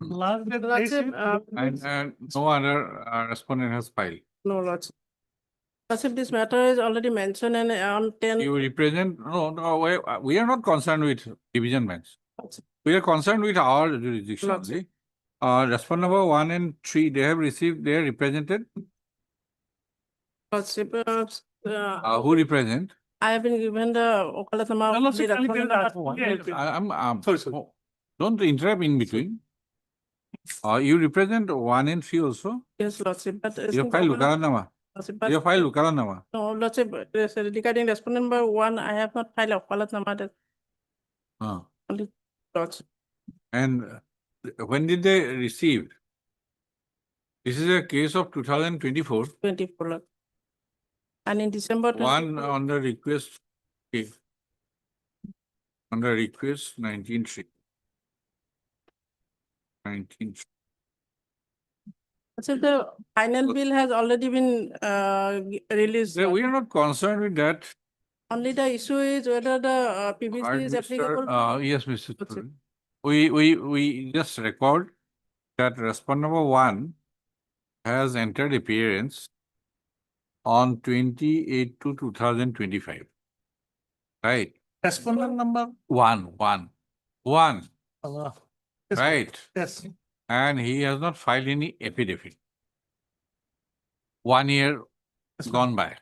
Last date Lordship, And no other respondent has filed. no, lordship. Lordship, this matter is already mentioned and on 10. You represent, we are not concerned with division bench. We are concerned with our jurisdiction only. Respondent number 1 and 3, they have received, they are represented. Lordship, Who represent? I have been given the Okalatama. Sorry. Don't interrupt in between. You represent 1 and 3 also? Yes, lordship, but. Your file Lukaranama. Your file Lukaranama. No, lordship, regarding respondent number 1, I have not filed Okalatama. Only lordship. And when did they receive? This is a case of 2024. 24. Lord. And in December. 1 on the request. Okay. On the request 19.3. 19. So the final bill has already been released. We are not concerned with that. Only the issue is whether the PVC is applicable. Yes, Mr. Chaudhary. We just record that respondent number 1 has entered appearance on 28/2/2025. Right? Respondent number. 1. Yes, Right? yes. And he has not filed any affidavit. 1 year gone by.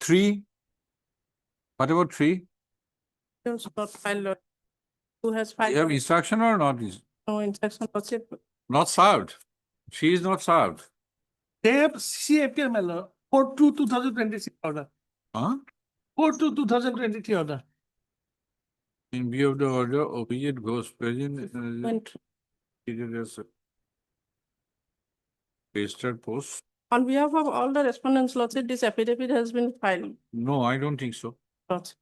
3. What about 3? Not filed. Lord. Who has filed? You have instruction or not? No instruction. Lordship. Not served. She is not served. They have CAPR, my lord, 4/2/2026 order. 4/2/2023 order. In view of the order, obedient goes present. Went. Registered post. On behalf of all the respondents, lordship, this affidavit has been filed. No, I don't think so. Lordship.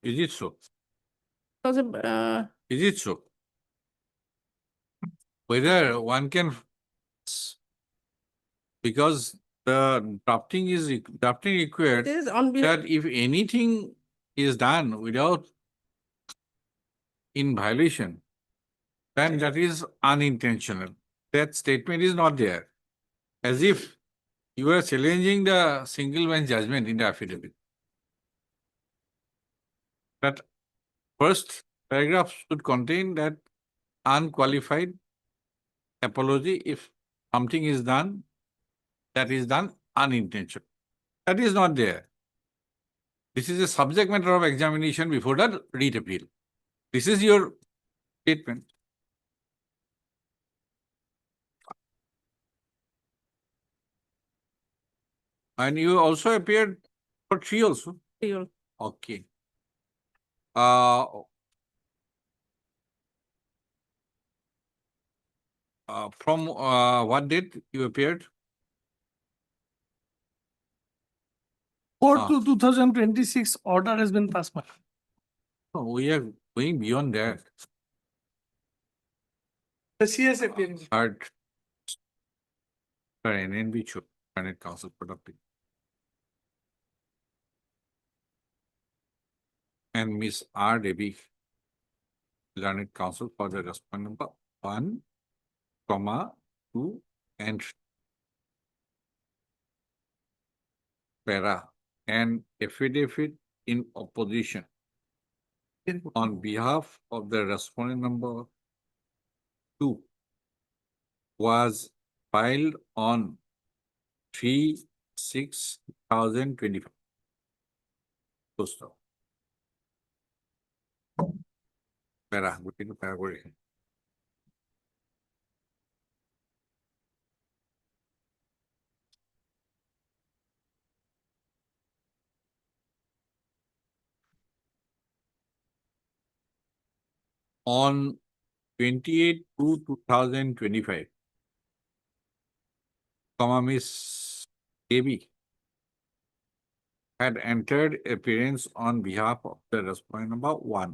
Is it so? Lordship, Is it so? Whether one can, because the drafting required it is on behalf. that if anything is done without in violation, then that is unintentional. That statement is not there. As if you are challenging the single bench judgment in the affidavit. That first paragraph should contain that unqualified apology if something is done that is done unintentional. That is not there. This is a subject matter of examination before the writ appeal. This is your statement. And you also appeared for 3 also? 3 also. Okay. From what date you appeared? 4/2/2026 order has been passed, my lord. No, we are going beyond that. The CS appearing. Third, NNB should Senate Council productive. And Miss R. Devi, Learned Counsel for the respondent number 1, 2, and para, and affidavit in opposition on behalf of the respondent number 2 was filed on 3/6/2025. Full stop. Para, গোটেইটো para কৰি ৰাখিম। On 28/2/2025, Miss Devi had entered appearance on behalf of the respondent number 1,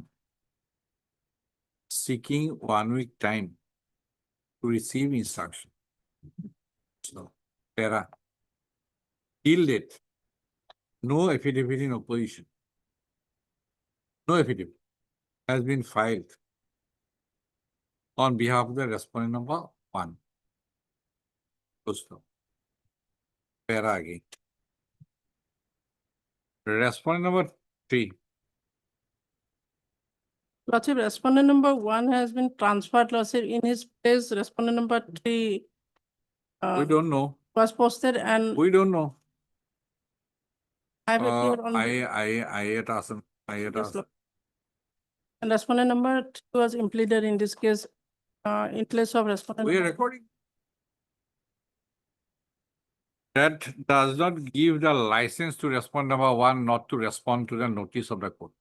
seeking 1 week time to receive instruction. So, para, till date, no affidavit in opposition, no affidavit has been filed on behalf of the respondent number 1. Para again. Respondent number 3. Lordship, respondent number 1 has been transferred, Lordship. In his place, respondent number 3 We don't know. was posted and We don't know. I have appeared on. I had asked him. Yes, Lord. And respondent number 2 was implemented in this case, in place of respondent. We are number- recording. That does not give the license to respond number 1 not to respond to the notice of the court.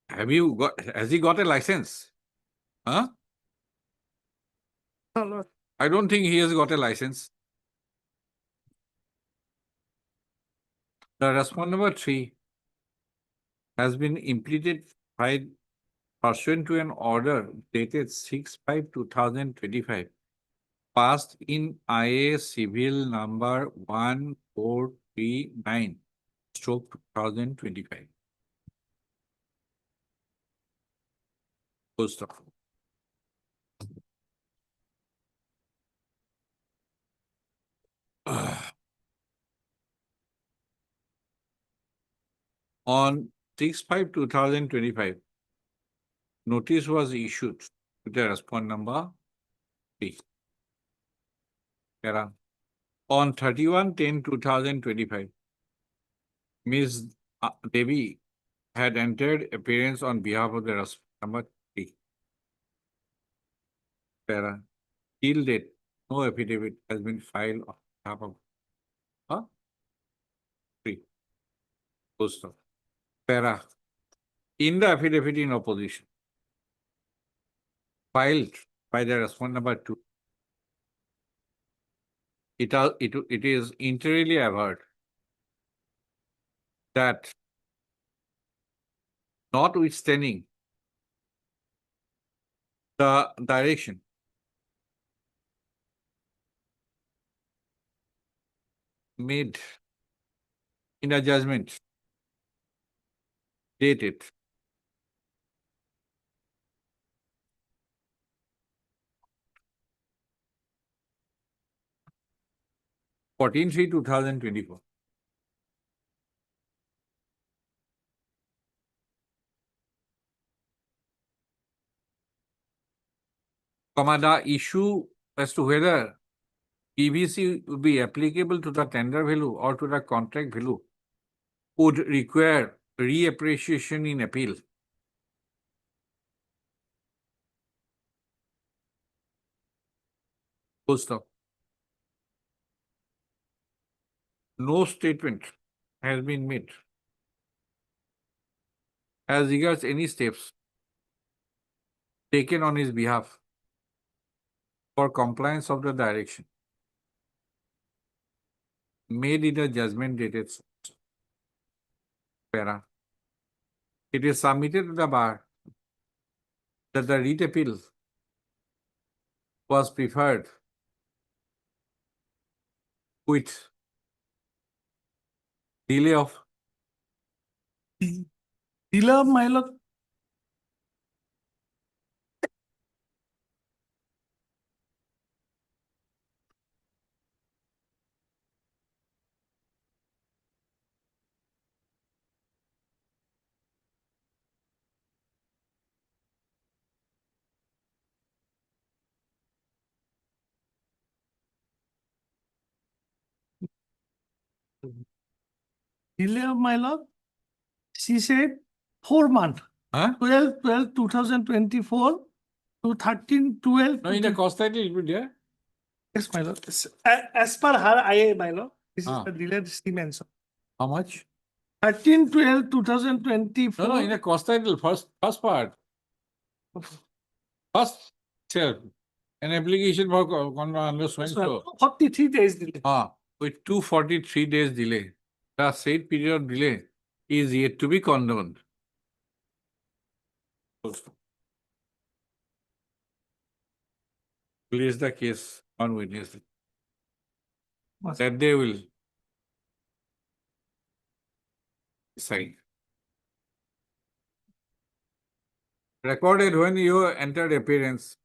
Has he got a license? Huh? No, Lord. I don't think he has got a license. The respondent number 3 has been implemented by pursuant to an order dated 6/5/2025, passed in IA Civil number 1439/2025. Full stop. On 6/5/2025, notice was issued to the respondent number 3. On 31/10/2025, Ms. Devi had entered appearance on behalf of the respondent number 3. Till date, no affidavit has been filed on behalf of 3. Full stop. In the affidavit in opposition filed by the respondent number 2, it is entirely averred that notwithstanding the direction made in a judgment dated 14/3/2024. The issue as to whether PVC would be applicable to the tender value or to the contract value would require reappreciation in appeal. Full stop. No statement has been made as regards any steps taken on his behalf for compliance of the direction made in a judgment dated para. It is submitted to the bar that the writ appeal was preferred with delay of Delay of my lord, delay of my lord. She said 4 months. Huh? 12/12/2024 to 13/12. No, in the cost title it will be there. Yes, my lord. As per her IA, my lord, this is Ah. the delayed she mentioned. How much? 13/12/2024. No, in the cost title, first part. First, sir, an application for under so and so. 43 days delay. With 243 days delay. The said period of delay is yet to be condoned. Place the case on witness. That they will decide. Recorded when you entered appearance.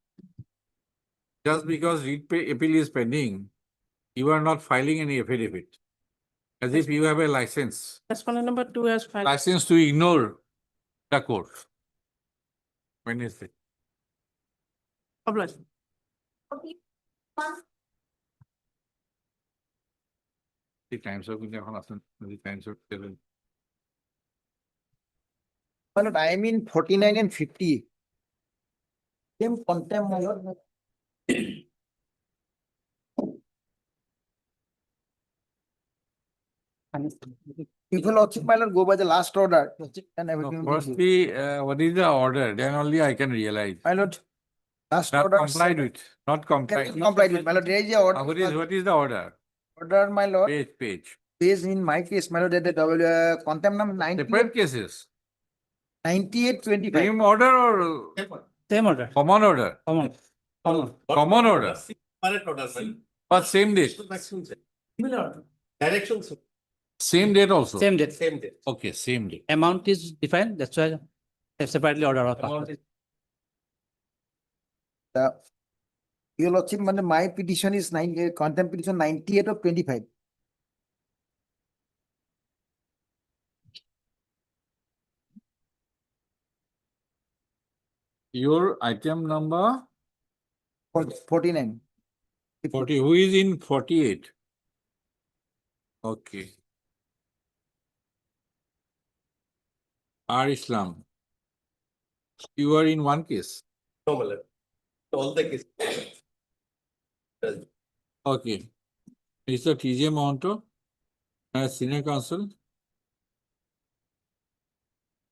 Just because appeal is pending, you are not filing any affidavit. As if you have a license. Respondent number 2 has filed. License to ignore the court. When is it? Obliged. The times of the times of My lord, I mean 49 and 50. Same contempt, my lord. If you lordship, my lord, go by the last order. And everything will be good. Firstly, what is the order? Then only I can realize. My lord, last Not order. complied with. Not complied. Complied with, my lord. There is a order. What is the order? Order, my lord. Page. Based in my case, my lord, that the contempt number 98, Separate cases. 98/25. Same order or Same order. common order? Common. Common order. But same date. Similar. Directions. Same date also. Same date. Same date. Okay, same date. Amount is defined, that's why separately order of. Your lordship, my petition is contempt petition 98/25. Your item number 49. 40. Who is in 48? Okay. R. Islam. You are in one case. No, my lord. All the cases. Okay. Mr. T.J. Monto, as senior counsel.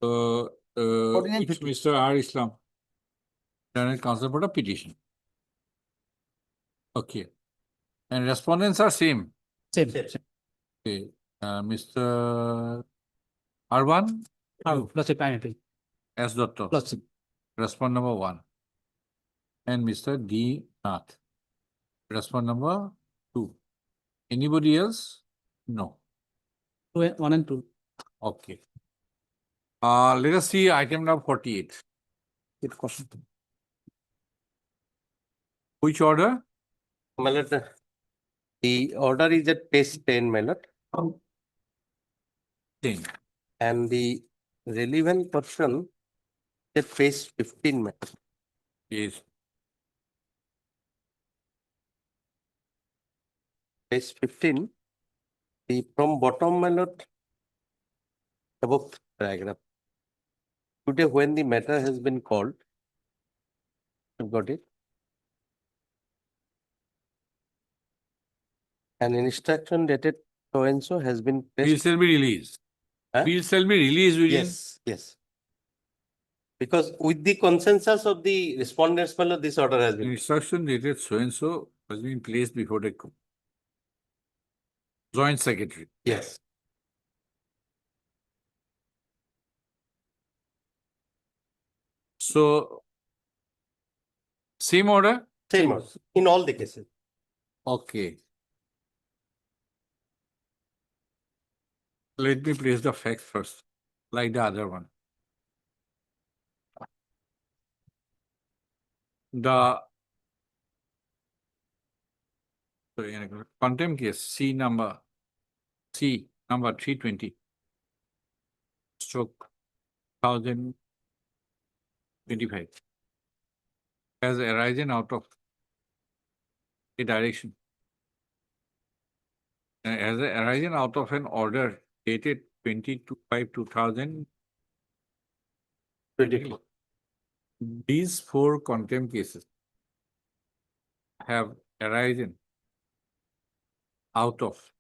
Which Mr. R. Islam, general counsel for the petition. Okay. And respondents are same. Same. Okay. Mr. R1? Lordship, I agree. S. Dotto. Lordship. Respond number 1. And Mr. D. Nath. Respond number 2. Anybody else? No. 1 and 2. Okay. Let us see item number 48. Good question. Which order? My lord, the order is at page 10, my lord. 10. And the relevant portion is at page 15, my lord. Yes. Page 15, from bottom, my lord, above paragraph. Today, when the matter has been called, you've got it. An instruction dated so and so has been Bill placed. shall be released. Huh? Bill shall be released within. Yes, yes. Because with the consensus of the respondents, my lord, this order has been. Instruction dated so and so has been placed before the joint secretary. Yes. So same order? Same order, in all the cases. Okay. Let me place the facts first, like the other one. The contempt case C number 320 stroke 1025 has arisen out of a direction. Has arisen out of an order dated 22/5/2020. These 4 contempt cases have arisen out of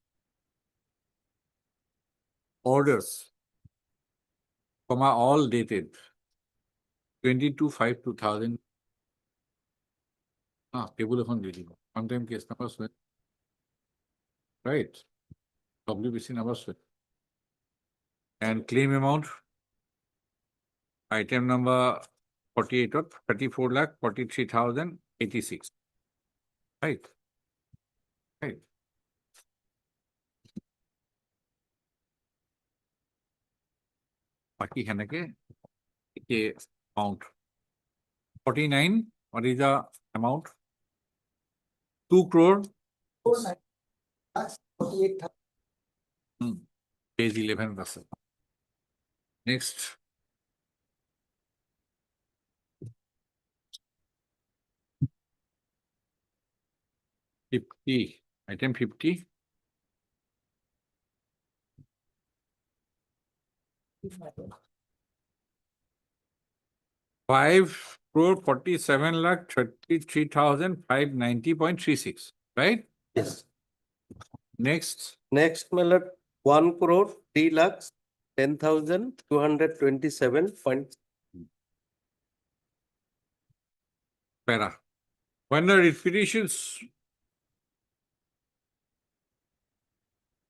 orders, all dated 22/5/2000. Table of contempt case number, right? WBC number, and claim amount, item number 48 of 34,43,086. Right. Right. Baki henake amount 49. What is the amount? 2 crore. Page 11. Next. Item 50. 5,47,33,590.36. Right? Yes. Next. Next, my lord, 1,03,10,227. Para. When the repetitions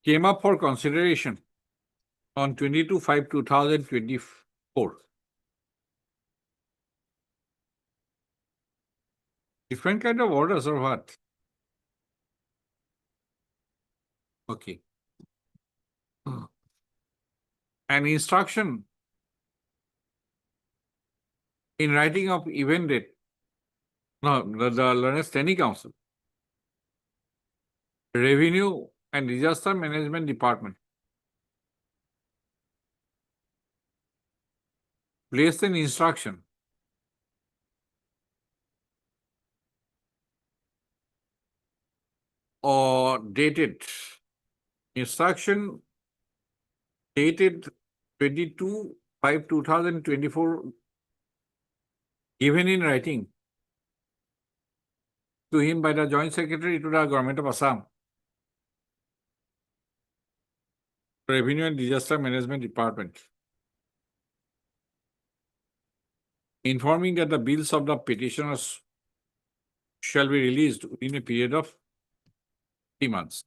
came up for consideration on 22/5/2024, different kind of orders or what? Okay. An instruction in writing of event date. No, the Learned Standing Council, Revenue and Disaster Management Department placed an instruction or dated instruction dated 22/5/2024 given in writing to him by the Joint Secretary to the Government of Assam, Revenue and Disaster Management Department, informing that the bills of the petitioners shall be released within a period of 3 months.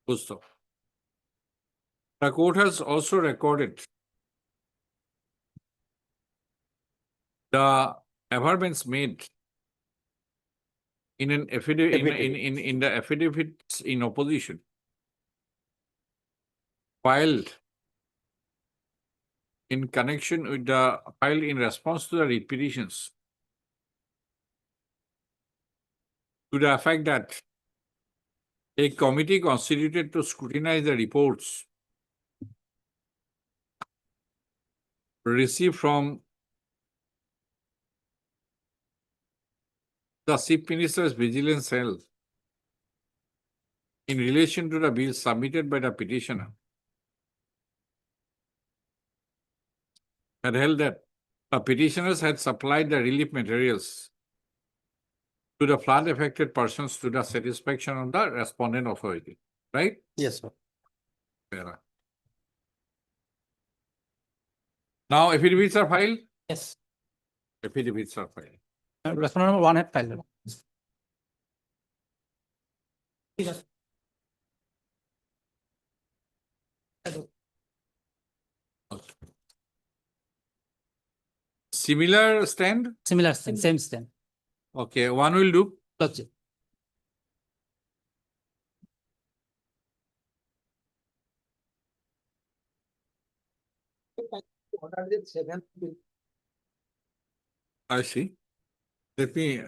Full stop. The court has also recorded the averments made in an affidavit in the affidavits in opposition filed in connection with the filed in response to the repetitions to the effect that a committee constituted to scrutinize the reports received from the Chief Minister's Vigilance Cell in relation to the bills submitted by the petitioner had held that the petitioners had supplied the relief materials to the flood affected persons to the satisfaction of the respondent authority, right? Yes, sir. Para. Now affidavits are filed? Yes. Affidavits are filed. Respondent number one had filed. Similar stand? Similar stand, same stand. Okay, one will do. Lordship. I see. Let me.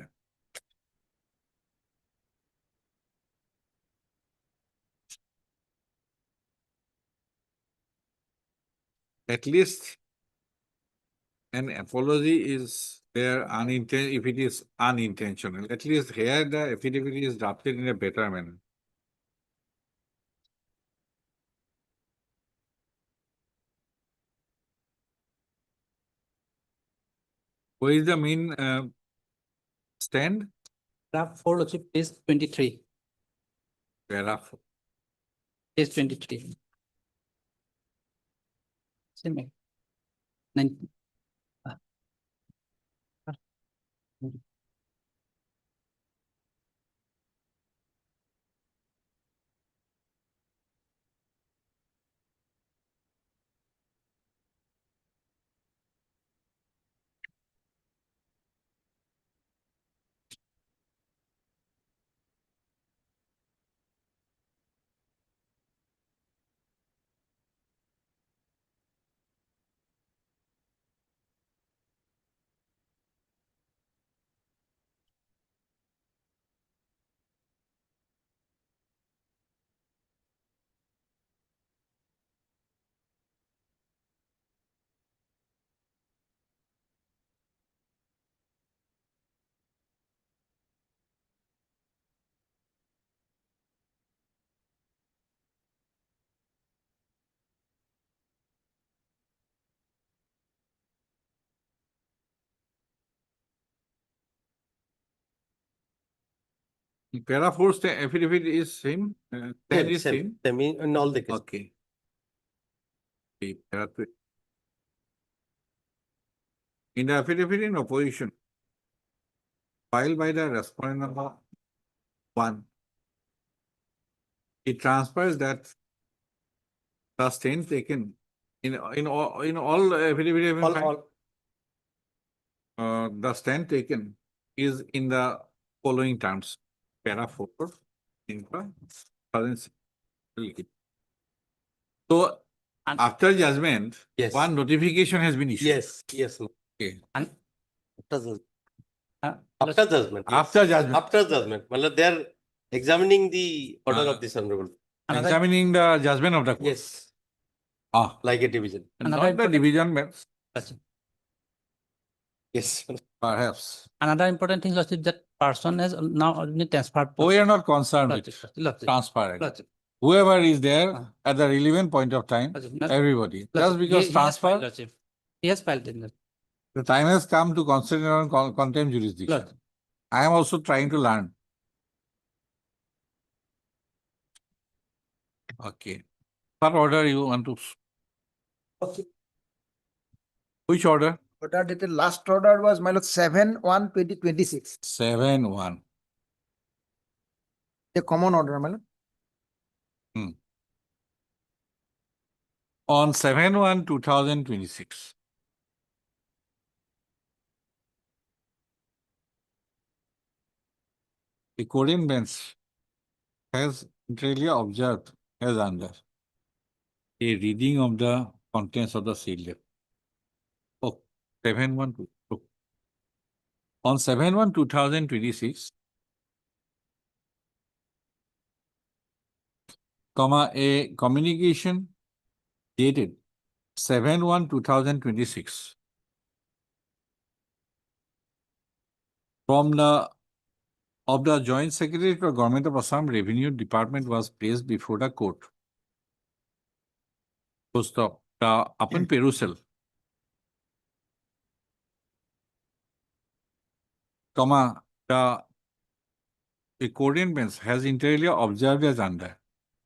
At least an apology is there if it is unintentional. At least here the affidavit is drafted in a better manner. Where is the main stand? Draft 4, Lordship, page 23. Paragraph. Page 23. Same. 9. Para 4 affidavit is same. Stand is same. Same in all the cases. Okay. Okay, para 3. In the affidavit in opposition, filed by the respondent number 1, it transpires that the stand taken in all affidavit the stand taken is in the following terms. Para 4 in the 2006. So after judgment, Yes. one notification has been issued. Yes, yes. Okay. And after judgment. yes. After judgment. After judgment. Well, they are examining the order of this honorable. Examining the judgment of the court. Yes, Ah, like a division. not the division, but Yes. perhaps. Another important thing, Lordship, that person has now already transferred. We are not concerned with transparent. Whoever is there at the relevant point of time, everybody. Just because transfer, He has filed in that. the time has come to consider on contempt jurisdiction. I am also trying to learn. Okay. What order you want to? Okay. Which order? Order dated last order was my lord 7/1/2026. 7/1. A common order, my lord. On 7/1/2026. The Korean bench has really observed as under a reading of the contents of the seal letter. Oh, 7/1. On 7/1/2026, a communication dated 7/1/2026 from the Joint Secretary to the Government of Assam Revenue Department was placed before the court. So stop. Upon perusal, the Korean bench has entirely observed as under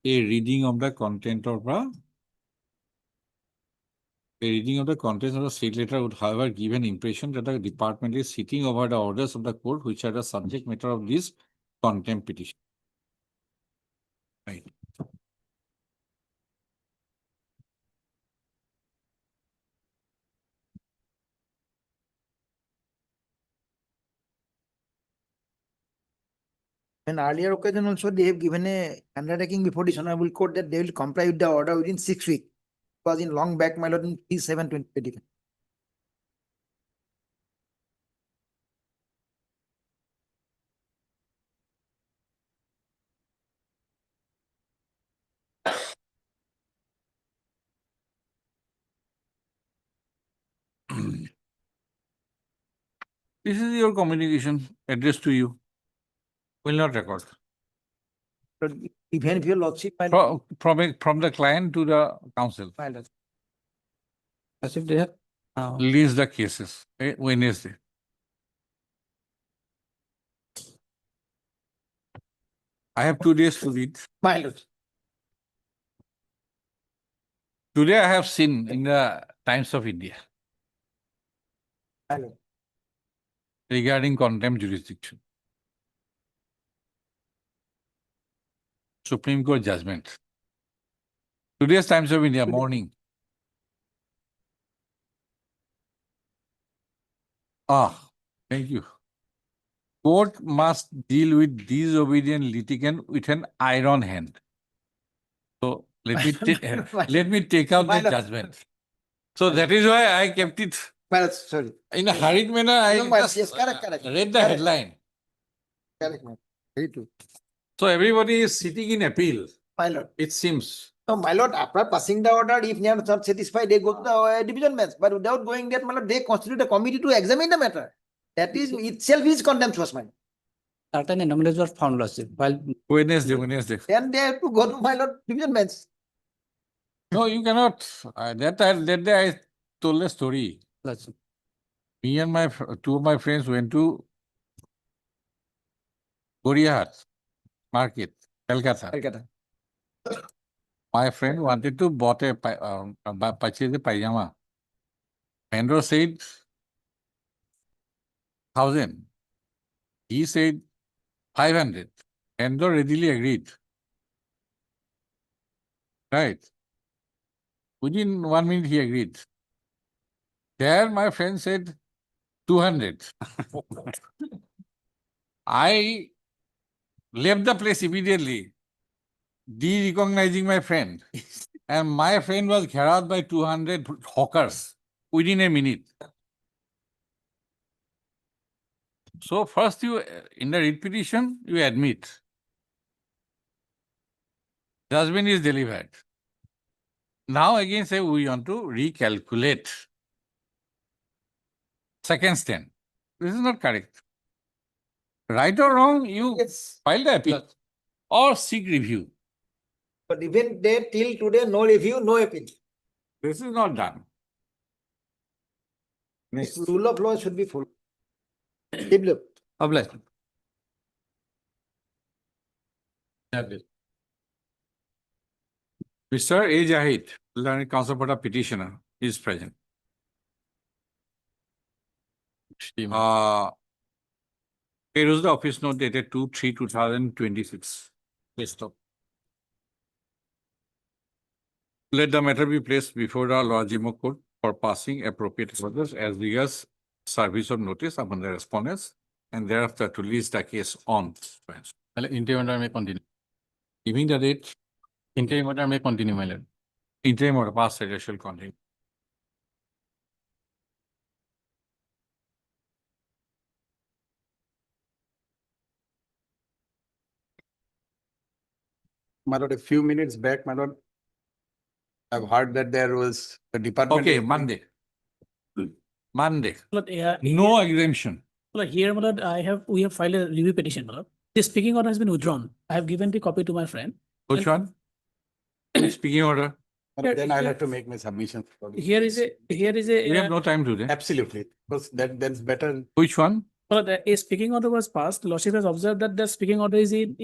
A reading of the content of the contents of the state letter would, however, give an impression that the department is sitting over the orders of the court, which are the subject matter of this contempt petition. Right. In earlier occasion also, they have given a undertaking before this honorable court that they will comply with the order within 6 weeks. It was in long back, my lord, in P7/2025. This is your communication addressed to you. Will not record. But even if your lordship, my lord, From the client to the council. my lord, As if they have. List the cases. Wednesday. I have 2 days to read. my lord. Today I have seen in the Times of India My lord. regarding contempt jurisdiction. Supreme Court judgment. Today's Times of India morning. Thank you. Court must deal with disobedient litigant with an iron hand. So let me take out the judgment. So that is why I kept it My lord, sorry. in a hurried manner. I No, my lord, just yes, correct. read the Correct. headline. Correct, my lord. Very true. So everybody is sitting in appeal, My lord. it seems. No, my lord, after passing the order, if they are not satisfied, they go to the division bench. But without going there, my lord, they constitute a committee to examine the matter. That is itself is contemptuous, my lord. Certain anomalies were found, lordship, while Wednesday. Then they have to go to my lord division bench. No, you cannot. That day I told a story. lordship. Me and my 2 of my friends went to Goriahat market, Calcutta. Calcutta. My friend wanted to purchase a pajama. Vendor said 1,000. He said 500. Vendor readily agreed. Right. Within 1 minute he agreed. There my friend said 200. I left the place immediately, de-recognizing my friend. And my friend was gheraued by 200 hawkers within a minute. So first you, in the writ petition, you admit. Judgment is delivered. Now again say we want to recalculate. Second stand. This is not correct. Right or wrong, you file the appeal or seek review. But even there till today, no review, no appeal. This is not done. This rule of law should be followed. Developed. Obliged. Mr. A. Jahid, learned counsel for the petitioner, is present. Here is the office note dated 2/3/2026. Please stop. Let the matter be placed before the Lojimo Court for passing appropriate orders as regards service of notice upon the respondents, and thereafter to list the case on. Interim order may continue. Giving the date, interim order may continue, my lord. Interim order past order shall continue. My lord, a few minutes back, my lord, I've heard that there was the department. Okay, Monday. Lord, No exemption. Lord, here, my lord, we have filed a review petition, my lord. This speaking order has been withdrawn. I have given the copy to my friend. Which one? Speaking order. Then I'll have to make my submission. Here is a. We have no time today. Absolutely, because that's better. Which one? So a speaking order was passed. Lordship has observed that the speaking order is in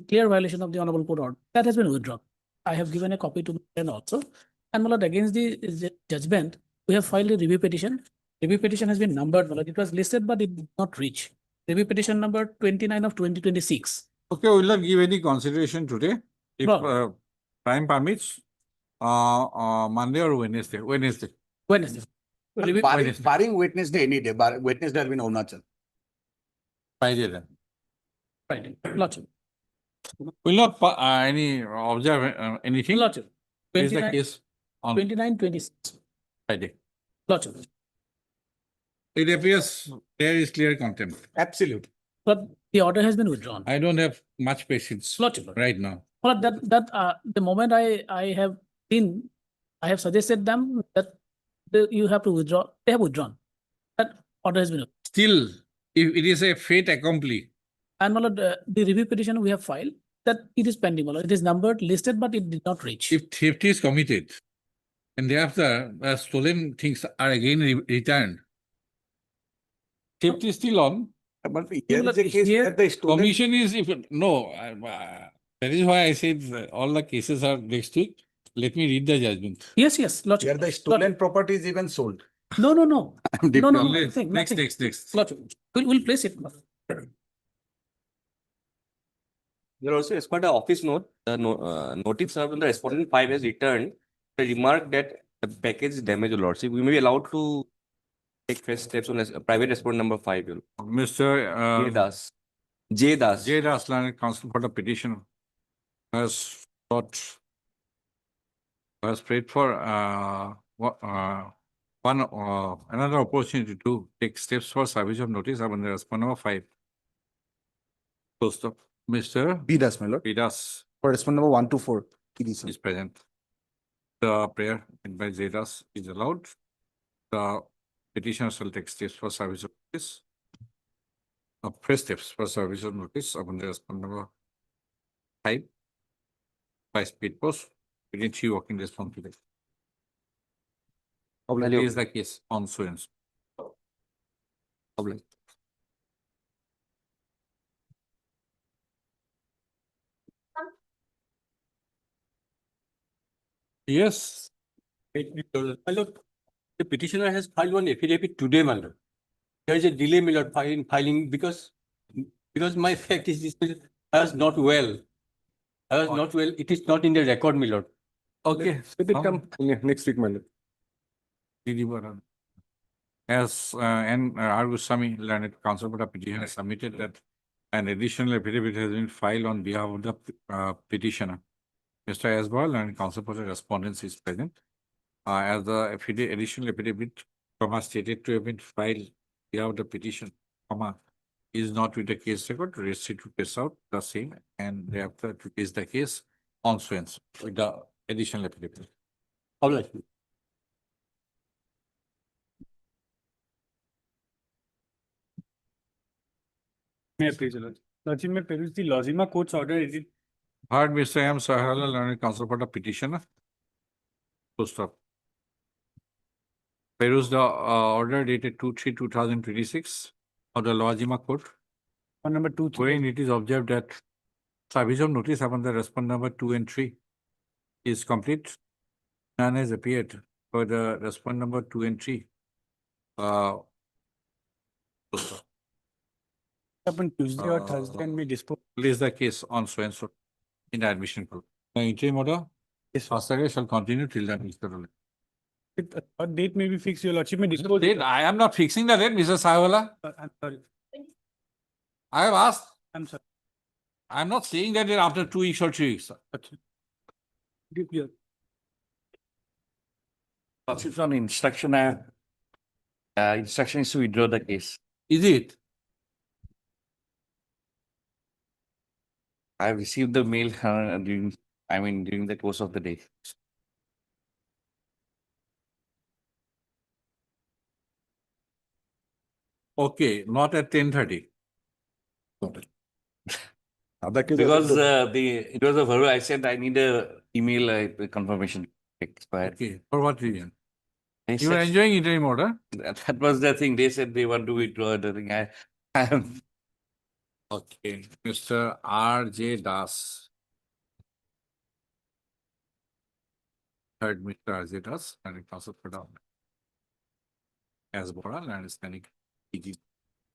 clear violation of the honorable court order. That has been withdrawn. I have given a copy to and also. And my lord, against the judgment, we have filed a review petition. Review petition has been numbered. My lord. It was listed, but it did not reach. Review petition number 29 of 2026. Okay, we'll not give any consideration today. If No. time permits, Monday or Wednesday, Wednesday. Barring Wednesday any day, Wednesday will be no Arunachal. Friday then. Friday. Lordship. Will not any observe anything. Lordship. Is the 29 case on 29, 26. Friday. Lordship. It appears there is clear contempt. Absolutely. But the order has been withdrawn. I don't have much patience Lordship. right now. Well, the moment I have seen, I have suggested them that you have to withdraw. They have withdrawn. That order has been. Still, if it is a fait accompli, And my lord, the review petition we have filed, that it is pending. My lord. It is numbered, listed, but it did not reach. if theft is committed and thereafter stolen things are again returned, theft is still on. But here is the case Here- that the stolen. Commission is if no, that is why I said all the cases are next week. Let me read the judgment. Yes, Here Lordship. the stolen property is even sold. No. I'm No, deeply- nothing, Next. Lordship. We'll place it. There also, as per the office note, the notice served on the respondent 5 has returned the remark that the package is damaged, Your Lordship. We may be allowed to take first steps on a private respondent number 5. Mr. J. Das. J. Das. J. Daslan, counsel for the petition, has prayed for another opportunity to take steps for service of notice upon the respondent number 5. Full stop. Mr. B das, my lord. Pidas For respondent number 124. PDC. is present. The prayer made by Zedas is allowed. The petitioner shall take steps for service of notice. First steps for service of notice upon the respondent number 5 by speed post within 3 working days from today. That is the case on so and so. Yes. My lord, the petitioner has filed one affidavit today, my lord. There is a delay, my lord, filing because my fact is this, I was not well. It is not in the record, my lord. Okay. Let it come next week, my lord. As N. R. Goswami, learned counsel for the petitioner, submitted that an additional affidavit has been filed on behalf of the petitioner. Mr. Asbal, learned counsel for the respondents is present. As the additional affidavit, stated to have been filed on behalf of the petition, is not with the case record, registered to press out the same and thereafter to case the case on so and so with the additional affidavit. All right. May I please, Lordship? Lordship, may peruse the Lozima court's order. Is it Heard Mr. M. Sahala, learned counsel for the petitioner. Full stop. Peruse the order dated 2/3/2026 of the Lozima Court, on number 2? wherein it is observed that service of notice upon the respondent number 2 and 3 is complete. None has appeared for the respondent number 2 and 3. Full stop. Upon Tuesday or Thursday and we dispose. Place the case on so and so in the admission court. The interim order, Yes, sir. Pastor shall continue till the next ruling. A date may be fixed, Your Lordship may dispose. Date, I am not fixing the date, Mr. Sahiwala. I'm sorry. I have asked. I'm sorry. I am not saying that after 2 weeks or 3 weeks. Give clear. Lordship, on instruction, instruction is to withdraw the case. Is it? I have received the mail during the course of the day. Okay, not at 10:30. Because it was a verbal, I said I need a email confirmation expired. Okay, for what reason? You are enjoying interim order? That was the thing. They said they want to withdraw the thing. I am. Okay, Mr. R.J. Das. Heard Mr. R.J. Das, and counsel for the as Bora, and standing PG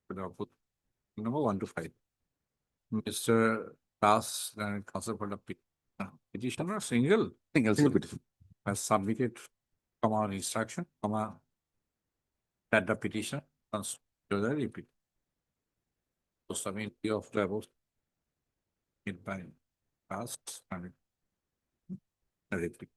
for the number 1 to 5. Mr. Das, and counsel for the petitioner, single petition, has submitted, instruction, that the petitioner comes to the repeat. So, submit of the above made by past and repeat.